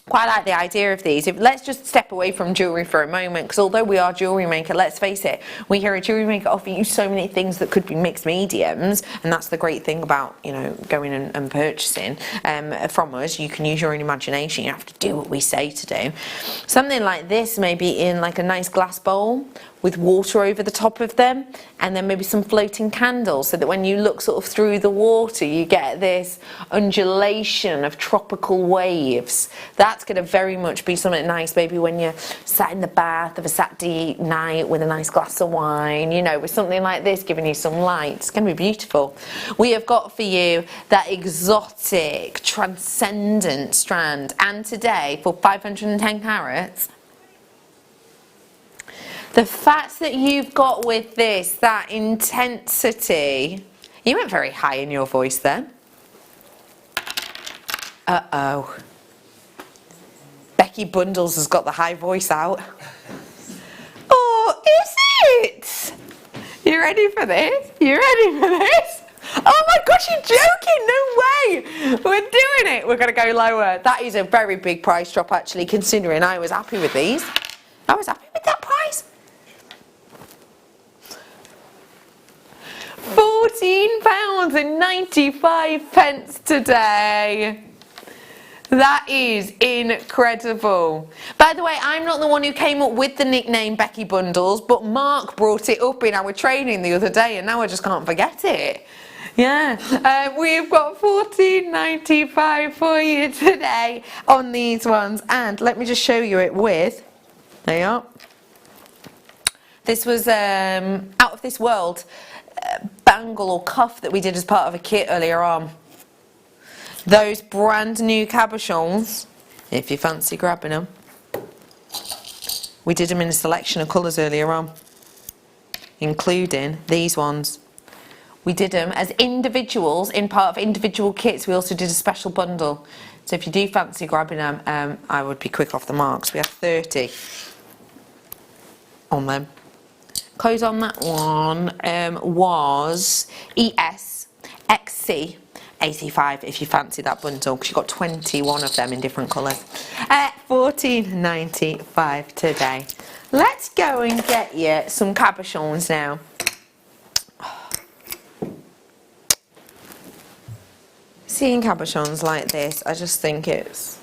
quite like the idea of these. Let's just step away from jewellery for a moment, because although we are Jewellery Maker, let's face it, we here at Jewellery Maker offer you so many things that could be mixed mediums, and that's the great thing about, you know, going and purchasing from us. You can use your own imagination. You have to do what we say to do. Something like this, maybe in like a nice glass bowl with water over the top of them, and then maybe some floating candles, so that when you look sort of through the water, you get this undulation of tropical waves. That's going to very much be something nice, maybe when you're sat in the bath of a Saturday night with a nice glass of wine, you know, with something like this giving you some light. It's going to be beautiful. We have got for you that exotic, transcendent strand, and today, for 510 carats, the fact that you've got with this, that intensity. You went very high in your voice then. Uh-oh. Becky Bundles has got the high voice out. Oh, is it? You ready for this? You ready for this? Oh my gosh, you're joking, no way! We're doing it. We're going to go lower. That is a very big price drop, actually, considering I was happy with these. I was happy with that price. £14.95 today. That is incredible. By the way, I'm not the one who came up with the nickname Becky Bundles, but Mark brought it up in our training the other day, and now I just can't forget it. Yeah, we've got £14.95 for you today on these ones, and let me just show you it with, there you are. This was Out of This World bangle or cuff that we did as part of a kit earlier on. Those brand new cabochons, if you fancy grabbing them. We did them in a selection of colours earlier on, including these ones. We did them as individuals in part of individual kits. We also did a special bundle. So if you do fancy grabbing them, I would be quick off the marks. We have 30 on them. Code on that one was ESXC 85 if you fancy that bundle, because you've got 21 of them in different colours. £14.95 today. Let's go and get you some cabochons now. Seeing cabochons like this, I just think it's...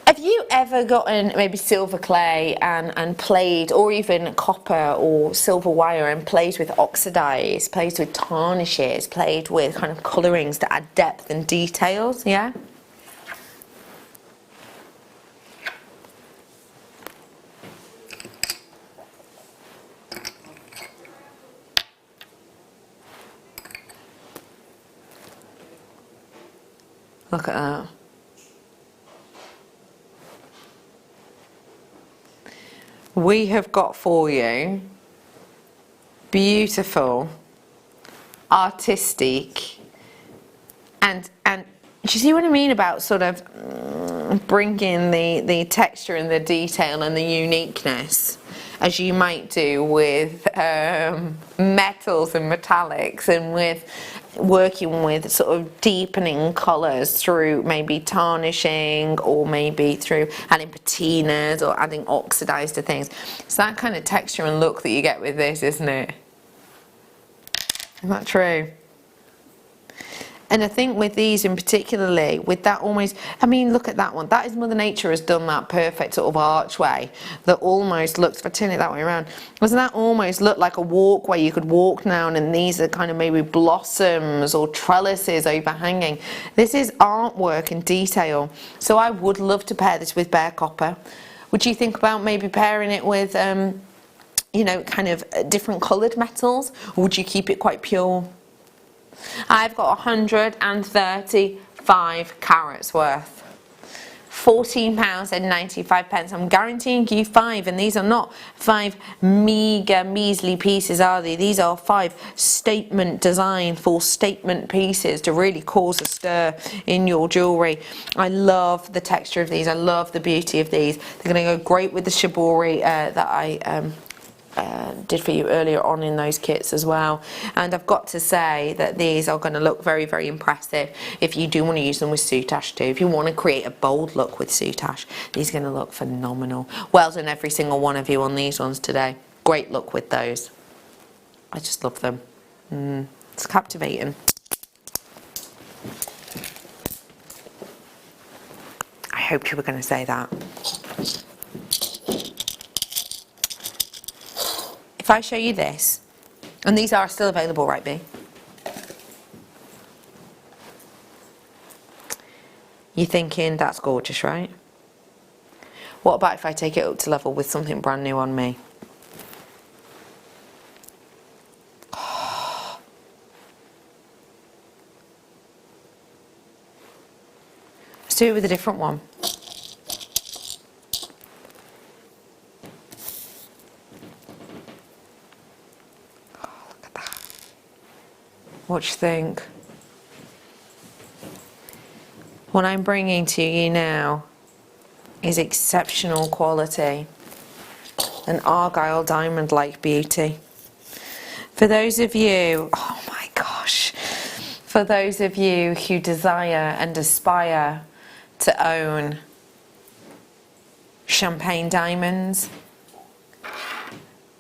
Have you ever gotten maybe silver clay and played, or even copper or silver wire, and played with oxidize, played with tarnishes, played with kind of colourings to add depth and details, yeah? Look at that. We have got for you beautiful, artistic, and do you see what I mean about sort of bringing the texture and the detail and the uniqueness, as you might do with metals and metallics, and with working with sort of deepening colours through maybe tarnishing, or maybe through adding patinas or adding oxidize to things. It's that kind of texture and look that you get with this, isn't it? Isn't that true? And I think with these in particularly, with that almost, I mean, look at that one. That is Mother Nature has done that perfect sort of archway that almost looks, if I turn it that way around, doesn't that almost look like a walkway you could walk down, and these are kind of maybe blossoms or trellises overhanging. This is artwork and detail. So I would love to pair this with bare copper. Would you think about maybe pairing it with, you know, kind of different coloured metals, or would you keep it quite pure? I've got 135 carats worth. £14.95. I'm guaranteeing you 5, and these are not 5 measly pieces, are they? These are 5 statement design, full statement pieces to really cause a stir in your jewellery. I love the texture of these. I love the beauty of these. They're going to go great with the shibori that I did for you earlier on in those kits as well. And I've got to say that these are going to look very, very impressive if you do want to use them with soutache too. If you want to create a bold look with soutache, these are going to look phenomenal. Well done every single one of you on these ones today. Great look with those. I just love them. It's captivating. I hoped you were going to say that. If I show you this, and these are still available, right, B? You're thinking, that's gorgeous, right? What about if I take it up to level with something brand new on me? Let's do it with a different one. What do you think? What I'm bringing to you now is exceptional quality, an Argyle diamond-like beauty. For those of you, oh my gosh, for those of you who desire and aspire to own champagne diamonds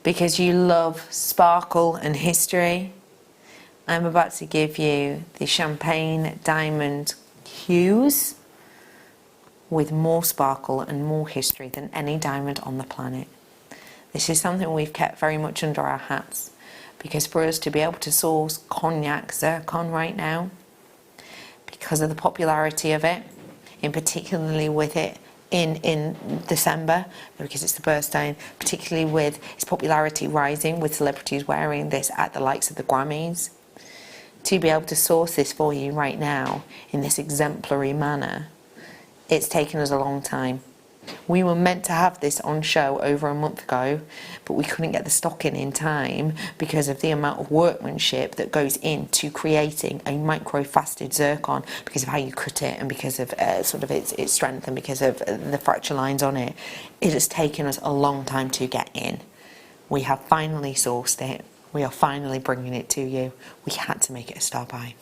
because you love sparkle and history, I'm about to give you the champagne diamond hues with more sparkle and more history than any diamond on the planet. This is something we've kept very much under our hats, because for us to be able to source cognac zircon right now, because of the popularity of it, in particularly with it in December, because it's the birthday, particularly with its popularity rising with celebrities wearing this at the likes of the Grammys, to be able to source this for you right now in this exemplary manner, it's taken us a long time. We were meant to have this on show over a month ago, but we couldn't get the stock in time because of the amount of workmanship that goes into creating a micro-faceted zircon, because of how you cut it and because of sort of its strength and because of the fracture lines on it. It has taken us a long time to get in. We have finally sourced it. We are finally bringing it to you. We had to make it a star buy.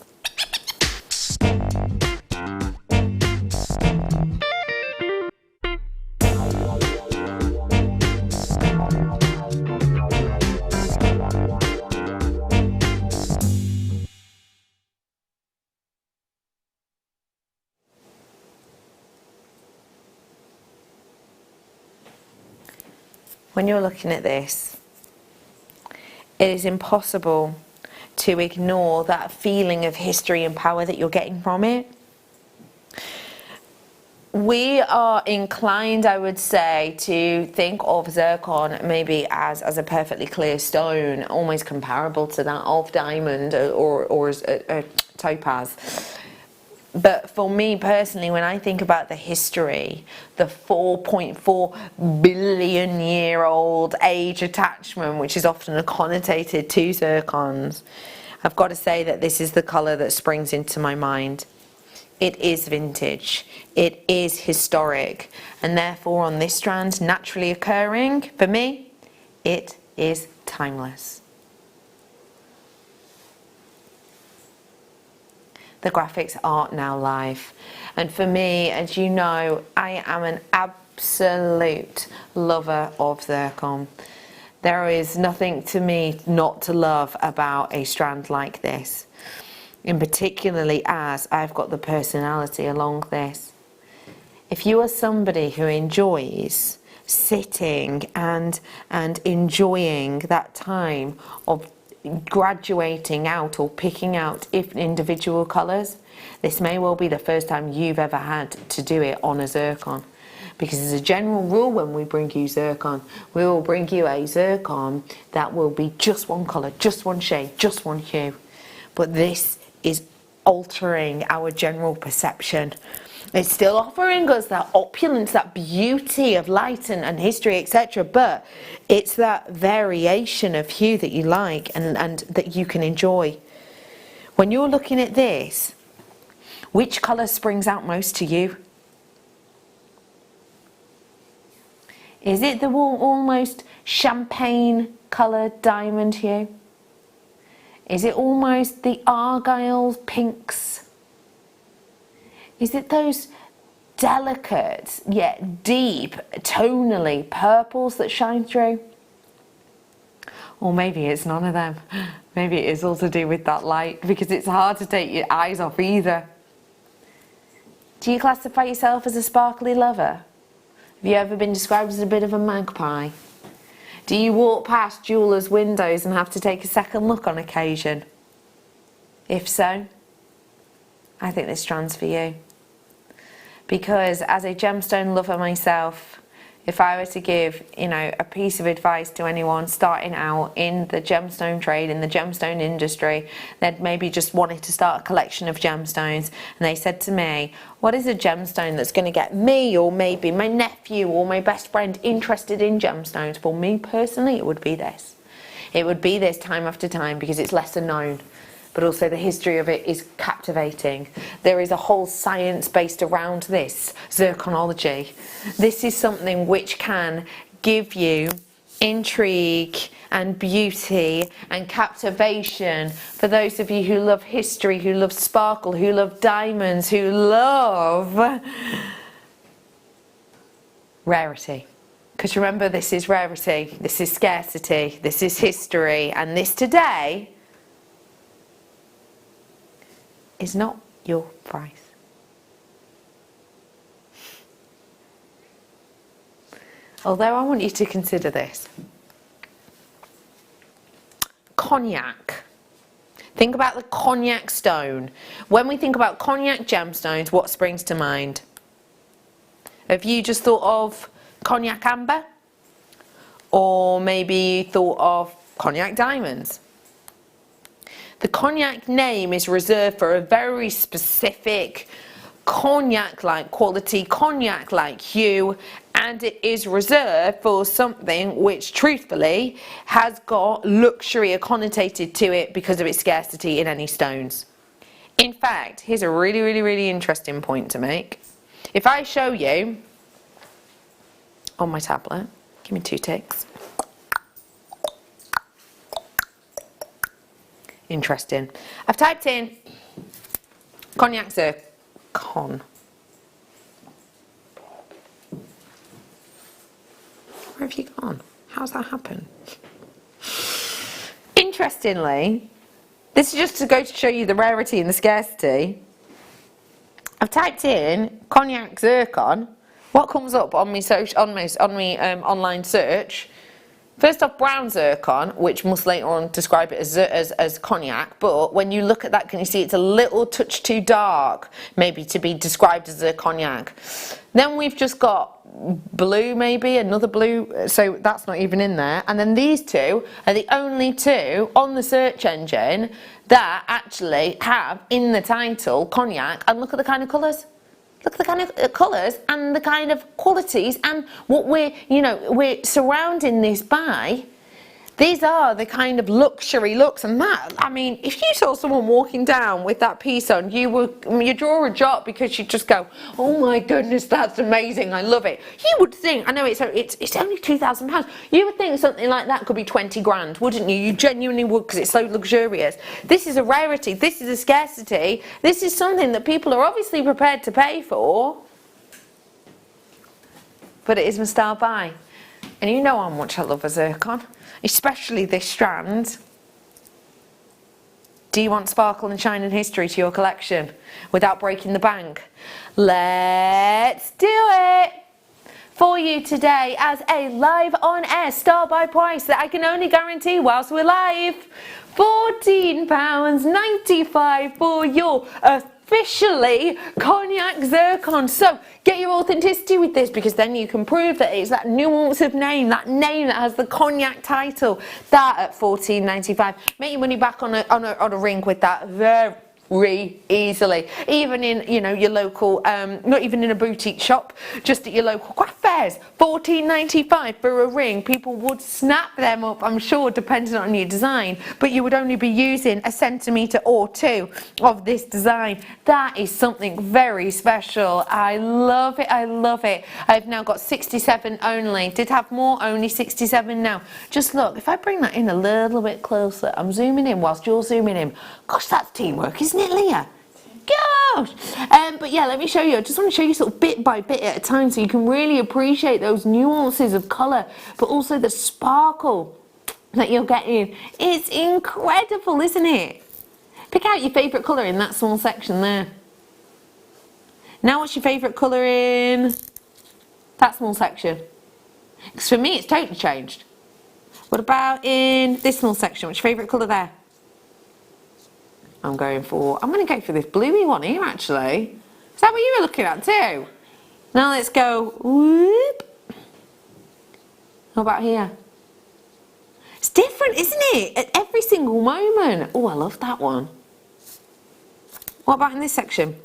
When you're looking at this, it is impossible to ignore that feeling of history and power that you're getting from it. We are inclined, I would say, to think of zircon maybe as a perfectly clear stone, almost comparable to that of diamond or as a topaz. But for me personally, when I think about the history, the 4.4 billion year old age attachment, which is often connotated to zircons, I've got to say that this is the colour that springs into my mind. It is vintage, it is historic, and therefore on this strand, naturally occurring, for me, it is timeless. The graphics are now live, and for me, as you know, I am an absolute lover of zircon. There is nothing to me not to love about a strand like this. in particularly as I've got the personality along this. If you are somebody who enjoys sitting and enjoying that time of graduating out or picking out individual colours, this may well be the first time you've ever had to do it on a zircon. Because as a general rule, when we bring you zircon, we will bring you a zircon that will be just one colour, just one shade, just one hue. But this is altering our general perception. It's still offering us that opulence, that beauty of light and history, etc. But it's that variation of hue that you like and that you can enjoy. When you're looking at this, which colour springs out most to you? Is it the almost champagne coloured diamond hue? Is it almost the argyle pinks? Is it those delicate yet deep tonally purples that shine through? Or maybe it's none of them. Maybe it is all to do with that light, because it's hard to take your eyes off either. Do you classify yourself as a sparkly lover? Have you ever been described as a bit of a magpie? Do you walk past jewellers' windows and have to take a second look on occasion? If so, I think this strand's for you. Because as a gemstone lover myself, if I were to give, a piece of advice to anyone starting out in the gemstone trade, in the gemstone industry, that maybe just wanted to start a collection of gemstones, and they said to me, what is a gemstone that's going to get me, or maybe my nephew or my best friend, interested in gemstones? For me personally, it would be this. It would be this time after time, because it's lesser known. But also the history of it is captivating. There is a whole science based around this, zirconology. This is something which can give you intrigue and beauty and captivation for those of you who love history, who love sparkle, who love diamonds, who love rarity. Because remember, this is rarity, this is scarcity, this is history, and this today is not your price. Although I want you to consider this. Cognac. Think about the cognac stone. When we think about cognac gemstones, what springs to mind? Have you just thought of cognac amber? Or maybe you thought of cognac diamonds? The cognac name is reserved for a very specific cognac-like quality, cognac-like hue, and it is reserved for something which truthfully has got luxury connotated to it because of its scarcity in any stones. In fact, here's a really interesting point to make. If I show you on my tablet, give me 2 ticks. Interesting. I've typed in cognac zircon. Where have you gone? How's that happen? Interestingly, this is just to go to show you the rarity and the scarcity. I've typed in cognac zircon. What comes up on my online search? First off, brown zircon, which must later on describe it as cognac, but when you look at that, can you see it's a little touch too dark, maybe to be described as a cognac. Then we've just got blue, maybe, another blue, so that's not even in there. And then these two are the only two on the search engine that actually have in the title cognac, and look at the kind of colours. Look at the kind of colours and the kind of qualities and what we're surrounding this by. These are the kind of luxury looks, and that, I mean, if you saw someone walking down with that piece on, you'd draw a drop because you'd just go, oh my goodness, that's amazing, I love it. You would think, I know it's only £2,000, you would think something like that could be 20 grand, wouldn't you? You genuinely would, because it's so luxurious. This is a rarity, this is a scarcity, this is something that people are obviously prepared to pay for, but it is my style buy. And you know how much I love a zircon. Especially this strand. Do you want sparkle and shine and history to your collection without breaking the bank? Let's do it! For you today as a live on air star by price that I can only guarantee whilst we're live. £14.95 for your officially cognac zircon. So get your authenticity with this, because then you can prove that it's that nuance of name, that name that has the cognac title. That at £14.95. Make your money back on a ring with that very easily, even in, you know, your local, not even in a boutique shop, just at your local craft fairs. £14.95 for a ring. People would snap them up, I'm sure, depending on your design, but you would only be using a centimetre or two of this design. That is something very special. I love it, I love it. I've now got 67 only. Did have more, only 67 now. Just look, if I bring that in a little bit closer, I'm zooming in whilst you're zooming in. Gosh, that's teamwork, isn't it, Leah? Gosh! But yeah, let me show you. I just want to show you sort of bit by bit at a time so you can really appreciate those nuances of colour, but also the sparkle that you're getting. It's incredible, isn't it? Pick out your favourite colour in that small section there. Now what's your favourite colour in that small section? Because for me it's totally changed. What about in this small section? What's your favourite colour there? I'm going to go for this bluey one here, actually. Is that what you were looking at too? Now let's go, whoop. How about here? It's different, isn't it? At every single moment. Oh, I love that one. What about in this section?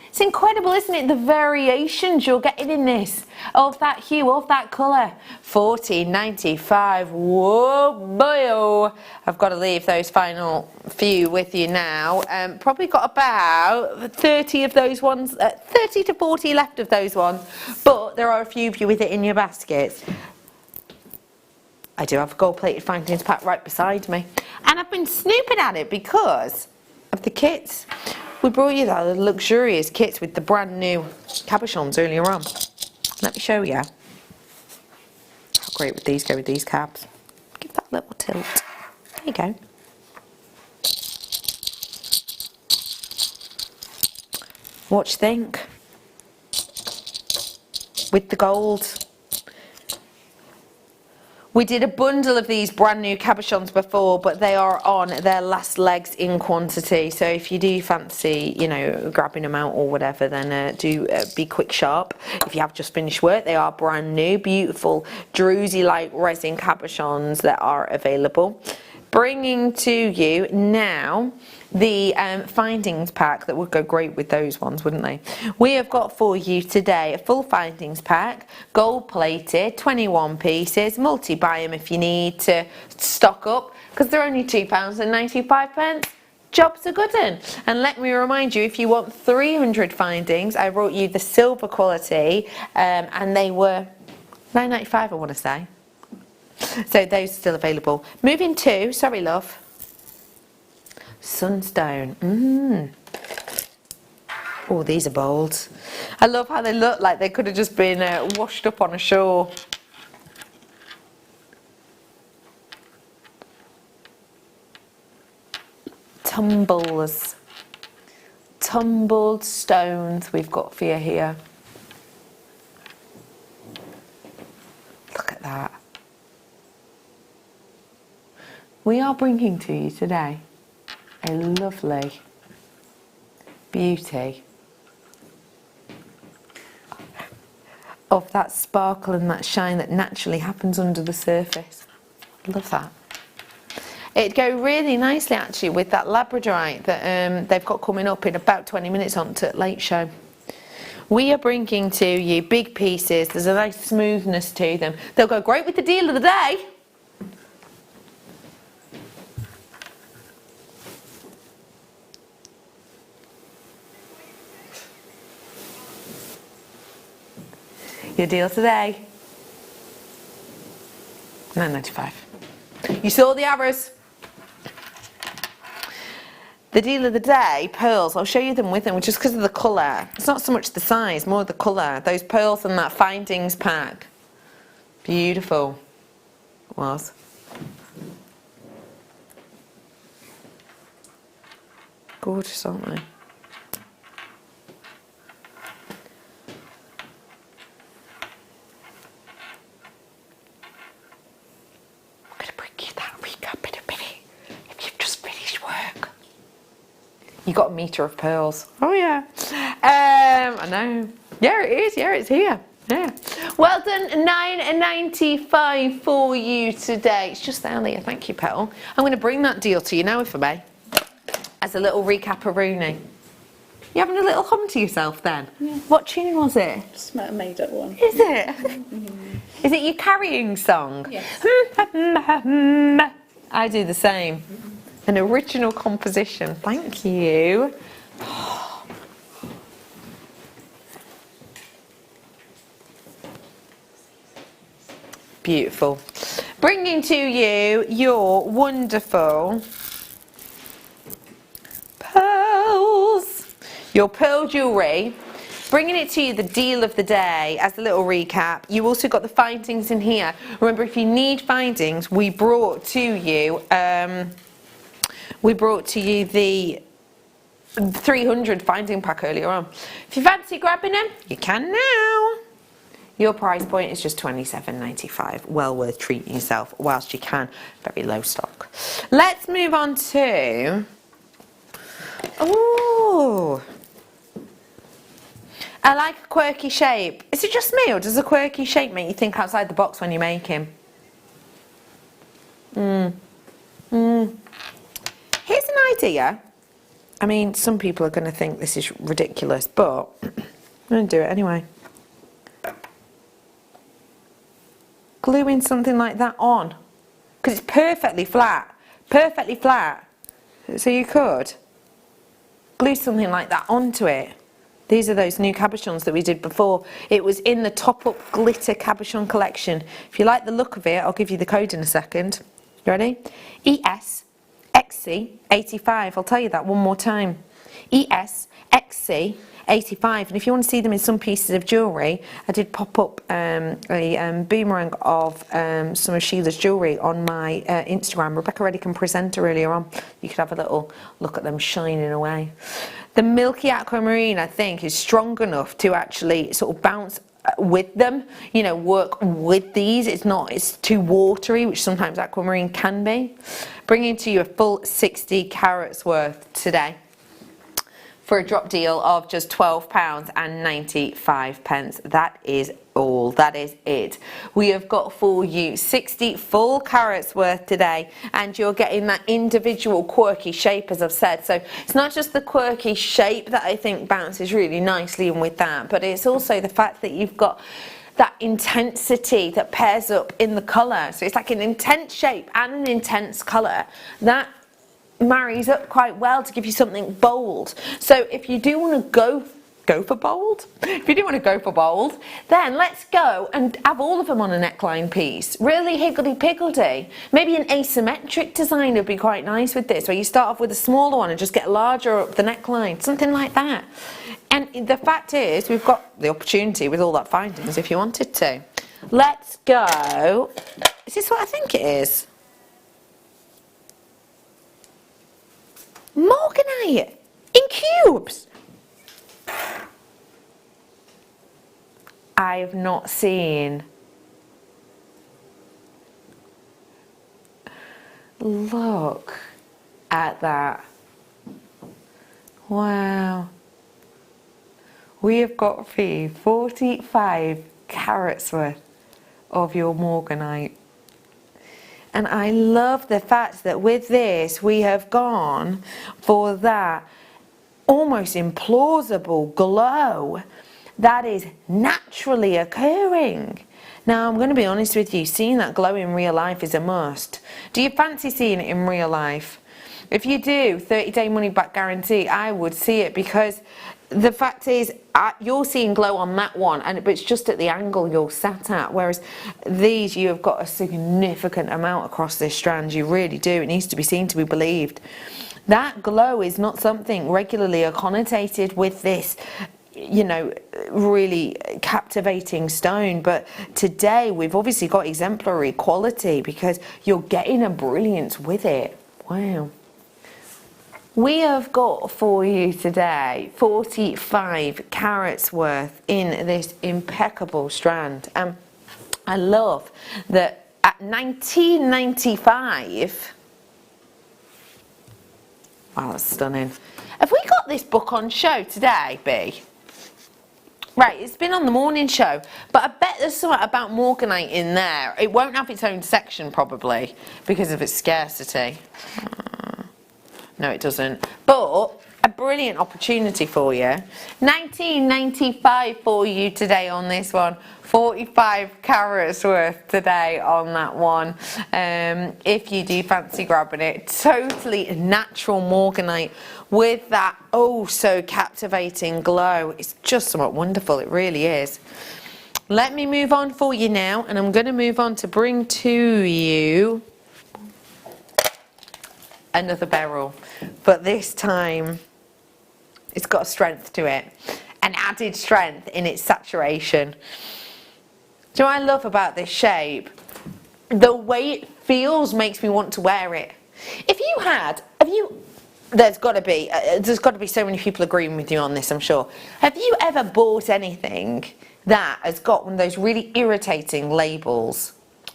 It's incredible, isn't it? The variations you're getting in this, of that hue, of that colour. £14.95. Whoa, boy! I've got to leave those final few with you now. Probably got about 30 of those ones, 30 to 40 left of those ones, but there are a few of you with it in your baskets. I do have a gold-plated findings pack right beside me, and I've been snooping at it because of the kits. We brought you the luxurious kits with the brand new cabochons earlier on. Let me show you how great would these go with these cabs. Give that a little tilt. There you go. What do you think? With the gold. We did a bundle of these brand new cabochons before, but they are on their last legs in quantity. So if you do fancy, you know, grabbing them out or whatever, then do be quick sharp. If you have just finished work, they are brand new, beautiful, druzy-like resin cabochons that are available. Bringing to you now the findings pack that would go great with those ones, wouldn't they? We have got for you today a full findings pack, gold plated, 21 pieces, multi-buy them if you need to stock up, because they're only £2.95. Job's a good one. And let me remind you, if you want 300 findings, I brought you the silver quality, and they were £9.95, I want to say. So those are still available. Moving to, sorry love, Sunstone. Oh, these are bold. I love how they look like they could have just been washed up on a shore. Tumbles. Tumbled stones we've got for you here. Look at that. We are bringing to you today a lovely beauty of that sparkle and that shine that naturally happens under the surface. Love that. It'd go really nicely actually with that labradorite that they've got coming up in about 20 minutes on to Late Show. We are bringing to you big pieces. There's a nice smoothness to them. They'll go great with the deal of the day. Your deal today, £9.95. You saw the arrows. The deal of the day, pearls. I'll show you them with them, just because of the colour. It's not so much the size, more the colour. Those pearls and that findings pack. Beautiful. It was. gorgeous, aren't they? I'm going to bring you that recap in a minute if you've just finished work. You got a metre of pearls. Oh yeah. I know. Yeah, it is. Yeah, it's here. Yeah. Well done. £9.95 for you today. It's just down there. Thank you, Petal. I'm going to bring that deal to you now, if I may, as a little recap-a-rooney. You having a little hum to yourself then? Yeah. What tune was it? Just a made-up one. Is it? Is it your carrying song? Yes. I do the same. An original composition. Thank you. Beautiful. Bringing to you your wonderful pearls. Your pearl jewellery. Bringing it to you, the deal of the day, as a little recap. You also got the findings in here. Remember, if you need findings, we brought to you the 300 finding pack earlier on. If you fancy grabbing them, you can now. Your price point is just £27.95. Well worth treating yourself whilst you can. Very low stock. Let's move on to... Oh, I like a quirky shape. Is it just me, or does a quirky shape make you think outside the box when you make him? Here's an idea. I mean, some people are going to think this is ridiculous, but I'm going to do it anyway. Gluing something like that on, because it's perfectly flat. So you could glue something like that onto it. These are those new cabochons that we did before. It was in the Top Up Glitter Cabochon collection. If you like the look of it, I'll give you the code in a second. You ready? ESXC85. I'll tell you that one more time. ESXC85. And if you want to see them in some pieces of jewellery, I did pop up a boomerang of some of Sheila's jewellery on my Instagram. Rebecca Redican Presenter earlier on. You could have a little look at them shining away. The milky aquamarine, I think, is strong enough to actually sort of bounce with them, you know, work with these. It's too watery, which sometimes aquamarine can be. Bringing to you a full 60 carats worth today, for a drop deal of just £12.95. That is all. That is it. We have got for you 60 full carats worth today, and you're getting that individual quirky shape, as I've said. So it's not just the quirky shape that I think bounces really nicely in with that, but it's also the fact that you've got that intensity that pairs up in the colour. So it's like an intense shape and an intense colour. That marries up quite well to give you something bold. So if you do want to go for bold, then let's go and have all of them on a neckline piece. Really higgledy-piggledy. Maybe an asymmetric design would be quite nice with this, where you start off with a smaller one and just get larger up the neckline, something like that. And the fact is, we've got the opportunity with all that findings if you wanted to. Let's go. Is this what I think it is? Morganite in cubes. I've not seen. Look at that. Wow. We have got for you 45 carats worth of your Morganite. And I love the fact that with this we have gone for that almost implausible glow that is naturally occurring. Now, I'm going to be honest with you, seeing that glow in real life is a must. Do you fancy seeing it in real life? If you do, 30-day money-back guarantee, I would see it, because the fact is, you're seeing glow on that one, but it's just at the angle you're sat at, whereas these, you have got a significant amount across this strand. You really do. It needs to be seen to be believed. That glow is not something regularly connotated with this, you know, really captivating stone, but today we've obviously got exemplary quality because you're getting a brilliance with it. Wow. We have got for you today 45 carats worth in this impeccable strand. I love that at $19.95. Wow, that's stunning. Have we got this book on show today, B? Right, it's been on the morning show, but I bet there's something about morganite in there. It won't have its own section probably because of its scarcity. No, it doesn't. But a brilliant opportunity for you. $19.95 for you today on this one. 45 carats worth today on that one. If you do fancy grabbing it, totally natural morganite with that oh so captivating glow. It's just somewhat wonderful, it really is. Let me move on for you now, and I'm going to move on to bring to you another beryl, but this time it's got a strength to it, an added strength in its saturation. Do you know what I love about this shape? The way it feels makes me want to wear it. There's got to be so many people agreeing with you on this, I'm sure. Have you ever bought anything that has got one of those really irritating labels,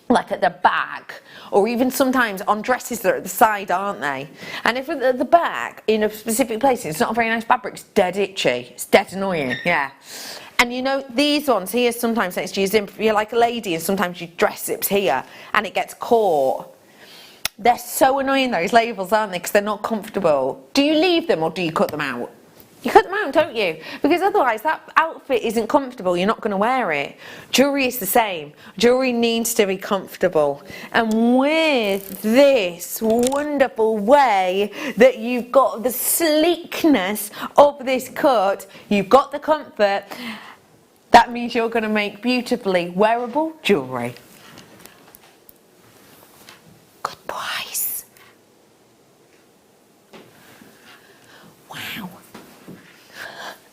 like at the back, or even sometimes on dresses that are at the side, aren't they? And if at the back, in a specific place, it's not a very nice fabric, it's dead itchy, it's dead annoying, yeah. And you know, these ones here, sometimes you're like a lady and sometimes your dress zips here and it gets caught. They're so annoying, those labels, aren't they? Because they're not comfortable. Do you leave them or do you cut them out? You cut them out, don't you? Because otherwise that outfit isn't comfortable, you're not going to wear it. Jewellery is the same. Jewellery needs to be comfortable. And with this wonderful way that you've got the sleekness of this cut, you've got the comfort, that means you're going to make beautifully wearable jewellery. Good price. Wow.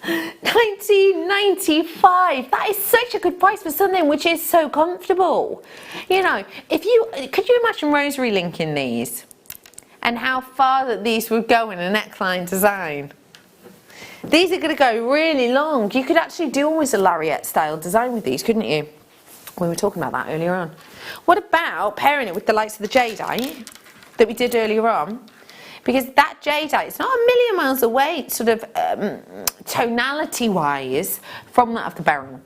$19.95. That is such a good price for something which is so comfortable. You know, could you imagine Rosary linking these and how far that these would go in a neckline design? These are going to go really long. You could actually do almost a lariat style design with these, couldn't you? We were talking about that earlier on. What about pairing it with the likes of the jadeite that we did earlier on? Because that jadeite, it's not a million miles away, sort of tonality-wise, from that of the beryl.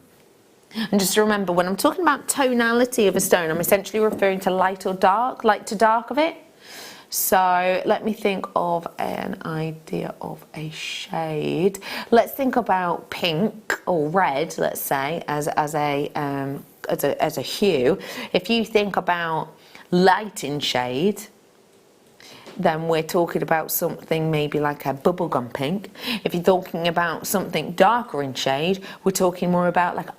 And just remember, when I'm talking about tonality of a stone, I'm essentially referring to light or dark, light to dark of it. So let me think of an idea of a shade. Let's think about pink or red, let's say, as a hue. If you think about light in shade, then we're talking about something maybe like a bubblegum pink. If you're talking about something darker in shade, we're talking more about like,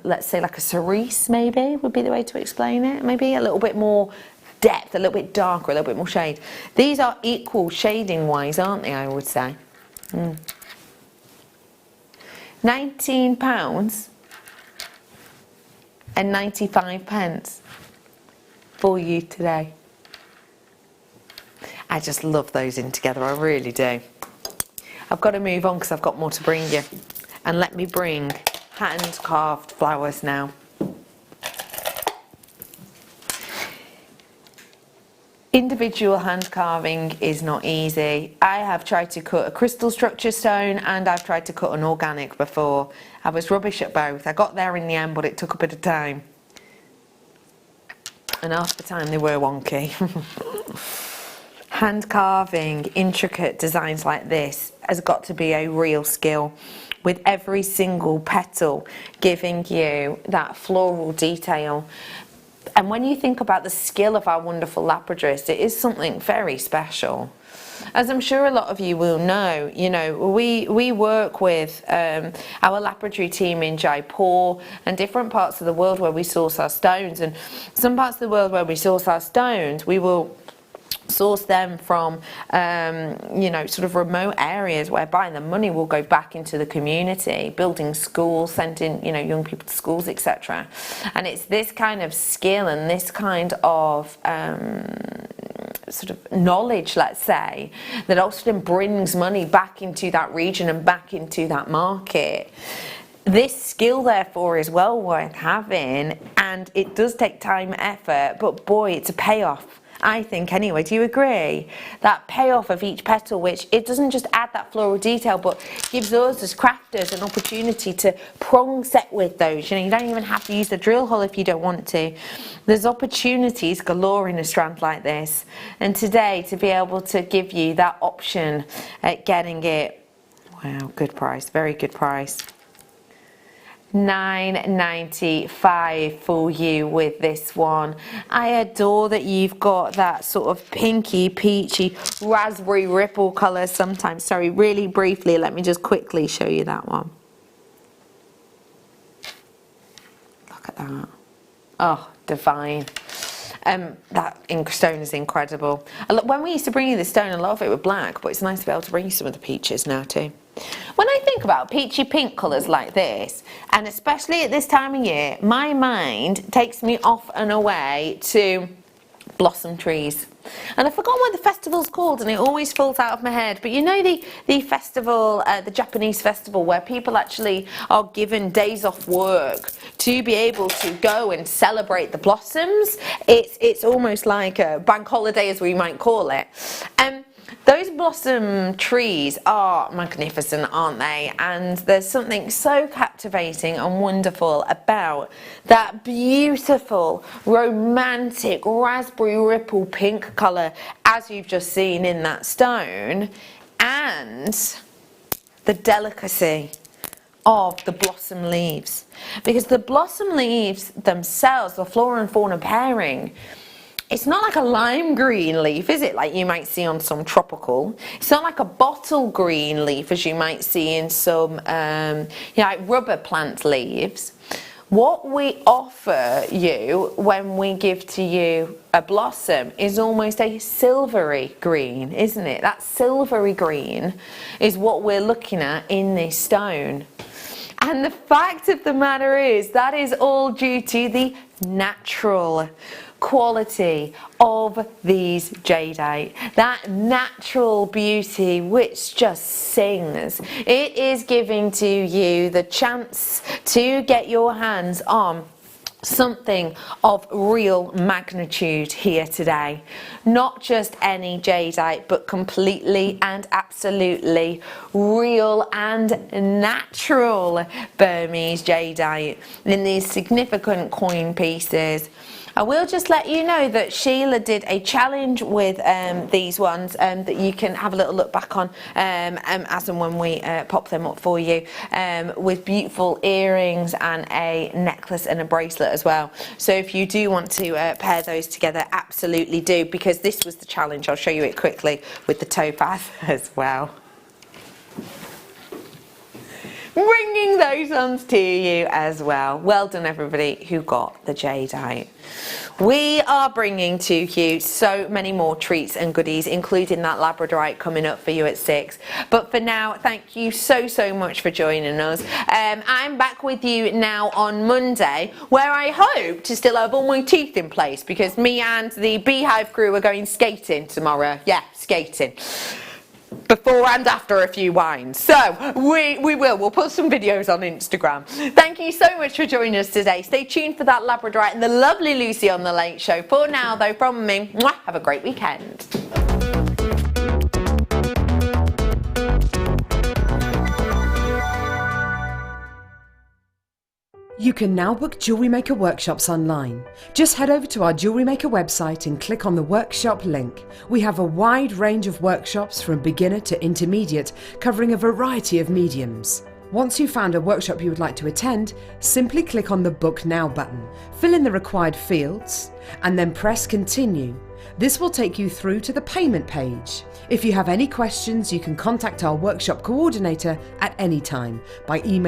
let's say like a cerise maybe, would be the way to explain it. Maybe a little bit more depth, a little bit darker, a little bit more shade. These are equal shading wise, aren't they, I would say. £19 and 95 pence for you today. I just love those in together, I really do. I've got to move on because I've got more to bring you. And let me bring hand carved flowers now. Individual hand carving is not easy. I have tried to cut a crystal structure stone and I've tried to cut an organic before. I was rubbish at both. I got there in the end, but it took a bit of time. And half the time they were wonky. Hand carving intricate designs like this has got to be a real skill, with every single petal giving you that floral detail. And when you think about the skill of our wonderful lapidrist, it is something very special. As I'm sure a lot of you will know, you know, we work with our lapidary team in Jaipur and different parts of the world where we source our stones. And some parts of the world where we source our stones, we will source them from, you know, sort of remote areas whereby the money will go back into the community, building schools, sending, you know, young people to schools, etc. And it's this kind of skill and this kind of sort of knowledge, let's say, that also brings money back into that region and back into that market. This skill, therefore, is well worth having, and it does take time and effort, but boy, it's a payoff, I think, anyway. Do you agree? That payoff of each petal, which it doesn't just add that floral detail, but gives us as crafters an opportunity to prong set with those. You know, you don't even have to use the drill hole if you don't want to. There's opportunities galore in a strand like this, and today to be able to give you that option at getting it, wow, good price, very good price. $9.95 for you with this one. I adore that you've got that sort of pinky, peachy, raspberry ripple colour sometimes. Sorry, really briefly, let me just quickly show you that one. Look at that. Oh, divine. That stone is incredible. When we used to bring you this stone, a lot of it was black, but it's nice to be able to bring you some of the peaches now too. When I think about peachy pink colours like this, and especially at this time of year, my mind takes me off and away to blossom trees. And I forgot what the festival's called, and it always falls out of my head. But you know the festival, the Japanese festival, where people actually are given days off work to be able to go and celebrate the blossoms. It's almost like a bank holiday, as we might call it. Those blossom trees are magnificent, aren't they? And there's something so captivating and wonderful about that beautiful, romantic, raspberry ripple pink colour, as you've just seen in that stone, and the delicacy of the blossom leaves. Because the blossom leaves themselves, the flora and fauna pairing, it's not like a lime green leaf, is it? Like you might see on some tropical. It's not like a bottle green leaf, as you might see in some, you know, like rubber plant leaves. What we offer you when we give to you a blossom is almost a silvery green, isn't it? That silvery green is what we're looking at in this stone. And the fact of the matter is, that is all due to the natural quality of these jadeite, that natural beauty which just sings. It is giving to you the chance to get your hands on something of real magnitude here today. Not just any jadeite, but completely and absolutely real and natural Burmese jadeite in these significant coin pieces. I will just let you know that Sheila did a challenge with these ones that you can have a little look back on as and when we pop them up for you, with beautiful earrings and a necklace and a bracelet as well. So if you do want to pair those together, absolutely do, because this was the challenge. I'll show you it quickly with the topaz as well. Bringing those ones to you as well. Well done everybody who got the jadeite. We are bringing to you so many more treats and goodies, including that labradorite coming up for you at 6. But for now, thank you so much for joining us. I'm back with you now on Monday, where I hope to still have all my teeth in place, because me and the Beehive crew are going skating tomorrow. Yeah, skating. Before and after a few wines. So we'll put some videos on Instagram. Thank you so much for joining us today. Stay tuned for that labradorite and the lovely Lucy on the Late Show. For now though, from me, have a great weekend. You can now book Jewellery Maker workshops online. Just head over to our Jewellery Maker website and click on the workshop link. We have a wide range of workshops from beginner to intermediate, covering a variety of mediums. Once you've found a workshop you would like to attend, simply click on the Book Now button, fill in the required fields, and then press Continue. This will take you through to the payment page. If you have any questions, you can contact our workshop coordinator at any time by email